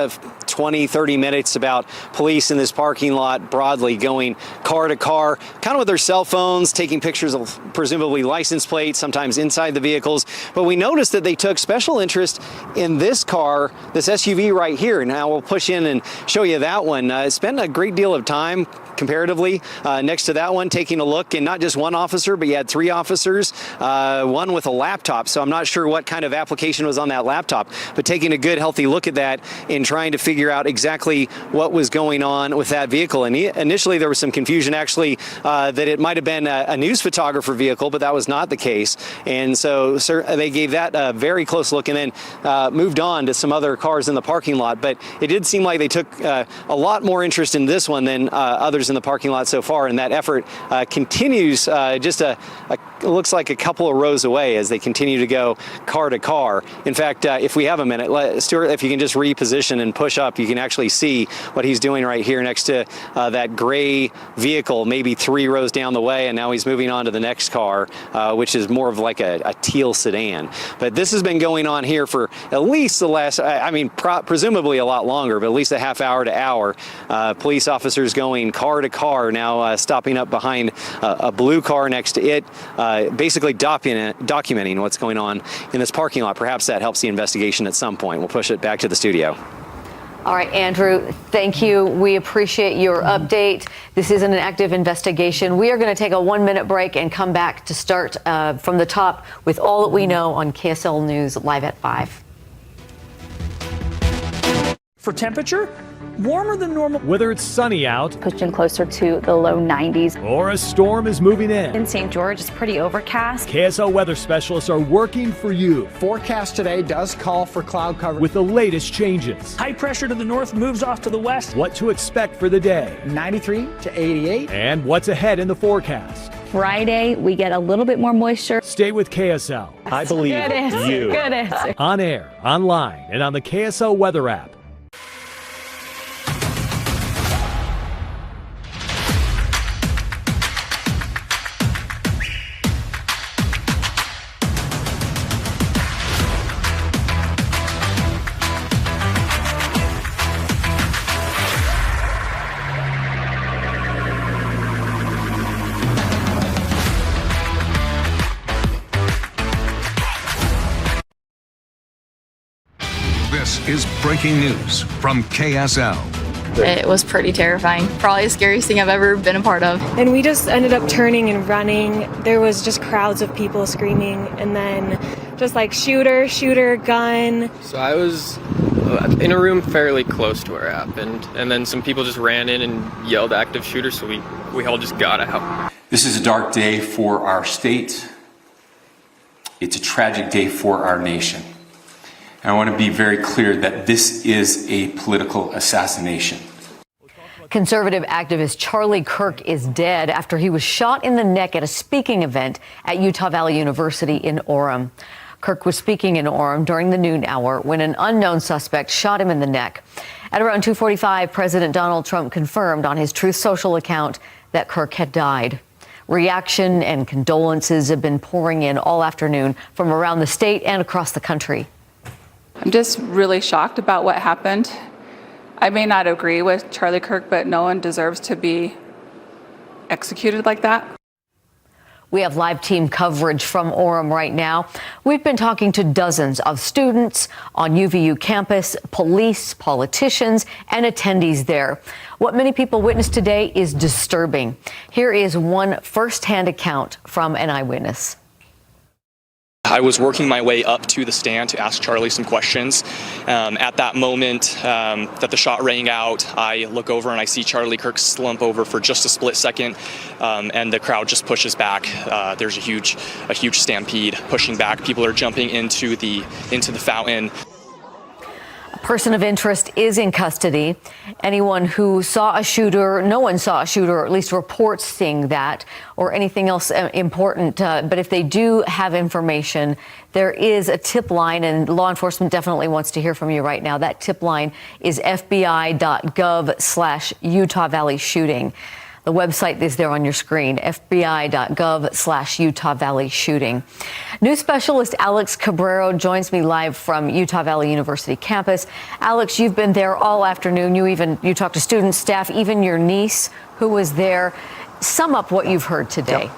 S7: 20, 30 minutes about police in this parking lot broadly going car to car, kind of with their cell phones, taking pictures of presumably license plates, sometimes inside the vehicles. But we noticed that they took special interest in this car, this SUV right here. Now we'll push in and show you that one. Spent a great deal of time comparatively next to that one, taking a look, and not just one officer, but you had 3 officers, one with a laptop. So I'm not sure what kind of application was on that laptop, but taking a good, healthy look at that and trying to figure out exactly what was going on with that vehicle. And initially there was some confusion actually that it might have been a news photographer vehicle, but that was not the case. And so they gave that a very close look and then moved on to some other cars in the parking lot. But it did seem like they took a lot more interest in this one than others in the parking lot so far. And that effort continues just it looks like a couple of rows away as they continue to go car to car. In fact, if we have a minute, Stuart, if you can just reposition and push up, you can actually see what he's doing right here next to that gray vehicle, maybe 3 rows down the way, and now he's moving on to the next car, which is more of like a teal sedan. But this has been going on here for at least the last, presumably a lot longer, but at least a half hour to hour. Police officers going car to car, now stopping up behind a blue car next to it, basically documenting what's going on in this parking lot. Perhaps that helps the investigation at some point. We'll push it back to the studio.
S5: All right, Andrew, thank you. We appreciate your update. This is an active investigation. We are going to take a 1-minute break and come back to start from the top with all that we know on KSL News live at 5.
S6: For temperature, warmer than normal. Whether it's sunny out,
S10: pushing closer to the low 90s,
S6: or a storm is moving in.
S10: In St. George, it's pretty overcast.
S6: KSL weather specialists are working for you.
S19: Forecast today does call for cloud cover
S6: with the latest changes.
S19: High pressure to the north moves off to the west.
S6: What to expect for the day.
S19: 93 to 88.
S6: And what's ahead in the forecast.
S10: Friday, we get a little bit more moisture.
S6: Stay with KSL. I believe you.
S10: Good answer.
S6: On air, online, and on the KSL weather app.
S21: This is breaking news from KSL.
S24: It was pretty terrifying. Probably the scariest thing I've ever been a part of.
S14: And we just ended up turning and running. There was just crowds of people screaming, and then just like shooter, gun.
S22: So I was in a room fairly close to where it happened, and then some people just ran in and yelled active shooter, so we all just got out.
S25: This is a dark day for our state. It's a tragic day for our nation. And I want to be very clear that this is a political assassination.
S5: Conservative activist Charlie Kirk is dead after he was shot in the neck at a speaking event at Utah Valley University in Orem. Kirk was speaking in Orem during the noon hour when an unknown suspect shot him in the neck. At around 2:45, President Donald Trump confirmed on his Truth Social account that Kirk had died. Reaction and condolences have been pouring in all afternoon from around the state and across the country.
S1: I'm just really shocked about what happened. I may not agree with Charlie Kirk, but no one deserves to be executed like that.
S5: We have live team coverage from Orem right now. We've been talking to dozens of students on UVU campus, police, politicians, and attendees there. What many people witnessed today is disturbing. Here is one firsthand account from an eyewitness.
S4: I was working my way up to the stand to ask Charlie some questions. At that moment that the shot rang out, I look over and I see Charlie Kirk slump over for just a split second, and the crowd just pushes back. There's a huge stampede pushing back. People are jumping into the fountain.
S5: A person of interest is in custody. Anyone who saw a shooter, no one saw a shooter, or at least reports seeing that, or anything else important. But if they do have information, there is a tip line, and law enforcement definitely wants to hear from you right now. That tip line is fbi.gov/Utah Valley shooting. The website is there on your screen, fbi.gov/Utah Valley shooting. News specialist Alex Cabrero joins me live from Utah Valley University campus. Alex, you've been there all afternoon. You talked to students, staff, even your niece who was there. Sum up what you've heard today.
S18: Yep.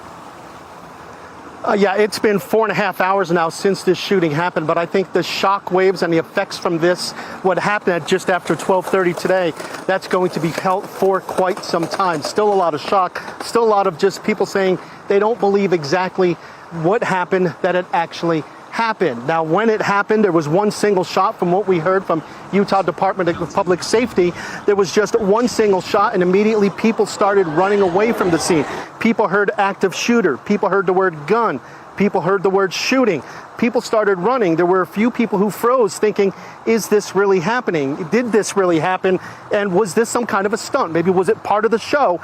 S18: Yeah, it's been 4.5 hours now since this shooting happened, but I think the shock waves and the effects from this, what happened at just after 12:30 today, that's going to be felt for quite some time. Still a lot of shock, still a lot of just people saying they don't believe exactly what happened, that it actually happened. Now, when it happened, there was one single shot from what we heard from Utah Department of Public Safety. There was just one single shot, and immediately people started running away from the scene. People heard active shooter. People heard the word gun. People heard the word shooting. People started running. There were a few people who froze thinking, is this really happening? Did this really happen? And was this some kind of a stunt? Maybe was it part of the show?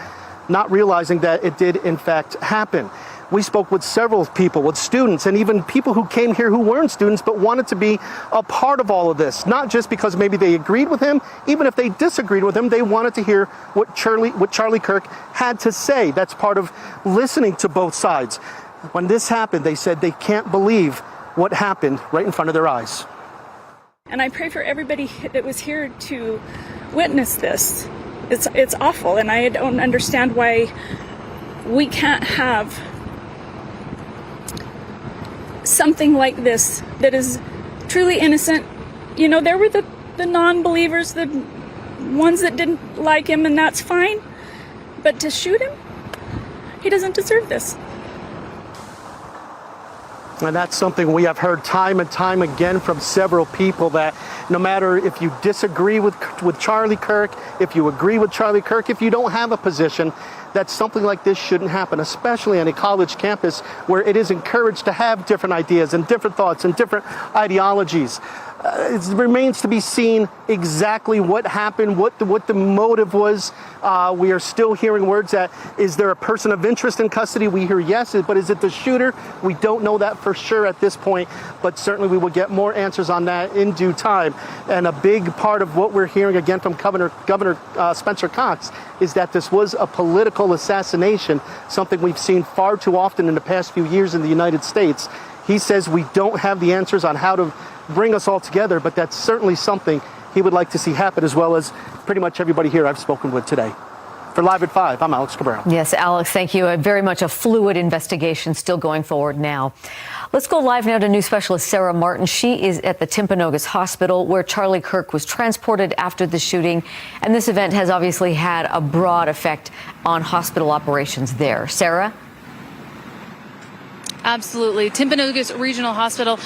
S18: Not realizing that it did in fact happen. We spoke with several people, with students, and even people who came here who weren't students but wanted to be a part of all of this. Not just because maybe they agreed with him, even if they disagreed with him, they wanted to hear what Charlie Kirk had to say. That's part of listening to both sides. When this happened, they said they can't believe what happened right in front of their eyes.
S11: And I pray for everybody that was here to witness this. It's awful, and I don't understand why we can't have something like this that is truly innocent. You know, there were the non-believers, the ones that didn't like him, and that's fine. But to shoot him, he doesn't deserve this.
S18: And that's something we have heard time and time again from several people, that no matter if you disagree with Charlie Kirk, if you agree with Charlie Kirk, if you don't have a position, that something like this shouldn't happen, especially on a college campus where it is encouraged to have different ideas and different thoughts and different ideologies. It remains to be seen exactly what happened, what the motive was. We are still hearing words that, is there a person of interest in custody? We hear yes, but is it the shooter? We don't know that for sure at this point, but certainly we will get more answers on that in due time. And a big part of what we're hearing again from Governor Spencer Cox is that this was a political assassination, something we've seen far too often in the past few years in the United States. He says we don't have the answers on how to bring us all together, but that's certainly something he would like to see happen, as well as pretty much everybody here I've spoken with today. For Live at 5, I'm Alex Cabrera.
S5: Yes, Alex, thank you. Very much a fluid investigation still going forward now. Let's go live now to news specialist Sarah Martin. She is at the Timpanogos Hospital, where Charlie Kirk was transported after the shooting. And this event has obviously had a broad effect on hospital operations there. Sarah?
S16: Absolutely. Timpanogos Regional Hospital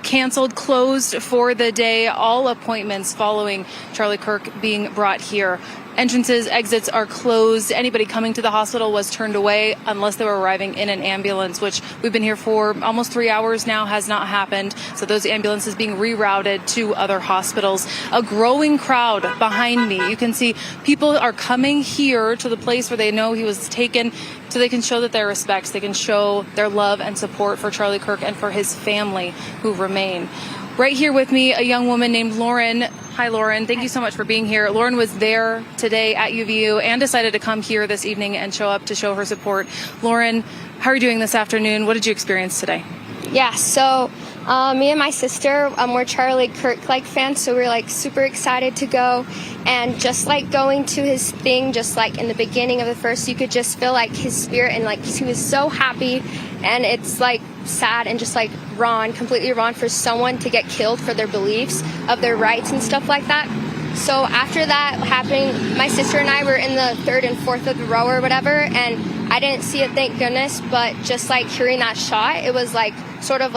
S9: canceled, closed for the day. All appointments following Charlie Kirk being brought here. Entrances, exits are closed. Anybody coming to the hospital was turned away unless they were arriving in an ambulance, which we've been here for almost 3 hours now, has not happened. So those ambulances being rerouted to other hospitals. A growing crowd behind me. You can see people are coming here to the place where they know he was taken so they can show that their respects, they can show their love and support for Charlie Kirk and for his family who remain. Right here with me, a young woman named Lauren. Hi, Lauren. Thank you so much for being here. Lauren was there today at UVU and decided to come here this evening and show up to show her support. Lauren, how are you doing this afternoon? What did you experience today?
S12: Yeah, so me and my sister, we're Charlie Kirk fans, so we're super excited to go. And just going to his thing, just in the beginning of the first, you could just feel his spirit and he was so happy. And it's sad and just wrong, completely wrong for someone to get killed for their beliefs of their rights and stuff like that. So after that happening, my sister and I were in the third and fourth of the row or whatever, and I didn't see it, thank goodness, but just hearing that shot, it was sort of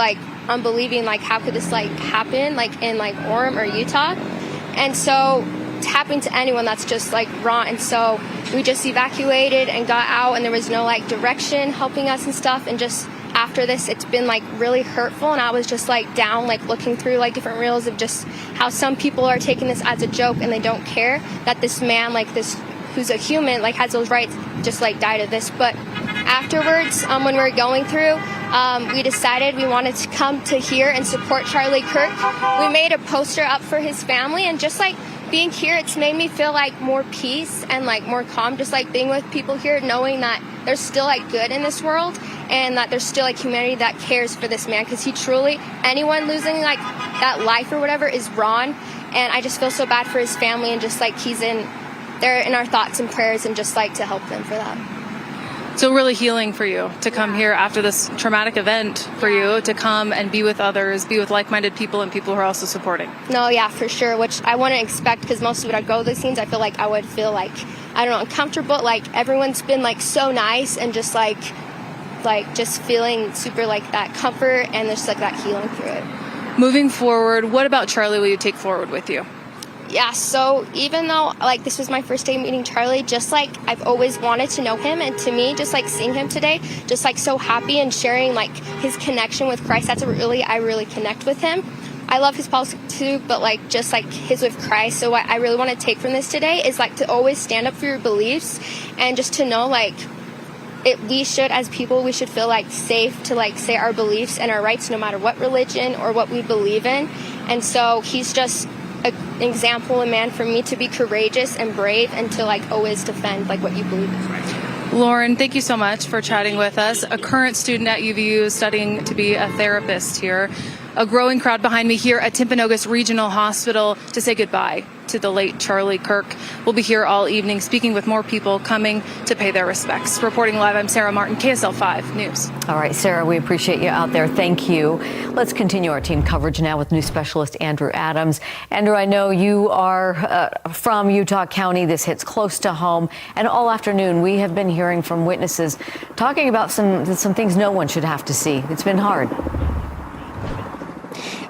S12: unbelieving, how could this happen in Orem or Utah. And so it's happening to anyone, that's just wrong. And so we just evacuated and got out, and there was no direction helping us and stuff. And just after this, it's been really hurtful, and I was just down looking through different reels of just how some people are taking this as a joke and they don't care that this man this who's a human has those rights just died of this. But afterwards, when we were going through, we decided we wanted to come to here and support Charlie Kirk. We made a poster up for his family, and just being here, it's made me feel more peace and more calm, just being with people here, knowing that there's still good in this world and that there's still humanity that cares for this man, because he truly, anyone losing that life or whatever is wrong. And I just feel so bad for his family, and just he's they're in our thoughts and prayers, and just to help them for that.
S9: So really healing for you to come here after this traumatic event, for you to come and be with others, be with like-minded people and people who are also supporting.
S12: No, yeah, for sure, which I wouldn't expect, because most of it, I'd go to these scenes, I feel I would feel I don't know, uncomfortable. Everyone's been so nice, and just just feeling super that comfort and just that healing through it.
S9: Moving forward, what about Charlie will you take forward with you?
S12: Yeah, so even though this was my first day meeting Charlie, just I've always wanted to know him, and to me, just seeing him today, just so happy and sharing his connection with Christ, I really connect with him. I love his politics too, but just his with Christ. So what I really want to take from this today is to always stand up for your beliefs, and just to know we should, as people, we should feel safe to say our beliefs and our rights, no matter what religion or what we believe in. And so he's just an example, a man for me to be courageous and brave, and to always defend what you believe is right.
S9: Lauren, thank you so much for chatting with us. A current student at UVU studying to be a therapist here. A growing crowd behind me here at Timpanogos Regional Hospital to say goodbye to the late Charlie Kirk. We'll be here all evening speaking with more people coming to pay their respects. Reporting live, I'm Sarah Martin, KSL-5 News.
S5: All right, Sarah, we appreciate you out there. Thank you. Let's continue our team coverage now with news specialist Andrew Adams. Andrew, I know you are from Utah County. This hits close to home. And all afternoon, we have been hearing from witnesses talking about some things no one should have to see. It's been hard.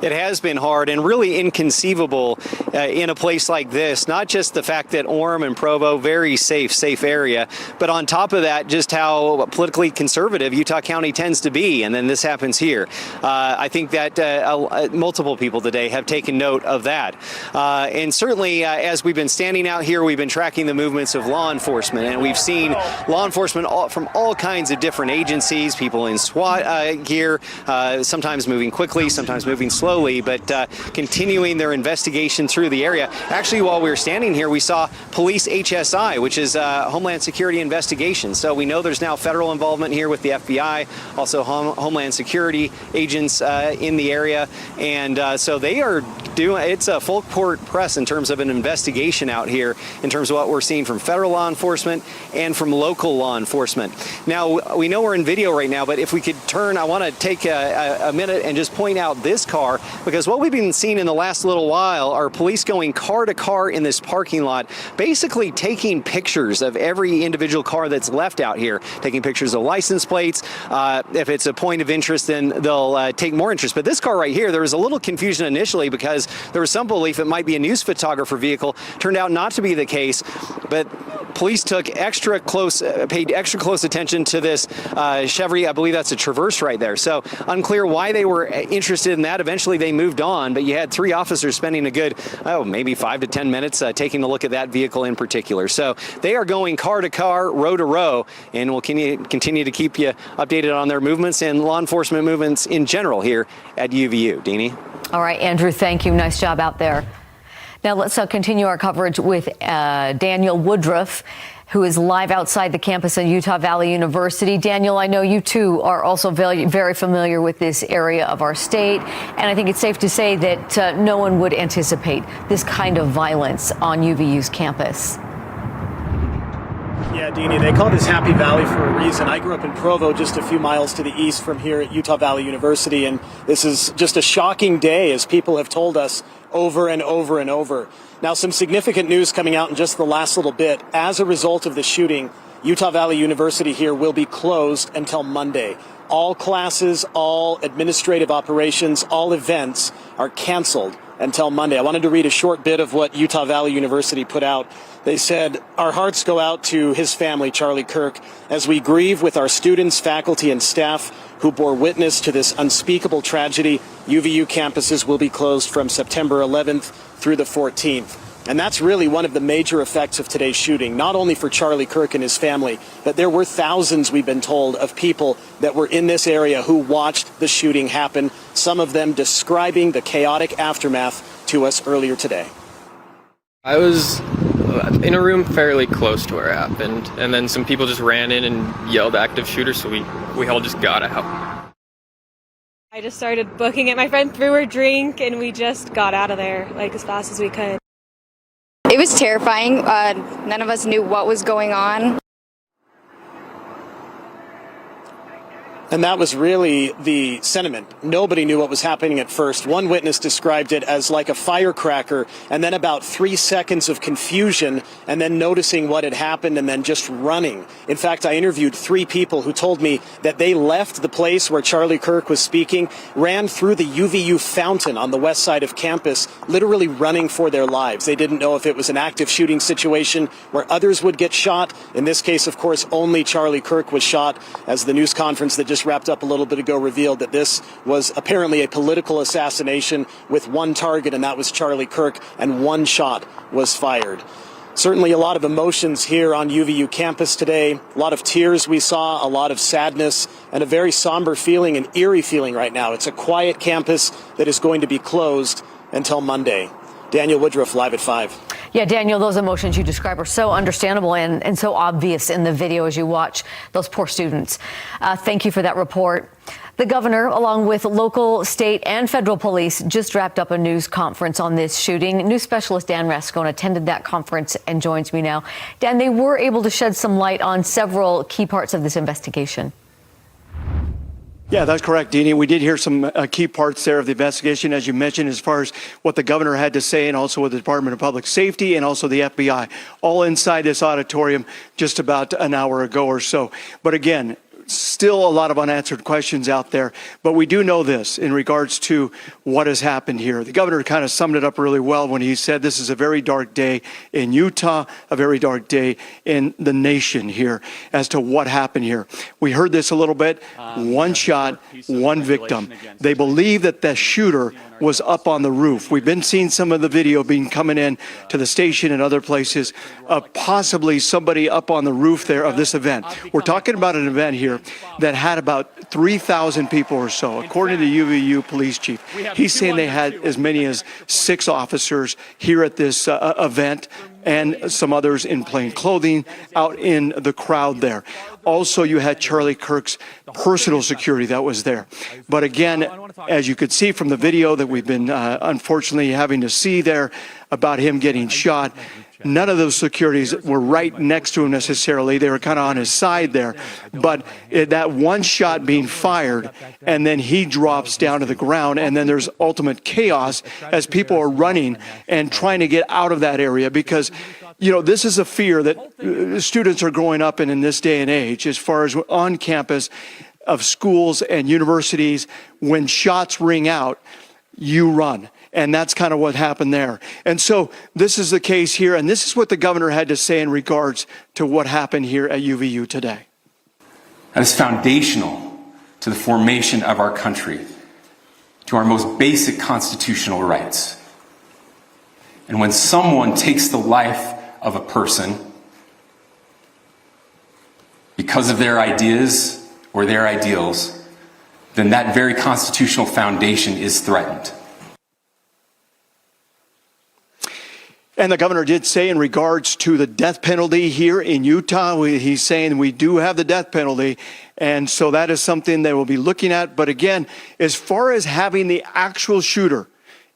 S7: It has been hard and really inconceivable in a place like this. Not just the fact that Orem and Provo, very safe area, but on top of that, just how politically conservative Utah County tends to be. And then this happens here. I think that multiple people today have taken note of that. And certainly, as we've been standing out here, we've been tracking the movements of law enforcement, and we've seen law enforcement from all kinds of different agencies, people in SWAT gear, sometimes moving quickly, sometimes moving slowly, but continuing their investigation through the area. Actually, while we were standing here, we saw police HSI, which is Homeland Security Investigation. So we know there's now federal involvement here with the FBI, also Homeland Security agents in the area. And so they are doing, it's a full court press in terms of an investigation out here, in terms of what we're seeing from federal law enforcement and from local law enforcement. Now, we know we're in video right now, but if we could turn, I want to take a minute and just point out this car, because what we've been seeing in the last little while are police police going car to car in this parking lot, basically taking pictures of every individual car that's left out here, taking pictures of license plates. If it's a point of interest, then they'll take more interest. But this car right here, there was a little confusion initially because there was some belief it might be a news photographer vehicle. Turned out not to be the case, but police took paid extra close attention to this Chevy. I believe that's a Traverse right there. So unclear why they were interested in that. Eventually they moved on, but you had 3 officers spending a good, maybe 5 to 10 minutes taking a look at that vehicle in particular. So they are going car to car, row to row, and we'll continue to keep you updated on their movements and law enforcement movements in general here at UVU. Deanie?
S5: All right, Andrew, thank you. Nice job out there. Now let's continue our coverage with Daniel Woodruff, who is live outside the campus of Utah Valley University. Daniel, I know you too are also very, very familiar with this area of our state, and I think it's safe to say that no one would anticipate this kind of violence on UVU's campus.
S8: Yeah, Deanie, they call this Happy Valley for a reason. I grew up in Provo, just a few miles to the east from here at Utah Valley University, and this is just a shocking day, as people have told us over and over and over. Now, some significant news coming out in just the last little bit. As a result of the shooting, Utah Valley University here will be closed until Monday. All classes, all administrative operations, all events are canceled until Monday. I wanted to read a short bit of what Utah Valley University put out. They said, "Our hearts go out to his family, Charlie Kirk, as we grieve with our students, faculty, and staff who bore witness to this unspeakable tragedy. UVU campuses will be closed from September 11th through the 14th. And that's really one of the major effects of today's shooting, not only for Charlie Kirk and his family, but there were thousands, we've been told, of people that were in this area who watched the shooting happen, some of them describing the chaotic aftermath to us earlier today.
S22: I was in a room fairly close to where it happened, and then some people just ran in and yelled active shooter, so we all just got out.
S14: I just started booking it. My friend threw her drink, and we just got out of there like as fast as we could.
S13: It was terrifying. None of us knew what was going on.
S8: And that was really the sentiment. Nobody knew what was happening at first. One witness described it as like a firecracker, and then about 3 seconds of confusion, and then noticing what had happened, and then just running. In fact, I interviewed 3 people who told me that they left the place where Charlie Kirk was speaking, ran through the UVU fountain on the west side of campus, literally running for their lives. They didn't know if it was an active shooting situation where others would get shot. In this case, of course, only Charlie Kirk was shot, as the news conference that just wrapped up a little bit ago revealed that this was apparently a political assassination with one target, and that was Charlie Kirk, and 1 shot was fired. Certainly a lot of emotions here on UVU campus today, a lot of tears we saw, a lot of sadness, and a very somber feeling, an eerie feeling right now. It's a quiet campus that is going to be closed until Monday. Daniel Woodruff, live at 5.
S5: Yeah, Daniel, those emotions you describe are so understandable and so obvious in the video as you watch those poor students. Thank you for that report. The governor, along with local, state, and federal police, just wrapped up a news conference on this shooting. News specialist Dan Rascone attended that conference and joins me now. Dan, they were able to shed some light on several key parts of this investigation.
S20: Yeah, that's correct, Deanie. We did hear some key parts there of the investigation, as you mentioned, as far as what the governor had to say, and also with the Department of Public Safety and also the FBI, all inside this auditorium just about an hour ago or so. But again, still a lot of unanswered questions out there. But we do know this in regards to what has happened here. The governor kind of summed it up really well when he said this is a very dark day in Utah, a very dark day in the nation here as to what happened here. We heard this a little bit. 1 shot, 1 victim. They believe that the shooter was up on the roof. We've been seeing some of the video being coming in to the station and other places of possibly somebody up on the roof there of this event. We're talking about an event here that had about 3,000 people or so, according to the UVU police chief. He's saying they had as many as 6 officers here at this event, and some others in plain clothing out in the crowd there. Also, you had Charlie Kirk's personal security that was there. But again, as you could see from the video that we've been unfortunately having to see there about him getting shot, None of those securities were right next to him necessarily. They were kind of on his side there. But that one shot being fired, and then he drops down to the ground, and then there's ultimate chaos as people are running and trying to get out of that area, because this is a fear that students are growing up in this day and age, as far as on campus of schools and universities. When shots ring out, you run. And that's kind of what happened there. And so this is the case here, and this is what the governor had to say in regards to what happened here at UVU today.
S25: That is foundational to the formation of our country, to our most basic constitutional rights. And when someone takes the life of a person because of their ideas or their ideals, then that very constitutional foundation is threatened.
S20: And the governor did say in regards to the death penalty here in Utah, he's saying we do have the death penalty. And so that is something they will be looking at. But again, as far as having the actual shooter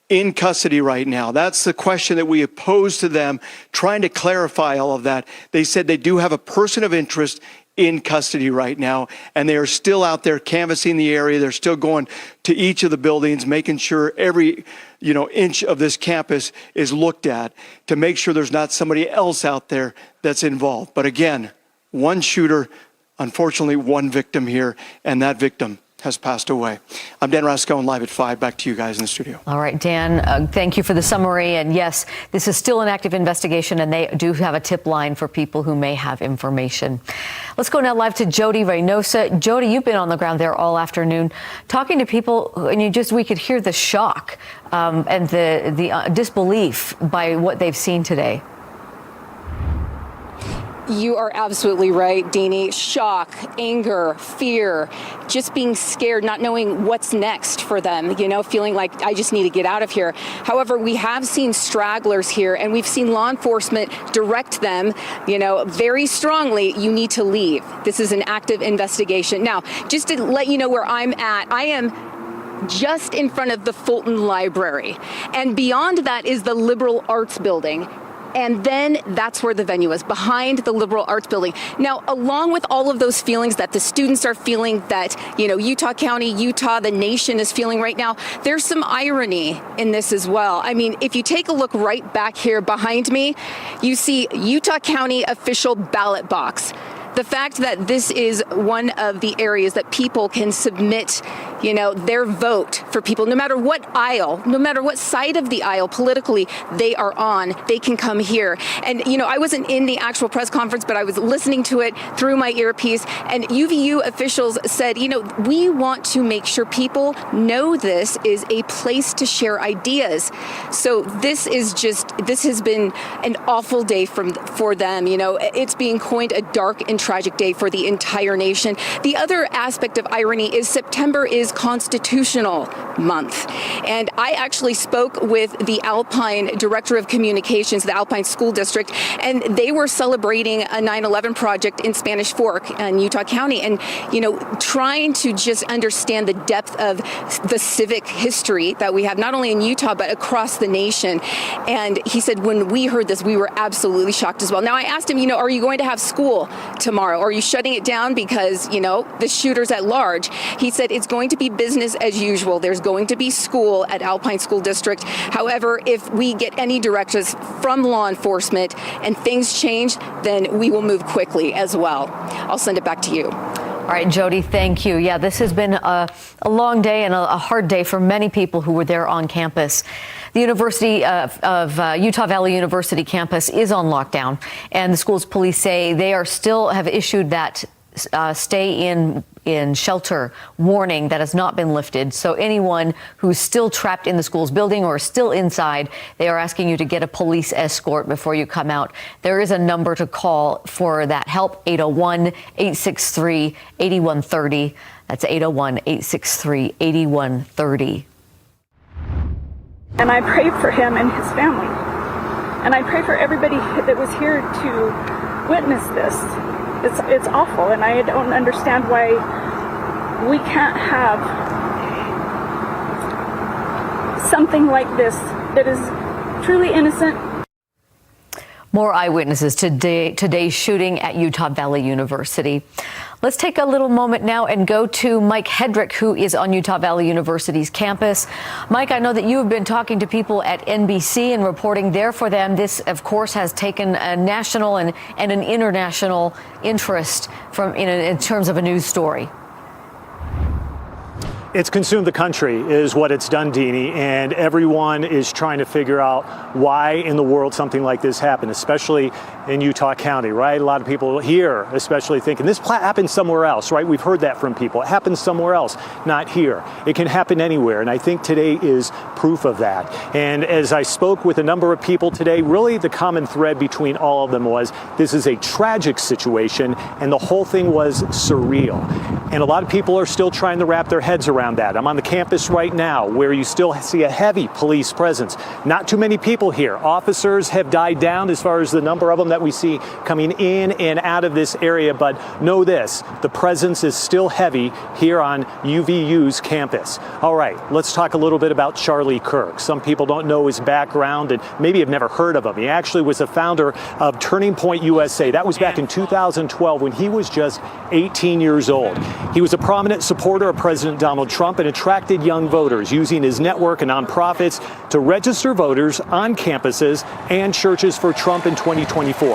S20: in custody right now, that's the question that we posed to them, trying to clarify all of that. They said they do have a person of interest in custody right now, and they are still out there canvassing the area. They're still going to each of the buildings, making sure every inch of this campus is looked at to make sure there's not somebody else out there that's involved. But again, one shooter, unfortunately one victim here, and that victim has passed away. I'm Dan Rascone, live at 5. Back to you guys in the studio.
S5: All right, Dan, thank you for the summary. And yes, this is still an active investigation, and they do have a tip line for people who may have information. Let's go now live to Jody Reynosa. Jody, you've been on the ground there all afternoon, talking to people, and we could hear the shock and the disbelief by what they've seen today.
S2: You are absolutely right, Deanie. Shock, anger, fear, just being scared, not knowing what's next for them, feeling like I just need to get out of here. However, we have seen stragglers here, and we've seen law enforcement direct them, very strongly, you need to leave. This is an active investigation. Now, just to let you know where I'm at, I am just in front of the Fulton Library. And beyond that is the Liberal Arts Building. And then that's where the venue is, behind the Liberal Arts Building. Now, along with all of those feelings that the students are feeling, that, Utah County, Utah, the nation is feeling right now, there's some irony in this as well. I mean, if you take a look right back here behind me, you see Utah County official ballot box. The fact that this is one of the areas that people can submit, their vote for people, no matter what aisle, no matter what side of the aisle politically they are on, they can come here. And, I wasn't in the actual press conference, but I was listening to it through my earpiece. And UVU officials said, we want to make sure people know this is a place to share ideas. So this has been an awful day for them. It's being coined a dark and tragic day for the entire nation. The other aspect of irony is September is Constitutional Month. And I actually spoke with the Alpine Director of Communications, the Alpine School District, and they were celebrating a 9/11 project in Spanish Fork in Utah County, and, trying to just understand the depth of the civic history that we have, not only in Utah, but across the nation. And he said, when we heard this, we were absolutely shocked as well. Now, I asked him, are you going to have school tomorrow? Are you shutting it down because, the shooters at large? He said it's going to be business as usual. There's going to be school at Alpine School District. However, if we get any directives from law enforcement and things change, then we will move quickly as well. I'll send it back to you.
S5: All right, Jody, thank you. Yeah, this has been a long day and a hard day for many people who were there on campus. The University of Utah Valley University campus is on lockdown, and the school's police say they have issued that stay in shelter warning that has not been lifted. So anyone who's still trapped in the school's building or still inside, they are asking you to get a police escort before you come out. There is a number to call for that help, 801-863-8130. That's 801-863-8130.
S11: And I pray for him and his family. And I pray for everybody that was here to witness this. It's awful, and I don't understand why we can't have something like this that is truly innocent.
S5: More eyewitnesses to today's shooting at Utah Valley University. Let's take a little moment now and go to Mike Hedrick, who is on Utah Valley University's campus. Mike, I know that you have been talking to people at NBC and reporting there for them. This, of course, has taken a national and an international interest in terms of a news story.
S6: It's consumed the country is what it's done, Deanie, and everyone is trying to figure out why in the world something like this happened, especially in Utah County, right? A lot of people here especially thinking this happened somewhere else, right? We've heard that from people. It happens somewhere else, not here. It can happen anywhere, and I think today is proof of that. And as I spoke with a number of people today, really the common thread between all of them was this is a tragic situation, and the whole thing was surreal. And a lot of people are still trying to wrap their heads around that. I'm on the campus right now where you still see a heavy police presence. Not too many people here. Officers have died down as far as the number of them that we see coming in and out of this area, but know this, the presence is still heavy here on UVU's campus. All right, let's talk a little bit about Charlie Kirk. Some people don't know his background and maybe have never heard of him. He actually was the founder of Turning Point USA. That was back in 2012 when he was just 18 years old. He was a prominent supporter of President Donald Trump and attracted young voters using his network of nonprofits to register voters on campuses and churches for Trump in 2024.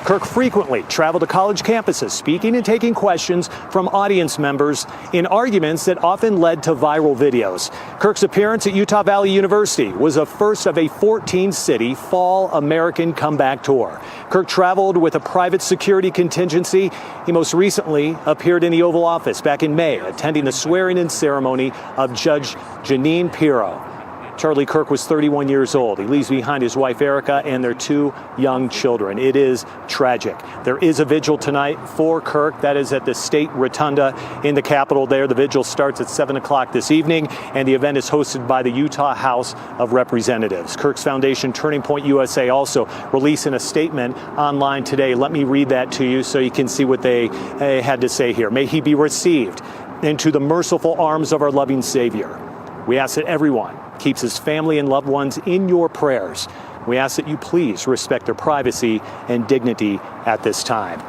S6: Kirk frequently traveled to college campuses, speaking and taking questions from audience members in arguments that often led to viral videos. Kirk's appearance at Utah Valley University was the first of a 14-city fall American comeback tour. Kirk traveled with a private security contingency. He most recently appeared in the Oval Office back in May, attending the swearing-in ceremony of Judge Jeanine Pirro. Charlie Kirk was 31 years old. He leaves behind his wife, Erica, and their 2 young children. It is tragic. There is a vigil tonight for Kirk. That is at the State Rotunda in the Capitol there. The vigil starts at 7 o'clock this evening, and the event is hosted by the Utah House of Representatives. Kirk's foundation, Turning Point USA, also releasing a statement online today. Let me read that to you so you can see what they had to say here. May he be received into the merciful arms of our loving Savior. We ask that everyone keeps his family and loved ones in your prayers. We ask that you please respect their privacy and dignity at this time.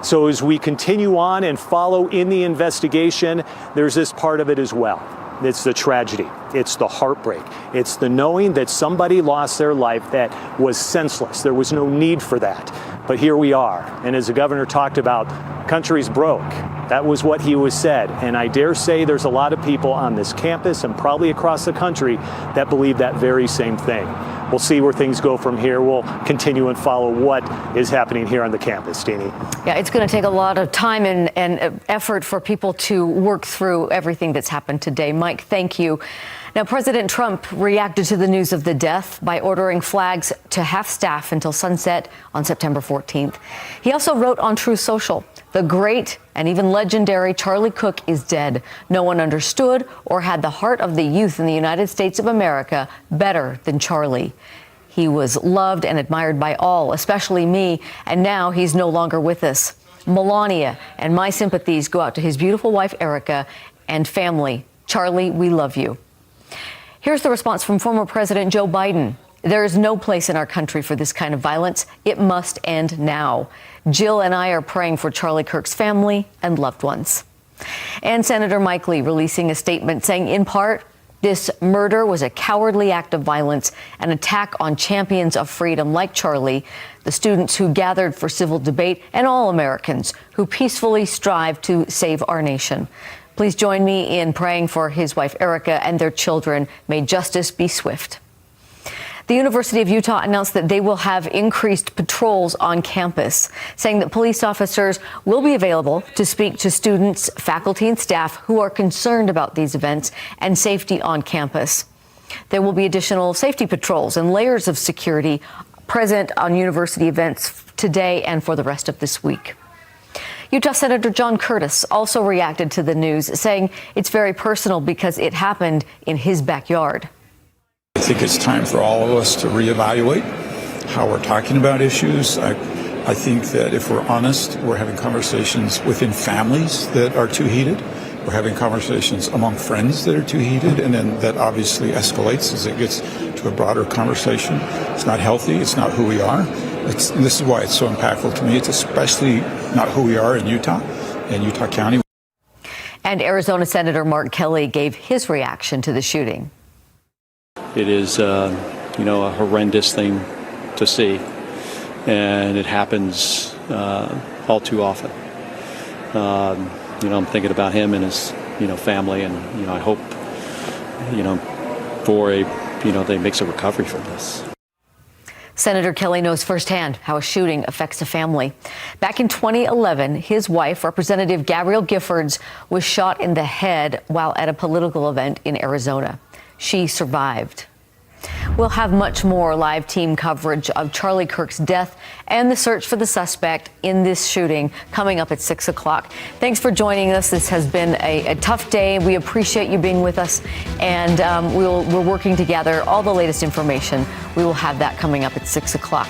S6: So as we continue on and follow in the investigation, there's this part of it as well. It's the tragedy. It's the heartbreak. It's the knowing that somebody lost their life that was senseless. There was no need for that. But here we are. And as the governor talked about, country's broke. That was what he was said. And I dare say there's a lot of people on this campus and probably across the country that believe that very same thing. We'll see where things go from here. We'll continue and follow what is happening here on the campus, Deanie.
S5: Yeah, it's going to take a lot of time and effort for people to work through everything that's happened today. Mike, thank you. Now, President Trump reacted to the news of the death by ordering flags to half staff until sunset on September 14th. He also wrote on Truth Social, the great and even legendary Charlie Kirk is dead. No one understood or had the heart of the youth in the United States of America better than Charlie. He was loved and admired by all, especially me, and now he's no longer with us. Melania and my sympathies go out to his beautiful wife, Erica, and family. Charlie, we love you. Here's the response from former President Joe Biden. There is no place in our country for this kind of violence. It must end now. Jill and I are praying for Charlie Kirk's family and loved ones. And Senator Mike Lee releasing a statement saying, in part, this murder was a cowardly act of violence, an attack on champions of freedom like Charlie, the students who gathered for civil debate, and all Americans who peacefully strive to save our nation. Please join me in praying for his wife, Erica, and their children. May justice be swift. The University of Utah announced that they will have increased patrols on campus, saying that police officers will be available to speak to students, faculty, and staff who are concerned about these events and safety on campus. There will be additional safety patrols and layers of security present on university events today and for the rest of this week. Utah Senator John Curtis also reacted to the news, saying it's very personal because it happened in his backyard.
S3: I think it's time for all of us to reevaluate how we're talking about issues. I think that if we're honest, we're having conversations within families that are too heated. We're having conversations among friends that are too heated, and then that obviously escalates as it gets to a broader conversation. It's not healthy. It's not who we are. This is why it's so impactful to me. It's especially not who we are in Utah and Utah County.
S5: And Arizona Senator Mark Kelly gave his reaction to the shooting.
S15: It is, a horrendous thing to see, and it happens all too often. I'm thinking about him and his, family, and I hope, they makes a recovery from this.
S5: Senator Kelly knows firsthand how a shooting affects a family. Back in 2011, his wife, Representative Gabrielle Giffords, was shot in the head while at a political event in Arizona. She survived. We'll have much more live team coverage of Charlie Kirk's death and the search for the suspect in this shooting coming up at 6 o'clock. Thanks for joining us. This has been a tough day. We appreciate you being with us, and we're working together. All the latest information, we will have that coming up at 6 o'clock.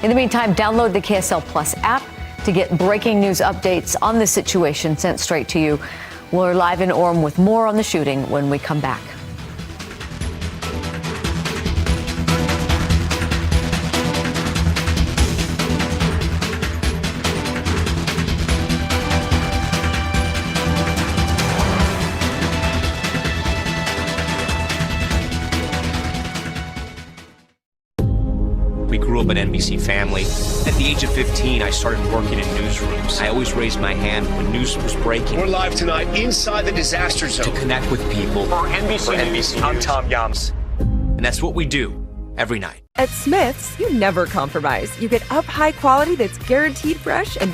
S5: In the meantime, download the KSL Plus app to get breaking news updates on this situation sent straight to you. We're live in Orem with more on the shooting when we come back.
S16: We grew up an NBC family. At the age of 15, I started working in newsrooms. I always raised my hand when news was breaking.
S17: We're live tonight inside the disaster zone.
S16: To connect with people.
S17: For NBC News, I'm Tom Yams.
S16: And that's what we do every night.
S19: At Smith's, you never compromise. You get up high quality that's guaranteed fresh and